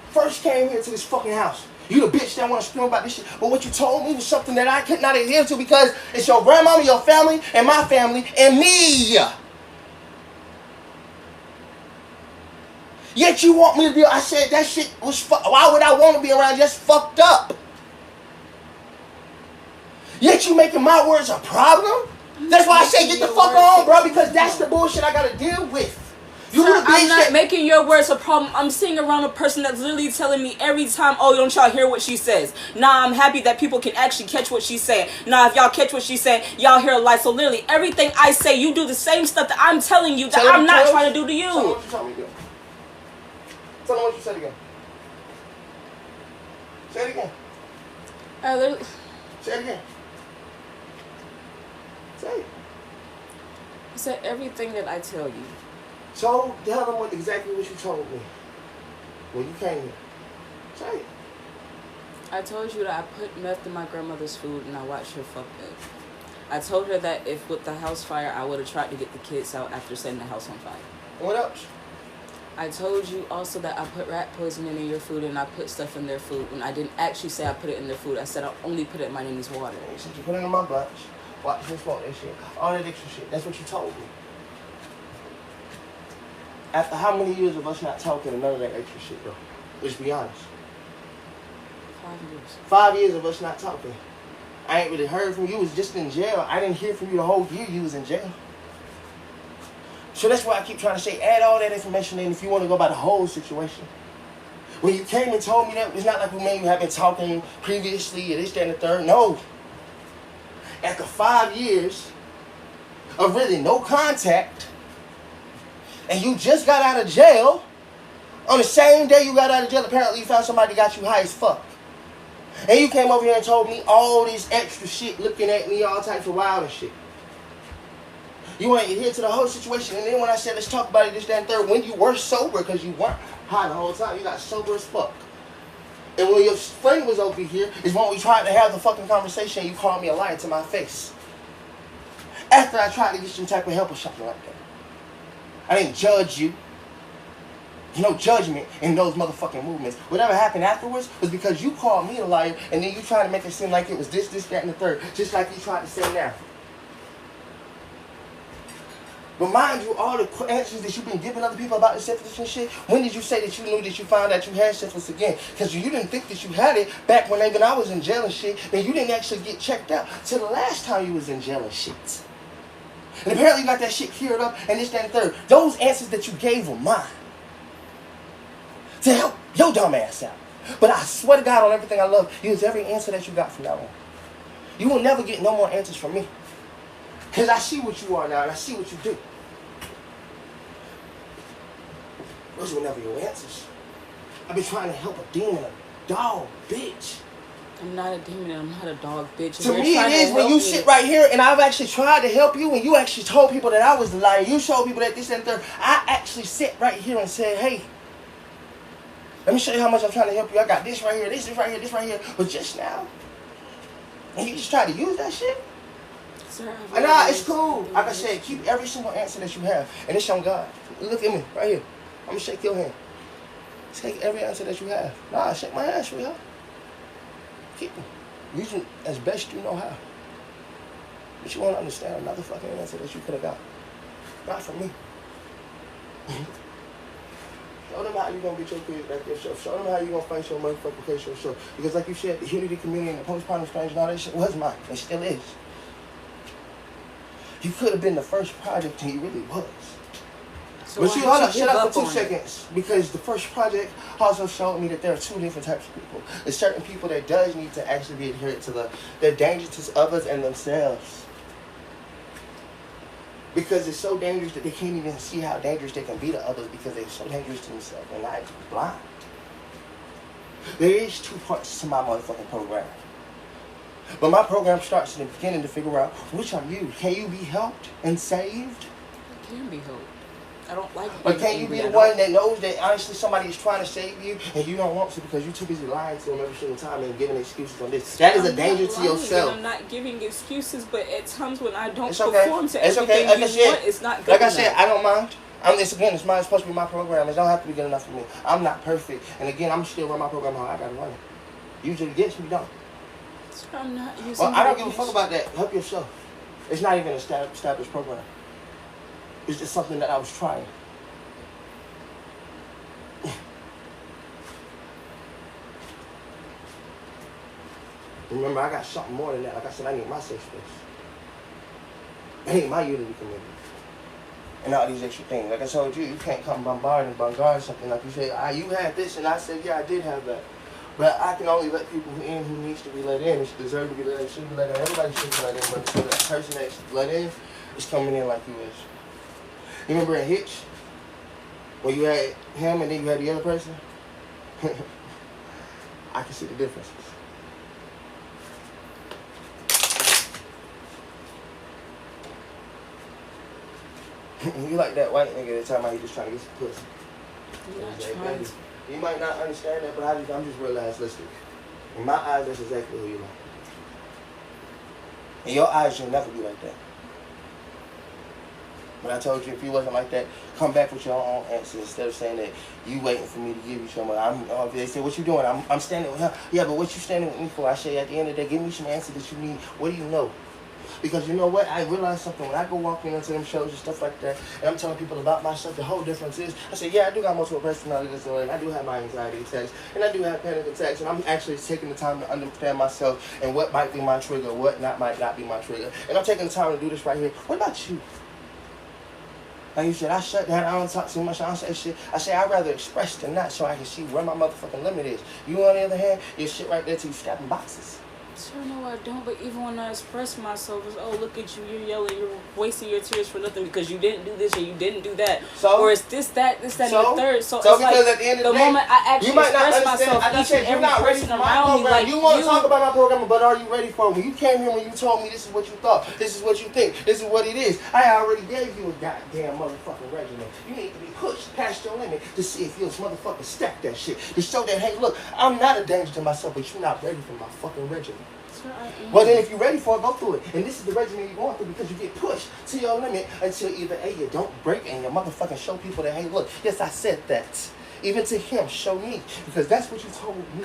first came here to this fucking house. You the bitch that want to scream about this shit. But what you told me was something that I could not adhere to because it's your grandmama, your family, and my family, and me. Yet you want me to be, I said that shit was why would I want to be around just fucked up? Yet you making my words a problem? That's why I say get the fuck on, bro, because that's the bullshit I gotta deal with. I'm not making your words a problem. I'm sitting around a person that's literally telling me every time, oh, don't y'all hear what she says? Nah, I'm happy that people can actually catch what she's saying. Nah, if y'all catch what she's saying, y'all hear a lie. So literally, everything I say, you do the same stuff that I'm telling you that I'm not trying to do to you. Tell me what you told me to do. Tell me what you said again. Say it again. Say it again. Say it. I said everything that I tell you. So tell them exactly what you told me when you came here. Say it. I told you that I put meth in my grandmother's food and I watched her fuck up. I told her that if with the house fire, I would have tried to get the kids out after setting the house on fire. What else? I told you also that I put rat poisoning in your food and I put stuff in their food. When I didn't actually say I put it in their food, I said I only put it in my neme's water. You said you put it in my lunch. Watch me smoke that shit. All that extra shit. That's what you told me. After how many years of us not talking and none of that extra shit, bro? Let's be honest. 5 years. 5 years of us not talking. I ain't really heard from you. You was just in jail. I didn't hear from you the whole year you was in jail. So that's why I keep trying to say, add all that information in if you want to go by the whole situation. When you came and told me that, it's not like we maybe have been talking previously or this, that, and the third. No. After 5 years of really no contact, and you just got out of jail, on the same day you got out of jail, apparently you found somebody that got you high as fuck. And you came over here and told me all this extra shit, looking at me, all types of wild and shit. You want to adhere to the whole situation, and then when I said let's talk about it, this, that, and third, when you were sober, because you weren't high the whole time, you got sober as fuck. And when your friend was over here, is when we tried to have the fucking conversation, you called me a liar to my face. After I tried to get some type of help or something like that. I didn't judge you. There's no judgment in those motherfucking movements. Whatever happened afterwards was because you called me a liar and then you tried to make it seem like it was this, that, and the third. Just like you tried to say now. But mind you, all the answers that you've been giving other people about the syphilis and shit, when did you say that you knew that you found out you had syphilis again? Because you didn't think that you had it back when even I was in jail and shit, and you didn't actually get checked out till the last time you was in jail and shit. And apparently you got that shit cleared up and this, that, and third. Those answers that you gave were mine. To help your dumb ass out. But I swear to God on everything I love, use every answer that you got from now on. You will never get no more answers from me. Because I see what you are now and I see what you do. Those were never your answers. I've been trying to help a demon, a dog, bitch. I'm not a demon and I'm not a dog, bitch. To me it is when you sit right here and I've actually tried to help you and you actually told people that I was the liar. You showed people that this and third. I actually sit right here and said, hey, let me show you how much I'm trying to help you. I got this right here, this right here, this right here. But just now, and you just try to use that shit? Sir, nah, it's cool. Like I said, keep every single answer that you have. And it's on God. Look at me, right here. I'm going to shake your hand. Take every answer that you have. Nah, shake my hand, sweetheart. keeping. Using as best you know how. But you won't understand another fucking answer that you could have got. Not from me. Show them how you gonna get your kids back yourself. Show them how you gonna fight your motherfucking case yourself. Because like you said, the unity community and the postpartum strange and all that shit was mine. It still is. You could have been the first project and you really was. So but you hold up, shut up for 2 on seconds. Because the first project also showed me that there are two different types of people. There's certain people that does need to actually be adherent to the danger to others and themselves. Because it's so dangerous that they can't even see how dangerous they can be to others because they're so dangerous to themselves and not blind. There is 2 parts to my motherfucking program. But my program starts in the beginning to figure out which are you. Can you be helped and saved? It can be helped. I don't like Or can you be the one that knows that honestly somebody is trying to save you and you don't want to because you're too busy lying to them every single time and giving excuses on this? That is a danger to yourself. I'm not giving excuses, but at times when I don't It's okay. perform to It's everything okay. you want, it's not good Like I enough. said, I don't mind. It's supposed to be my program. It don't have to be good enough for me. I'm not perfect. And again, I'm still run my program how I gotta run it. Usually yes, we don't. So I'm not using Well, I don't give a fuck about that. Help yourself. It's not even an established program. It's just something that I was trying. Remember, I got something more than that. Like I said, I need my safe space. I need my unity community. And all these extra things. Like I told you, you can't come bombard something. Like you said, you had this, and I said, yeah, I did have that. But I can only let people in who needs to be let in. It's deserve to be let in, should be let in. Everybody should be let in. But so that person that's let in is coming in like you is. You remember in Hitch? When you had him and then you had the other person? I can see the differences. You like that white nigga that time out he just trying to get some pussy. You might not understand that, but I'm just realistic. In my eyes, that's exactly who you like. In your eyes, you'll never be like that. But I told you, if you wasn't like that, come back with your own answers instead of saying that you waiting for me to give you something. They say, what you doing? I'm standing with her. Yeah, but what you standing with me for? I say, at the end of the day, give me some answers that you need. What do you know? Because you know what? I realized something when I go walking into them shows and stuff like that, and I'm telling people about myself, the whole difference is, I say, yeah, I do got multiple personality disorder, and I do have my anxiety attacks, and I do have panic attacks, and I'm actually taking the time to understand myself and what might be my trigger, what might not be my trigger. And I'm taking the time to do this right here. What about you? Like you said, I shut down, I don't talk too much, I don't say shit. I say I'd rather express than not so I can see where my motherfucking limit is. You on the other hand, your shit right there till you step in boxes. Sure, no, I don't. But even when I express myself, it's, oh, look at you, you're yelling, you're wasting your tears for nothing because you didn't do this or you didn't do that. So, or it's this, that, and the third. So it's because like at the end of the day, moment I actually you might not express understand. myself, each and every person around me, like you want to talk about my program, but are you ready for it? When you came here, when you told me this is what you thought, this is what you think, this is what it is, I already gave you a goddamn motherfucking regimen. You need to be pushed past your limit to see if you'll motherfucking stack that shit. To show that, hey, look, I'm not a danger to myself, but you're not ready for my fucking regimen. Well, then if you're ready for it, go through it. And this is the regimen you're going through because you get pushed to your limit until either A, you don't break and you motherfucking show people that, hey, look, yes, I said that. Even to him, show me. Because that's what you told me.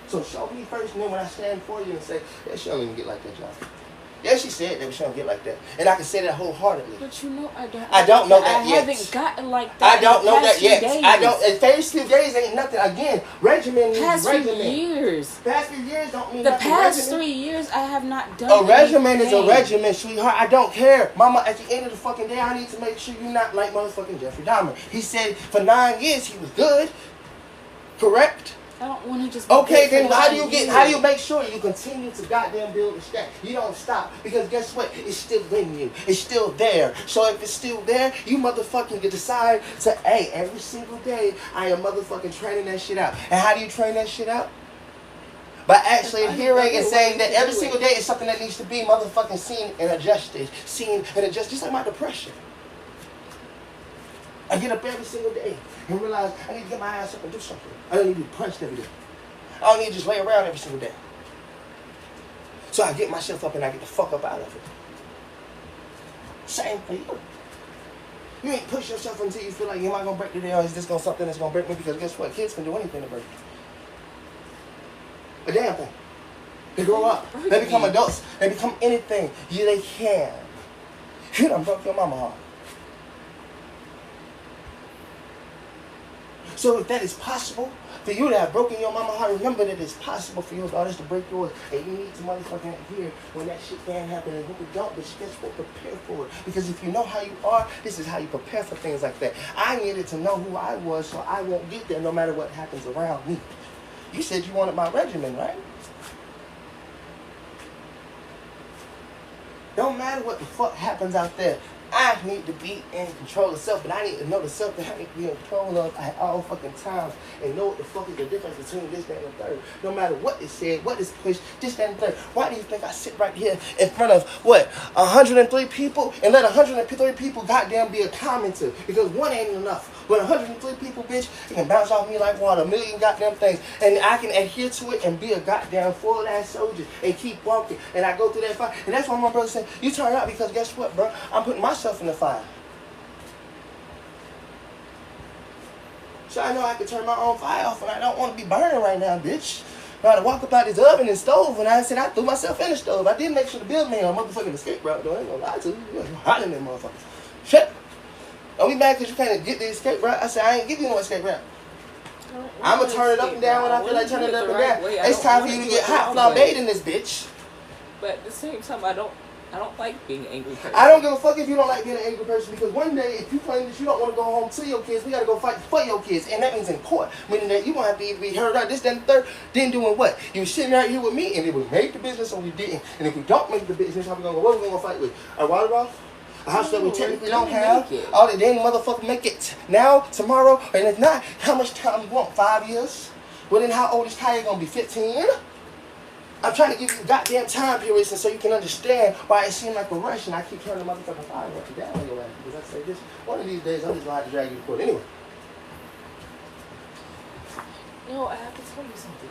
So show me first, and then when I stand for you and say, yeah, she don't even get like that, John. Yeah, she said that, but she don't get like that. And I can say that wholeheartedly. But you know, I don't know that yet. I haven't gotten like that. I don't know that yet. Days. I don't. The past few days ain't nothing. Again, regimen means past regimen. Few years. Past few years don't mean the nothing. past Regimen. 3 years, I have not done. A regimen is a anything. regimen, sweetheart. I don't care, Mama. At the end of the fucking day, I need to make sure you're not like motherfucking Jeffrey Dahmer. He said for 9 years he was good. Correct. I don't want to just. Okay, then how do you make sure you continue to goddamn build the stack? You don't stop because guess what? It's still in you. It's still there. So if it's still there, you motherfucking can decide to, hey, every single day I am motherfucking training that shit out. And how do you train that shit out? By actually adhering and saying that every single day is something that needs to be motherfucking seen and adjusted. Seen and adjusted. Just like my depression. I get up every single day and realize I need to get my ass up and do something. I don't need to be punched every day. I don't need to just lay around every single day. So I get myself up and I get the fuck up out of it. Same for you. You ain't push yourself until you feel like, am I going to break today or is this something that's going to break me? Because guess what? Kids can do anything to break you. A damn thing. They grow up. They become adults. They become anything. Yeah, they can. You done broke your mama heart. So if that is possible for you to have broken your mama heart, remember that it's possible for your daughters to break yours. And you need to motherfucking hear when that shit can happen and when we don't, but you just won't prepare for it. Because if you know how you are, this is how you prepare for things like that. I needed to know who I was so I won't get there no matter what happens around me. You said you wanted my regimen, right? Don't matter what the fuck happens out there. I need to be in control of self, but I need to know the self that I need to be in control of at all fucking times and know what the fuck is the difference between this, that, and the third. No matter what is said, what is pushed, this, that, and the third. Why do you think I sit right here in front of, 103 people and let 103 people goddamn be a commenter? Because one ain't enough. When 103 people, bitch, it can bounce off me like water, a million goddamn things. And I can adhere to it and be a goddamn full-ass soldier and keep walking. And I go through that fight. And that's why my brother said, you turn out because guess what, bro? I'm putting myself in the fire. So I know I can turn my own fire off and I don't want to be burning right now, bitch. I had to walk up out this oven and stove and I said I threw myself in the stove. I did make sure to build me a motherfucking escape route, though. I ain't gonna lie to you. You hot in them motherfuckers. Shit. Don't be mad because you can't get the escape route. I said, I ain't give you no escape route. I'm going to turn it up and down when I feel like turning it up and down. It's time for you to get hot flambéed in this bitch. But at the same time, I don't like being an angry person. I don't give a fuck if you don't like being an angry person because one day, if you claim that you don't want to go home to your kids, we got to go fight for your kids. And that means in court. Meaning that you're going to have to either be heard out this, that, and the third. Then doing what? You were sitting right here with me and it was make the business or we didn't. And if we don't make the business, how we going to go? What are we going to fight with? A water bottle? A house that we technically don't have. All the damn motherfucker make it now, tomorrow, and if not, how much time you want? 5 years? Well then how old is Kaya gonna be? 15? I'm trying to give you goddamn time periods so you can understand why it seemed like a rush and I keep turning the motherfucking fire up down on your ass because I say this one of these days I'm just gonna have to drag you to court anyway. No, I have to tell you something.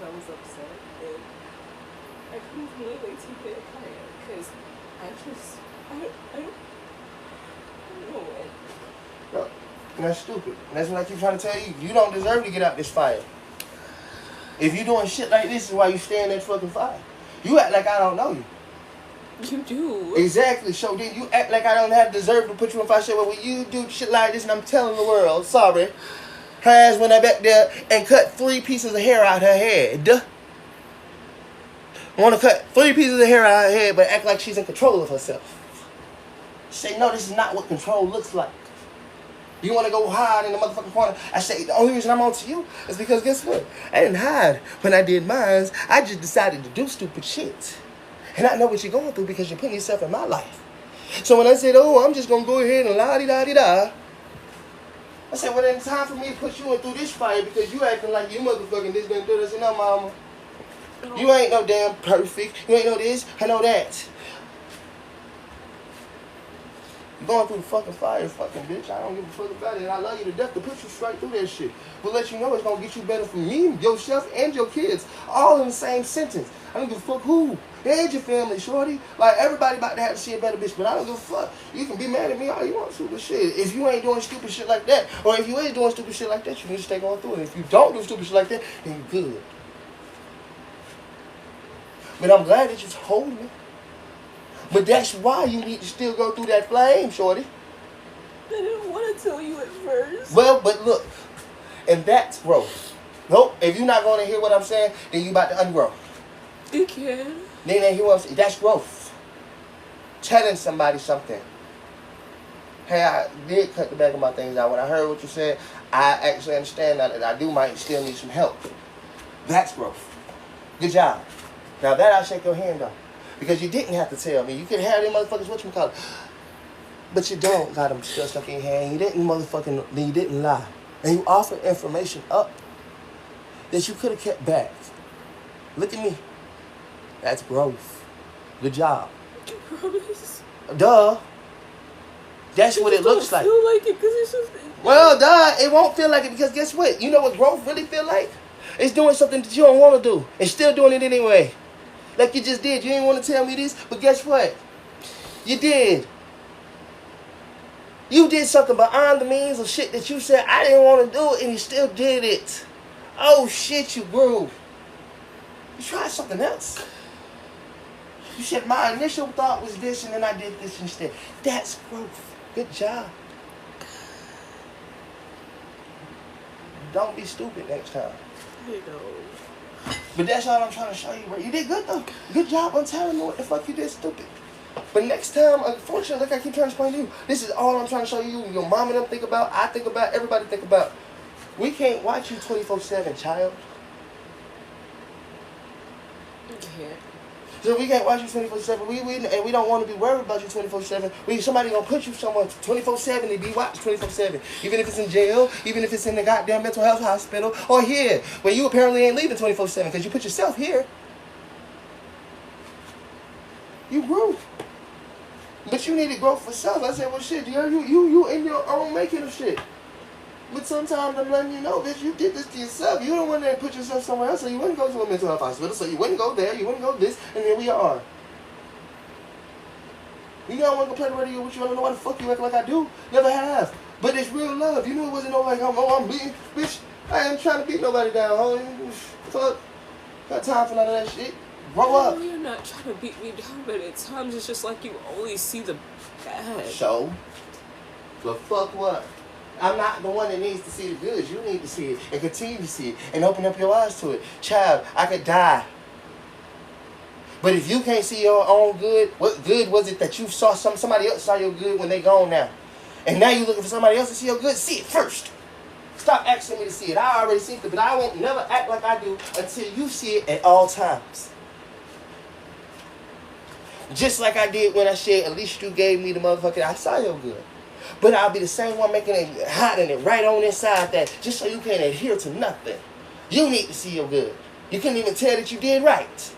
I was upset and I couldn't really take it apart because I don't know it. No, that's stupid. That's what I keep trying to tell you. You don't deserve to get out this fire. If you doing shit like this is why you stay in that fucking fire. You act like I don't know you. You do. Exactly. So then you act like I don't have deserve to put you in fire. Well, when you do shit like this and I'm telling the world, sorry. Her ass went back there and cut 3 pieces of hair out her head. Want to cut 3 pieces of hair out her head, but act like she's in control of herself. Say, no, this is not what control looks like. You want to go hide in the motherfucking corner? I say, the only reason I'm on to you is because guess what? I didn't hide when I did mine. I just decided to do stupid shit. And I know what you're going through because you're putting yourself in my life. So when I said, oh, I'm just going to go ahead and la-di-da-di-da, I said, well, then it's time for me to put you in through this fire because you acting like you motherfucking this, that, that. I said, no, mama. You ain't no damn perfect. You ain't no this, I know that. You're going through the fucking fire, fucking bitch. I don't give a fuck about it. And I love you to death to put you straight through that shit. But let you know it's going to get you better for me, yourself, and your kids. All in the same sentence. I don't give a fuck who. And your family, shorty. Like, everybody about to have to see a better bitch, but I don't give a fuck. You can be mad at me all you want to, but shit, if you ain't doing stupid shit like that, or if you is doing stupid shit like that, you need to stay going through it. If you don't do stupid shit like that, then you're good. But I'm glad that you told me. But that's why you need to still go through that flame, shorty. I didn't want to tell you at first. Well, but look, and that's growth. Nope, if you're not going to hear what I'm saying, then you about to ungrow. You can. Then they hear what I'm saying. That's growth. Telling somebody something. Hey, I did cut the back of my things out. When I heard what you said, I actually understand now that I might still need some help. That's growth. Good job. Now that I'll shake your hand on. Because you didn't have to tell me. You could have them motherfuckers, whatchamacallit. But you don't got them still stuck in your hand. You didn't lie. And you offered information up that you could have kept back. Look at me. That's growth. Good job. You promise? Duh. That's what it looks like. Feel like it because it's just. Well, duh. It won't feel like it because guess what? You know what growth really feel like? It's doing something that you don't want to do and still doing it anyway. Like you just did. You didn't want to tell me this, but guess what? You did. You did something beyond the means of shit that you said I didn't want to do, and you still did it. Oh shit, you grew. You tried something else. You said my initial thought was this, and then I did this instead. That's growth. Good job. Don't be stupid next time. I know. But that's all I'm trying to show you, bro. You did good, though. Good job on telling me what the fuck you did stupid. But next time, unfortunately, like I keep trying to explain to you, this is all I'm trying to show you. Your mom and them think about, I think about, everybody think about. We can't watch you 24/7, child. Yeah. So we can't watch you 24/7. And we don't want to be worried about you 24/7. Somebody gonna put you somewhere 24/7 to be watched 24/7. Even if it's in jail, even if it's in the goddamn mental health hospital, or here, where you apparently ain't leaving 24/7 because you put yourself here. You grew. But you need to grow for self. I said, well shit, you in your own making of shit. But sometimes I'm letting you know, bitch, you did this to yourself. You don't want to put yourself somewhere else, so you wouldn't go to a mental health hospital, so you wouldn't go there, you wouldn't go this, and here we are. You don't want to go play the radio with you, I don't know why the fuck you act like I do. Never have. But it's real love. You knew it wasn't no like, I'm beating, bitch, I ain't trying to beat nobody down, homie. Fuck. Got time for none of that shit. Grow up. No, you're not trying to beat me down, but at times it's just like you only see the bad. So? The fuck what? I'm not the one that needs to see the good. You need to see it and continue to see it and open up your eyes to it. Child, I could die. But if you can't see your own good, what good was it that you saw somebody else saw your good when they gone now? And now you're looking for somebody else to see your good? See it first. Stop asking me to see it. I already see it, but I won't never act like I do until you see it at all times. Just like I did when I said, at least you gave me the motherfucker, I saw your good. But I'll be the same one making it, hiding it right on inside that, just so you can't adhere to nothing. You need to see your good. You couldn't even tell that you did right.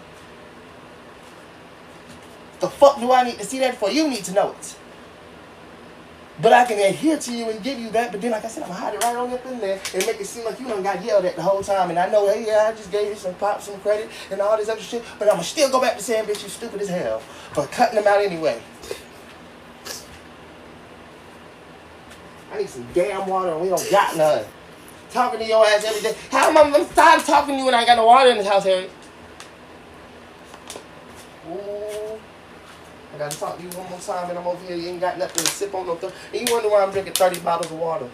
The fuck do I need to see that for? You need to know it. But I can adhere to you and give you that, but then like I said, I'm gonna hide it right on up in there and make it seem like you done got yelled at the whole time. And I know, hey, yeah, I just gave you some pop, some credit, and all this other shit, but I'm gonna still go back to saying, bitch, you stupid as hell for cutting them out anyway. I need some damn water and we don't got none. Talking to your ass every day. How am I'm tired of talking to you when I ain't got no water in this house, Harry? Ooh. I gotta talk to you one more time and I'm over here. You ain't got nothing to sip on no thing. And you wonder why I'm drinking 30 bottles of water.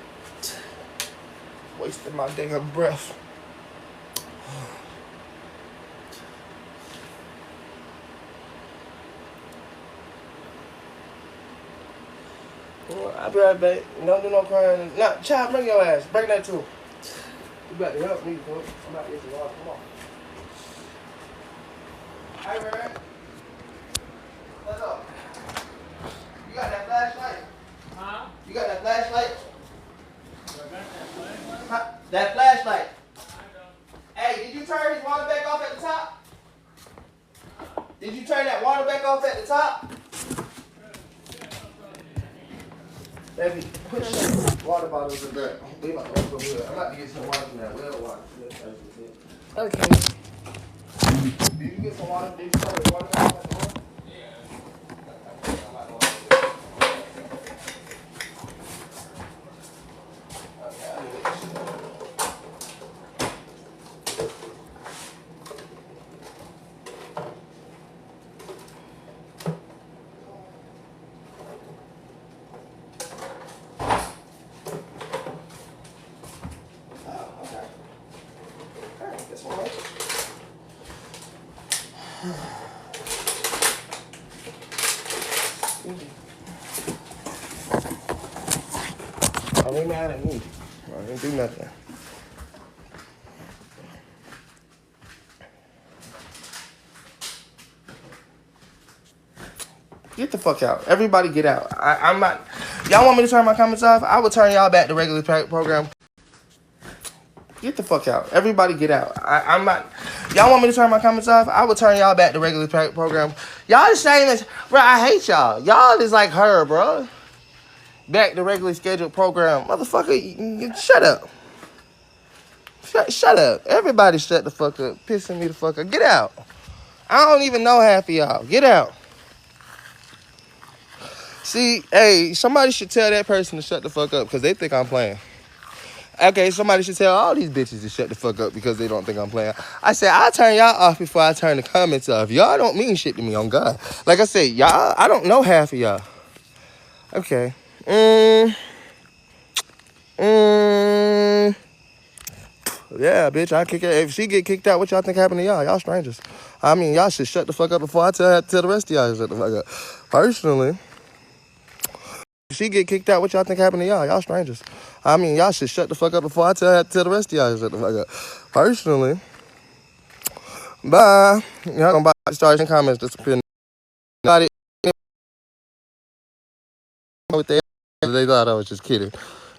Wasting my damn breath. I'll be right back. Don't do no crying. No, child, bring your ass. Bring that too. You about to help me, bro. I'm about to get some water. Come on. Hey, man. What's up? You got that flashlight? Huh? You got that flashlight? I got that flashlight? Huh? That flashlight. I Hey, did you turn his water back off at the top? Did you turn that water back off at the top? Baby, put some water bottles in there. We about to go good. I'm about to get some water from that well water. Okay. Did you get some water? Did you turn the water back off at the well? Don't be mad at me. I didn't do nothing. Get the fuck out. Everybody get out. I'm not. Y'all want me to turn my comments off? I will turn y'all back to regular program. Get the fuck out. Everybody get out. I'm not. Y'all want me to turn my comments off? I will turn y'all back to regular program. Y'all the same as, bro, I hate y'all. Y'all is like her, bro. Back to regularly scheduled program. Motherfucker, shut up. Shut up. Everybody shut the fuck up. Pissing me the fuck up. Get out. I don't even know half of y'all. Get out. See, hey, somebody should tell that person to shut the fuck up because they think I'm playing. Okay, somebody should tell all these bitches to shut the fuck up because they don't think I'm playing. I said, I'll turn y'all off before I turn the comments off. Y'all don't mean shit to me, on God. Like I said, y'all, I don't know half of y'all. Okay. Yeah, bitch, I kick her. If she get kicked out, what y'all think happened to y'all? Y'all strangers. I mean, y'all should shut the fuck up before I tell the rest of y'all to shut the fuck up. Personally, if she get kicked out, what y'all think happened to y'all? Y'all strangers. I mean, y'all should shut the fuck up before I tell the rest of y'all to shut the fuck up. Personally, bye. Y'all gonna start in comments disappearing. Nobody with they thought I was just kidding.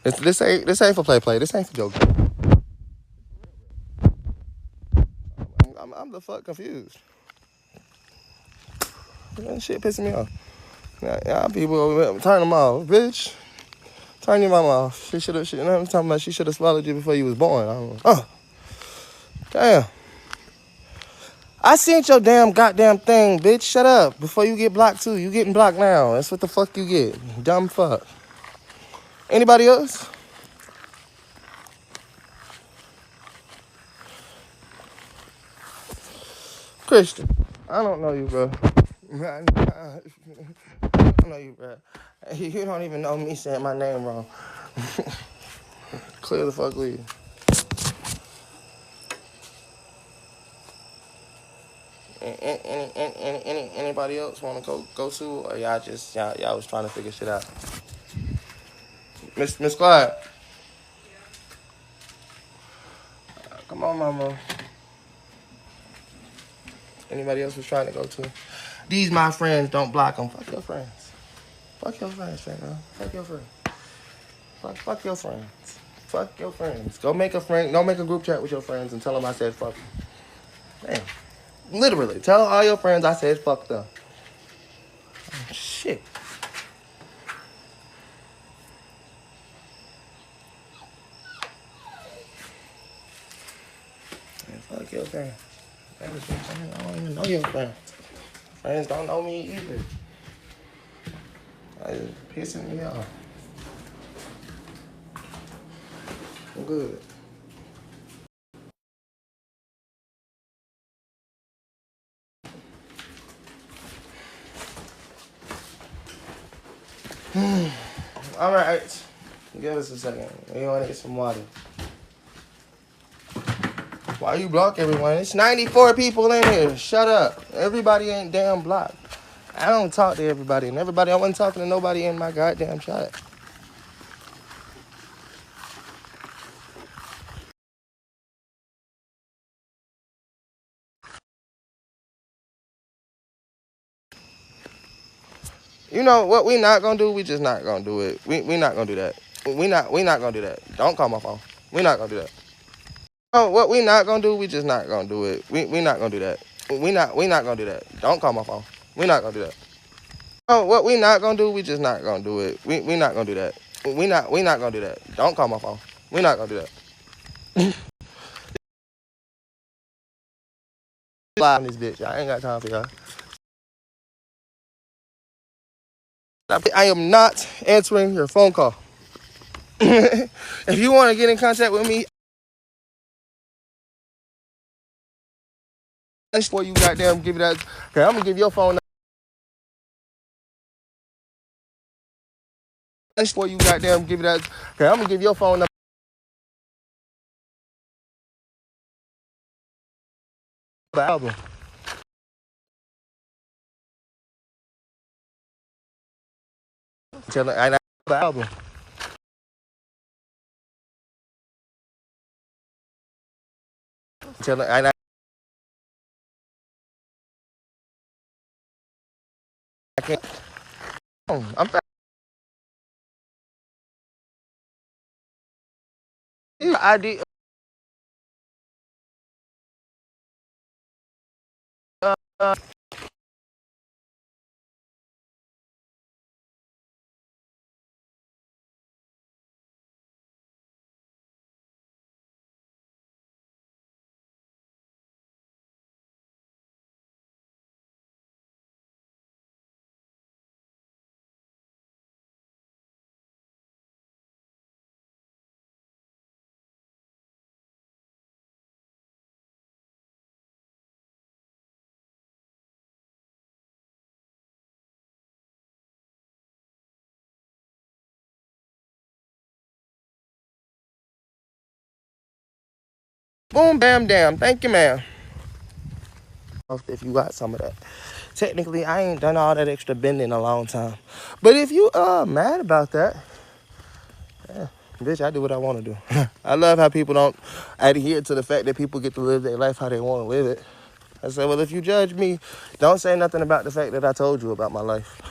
This ain't for play. This ain't for joke. I'm the fuck confused. That shit pissing me off. Y'all people over there, turn them off, bitch. Turn your mama off. She should have. You know what I'm talking about? She should have swallowed you before you was born. Oh, damn. I seen your damn goddamn thing, bitch. Shut up. Before you get blocked too. You getting blocked now. That's what the fuck you get. Dumb fuck. Anybody else? Christian. I don't know you, bro. I don't know you, bro. You don't even know me saying my name wrong. Clear the fuck leave. Anybody else want to go to, or y'all was trying to figure shit out? Miss Clyde, come on, mama. Anybody else was trying to go to? These my friends. Don't block them. Fuck your friends. Fuck your friends, man. Fuck your friends. Fuck your friends. Fuck your friends. Go make a friend. Go make a group chat with your friends and tell them I said fuck them. Damn. Literally, tell all your friends I said fuck them. Oh, shit. Man, fuck your friends. I don't even know your friends. Friends don't know me either. It's pissing me off. I'm good. All right. Give us a second. We want to get some water. Why you block everyone? It's 94 people in here. Shut up. Everybody ain't damn blocked. I don't talk to everybody, and I wasn't talking to nobody in my goddamn chat. You know what we not gonna do? We just not gonna do it. We not gonna do that. We not gonna do that. Don't call my phone. We not gonna do that. Oh, what we not gonna do? We just not gonna do it. We not gonna do that. We not gonna do that. Don't call my phone. We not gonna do that. Oh, what we not gonna do? We just not gonna do it. We not gonna do that. We not gonna do that. Don't call my phone. We not gonna do that. Live on this bitch. I ain't got time for y'all. I am not answering your phone call. If you want to get in contact with me, before you goddamn give it that. Okay, I'm gonna give your phone number. Before you goddamn give it that. Okay, I'm gonna give your phone number. The album. Tell I the album. Tell I can't. I'm fast. ID. Boom, bam, damn. Thank you, ma'am. If you got some of that. Technically, I ain't done all that extra bending in a long time. But if you mad about that, yeah, bitch, I do what I want to do. I love how people don't adhere to the fact that people get to live their life how they want to live it. I said, well, if you judge me, don't say nothing about the fact that I told you about my life.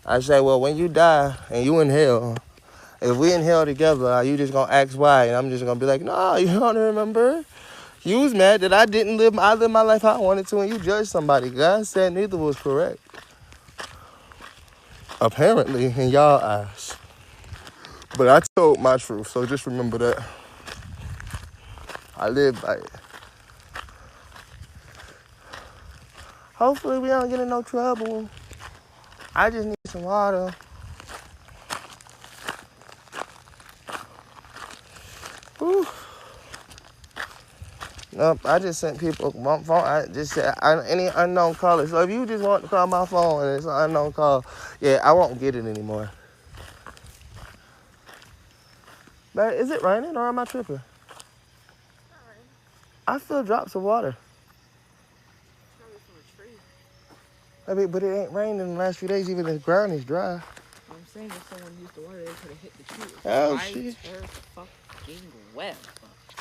I say, well, when you die and you in hell, if we in hell together, are you just gonna ask why? And I'm just gonna be like, no, you don't remember. You was mad that I lived my life how I wanted to, and you judged somebody. God said neither was correct. Apparently, in y'all eyes. But I told my truth, so just remember that. I live by it. Hopefully we don't get in no trouble. I just need some water. Whew. Nope, I just sent people my phone. I just said any unknown caller. So if you just want to call my phone and it's an unknown call, yeah, I won't get it anymore. But is it raining or am I tripping? I feel drops of water. Probably from a tree. I mean, but it ain't rained in the last few days. Even the ground is dry. I'm saying if someone used the water, they could have hit the tree. Oh, shit. Fucking web.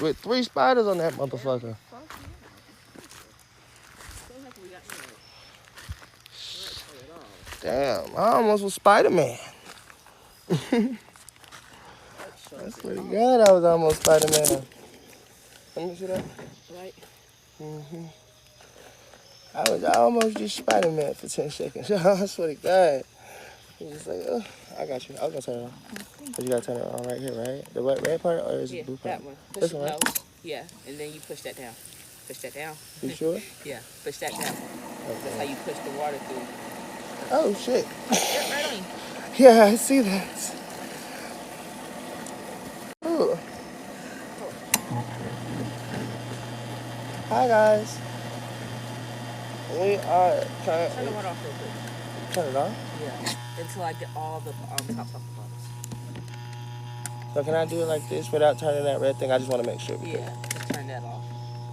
With 3 spiders on that motherfucker. Damn, I almost was Spider-Man. I swear to God, I was almost Spider-Man. Let me see that. Right. I was almost just Spider-Man for 10 seconds. I swear to God. He was like, oh, I got you. I was gonna turn it on. But you gotta turn it on right here, right? The red part or is it blue part? That one. Push This it, one, right? no. Yeah, and then you push that down. Push that down. You sure? Yeah, push that down. That's how Okay. you push the water through. Oh, shit. Yeah, right on. Yeah, I see that. Ooh. Hi, guys. We are trying Turn the water off real quick. Turn it off? Yeah, until I get all the tops off the bottles. So can I do it like this without turning that red thing? I just want to make sure. Yeah, just turn that off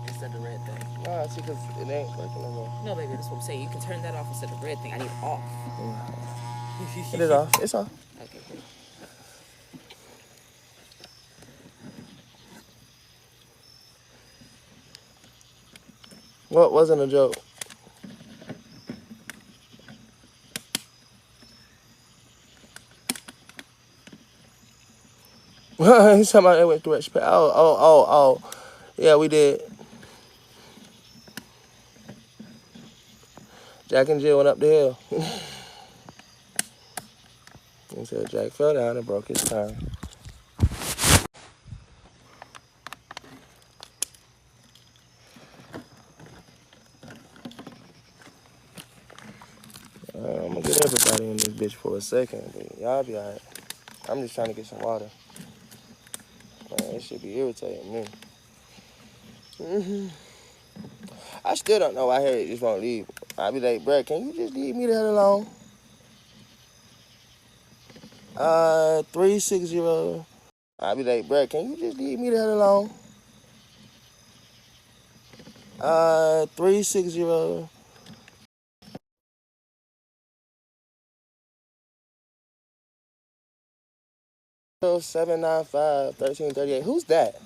instead of the red thing. Oh, see, because it ain't working no more. No, baby, that's what I'm saying. You can turn that off instead of the red thing. I need off. It is off. It's off. Okay, great. What wasn't a joke? He's talking about they went through it. Oh. Yeah, we did. Jack and Jill went up the hill. Until Jack fell down and broke his spine. I'm gonna get everybody in this bitch for a second, but y'all be alright. I'm just trying to get some water. Man, it should be irritating me. I still don't know why Harriet just won't leave. I be like, bruh, can you just leave me the hell alone? 360. I be like, bruh, can you just leave me the hell alone? 360. 795-1338. Who's that?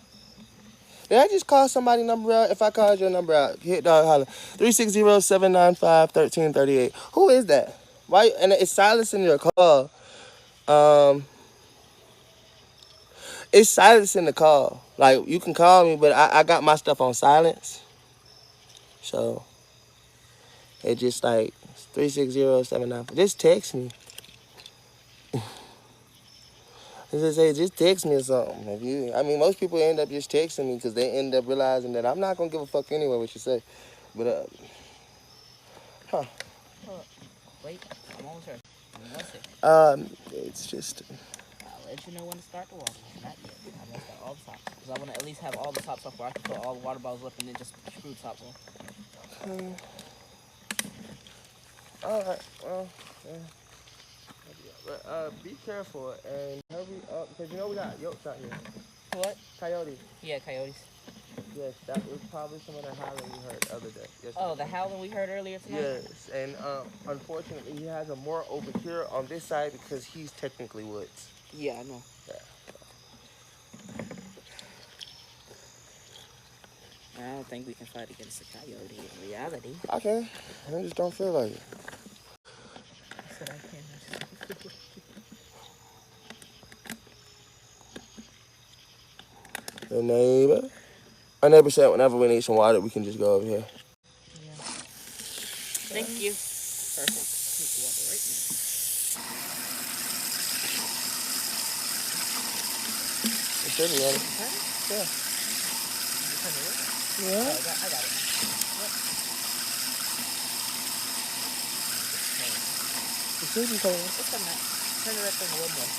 Did I just call somebody's number out? If I called your number out, hit dog holler. 360-795-1338. Who is that? Why? And it's silence in your call. It's silence in the call. Like, you can call me, but I got my stuff on silence. So, it just like 360-795. Just text me. Just text me or something. Most people end up just texting me because they end up realizing that I'm not going to give a fuck anyway what you say. But, Hold up. Wait, I'm almost ready. It's just... I'll let you know when to start the water. Not yet. I'm going to start all the tops. Because I want to at least have all the tops off where I can put all the water bottles up and then just screw tops on. Alright, well, yeah. But, be careful and hurry up because you know we got yolks out here. What? Coyotes. Yeah, coyotes. Yes, that was probably some of the howling we heard the other day. Oh, Yesterday. the howling we heard earlier tonight? Yes, and unfortunately, he has a more over here on this side because he's technically woods. Yeah, I know. Yeah. I don't think we can fight against a coyote in reality. I can. I just don't feel like it. I said I can. The neighbor. My neighbor said whenever we need some water, we can just go over here. Yeah. Thank you. Perfect. Take the water right now. It should be ready. Okay. Yeah. Turn it on. Yeah. Oh, I got it. Yep. It should be coming. It's on that. Turn the red thing a little more.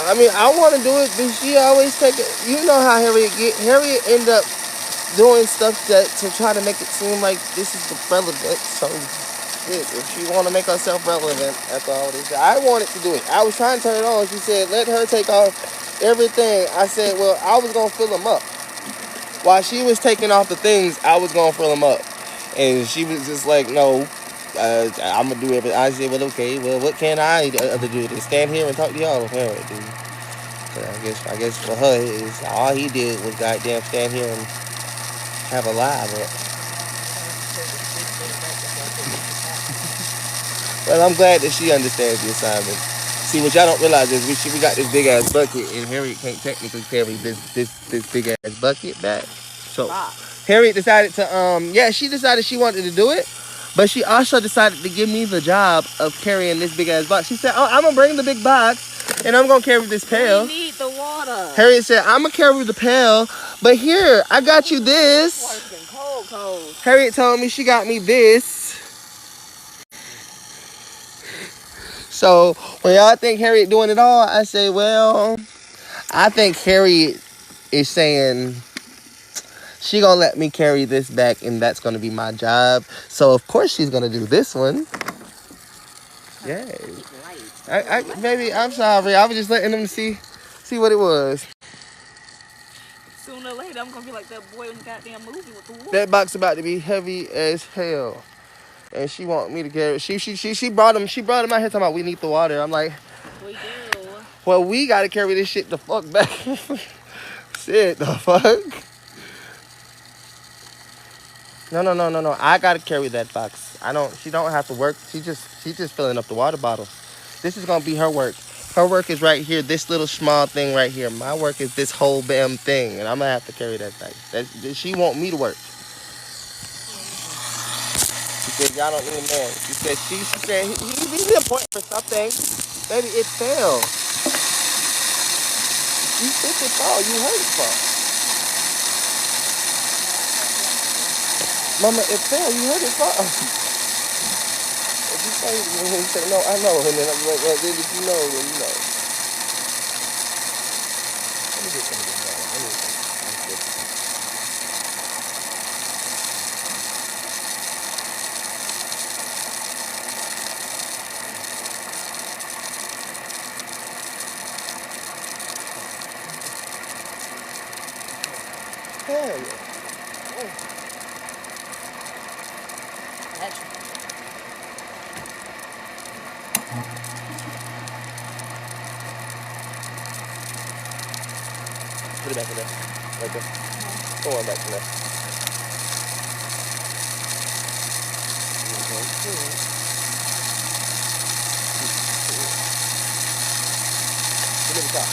I mean, I want to do it, but she always take it. You know how Harriet get. Harriet end up doing stuff that to try to make it seem like this is the relevant. So, shit, if she want to make herself relevant, that's all it is. I wanted to do it. I was trying to turn it on. She said, let her take off everything. I said, well, I was going to fill them up. While she was taking off the things, I was going to fill them up. And she was just like, no, I'm going to do everything. I said, well, okay, well, what can I do? To stand here and talk to y'all? Apparently, dude. I guess for her, is all he did was goddamn stand here and have a lie. Well, I'm glad that she understands the assignment. See, what y'all don't realize is we got this big ass bucket, and Harriet can't technically carry this big ass bucket back. So Harriet decided to she decided she wanted to do it, but she also decided to give me the job of carrying this big ass box. She said, "Oh, I'm gonna bring the big box, and I'm gonna carry this pail." We need the water. Harriet said, "I'm gonna carry the pail, but here I got you this." Water's been cold. Harriet told me she got me this. So when y'all think Harriet doing it all, I say, well, I think Harriet is saying she gonna let me carry this back, and that's gonna be my job. So of course she's gonna do this one. Yeah. Maybe I'm sorry. I was just letting them see what it was. Sooner or later, I'm gonna be like that boy in the goddamn movie with the water. That box about to be heavy as hell, and she want me to carry it. She brought him. She brought him out here talking about we need the water. I'm like, We do. well, we gotta carry this shit the fuck back. Shit, the fuck. No. I gotta carry that box. I don't. She don't have to work. She's just filling up the water bottle. This is gonna be her work. Her work is right here. This little small thing right here. My work is this whole damn thing, and I'm gonna have to carry that back. She want me to work. She said y'all don't need a man. She said he's important for something. Baby, it fell. You think it fall. You heard it fall. Mama, it fell. You heard it fall. If you say, he said, no, I know. And then I'm like, well, then if you know, then you know. Let me get some of this down. Hell yeah. Put it back in there. Right there. Go on back in there. Give me the top.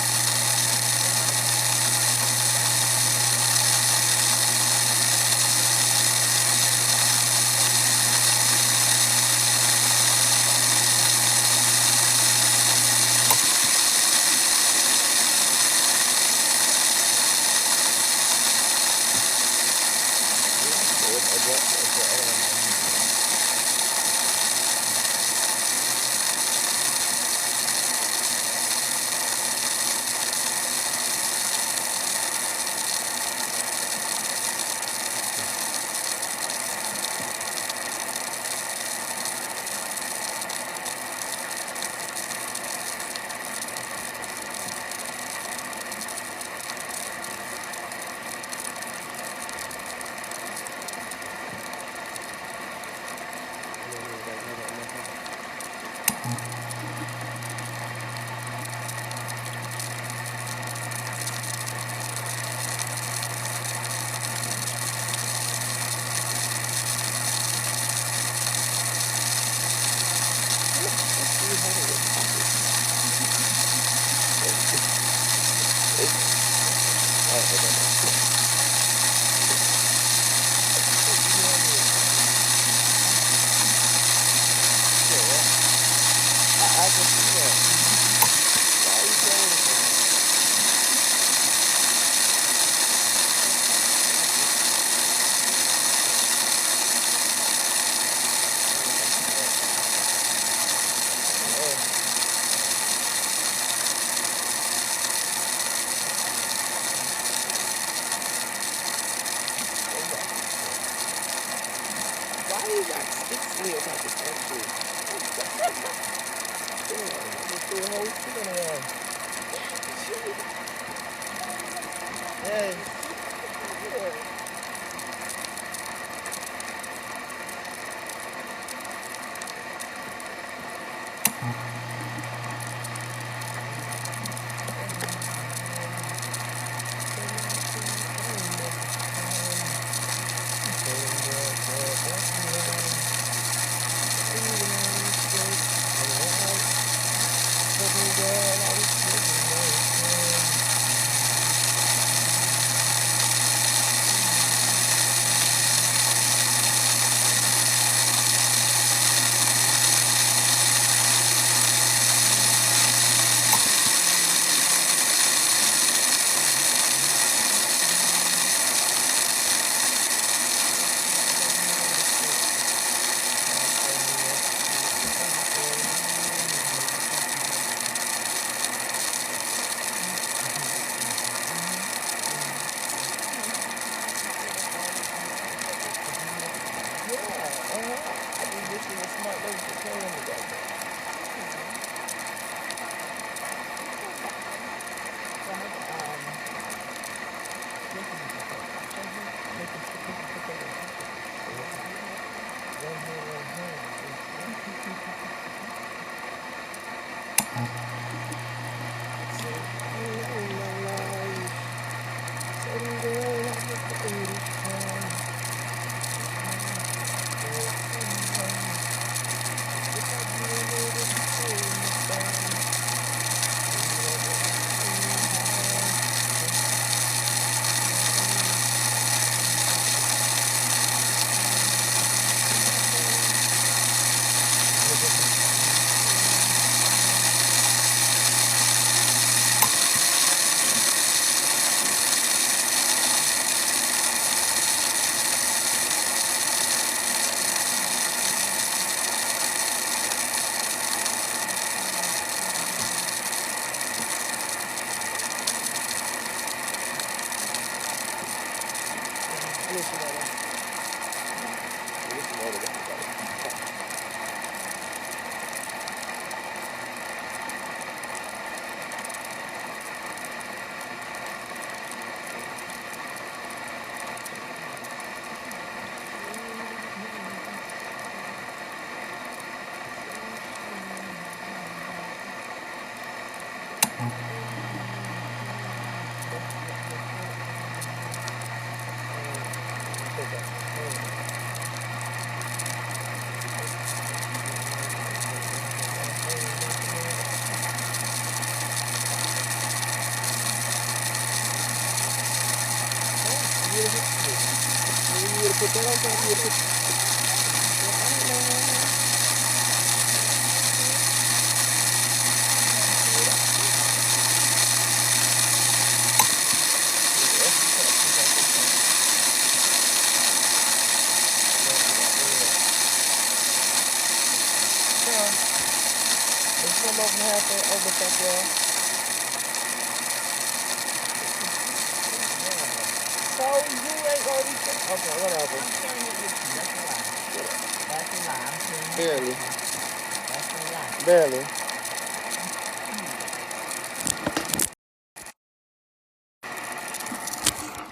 Yes. Barely. Barely.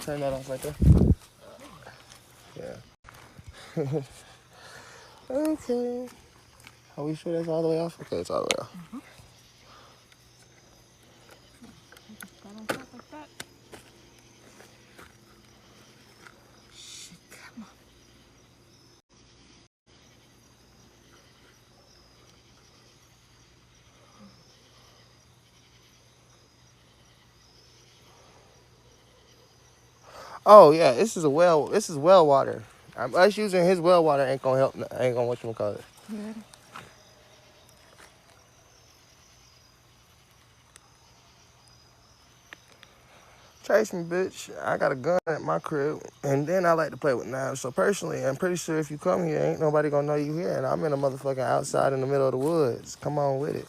Turn that off right there. Yeah. Okay. Are we sure that's all the way off? Okay, it's all the way off. Oh yeah, this is a well. This is well water. Us using his well water ain't gonna help. Ain't gonna whatchamacallit. Yeah. Chase me, bitch. I got a gun at my crib, and then I like to play with knives. So personally, I'm pretty sure if you come here, ain't nobody gonna know you here. And I'm in a motherfucking outside in the middle of the woods. Come on with it.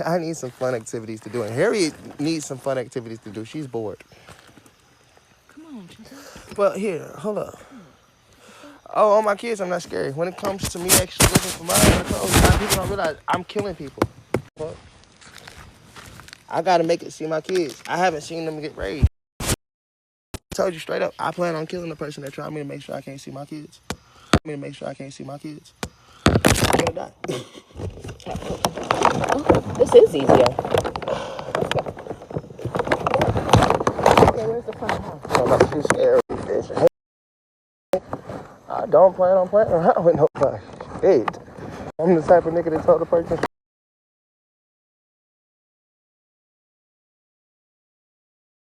I need some fun activities to do, and Harriet needs some fun activities to do. She's bored. Come on, Chisel. But here, hold up. Oh, all my kids, I'm not scary. When it comes to me actually looking for mine, I told you, a lot of people don't realize I'm killing people. Fuck. I gotta make it see my kids. I haven't seen them get raised. I told you straight up, I plan on killing the person that tried me to make sure I can't see my kids. Me to make sure I can't see my kids. I'm gonna die. Oh, this is easier. Okay, where's the front of the house? I'm not too scared, bitch. I don't plan on playing around with nobody. Shit. I'm the type of nigga that told the person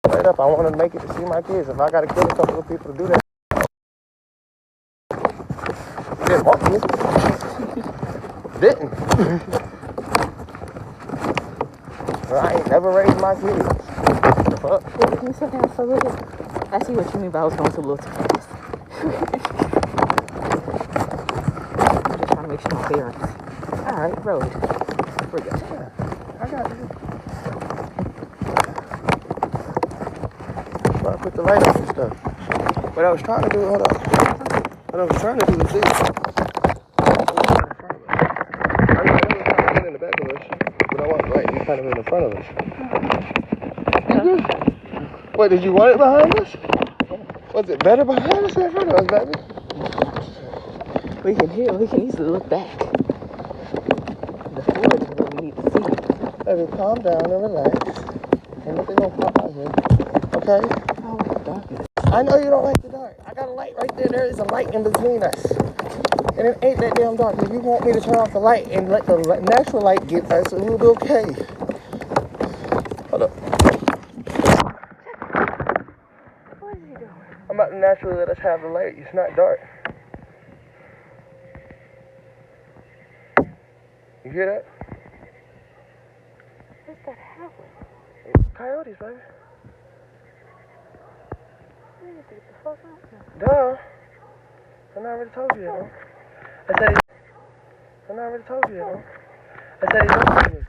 straight up, I want to make it to see my kids. If I gotta kill a couple of people to do that, you didn't want me. Didn't. Well, I ain't never raised my kids. What the fuck? Yeah, can you sit down for a little bit? I see what you mean, but I was going to a little too fast. I'm just trying to make sure my bearings. Alright, road. We're good. Yeah, I got you. So I put the light up and stuff. What I was trying to do, hold on. What I was trying to do is this. I know I was trying to get in the back of us, but I want the light to be kind of in the front of us. What, did you want it behind us? Was it better behind us or in front of us, baby? We can easily look back. The forward is what we need to see. Baby, calm down and relax. Ain't nothing gonna pop out here. Okay? Oh, it's darkness. I know you don't like the dark. I got a light right there. There is a light in between us. And it ain't that damn dark. If you want me to turn off the light and let the natural light get us, it will be okay. Hold up. What is he doing? I'm about to naturally let us have the light. It's not dark. You hear that? What's that howling? It's coyotes, baby. We need to get the fuck out now. Duh. I already told you, though. I said I already told you, though. I said he's over here.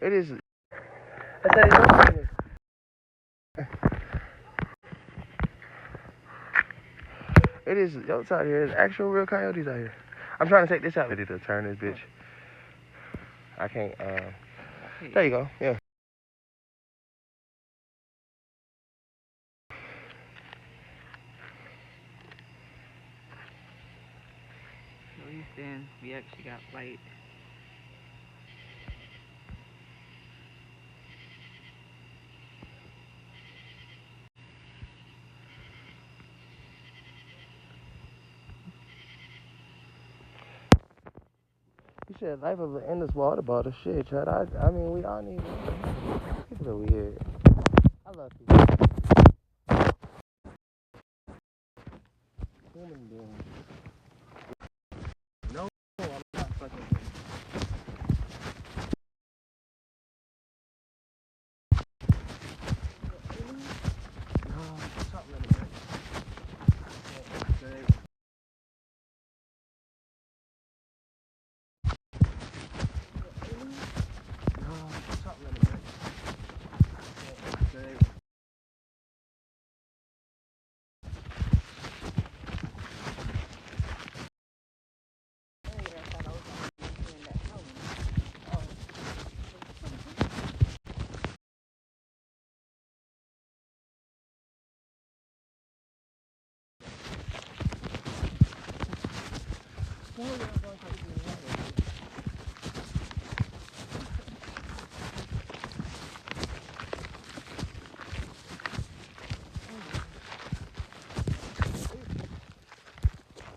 It is. I said he's over here. It is. Yo, it's out here. There's actual real coyotes out here. I'm trying to take this out. Ready to turn this bitch. I can't. There you go. Yeah. At least then we actually got light. You said life of an endless water bottle. Shit, Chad. I mean, we all need it. People are weird. I love people. Human beings. No, I'm not fucking with you. No, something in the back. Okay. No, something in the back. Okay.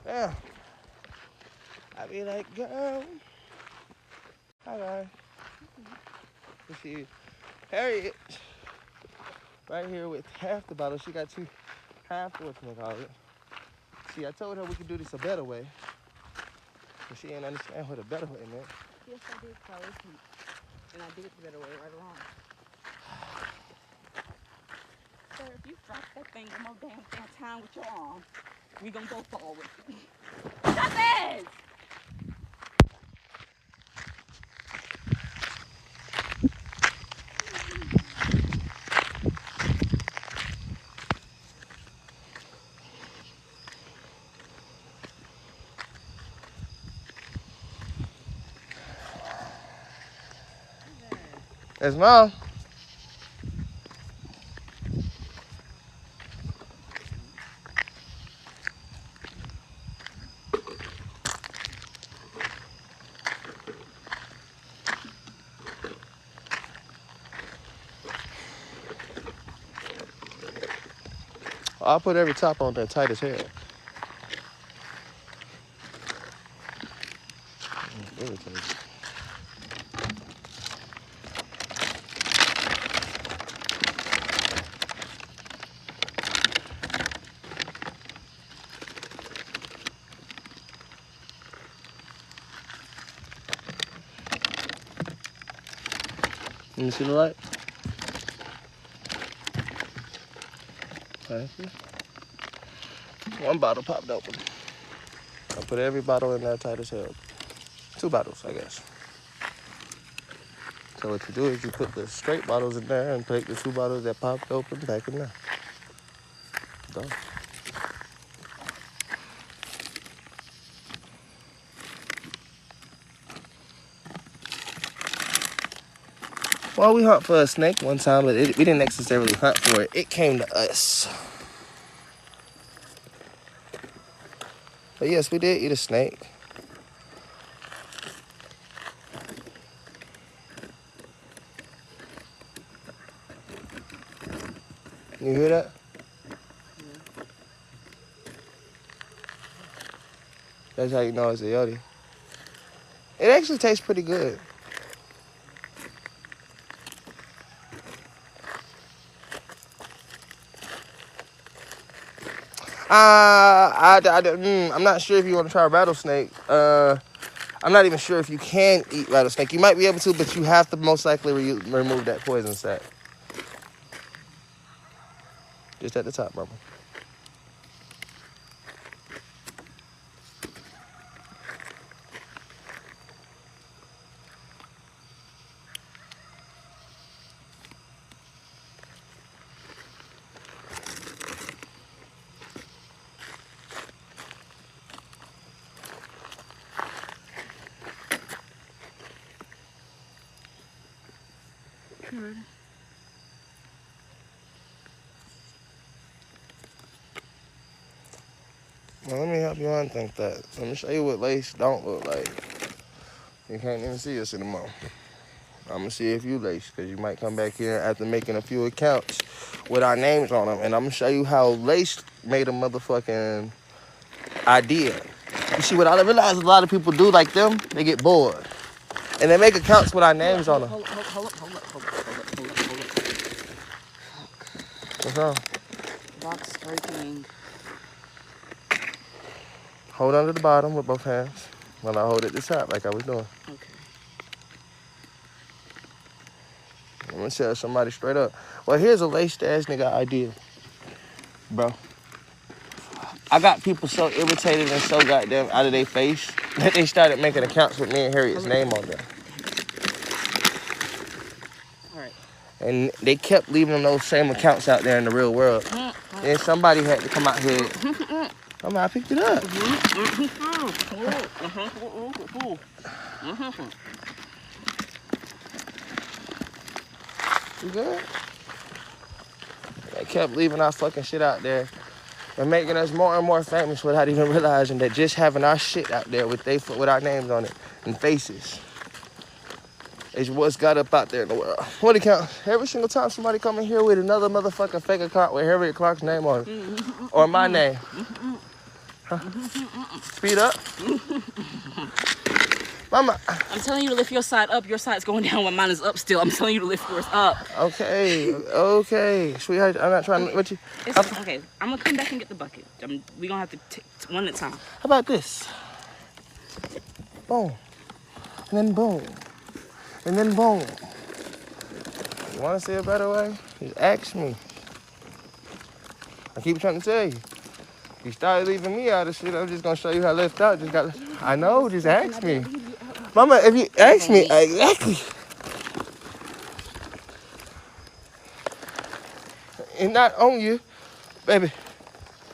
Yeah. I be like, girl. Hi, guys. You see Harriet right here with half the bottle. She got two half whatchamacallit. See, I told her we could do this a better way. But she ain't understand what a better way meant. Yes, I did, Carlos. And I did it the better way right along. Sir, if you drop that thing one more damn time with your arm, we gonna go forward. Stop it! That's Mom. I'll put every top on there tight as hell. Irritating. Let me see the light. Okay. One bottle popped open. I put every bottle in there tight as hell. 2 bottles, I guess. So what you do is you put the straight bottles in there and take the 2 bottles that popped open back in there. Done. Well, we hunt for a snake one time, but we didn't necessarily hunt for it. It came to us. But yes, we did eat a snake. You hear that? Yeah. That's how you know it's a Yodi. It actually tastes pretty good. I'm not sure if you want to try a rattlesnake. I'm not even sure if you can eat rattlesnake. You might be able to, but you have to most likely remove that poison sac. Just at the top, mama. Sure. Now, let me help you unthink that. Let me show you what lace don't look like. You can't even see us anymore. I'm going to see if you lace, because you might come back here after making a few accounts with our names on them. And I'm going to show you how lace made a motherfucking idea. You see, what I realize a lot of people do like them, they get bored. And they make accounts with our names on them. Hold up. What's wrong? Box breaking. Hold under the bottom with both hands while I hold at the top like I was doing. Okay. I'm gonna tell somebody straight up. Well, here's a laced ass nigga idea, bro. I got people so irritated and so goddamn out of their face that they started making accounts with me and Harriet's name on them. All right. And they kept leaving them those same accounts out there in the real world. Then somebody had to come out here. I picked it up. You good? They kept leaving our fucking shit out there and making us more and more famous without even realizing that just having our shit out there with our names on it and faces is what's got up out there in the world. What account? Every single time somebody come in here with another motherfucking fake account with Harriet Clark's name on it or my name. Huh? Speed up. Mama. I'm telling you to lift your side up. Your side's going down when mine is up still. I'm telling you to lift yours up. Okay. Sweetheart, I'm not trying to... What you... Okay, I'm going to come back and get the bucket. We're going to have to take one at a time. How about this? Boom. And then boom. And then boom. You want to see a better way? Just ask me. I keep trying to tell you. You started leaving me out of shit. I'm just going to show you how left out. I know, just ask me. Mama, if you ask me, exactly. And not on you, baby.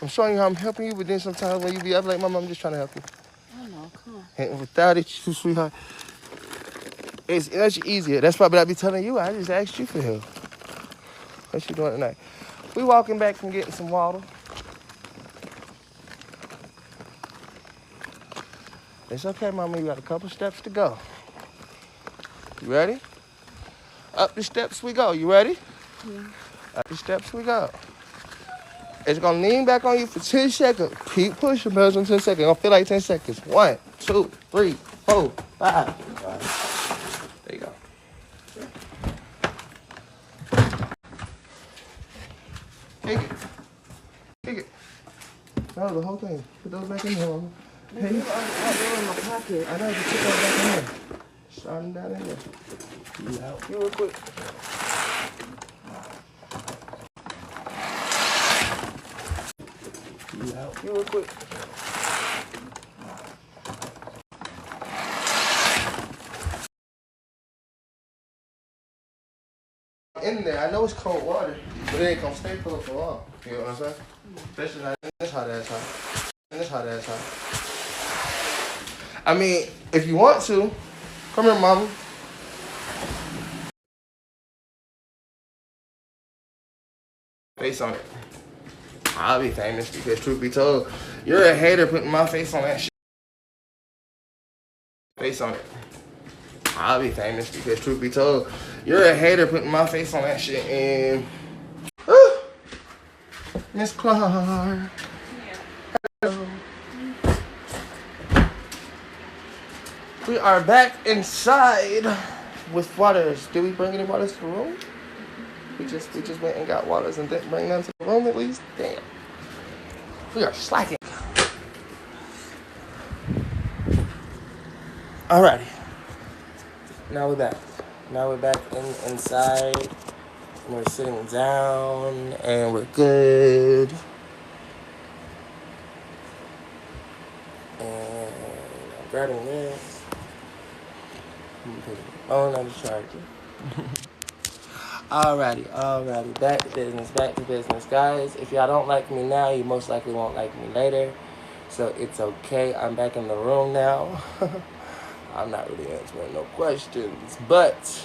I'm showing you how I'm helping you, but then sometimes when you be up like, Mama, I'm just trying to help you. I know, come on. And without it, you sweetheart. It's much easier. That's probably what I be telling you. I just asked you for help. What you doing tonight? We walking back from getting some water. It's okay, Mama. You got a couple steps to go. You ready? Up the steps we go. You ready? Yeah. Up the steps we go. It's gonna lean back on you for 10 seconds. Keep pushing, bells in 10 seconds. It's gonna feel like 10 seconds. 1, 2, 3, 4, 5. There you go. Take it. Take it. No, the whole thing. Put those back in there, Mama. Hey. They're in my pocket. I know, just put those back in there. Starting down in there. You out. You real quick. You out. You real quick. In there, I know it's cold water, but it ain't gonna stay cold for long. You know what I'm saying? Especially not in this hot ass house. In this hot ass house. I mean, if you want to, come here, Mama. Face on it. I'll be famous because, truth be told, you're a hater putting my face on that shit. Face on it. I'll be famous because, truth be told, you're a hater putting my face on that shit. And Miss Clark. Hello. We are back inside with waters. Did we bring any waters to the room? We just went and got waters and didn't bring none to the room at least. Damn. We are slacking. Alrighty. Now we're back. Now we're back inside. We're sitting down and we're good. And I'm grabbing this. I'm gonna put it on the charger. Alrighty. Back to business. Guys, if y'all don't like me now, you most likely won't like me later. So it's okay. I'm back in the room now. I'm not really answering no questions, but